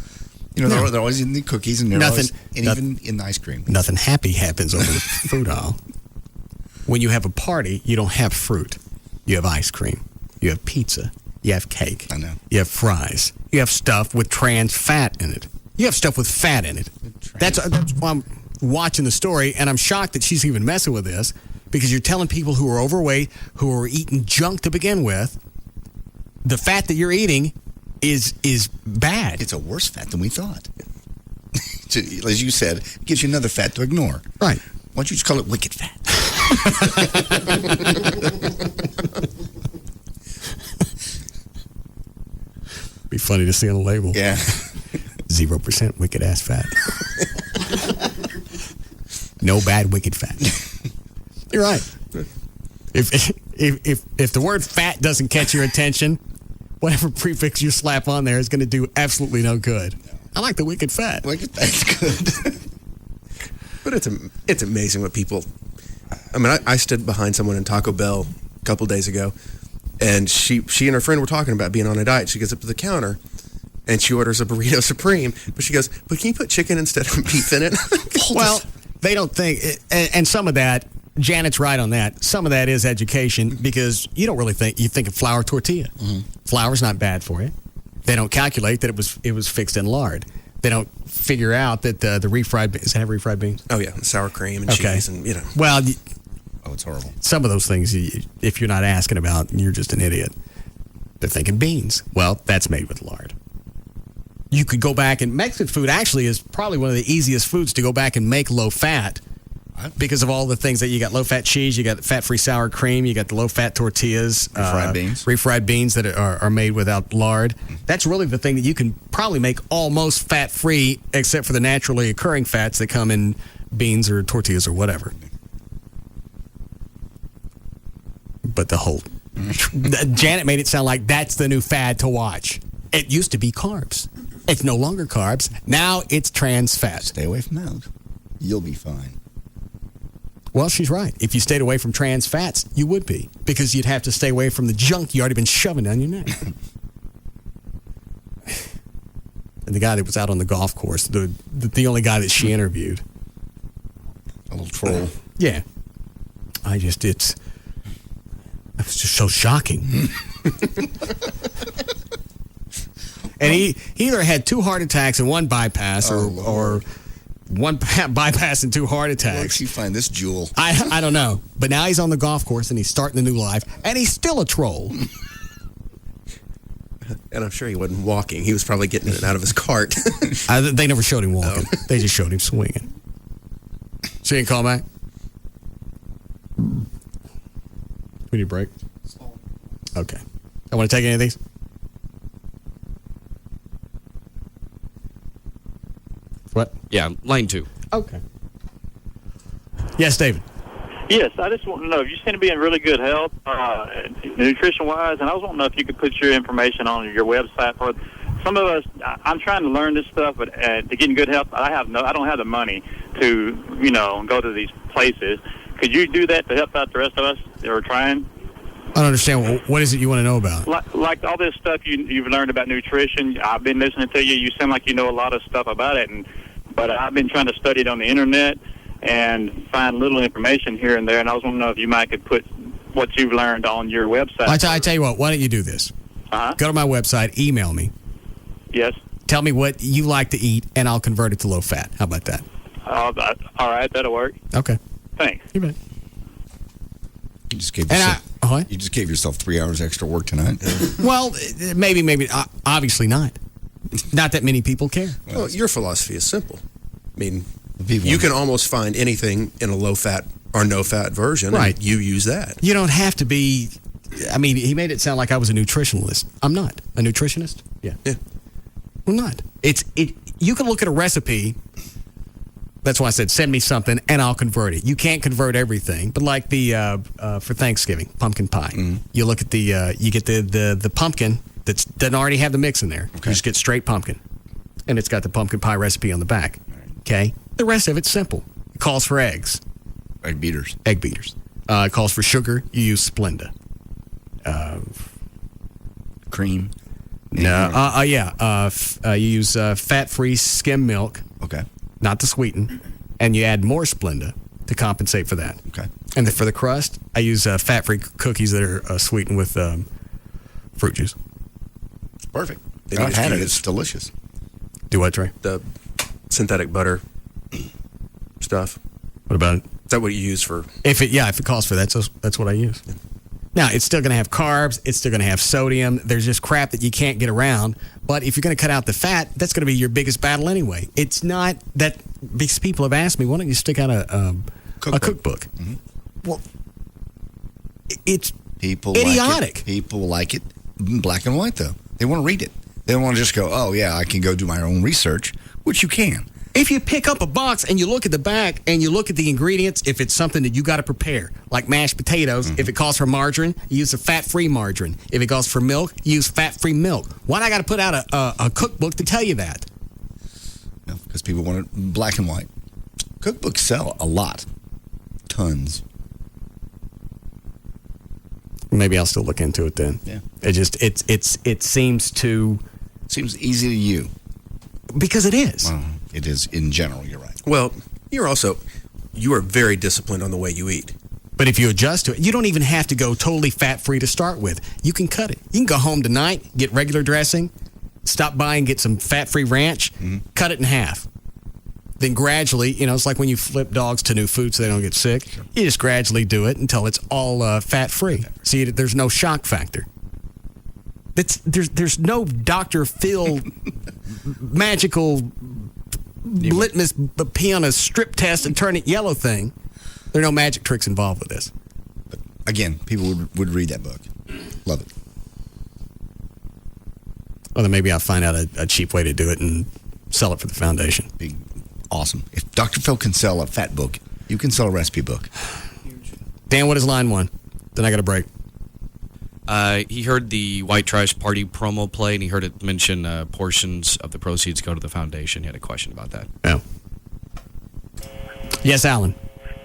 You know, they're always in the cookies and even in the ice cream. Nothing happy happens over the fruit aisle. When you have a party, you don't have fruit. You have ice cream. You have pizza. You have cake. I know. You have fries. You have stuff with trans fat in it. You have stuff with fat in it. That's why I'm watching the story, and I'm shocked that she's even messing with this, because you're telling people who are overweight, who are eating junk to begin with, the fat that you're eating is bad. It's a worse fat than we thought. As you said, it gives you another fat to ignore. Right. Why don't you just call it wicked fat? Be funny to see on the label. Yeah. 0% wicked ass fat. No bad wicked fat. You're right. If the word fat doesn't catch your attention, whatever prefix you slap on there is going to do absolutely no good. I like the wicked fat. Wicked fat's good. But it's amazing what people. I mean, I stood behind someone in Taco Bell a couple days ago, and she and her friend were talking about being on a diet. She gets up to the counter, and she orders a burrito supreme, but she goes, "But can you put chicken instead of beef in it?" Well, they don't think, and some of that. Janet's right on that. Some of that is education, because you don't really think, you think of flour tortilla. Mm-hmm. Flour's not bad for you. They don't calculate that it was fixed in lard. They don't figure out that the refried beans, have refried beans? Oh yeah, sour cream and cheese, and Well, it's horrible. Some of those things, if you're not asking about, you're just an idiot. They're thinking beans. Well, that's made with lard. You could go back, and Mexican food actually is probably one of the easiest foods to go back and make low fat. Because of all the things that you got, low-fat cheese, you got fat-free sour cream, you got the low-fat tortillas, refried beans that are made without lard. That's really the thing that you can probably make almost fat-free, except for the naturally occurring fats that come in beans or tortillas or whatever. But Janet made it sound like that's the new fad to watch. It used to be carbs. It's no longer carbs. Now it's trans fat. Stay away from those. You'll be fine. Well, she's right. If you stayed away from trans fats, you would be, because you'd have to stay away from the junk you already been shoving down your neck. And the guy that was out on the golf course, the only guy that she interviewed. A little troll. Yeah. It's just so shocking. And he either had 2 heart attacks and 1 bypass, or 1 bypass and 2 heart attacks. Where did she find this jewel? I don't know. But now he's on the golf course and he's starting a new life, and he's still a troll. And I'm sure he wasn't walking. He was probably getting in and out of his cart. They never showed him walking. They just showed him swinging. So you can call back? We need a break? Okay. I want to take any of these? What? Yeah, line 2. Okay. Yes, David. Yes, I just want to know if you seem to be in really good health, nutrition-wise, and I was wanting to know if you could put your information on your website. For some of us, I'm trying to learn this stuff, but to get in good health, I don't have the money to, go to these places. Could you do that to help out the rest of us that are trying? I don't understand. What is it you want to know about? Like all this stuff you've learned about nutrition. I've been listening to you. You sound like you know a lot of stuff about it, but I've been trying to study it on the internet and find little information here and there, and I was wondering if you might could put what you've learned on your website. I tell you what, why don't you do this? Go to my website, email me. Yes. Tell me what you like to eat, and I'll convert it to low fat. How about that? All right, that'll work. Okay. Thanks. You bet. You just gave yourself, you just gave yourself 3 hours extra work tonight. Well, maybe. Obviously not. Not that many people care. Well, your philosophy is simple. I mean, you can almost find anything in a low-fat or no-fat version, right? And you use that. You don't have to be. I mean, he made it sound like I was a nutritionalist. I'm not a nutritionist. Yeah. I'm not. You can look at a recipe. That's why I said send me something and I'll convert it. You can't convert everything, but like the for Thanksgiving pumpkin pie, you look at you get the pumpkin that doesn't already have the mix in there. Okay. You just get straight pumpkin, and it's got the pumpkin pie recipe on the back. Okay, the rest of it's simple. It calls for eggs, egg beaters. It calls for sugar. You use Splenda. Cream. No. You use fat-free skim milk. Okay. Not to sweeten, and you add more Splenda to compensate for that. Okay. And for the crust, I use fat-free cookies that are sweetened with fruit juice. It's perfect. I've had it. It's delicious. Do what, Trey? The synthetic butter stuff. What about it? Is that what you use for? If it calls for that, so that's what I use. Yeah. Now, it's still going to have carbs. It's still going to have sodium. There's just crap that you can't get around. But if you're going to cut out the fat, that's going to be your biggest battle anyway. It's not that, because people have asked me, why don't you stick out a cookbook? Mm-hmm. Well, it's people idiotic. People like it in black and white, though. They want to read it. They don't want to just go, oh, yeah, I can go do my own research, which you can. If you pick up a box and you look at the back and you look at the ingredients, if it's something that you got to prepare, like mashed potatoes, if it calls for margarine, you use a fat-free margarine. If it calls for milk, you use fat-free milk. Why do I got to put out a cookbook to tell you that? Because people want it in black and white. Cookbooks sell a lot. Tons. Maybe I'll still look into it then. Yeah. It seems to... Seems easy to you. Because it is. Well, it is in general, you're right. Well, you are very disciplined on the way you eat. But if you adjust to it, you don't even have to go totally fat-free to start with. You can cut it. You can go home tonight, get regular dressing, stop by and get some fat-free ranch, cut it in half. Then gradually, it's like when you flip dogs to new food so they don't get sick. Sure. You just gradually do it until it's all fat-free. See, there's no shock factor. There's no Dr. Phil magical litmus pee on a strip test and turn it yellow thing. There are no magic tricks involved with this. But again, people would read that book. Love it. Well, then maybe I'll find out a cheap way to do it and sell it for the foundation. Be awesome. If Dr. Phil can sell a fat book, you can sell a recipe book. Dan, what is line 1? Then I got a break. He heard the White Trash Party promo play, and he heard it mention portions of the proceeds go to the foundation. He had a question about that. Oh. Yes, Alan.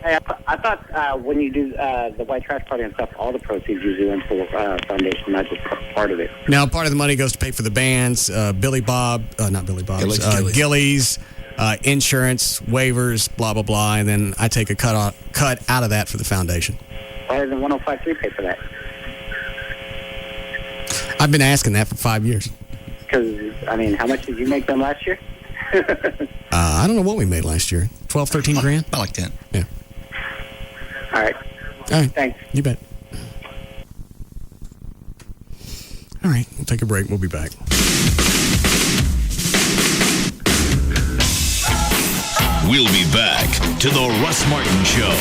Hey, I thought when you do the white trash party and stuff, all the proceeds usually went for foundation, not just part of it. Now, part of the money goes to pay for the bands, Gillies, insurance, waivers, blah, blah, blah, and then I take a cut out of that for the foundation. Why doesn't 105.3 pay for that? I've been asking that for 5 years. Because, I mean, how much did you make them last year? I don't know what we made last year. 12, 13 grand? I like that. Yeah. All right. All right. Thanks. You bet. All right. We'll take a break. We'll be back. We'll be back to the Russ Martin Show.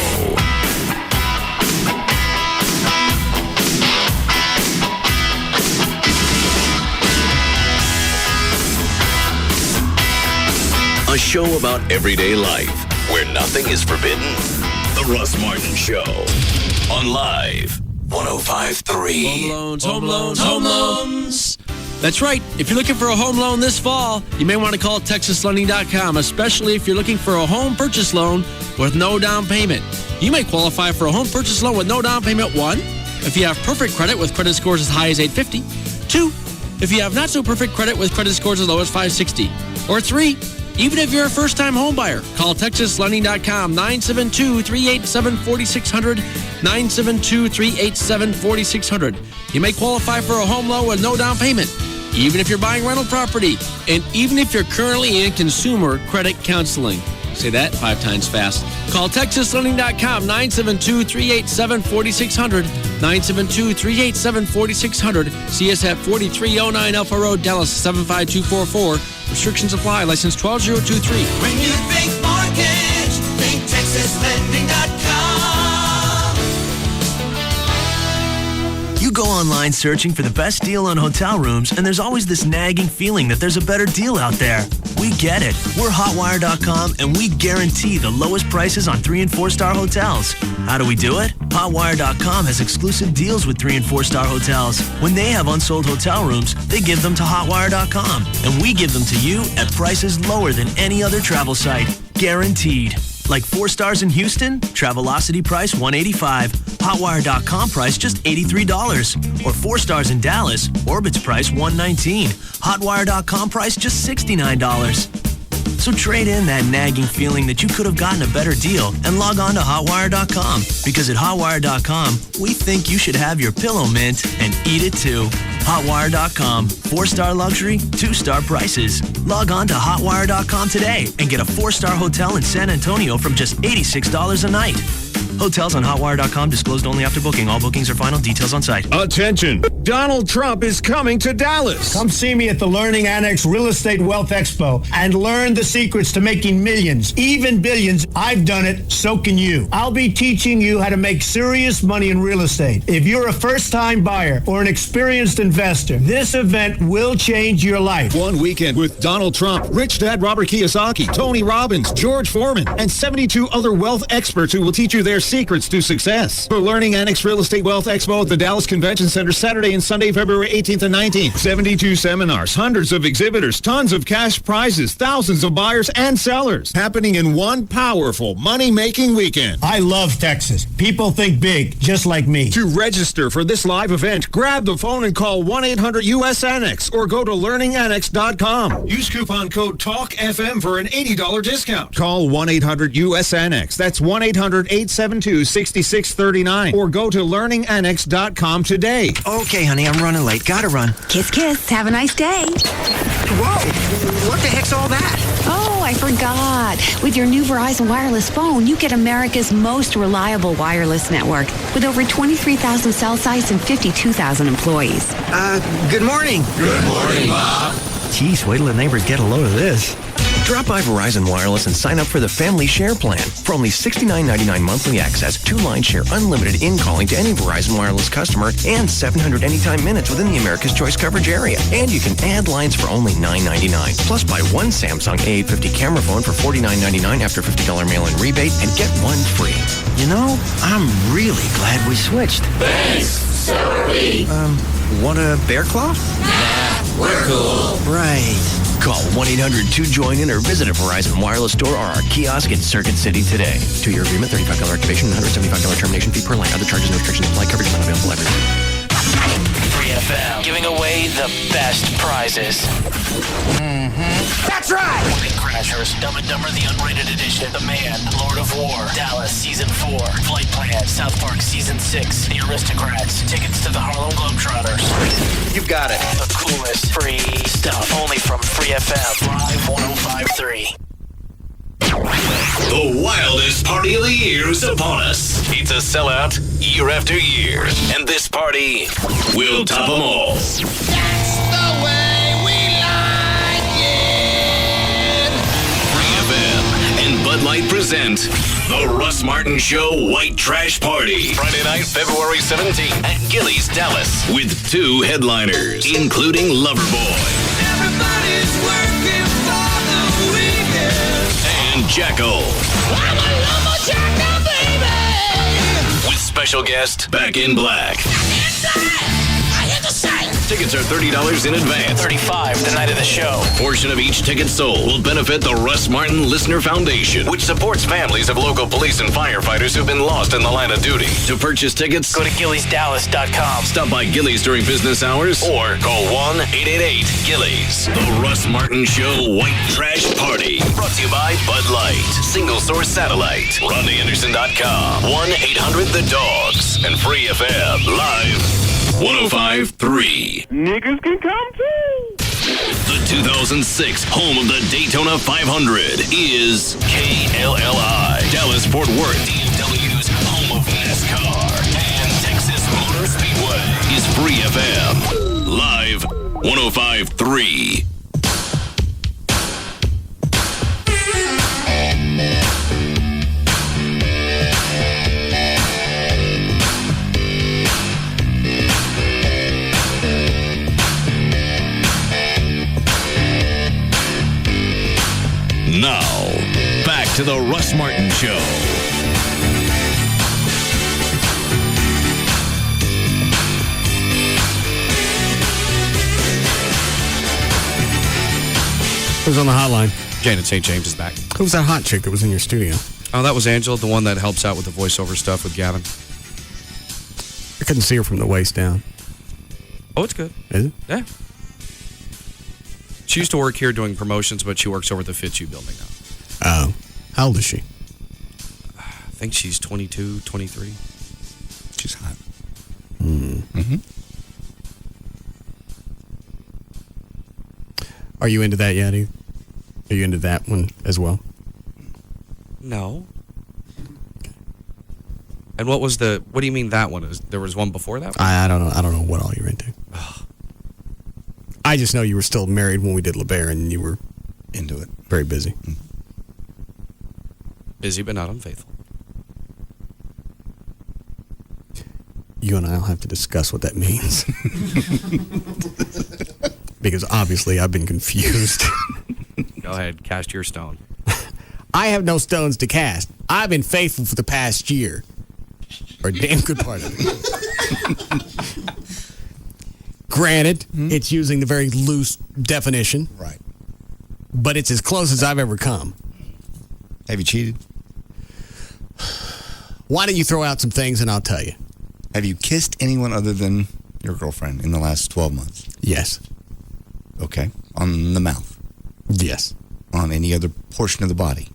A show about everyday life where nothing is forbidden. The Russ Martin Show on Live 105.3. Home loans. That's right. If you're looking for a home loan this fall, you may want to call TexasLending.com, especially if you're looking for a home purchase loan with no down payment. You may qualify for a home purchase loan with no down payment. 1, if you have perfect credit with credit scores as high as 850. 2, if you have not so perfect credit with credit scores as low as 560. Or 3, even if you're a first-time home buyer, call TexasLending.com, 972-387-4600, 972-387-4600. You may qualify for a home loan with no down payment, even if you're buying rental property, and even if you're currently in consumer credit counseling. Say that 5 times fast. Call TexasLending.com, 972-387-4600, 972-387-4600. See us at 4309 Alpha Road, Dallas, 75244. Restrictions apply. License 12023. When you think mortgage, think TexasLending.com. You go online searching for the best deal on hotel rooms, and there's always this nagging feeling that there's a better deal out there. We get it. We're Hotwire.com, and we guarantee the lowest prices on 3- and 4-star hotels. How do we do it? Hotwire.com has exclusive deals with 3- and 4-star hotels. When they have unsold hotel rooms, they give them to Hotwire.com, and we give them to you at prices lower than any other travel site. Guaranteed. Like 4 stars in Houston, Travelocity price $185, Hotwire.com price just $83. Or 4 stars in Dallas, Orbit's price $119, Hotwire.com price just $69. So trade in that nagging feeling that you could have gotten a better deal and log on to Hotwire.com. Because at Hotwire.com, we think you should have your pillow mint and eat it too. Hotwire.com. 4-star luxury, 2-star prices. Log on to Hotwire.com today and get a 4-star hotel in San Antonio from just $86 a night. Hotels on Hotwire.com disclosed only after booking. All bookings are final. Details on site. Attention! Donald Trump is coming to Dallas. Come see me at the Learning Annex Real Estate Wealth Expo and learn the secrets to making millions, even billions. I've done it, so can you. I'll be teaching you how to make serious money in real estate. If you're a first-time buyer or an experienced investor, this event will change your life. One weekend with Donald Trump, Rich Dad Robert Kiyosaki, Tony Robbins, George Foreman, and 72 other wealth experts who will teach you their secrets to success. The Learning Annex Real Estate Wealth Expo at the Dallas Convention Center, Saturday and Sunday, February 18th and 19th. 72 seminars, hundreds of exhibitors, tons of cash prizes, thousands of buyers and sellers. Happening in one powerful money-making weekend. I love Texas. People think big, just like me. To register for this live event, grab the phone and call 1-800-US-ANNEX or go to learningannex.com. Use coupon code TALKFM for an $80 discount. Call 1-800-US-ANNEX. That's 1-800-872-6639 or go to learningannex.com today. Okay, honey, I'm running late. Gotta run. Kiss, kiss. Have a nice day. Whoa! What the heck's all that? Oh, I forgot. With your new Verizon wireless phone, you get America's most reliable wireless network with over 23,000 cell sites and 52,000 employees. Good morning. Good morning, Bob. Geez, wait till the neighbors get a load of this. Drop by Verizon Wireless and sign up for the Family Share Plan. For only $69.99 monthly access, 2-line share unlimited in-calling to any Verizon Wireless customer and 700 anytime minutes within the America's Choice coverage area. And you can add lines for only $9.99. Plus, buy one Samsung A850 camera phone for $49.99 after $50 mail-in rebate and get one free. You know, I'm really glad we switched. Thanks. So are we. Want a bear claw? We're cool. Right. Call 1-800-2JOIN-IN or visit a Verizon Wireless store or our kiosk in Circuit City today. 2-year agreement, $35 activation, $175 termination fee per line. Other charges and restrictions apply. Coverage not available everywhere. Free FM, giving away the best prizes. That's right. Wedding Crashers, Dumb and Dumber, the Unrated Edition, The Man, Lord of War, Dallas Season 4, Flight Plan, South Park Season 6, The Aristocrats, tickets to the Harlem Globetrotters. You've got it. The coolest free stuff, only from Free FM, Live 105.3. The wildest party of the year is upon us. It's a sellout year after year, and this party will top them all. That's the way we like it. Free FM and Bud Light present the Russ Martin Show White Trash Party. Friday night, February 17th at Gillies, Dallas, with 2 headliners, including Loverboy. Everybody's working for the weekend. And Jackal. I'm a lumberjack, baby. With special guest, Back in Black. I hit the site. Tickets are $30 in advance. $35 the night of the show. A portion of each ticket sold will benefit the Russ Martin Listener Foundation, which supports families of local police and firefighters who've been lost in the line of duty. To purchase tickets, go to GilliesDallas.com. Stop by Gillies during business hours or call 1-888-GILLIES. The Russ Martin Show White Trash Party. Brought to you by Bud Light, Single Source Satellite, RondaAnderson.com, 1-800-THE-DOGS, and Free FM Live 105.3. Niggas can come too. The 2006 home of the Daytona 500 is KLLI. Dallas-Fort Worth, DFW's home of NASCAR. And Texas Motor Speedway is Free FM. Live 105.3. Now, back to the Russ Martin Show. Who's on the hotline? Janet St. James is back. Who's that hot chick that was in your studio? Oh, that was Angela, the one that helps out with the voiceover stuff with Gavin. I couldn't see her from the waist down. Oh, it's good. Is it? Yeah. She used to work here doing promotions, but she works over at the FitU building now. Oh. How old is she? I think she's 22, 23. She's hot. Mm-hmm. Are you into that yet, Eve? Are you into that one as well? No. And what do you mean that one? There was one before that one? I don't know. I don't know what all you're into. I just know you were still married when we did LeBaron and you were into it. Very busy. Busy but not unfaithful. You and I will have to discuss what that means. Because obviously I've been confused. Go ahead, cast your stone. I have no stones to cast. I've been faithful for the past year. Or a damn good part of it. Granted, it's using the very loose definition. Right. But it's as close as I've ever come. Have you cheated? Why don't you throw out some things and I'll tell you. Have you kissed anyone other than your girlfriend in the last 12 months? Yes. Okay. On the mouth? Yes. On any other portion of the body?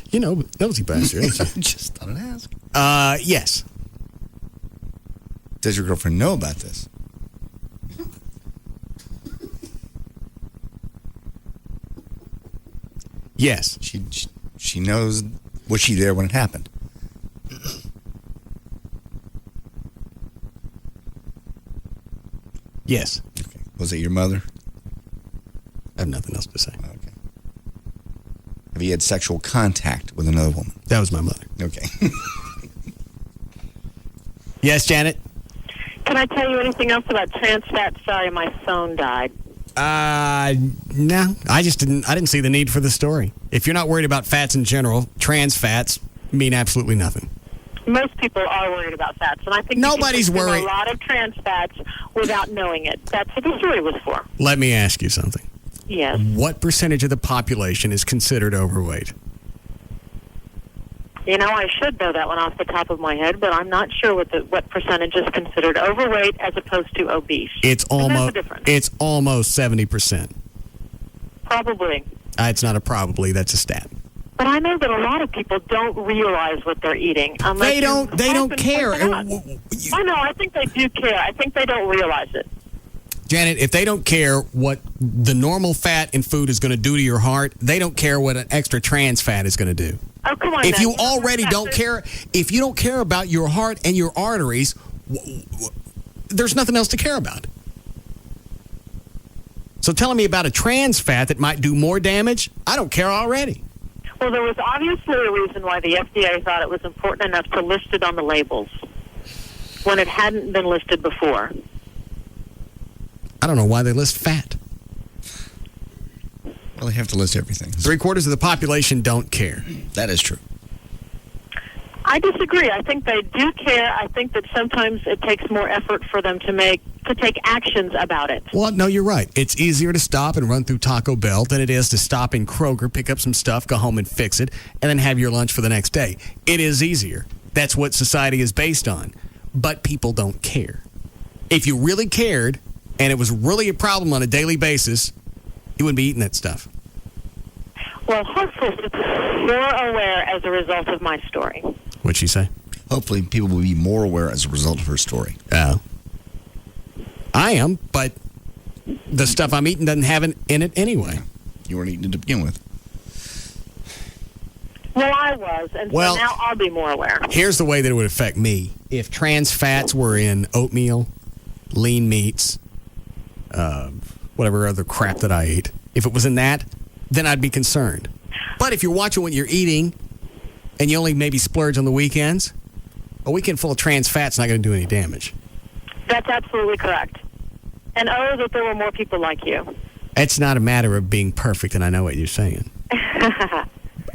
You know, nosy bastard, ain't you? Just thought I'd ask. Yes. Does your girlfriend know about this? Yes. She knows. Was she there when it happened? Yes. Okay. Was it your mother? I have nothing else to say. Okay. Have you had sexual contact with another woman? That was my mother. Okay. Yes, Janet? Can I tell you anything else about trans fat? Sorry, my phone died. No. I didn't see the need for the story. If you're not worried about fats in general, trans fats mean absolutely nothing. Most people are worried about fats, and I think Nobody's you can worried. consume a lot of trans fats without knowing it. That's what the story was for. Let me ask you something. Yes. What percentage of the population is considered overweight? You know, I should know that one off the top of my head, but I'm not sure what percentage is considered overweight as opposed to obese. It's And there's a almost difference. it's almost 70%. Probably. It's not a probably, that's a stat. But I know that a lot of people don't realize what they're eating. They don't care. I know, I think they do care. I think they don't realize it. Janet, if they don't care what the normal fat in food is going to do to your heart, they don't care what an extra trans fat is going to do. Oh, come on. If now. you already don't care, if you don't care about your heart and your arteries, there's nothing else to care about. So telling me about a trans fat that might do more damage, I don't care already. Well, there was obviously a reason why the FDA thought it was important enough to list it on the labels when it hadn't been listed before. I don't know why they list fat. Well, they have to list everything. 3/4 of the population don't care. That is true. I disagree. I think they do care. I think that sometimes it takes more effort for them to take actions about it. Well, no, you're right. It's easier to stop and run through Taco Bell than it is to stop in Kroger, pick up some stuff, go home and fix it, and then have your lunch for the next day. It is easier. That's what society is based on. But people don't care. If you really cared, and it was really a problem on a daily basis, you wouldn't be eating that stuff. Well, hopefully more aware as a result of my story. What'd she say? Hopefully people will be more aware as a result of her story. Oh. I am, but the stuff I'm eating doesn't have it in it anyway. You weren't eating it to begin with. Well, I was, and Well, so now I'll be more aware. Here's the way that it would affect me. If trans fats were in oatmeal, lean meats, whatever other crap that I ate, if it was in that, then I'd be concerned. But if you're watching what you're eating and you only maybe splurge on the weekends, a weekend full of trans fat's not going to do any damage. That's absolutely correct. And that there were more people like you. It's not a matter of being perfect, and I know what you're saying.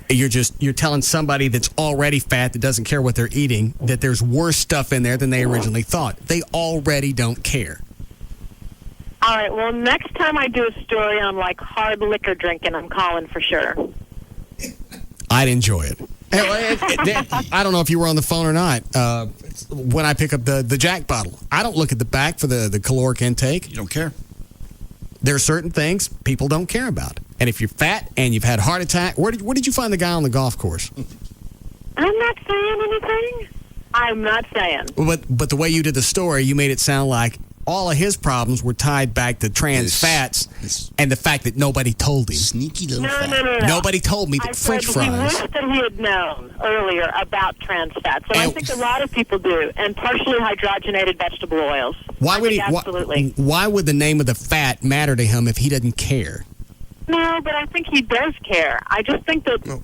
You're telling somebody that's already fat, that doesn't care what they're eating, that there's worse stuff in there than they originally thought. They already don't care. All right, well, next time I do a story on, like, hard liquor drinking, I'm calling for sure. I'd enjoy it. I don't know if you were on the phone or not. When I pick up the Jack bottle, I don't look at the back for the caloric intake. You don't care. There are certain things people don't care about. And if you're fat and you've had a heart attack, where did you find the guy on the golf course? I'm not saying anything. I'm not saying. But the way you did the story, you made it sound like all of his problems were tied back to trans fats and the fact that nobody told him. Sneaky little fat. No. Nobody told me that French fries. He wished that he had known earlier about trans fats. And I think a lot of people do. And partially hydrogenated vegetable oils. Why would Absolutely. Why would the name of the fat matter to him if he doesn't care? No, but I think he does care. I just think that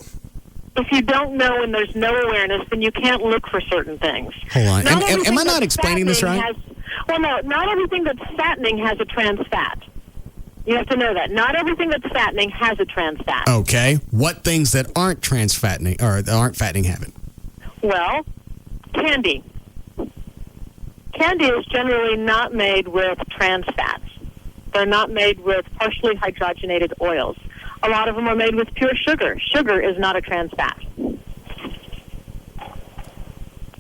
if you don't know and there's no awareness, then you can't look for certain things. Hold on. Am I not explaining this right? Well, no, not everything that's fattening has a trans fat. You have to know that. Not everything that's fattening has a trans fat. Okay. What things that aren't trans fattening or aren't fattening have it? Well, candy. Candy is generally not made with trans fats. They're not made with partially hydrogenated oils. A lot of them are made with pure sugar. Sugar is not a trans fat.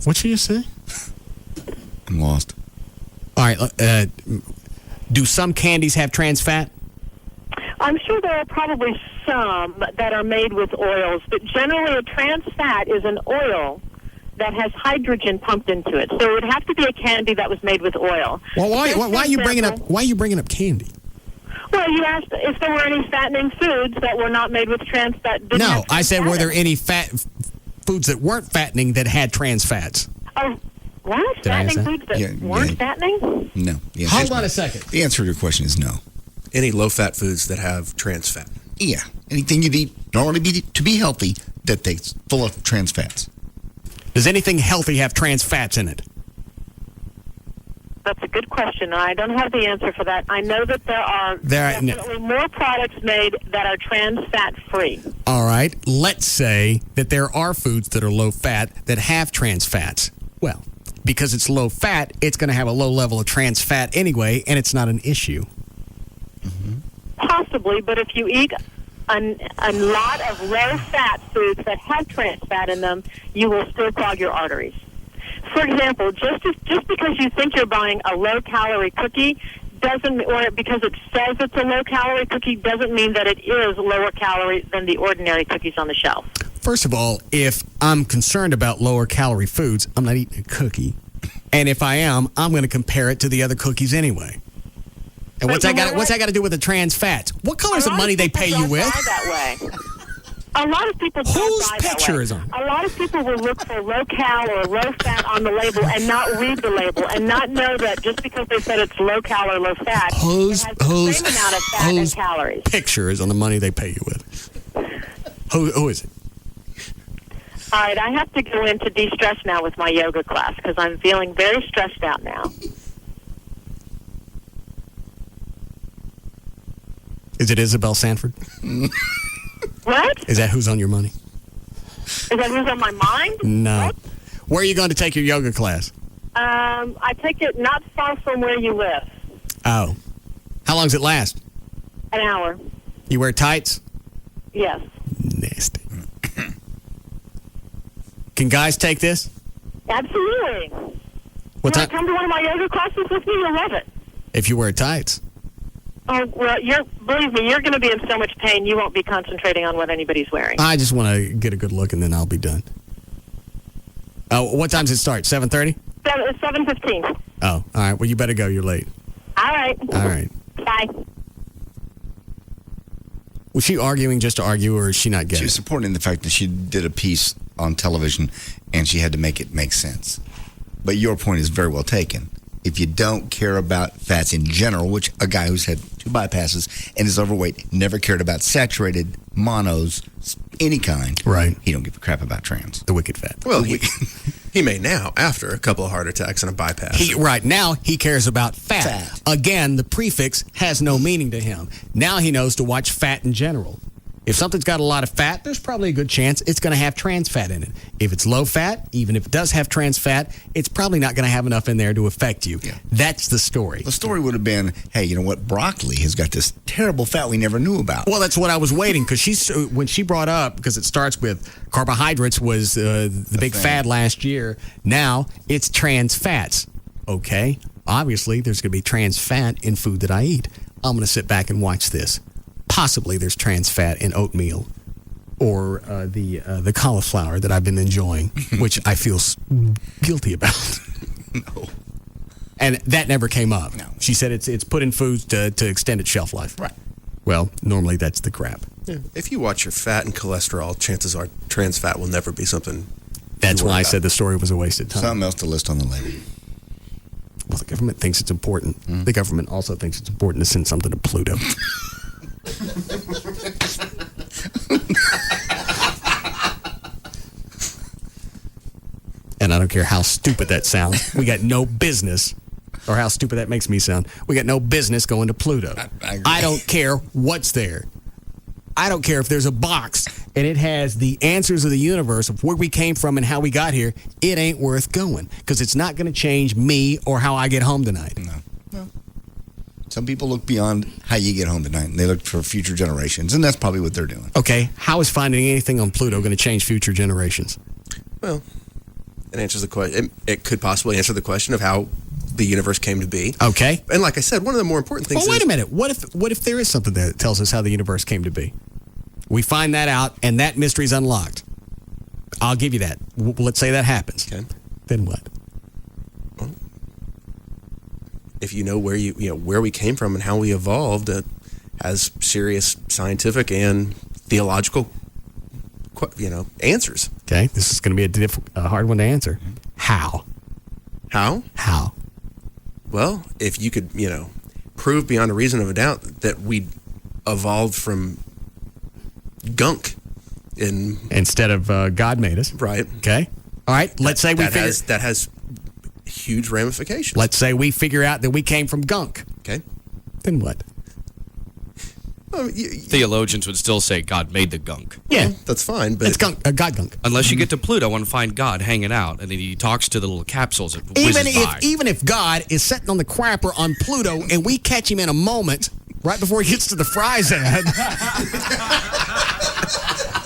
What should you say? I'm lost. All right. Do some candies have trans fat? I'm sure there are probably some that are made with oils, but generally a trans fat is an oil that has hydrogen pumped into it. So it would have to be a candy that was made with oil. Well, why are you bringing up candy? Well, you asked if there were any fattening foods that were not made with trans fat. No, I said were there any foods that weren't fattening that had trans fats? Oh, what? Did I ask Fattening that? foods that weren't fattening? No. Hold on a second. The answer to your question is no. Any low-fat foods that have trans fat. Yeah. Anything you eat normally to be healthy that's full of trans fats. Does anything healthy have trans fats in it? That's a good question. I don't have the answer for that. I know that there are definitely more products made that are trans fat free. All right. Let's say that there are foods that are low fat that have trans fats. Well, because it's low fat, it's going to have a low level of trans fat anyway, and it's not an issue. Possibly, but if you eat a lot of low-fat foods that have trans fat in them, you will still clog your arteries. For example, just because you think you're buying a low-calorie cookie or because it says it's a low-calorie cookie doesn't mean that it is lower calorie than the ordinary cookies on the shelf. First of all, if I'm concerned about lower calorie foods, I'm not eating a cookie. And if I am, I'm going to compare it to the other cookies anyway. And what's that got to do with the trans fats? What color's the money they pay you with? That way. A lot of people don't buy that way. A lot of people will look for low-cal or low-fat on the label and not read the label and not know that just because they said it's low-cal or low-fat, it has the same amount of fat and calories. Picture is on the money they pay you with. Who is it? All right, I have to go in to de-stress now with my yoga class because I'm feeling very stressed out now. Is it Isabel Sanford? What? Is that who's on your money? Is that who's on my mind? No. What? Where are you going to take your yoga class? I take it not far from where you live. Oh. How long does it last? An hour. You wear tights? Yes. Nasty. Can guys take this? Absolutely. What time? Come to one of my yoga classes with me, you'll love it. If you wear tights. Oh, well, believe me, you're going to be in so much pain, you won't be concentrating on what anybody's wearing. I just want to get a good look, and then I'll be done. What time does it start? 7:30? 7:15. Oh, all right. Well, you better go. You're late. All right. All right. Bye. Was she arguing just to argue, or is she not getting She was supporting the fact that she did a piece on television, and she had to make it make sense. But your point is very well taken. If you don't care about fats in general, which a guy who's had 2 bypasses and is overweight never cared about saturated monos, any kind. Right. He don't give a crap about trans. The wicked fat. Well, he may now after a couple of heart attacks and a bypass. Right now, he cares about fat. Again, the prefix has no meaning to him. Now he knows to watch fat in general. If something's got a lot of fat, there's probably a good chance it's going to have trans fat in it. If it's low fat, even if it does have trans fat, it's probably not going to have enough in there to affect you. Yeah. That's the story. The story would have been, hey, you know what? Broccoli has got this terrible fat we never knew about. Well, that's what I was waiting, because when she brought up, because it starts with carbohydrates was the big fad last year. Now it's trans fats. Okay. Obviously, there's going to be trans fat in food that I eat. I'm going to sit back and watch this. Possibly there's trans fat in oatmeal or the cauliflower that I've been enjoying, which I feel guilty about. No. And that never came up. No. She said it's put in foods to extend its shelf life. Right. Well, normally that's the crap. Yeah. If you watch your fat and cholesterol, chances are trans fat will never be something. That's why I said the story was a wasted time. Something else to list on the label. Well, the government thinks it's important. The government also thinks it's important to send something to Pluto. And I don't care how stupid that sounds. We got no business, or how stupid that makes me sound. We got no business going to Pluto. I don't care what's there. I don't care if there's a box and it has the answers of the universe of where we came from and how we got here. It ain't worth going, because it's not going to change me or how I get home tonight. No. Some people look beyond how you get home tonight, and they look for future generations, and that's probably what they're doing. Okay, how is finding anything on Pluto going to change future generations? Well, it answers the question. It could possibly answer the question of how the universe came to be. Okay. And like I said, one of the more important things. Well, wait a minute. What if there is something that tells us how the universe came to be? We find that out, and that mystery's unlocked. I'll give you that. Let's say that happens. Okay. Then what? If you know where we came from and how we evolved, it has serious scientific and theological, answers. Okay, this is going to be a hard one to answer. How? How? How? Well, if you could, prove beyond a reason of a doubt that we evolved from gunk instead of God made us. Right. Okay. All right. Let's say we that has huge ramifications. Let's say we figure out that we came from gunk. Okay. Then what? Theologians would still say God made the gunk. Yeah. Well, that's fine, but it's gunk, God gunk. Unless you get to Pluto and find God hanging out, and then he talks to the little capsules that whizzes by. Even if God is sitting on the crapper on Pluto and we catch him in a moment right before he gets to the fries ad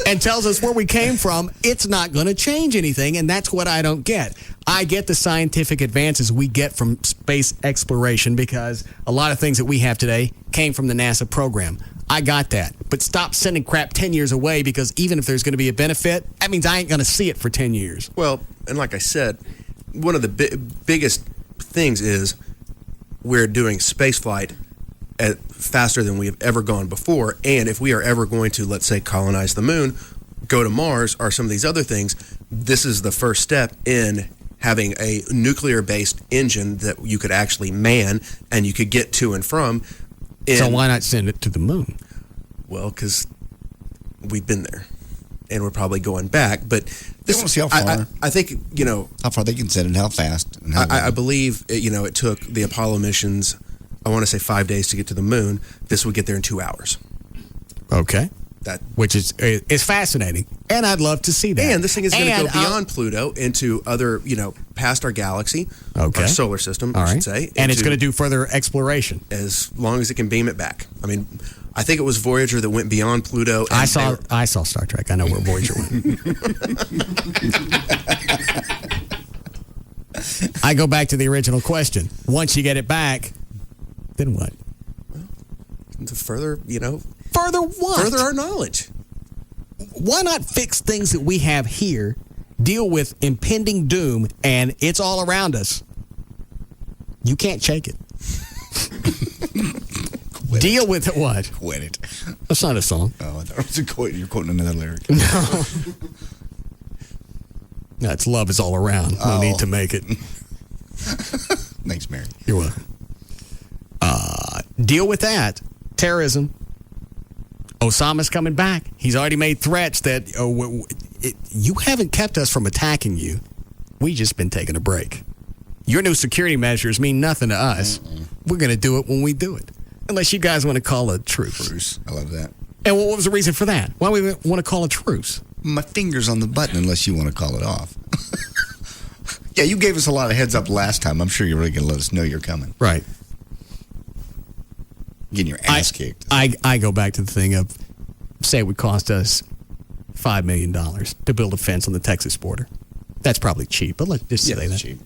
and tells us where we came from, it's not going to change anything, and that's what I don't get. I get the scientific advances we get from space exploration because a lot of things that we have today came from the NASA program. I got that. But stop sending crap 10 years away because even if there's going to be a benefit, that means I ain't going to see it for 10 years. Well, and like I said, one of the biggest things is we're doing spaceflight faster than we have ever gone before. And if we are ever going to, let's say, colonize the moon, go to Mars, or some of these other things, this is the first step in having a nuclear-based engine that you could actually man and you could get to and from. So why not send it to the moon? Well, because we've been there, and we're probably going back. But They want to see how far. I think, how far they can send it, how fast. And how I believe, it took the Apollo missions, I want to say 5 days to get to the moon. This would get there in 2 hours. Okay. Which is fascinating, and I'd love to see that. And this thing is going to go beyond Pluto into other, past our galaxy, our solar system, I should say. And it's going to do further exploration. As long as it can beam it back. I mean, I think it was Voyager that went beyond Pluto. I saw Star Trek. I know where Voyager went. I go back to the original question. Once you get it back, then what? To further, Further what? Further our knowledge. Why not fix things that we have here, deal with impending doom, and it's all around us? You can't shake it. Deal with it what? Quit it. That's not a song. Oh, I thought it was a quote. You're quoting another lyric. No. That's love is all around. No need to make it. Thanks, Mary. You're welcome. Deal with that. Terrorism. Osama's coming back. He's already made threats that you haven't kept us from attacking you. We just been taking a break. Your new security measures mean nothing to us. We're going to do it when we do it. Unless you guys want to call a truce. I love that. And what was the reason for that? Why we want to call a truce? My finger's on the button unless you want to call it off. Yeah, you gave us a lot of heads up last time. I'm sure you're really going to let us know you're coming. Right. Getting your ass kicked. I go back to the thing of, say it would cost us $5 million to build a fence on the Texas border. That's probably cheap, but let's just say that. Cheap.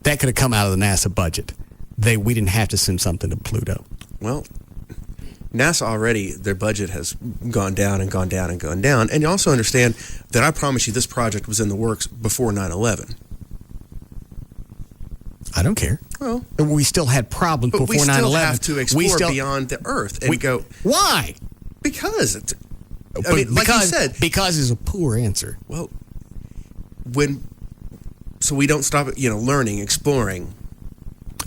That could have come out of the NASA budget. We didn't have to send something to Pluto. Well, NASA already, their budget has gone down and gone down and gone down. And you also understand that I promise you this project was in the works before 9/11. I don't care. Well, we still had problems but before 9/11. we still have to explore beyond the Earth and go. Why? Because like you said, because is a poor answer. Well, so we don't stop learning, exploring.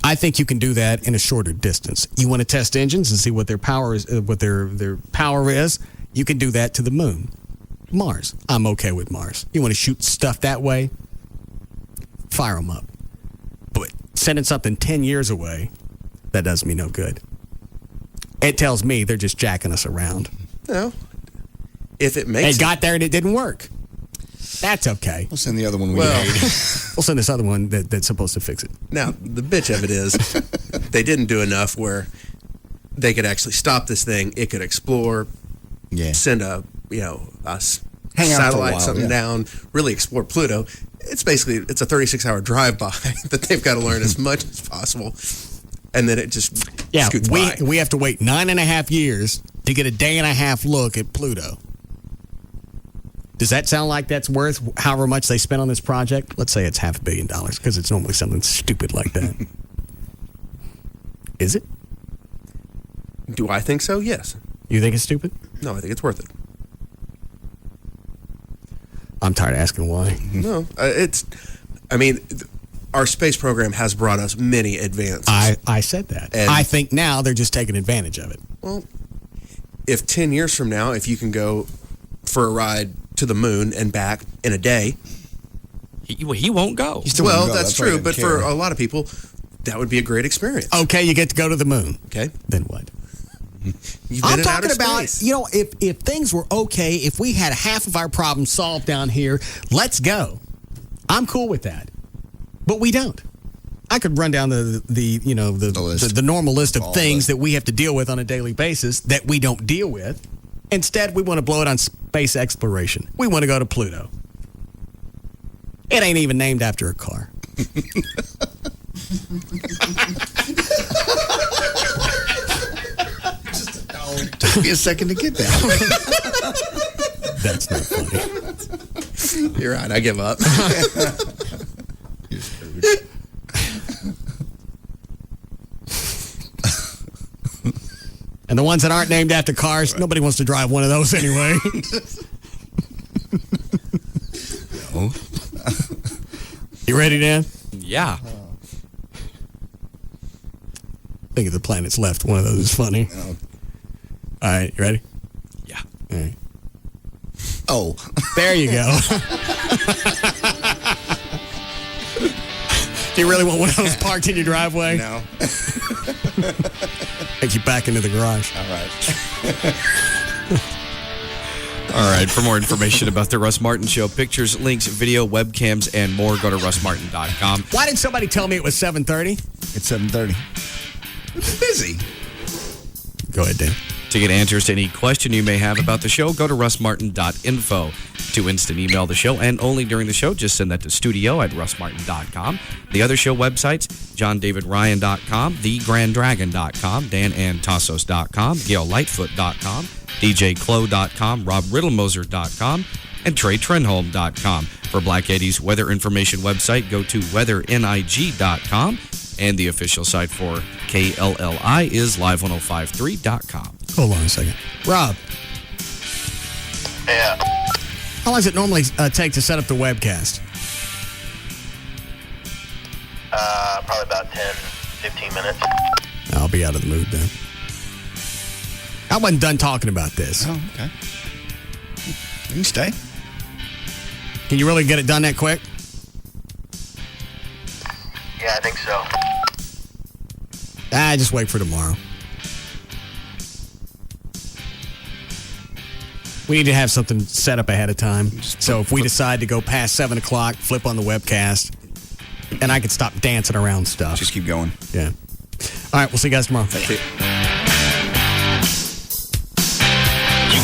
I think you can do that in a shorter distance. You want to test engines and see what their power is, what their power is. You can do that to the moon, Mars. I'm okay with Mars. You want to shoot stuff that way? Fire them up. But sending something 10 years away, that does me no good. It tells me they're just jacking us around. No. If it makes it got there and it didn't work. That's okay. We'll send the other one we Well, made. We'll send this other one that's supposed to fix it. Now, the bitch of it is they didn't do enough where they could actually stop this thing. It could explore, send a satellite, something down, really explore Pluto. It's basically, it's a 36-hour drive-by that they've got to learn as much as possible. And then it just scoots by. We have to wait 9.5 years to get a day and a half look at Pluto. Does that sound like that's worth however much they spent on this project? Let's say it's $500 million because it's normally something stupid like that. Is it? Do I think so? Yes. You think it's stupid? No, I think it's worth it. I'm tired of asking why. No, our space program has brought us many advances. I said that. And I think now they're just taking advantage of it. Well, if 10 years from now, if you can go for a ride to the moon and back in a day, he won't go. Well, that's true, but for a lot of people, that would be a great experience. Okay, you get to go to the moon. Okay. Then what? I'm talking about, if things were okay, if we had half of our problems solved down here, let's go. I'm cool with that. But we don't. I could run down the normal list of things that we have to deal with on a daily basis that we don't deal with. Instead, we want to blow it on space exploration. We want to go to Pluto. It ain't even named after a car. Took me a second to get that. That's not funny. You're right. I give up. And the ones that aren't named after cars, nobody wants to drive one of those anyway. No. You ready, Dan? Yeah. Think of the planets left. One of those is funny. No. All right, you ready? Yeah. All right. Oh. There you go. Do you really want one of those parked in your driveway? No. Take you back into the garage. All right. All right. For more information about the Russ Martin Show, pictures, links, video, webcams, and more, go to russmartin.com. Why didn't somebody tell me it was 7:30? It's 7:30. I'm busy. Go ahead, Dan. To get answers to any question you may have about the show, go to russmartin.info. To instant email the show, and only during the show, just send that to studio@russmartin.com. The other show websites, johndavidryan.com, thegranddragon.com, danandtassos.com, gaillightfoot.com, djclo.com, robriddlemoser.com, and treytrenholm.com. For Black Eddie's weather information website, go to weathernig.com, and the official site for KLLI is live1053.com. Hold on a second. Rob. Yeah. How long does it normally take to set up the webcast? Probably about 10, 15 minutes. I'll be out of the mood then. I wasn't done talking about this. Oh, okay. You can stay. Can you really get it done that quick? Yeah, I think so. Just wait for tomorrow. We need to have something set up ahead of time. So if we decide to go past 7 o'clock, flip on the webcast, and I can stop dancing around stuff. Just keep going. Yeah. All right, we'll see you guys tomorrow. You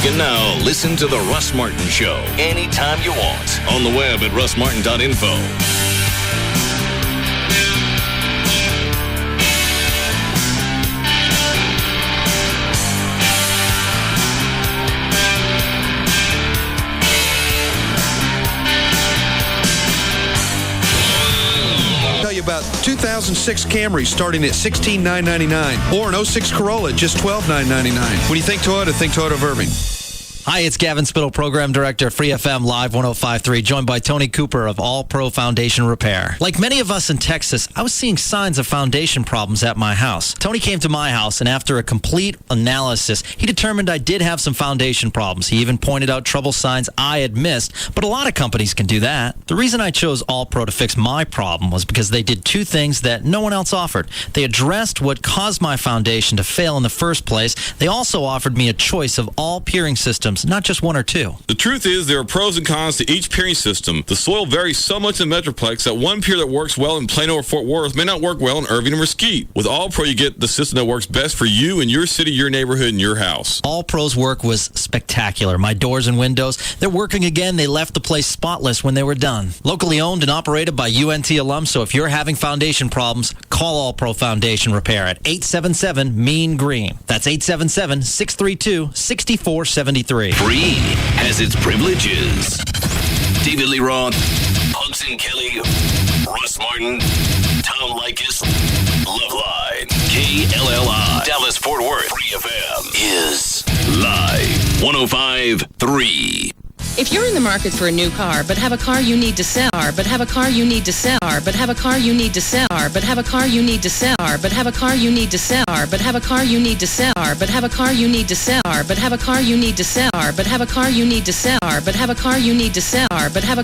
can now listen to The Russ Martin Show anytime you want on the web at russmartin.info. About 2006 Camry starting at $16,999 or an 06 Corolla at just $12,999. When you think Toyota of Irving. Hi, it's Gavin Spittle, Program Director, Free FM Live 105.3, joined by Tony Cooper of All Pro Foundation Repair. Like many of us in Texas, I was seeing signs of foundation problems at my house. Tony came to my house, and after a complete analysis, he determined I did have some foundation problems. He even pointed out trouble signs I had missed, but a lot of companies can do that. The reason I chose All Pro to fix my problem was because they did two things that no one else offered. They addressed what caused my foundation to fail in the first place. They also offered me a choice of all peering systems, not just one or two. The truth is there are pros and cons to each peering system. The soil varies so much in Metroplex that one pier that works well in Plano or Fort Worth may not work well in Irving and Mesquite. With All Pro, you get the system that works best for you and your city, your neighborhood, and your house. All Pro's work was spectacular. My doors and windows, they're working again. They left the place spotless when they were done. Locally owned and operated by UNT alums, so if you're having foundation problems, call All Pro Foundation Repair at 877-MEAN-GREEN. That's 877-632-6473. Free has its privileges. David Lee Roth, Hugs and Kelly, Russ Martin, Tom Likas, Love Line, KLLI, Dallas Fort Worth, Free FM is live 105.3. If you're in the market for a new car, but have a car you need to sell, but have a car you need to sell, but have a car you need to sell, but have a car you need to sell, but have a car you need to sell, but have a car you need to sell, but have a car you need to sell, but have a car you need to sell, but have a car you need to sell, but have a car you need to sell, but have a